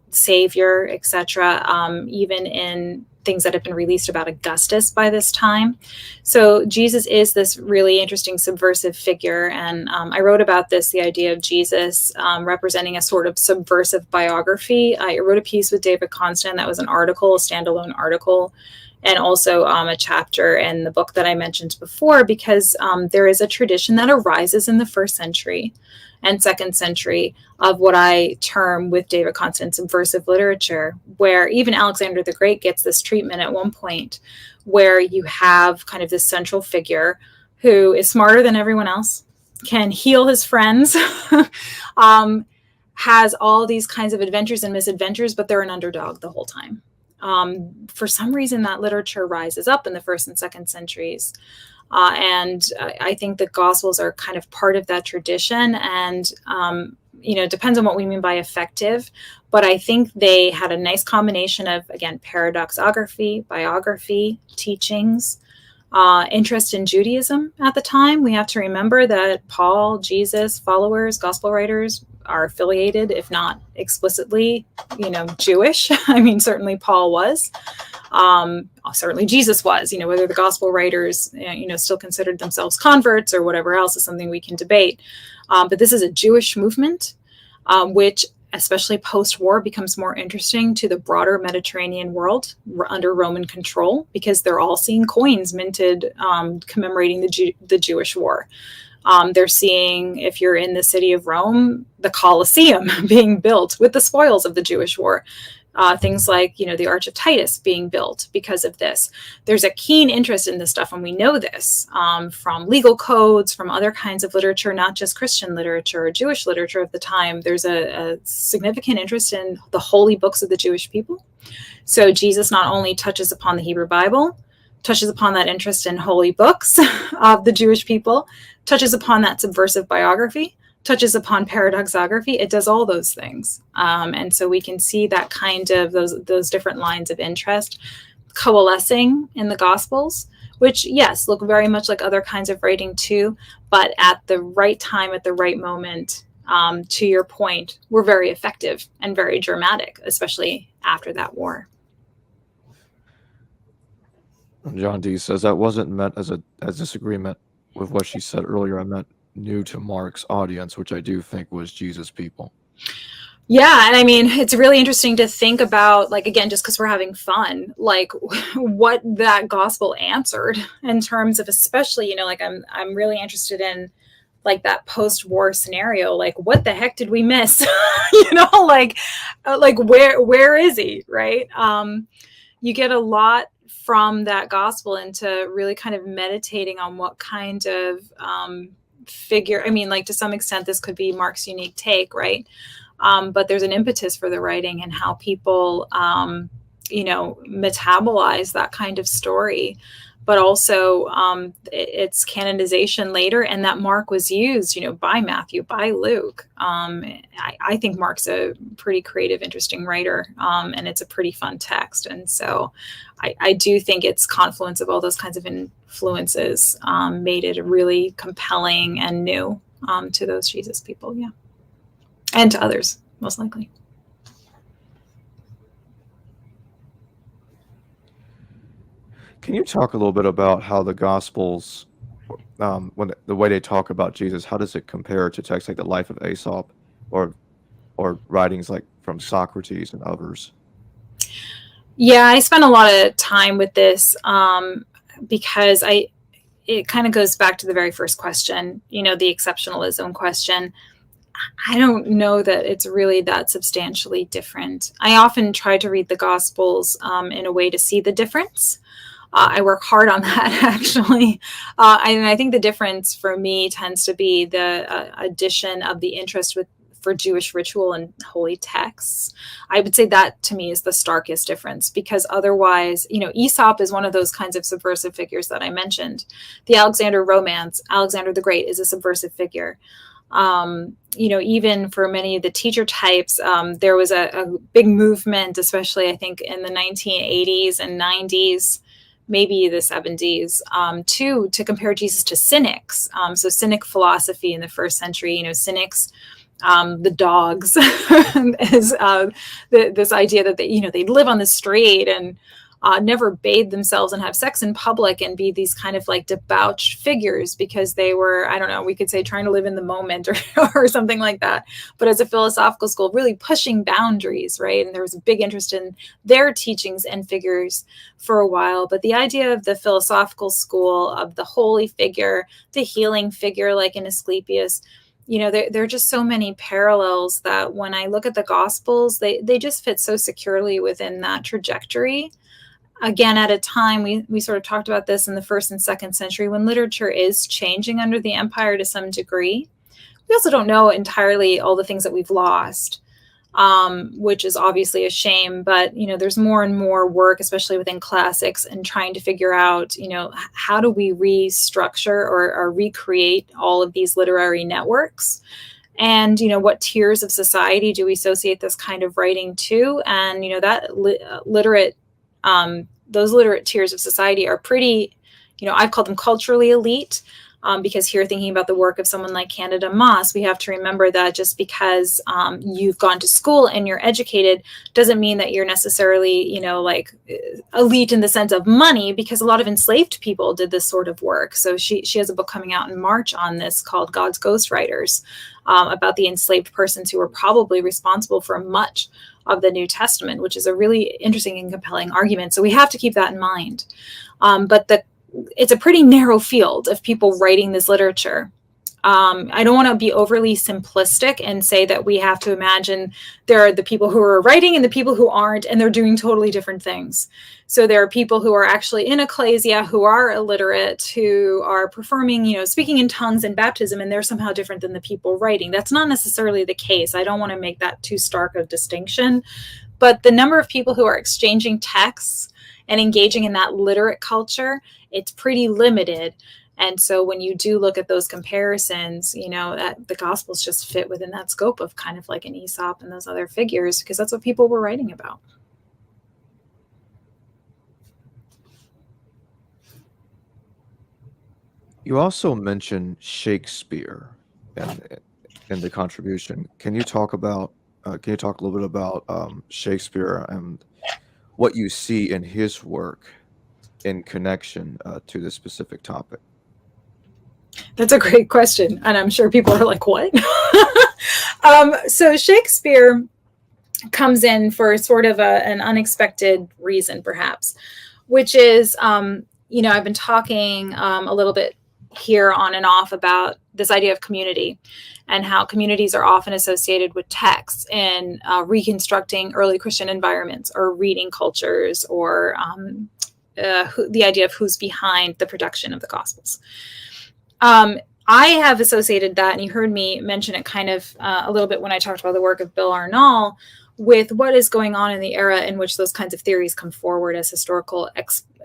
F: savior, etc., even in things that have been released about Augustus by this time. So Jesus is this really interesting subversive figure. And I wrote about this, the idea of Jesus representing a sort of subversive biography. I wrote a piece with David Constant that was an article, a standalone article, and also a chapter in the book that I mentioned before, because there is a tradition that arises in the 1st century and 2nd century of what I term with David Constant subversive literature, where even Alexander the Great gets this treatment at one point, where you have kind of this central figure who is smarter than everyone else, can heal his friends, has all these kinds of adventures and misadventures, but they're an underdog the whole time. For some reason, that literature rises up in the 1st and 2nd centuries. And I think the Gospels are kind of part of that tradition. And, it depends on what we mean by effective. But I think they had a nice combination of, again, paradoxography, biography, teachings, interest in Judaism at the time. We have to remember that Paul, Jesus, followers, gospel writers are affiliated, if not explicitly, Jewish. I mean, certainly Paul was. Certainly Jesus was. Whether the gospel writers, still considered themselves converts or whatever else is something we can debate. But this is a Jewish movement, which, especially post-war, becomes more interesting to the broader Mediterranean world under Roman control, because they're all seeing coins minted commemorating the Jewish war. They're seeing, if you're in the city of Rome, the Colosseum being built with the spoils of the Jewish war. Things like, the Arch of Titus being built because of this. There's a keen interest in this stuff, and we know this from legal codes, from other kinds of literature, not just Christian literature or Jewish literature of the time. There's a significant interest in the holy books of the Jewish people. So Jesus not only touches upon the Hebrew Bible, touches upon that interest in holy books of the Jewish people, touches upon that subversive biography, touches upon paradoxography. It does all those things. And so we can see that kind of those different lines of interest coalescing in the Gospels, which, yes, look very much like other kinds of writing too, but at the right time, at the right moment, to your point, were very effective and very dramatic, especially after that war.
C: John D says that wasn't meant as disagreement with what she said earlier. I meant new to Mark's audience, which I do think was Jesus people.
F: Yeah, and I mean, it's really interesting to think about, like, again, just because we're having fun, like what that gospel answered in terms of, especially, like I'm really interested in like that post-war scenario, like what the heck did we miss? Like where is he, right? You get a lot from that gospel into really kind of meditating on what kind of figure, I mean, like to some extent, this could be Mark's unique take, right? But there's an impetus for the writing and how people, metabolize that kind of story. but also its canonization later, and that Mark was used, by Matthew, by Luke. I think Mark's a pretty creative, interesting writer, and it's a pretty fun text. And so I do think its confluence of all those kinds of influences made it really compelling and new to those Jesus people, yeah. And to others, most likely.
C: Can you talk a little bit about how the Gospels, when the way they talk about Jesus, how does it compare to texts like the Life of Aesop, or writings like from Socrates and others?
F: Yeah, I spent a lot of time with this because it kind of goes back to the very first question, the exceptionalism question. I don't know that it's really that substantially different. I often try to read the Gospels in a way to see the difference. I work hard on that, actually. And I think the difference for me tends to be the addition of the interest for Jewish ritual and holy texts. I would say that to me is the starkest difference, because otherwise, Aesop is one of those kinds of subversive figures that I mentioned. The Alexander Romance, Alexander the Great, is a subversive figure. Even for many of the teacher types, there was a big movement, especially I think in the 1980s and 90s, maybe the 70s, to compare Jesus to cynics. So cynic philosophy in the first century, cynics, the dogs, is this idea that they'd live on the street and never bathe themselves and have sex in public and be these kind of like debauched figures because they were, I don't know, we could say trying to live in the moment or something like that. But as a philosophical school, really pushing boundaries, right? And there was a big interest in their teachings and figures for a while. But the idea of the philosophical school, of the holy figure, the healing figure, like in Asclepius, there are just so many parallels that when I look at the Gospels, they just fit so securely within that trajectory. Again, at a time, we sort of talked about this in the 1st and 2nd century, when literature is changing under the empire to some degree. We also don't know entirely all the things that we've lost, which is obviously a shame. But, there's more and more work, especially within classics, and trying to figure out, how do we restructure or recreate all of these literary networks? And, what tiers of society do we associate this kind of writing to? And, those literate tiers of society are pretty, I've called them culturally elite, because here, thinking about the work of someone like Candida Moss, we have to remember that just because you've gone to school and you're educated doesn't mean that you're necessarily, elite in the sense of money, because a lot of enslaved people did this sort of work. So she has a book coming out in March on this called God's Ghostwriters, about the enslaved persons who were probably responsible for much of the New Testament, which is a really interesting and compelling argument. So we have to keep that in mind. But it's a pretty narrow field of people writing this literature. I don't want to be overly simplistic and say that we have to imagine there are the people who are writing and the people who aren't, and they're doing totally different things. So there are people who are actually in ecclesia, who are illiterate, who are performing, speaking in tongues and baptism, and they're somehow different than the people writing. That's not necessarily the case. I don't want to make that too stark of distinction. But the number of people who are exchanging texts and engaging in that literate culture, it's pretty limited. And so when you do look at those comparisons, that the Gospels just fit within that scope of kind of like an Aesop and those other figures, because that's what people were writing about.
C: You also mentioned Shakespeare in the contribution. Can you talk a little bit about Shakespeare and what you see in his work in connection to this specific topic?
F: That's a great question. And I'm sure people are like, what? So Shakespeare comes in for sort of an unexpected reason, perhaps, which is, I've been talking a little bit here on and off about this idea of community and how communities are often associated with texts in reconstructing early Christian environments or reading cultures, or the idea of who's behind the production of the Gospels. I have associated that, and you heard me mention it kind of a little bit when I talked about the work of Bill Arnall, with what is going on in the era in which those kinds of theories come forward as historical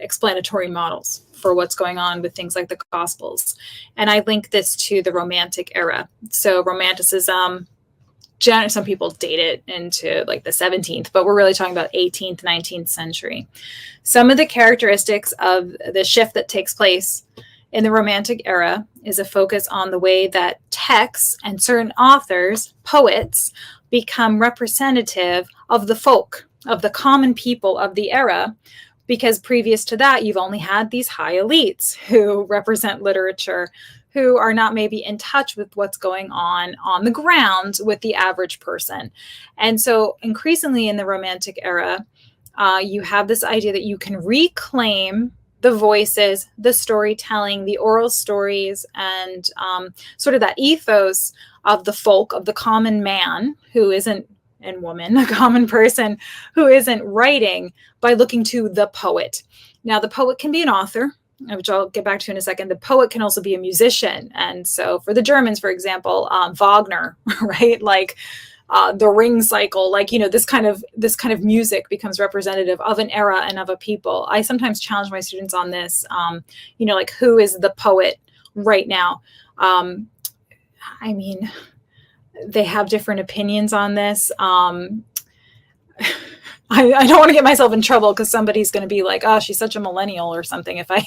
F: explanatory models for what's going on with things like the Gospels. And I link this to the Romantic era. So Romanticism, some people date it into like the 17th, but we're really talking about 18th, 19th century. Some of the characteristics of the shift that takes place in the Romantic era is a focus on the way that texts and certain authors, poets, become representative of the folk, of the common people of the era, because previous to that, you've only had these high elites who represent literature, who are not maybe in touch with what's going on the ground with the average person. And so increasingly in the Romantic era, you have this idea that you can reclaim the voices, the storytelling, the oral stories, and sort of that ethos of the folk, of the common man who isn't, and woman, a common person who isn't writing, by looking to the poet. Now, the poet can be an author, which I'll get back to in a second. The poet can also be a musician. And so for the Germans, for example, Wagner, right? Like the Ring cycle, like, this kind of music becomes representative of an era and of a people. I sometimes challenge my students on this, like, who is the poet right now? I mean, they have different opinions on this. I don't want to get myself in trouble because somebody's going to be like, oh, she's such a millennial or something if I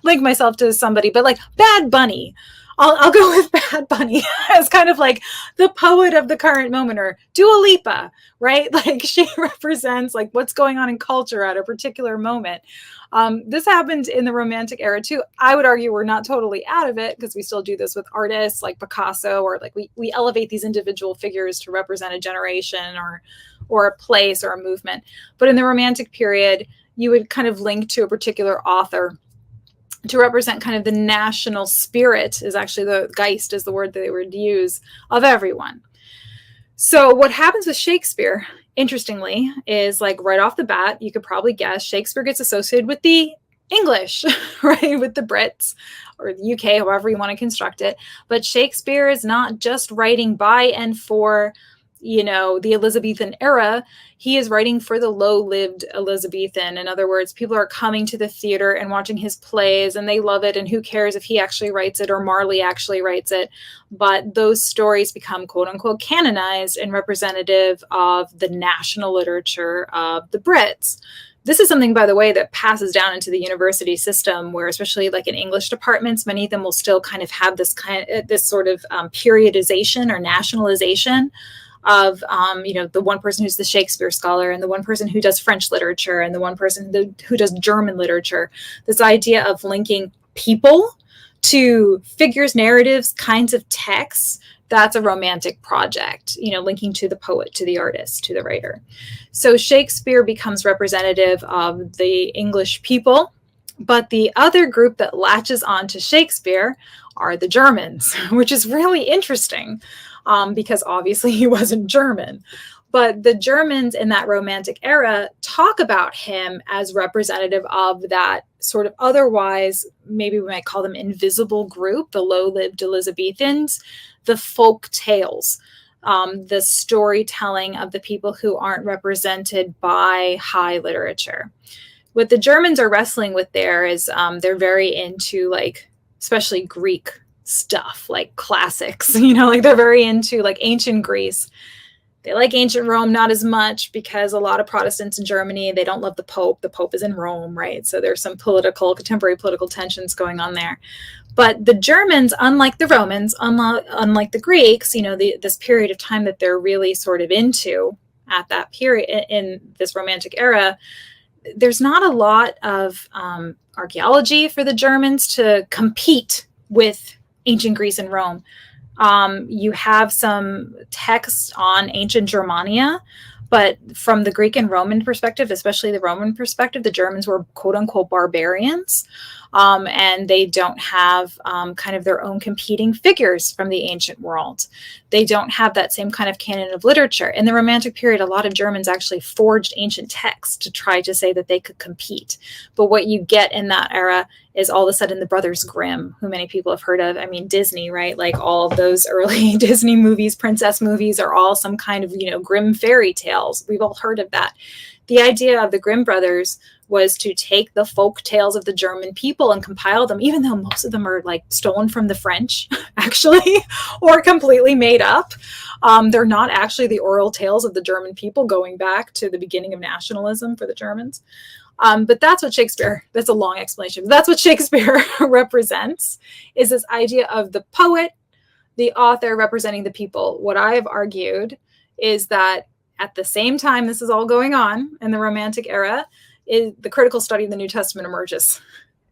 F: link myself to somebody. But like Bad Bunny, I'll go with Bad Bunny as kind of like the poet of the current moment, or Dua Lipa, right? Like she represents like what's going on in culture at a particular moment. This happened in the Romantic era too. I would argue we're not totally out of it because we still do this with artists like Picasso, or like we elevate these individual figures to represent a generation or a place or a movement. But in the Romantic period, you would kind of link to a particular author to represent kind of the national spirit, is actually the Geist is the word that they would use, of everyone. So what happens with Shakespeare, interestingly, is like right off the bat, you could probably guess Shakespeare gets associated with the English, right? With the Brits or the UK, however you want to construct it. But Shakespeare is not just writing by and for, the Elizabethan era. He is writing for the low-lived Elizabethan. In other words, people are coming to the theater and watching his plays and they love it. And who cares if he actually writes it or Marley actually writes it. But those stories become quote unquote canonized and representative of the national literature of the Brits. This is something, by the way, that passes down into the university system, where especially like in English departments, many of them will still kind of have this sort of periodization or nationalization of, the one person who's the Shakespeare scholar and the one person who does French literature and the one person who does German literature. This idea of linking people to figures, narratives, kinds of texts, that's a Romantic project, linking to the poet, to the artist, to the writer. So Shakespeare becomes representative of the English people, but the other group that latches on to Shakespeare are the Germans, which is really interesting. Because obviously he wasn't German. But the Germans in that Romantic era talk about him as representative of that sort of otherwise, maybe we might call them invisible group, the low-lived Elizabethans, the folk tales, the storytelling of the people who aren't represented by high literature. What the Germans are wrestling with there is they're very into, like, especially Greek stuff, like classics, like they're very into like ancient Greece. They like ancient Rome not as much because a lot of Protestants in Germany, they don't love the Pope. The Pope is in Rome, right? So there's some contemporary political tensions going on there. But the Germans, unlike the Romans, unlike the Greeks, this period of time that they're really sort of into at that period in this Romantic era, there's not a lot of archaeology for the Germans to compete with ancient Greece and Rome. You have some texts on ancient Germania, but from the Greek and Roman perspective, especially the Roman perspective, the Germans were quote unquote barbarians. And they don't have kind of their own competing figures from the ancient world. They don't have that same kind of canon of literature. In the Romantic period, a lot of Germans actually forged ancient texts to try to say that they could compete. But what you get in that era is all of a sudden the Brothers Grimm, who many people have heard of. I mean, Disney, right? Like all of those early Disney movies, princess movies are all some kind of, Grimm fairy tales. We've all heard of that. The idea of the Grimm brothers was to take the folk tales of the German people and compile them, even though most of them are like stolen from the French, actually, or completely made up. They're not actually the oral tales of the German people going back to the beginning of nationalism for the Germans. But that's what Shakespeare, that's a long explanation, but that's what Shakespeare represents, is this idea of the poet, the author representing the people. What I have argued is that at the same time this is all going on in the Romantic era, is the critical study of the New Testament emerges.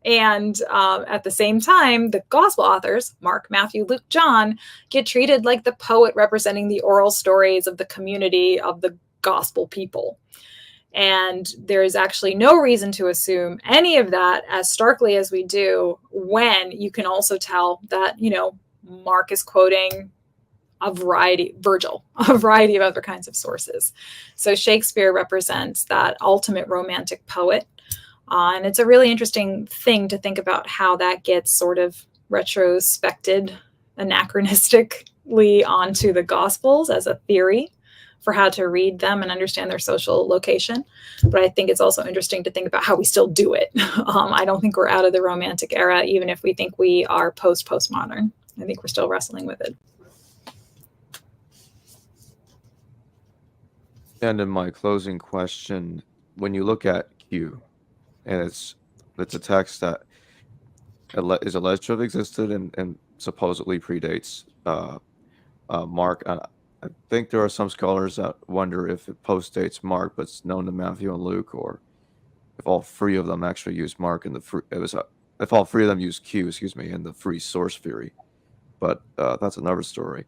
F: And at the same time, the gospel authors, Mark, Matthew, Luke, John, get treated like the poet representing the oral stories of the community of the gospel people. And there is actually no reason to assume any of that as starkly as we do, when you can also tell that, you know, Mark is quoting Virgil, a variety of other kinds of sources. So Shakespeare represents that ultimate romantic poet. And it's a really interesting thing to think about how that gets sort of retrospected anachronistically onto the Gospels as a theory for how to read them and understand their social location. But I think it's also interesting to think about how we still do it. I don't think we're out of the Romantic era, even if we think we are postmodern. I think we're still wrestling with it.
C: And in my closing question, when you look at Q, and it's a text that is alleged to have existed and supposedly predates Mark. I think there are some scholars that wonder if it postdates Mark, but it's known to Matthew and Luke, or if all three of them actually use Mark in if all three of them use Q, in the free source theory. But that's another story.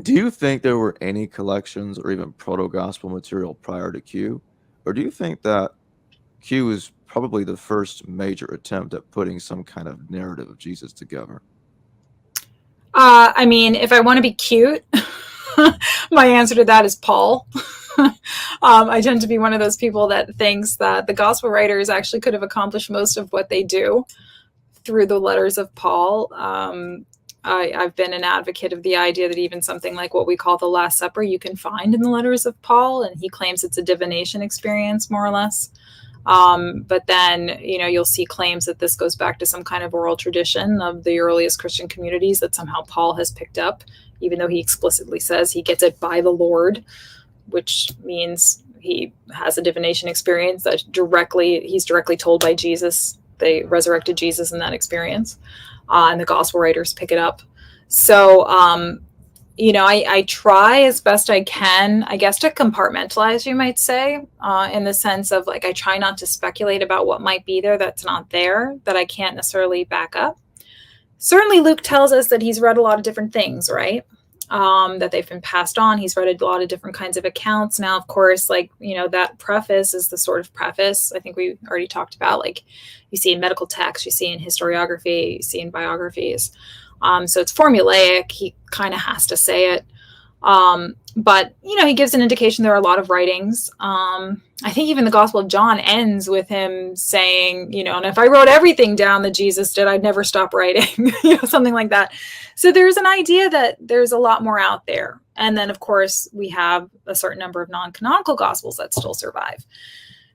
C: Do you think there were any collections or even proto-gospel material prior to Q? Or do you think that Q is probably the first major attempt at putting some kind of narrative of Jesus together?
F: I mean, if I want to be cute, my answer to that is Paul. I tend to be one of those people that thinks that the gospel writers actually could have accomplished most of what they do through the letters of Paul. I've been an advocate of the idea that even something like what we call the Last Supper you can find in the letters of Paul, and he claims it's a divination experience, more or less. But then, you know, you'll see claims that this goes back to some kind of oral tradition of the earliest Christian communities that somehow Paul has picked up, even though he explicitly says he gets it by the Lord, which means he has a divination experience that he's directly told by Jesus. They resurrected Jesus in that experience. And the gospel writers pick it up. So, you know, I try as best I can, I guess, to compartmentalize, you might say, in the sense of like, I try not to speculate about what might be there that's not there, that I can't necessarily back up. Certainly, Luke tells us that he's read a lot of different things, right? That they've been passed on. He's read a lot of different kinds of accounts. Now, of course, like, you know, that preface is the sort of preface I think we already talked about, like you see in medical texts, you see in historiography, you see in biographies. So it's formulaic. He kind of has to say it. But, you know, he gives an indication there are a lot of writings. I think even the Gospel of John ends with him saying, you know, and if I wrote everything down that Jesus did, I'd never stop writing, you know, something like that. So there's an idea that there's a lot more out there. And then, of course, we have a certain number of non-canonical Gospels that still survive.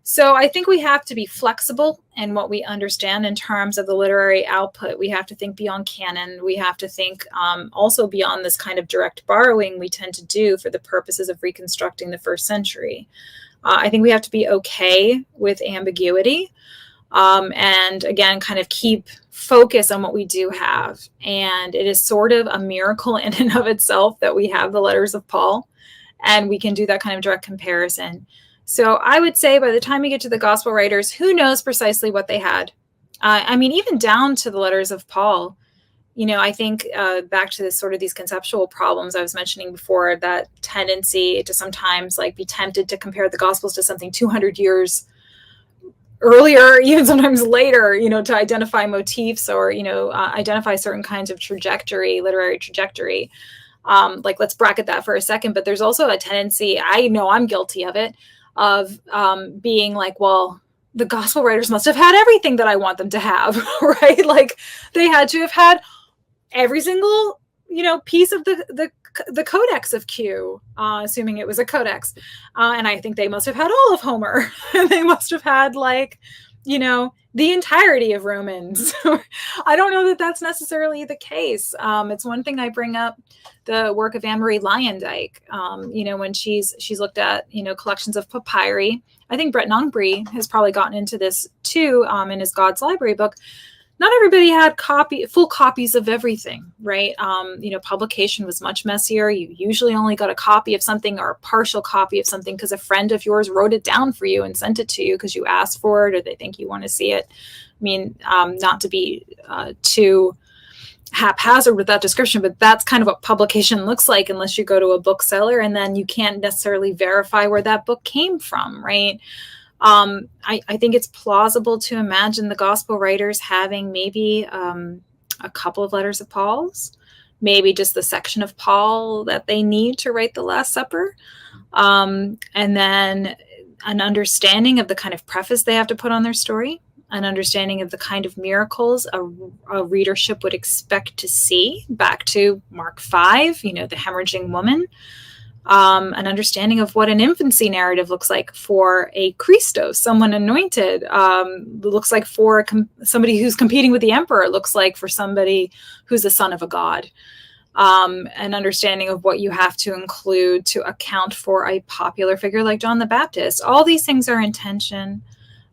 F: So I think we have to be flexible in what we understand in terms of the literary output. We have to think beyond canon. We have to think also beyond this kind of direct borrowing we tend to do for the purposes of reconstructing the first century. I think we have to be okay with ambiguity and, again, kind of keep focus on what we do have. And it is sort of a miracle in and of itself that we have the letters of Paul, and we can do that kind of direct comparison. So I would say by the time you get to the gospel writers, who knows precisely what they had? I mean, even down to the letters of Paul, you know, I think back to this sort of these conceptual problems I was mentioning before, that tendency to sometimes like be tempted to compare the gospels to something 200 years earlier, even sometimes later, you know, to identify motifs or, you know, identify certain kinds of trajectory, literary trajectory. Like, let's bracket that for a second. But there's also a tendency, I know I'm guilty of it, of being like, well, the gospel writers must have had everything that I want them to have, right? Like, they had to have had every single piece of the codex of Q, assuming it was a codex. And I think they must have had all of Homer. They must have had the entirety of Romans. I don't know that that's necessarily the case. It's one thing I bring up the work of Anne-Marie Lyondike, when she's looked at, collections of papyri. I think Brett Nongbree has probably gotten into this too, in his God's Library book. Not everybody had full copies of everything, right? Publication was much messier. You usually only got a copy of something or a partial copy of something because a friend of yours wrote it down for you and sent it to you because you asked for it or they think you want to see it. I mean, not to be too haphazard with that description, but that's kind of what publication looks like unless you go to a bookseller, and then you can't necessarily verify where that book came from, right? I think it's plausible to imagine the gospel writers having maybe a couple of letters of Paul's, maybe just the section of Paul that they need to write the Last Supper, and then an understanding of the kind of preface they have to put on their story, an understanding of the kind of miracles a readership would expect to see, back to Mark 5, the hemorrhaging woman. An understanding of what an infancy narrative looks like for a Christos, someone anointed, looks like for somebody who's competing with the emperor, looks like for somebody who's the son of a god. An understanding of what you have to include to account for a popular figure like John the Baptist. All these things are in tension,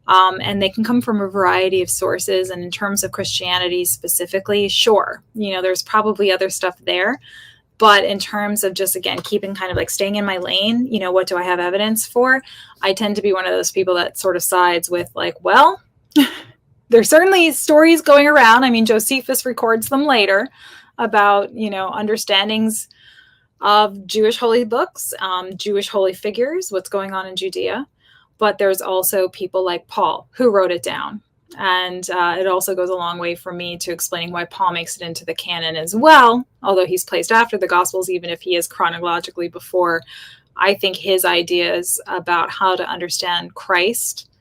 F: and they can come from a variety of sources. And in terms of Christianity specifically, sure, there's probably other stuff there. But in terms of just, again, keeping kind of like staying in my lane, what do I have evidence for? I tend to be one of those people that sort of sides with there's certainly stories going around. I mean, Josephus records them later about, understandings of Jewish holy books, Jewish holy figures, what's going on in Judea. But there's also people like Paul who wrote it down. And it also goes a long way for me to explaining why Paul makes it into the canon as well, although he's placed after the Gospels, even if he is chronologically before. I think his ideas about how to understand Christ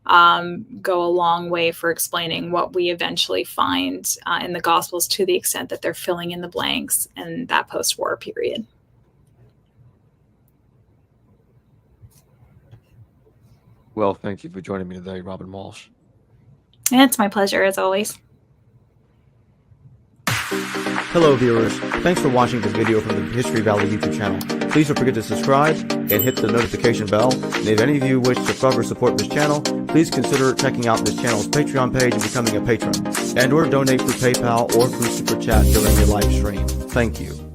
F: go a long way for explaining what we eventually find in the Gospels, to the extent that they're filling in the blanks in that post-war period.
C: Well, thank you for joining me today, Robyn Walsh.
F: It's my pleasure, as always.
G: Hello viewers, thanks for watching this video from the History Valley YouTube channel. Please don't forget to subscribe and hit the notification bell. And if any of you wish to further support this channel, please consider checking out this channel's Patreon page and becoming a patron, and or donate through PayPal or through Super Chat during your live stream. Thank you.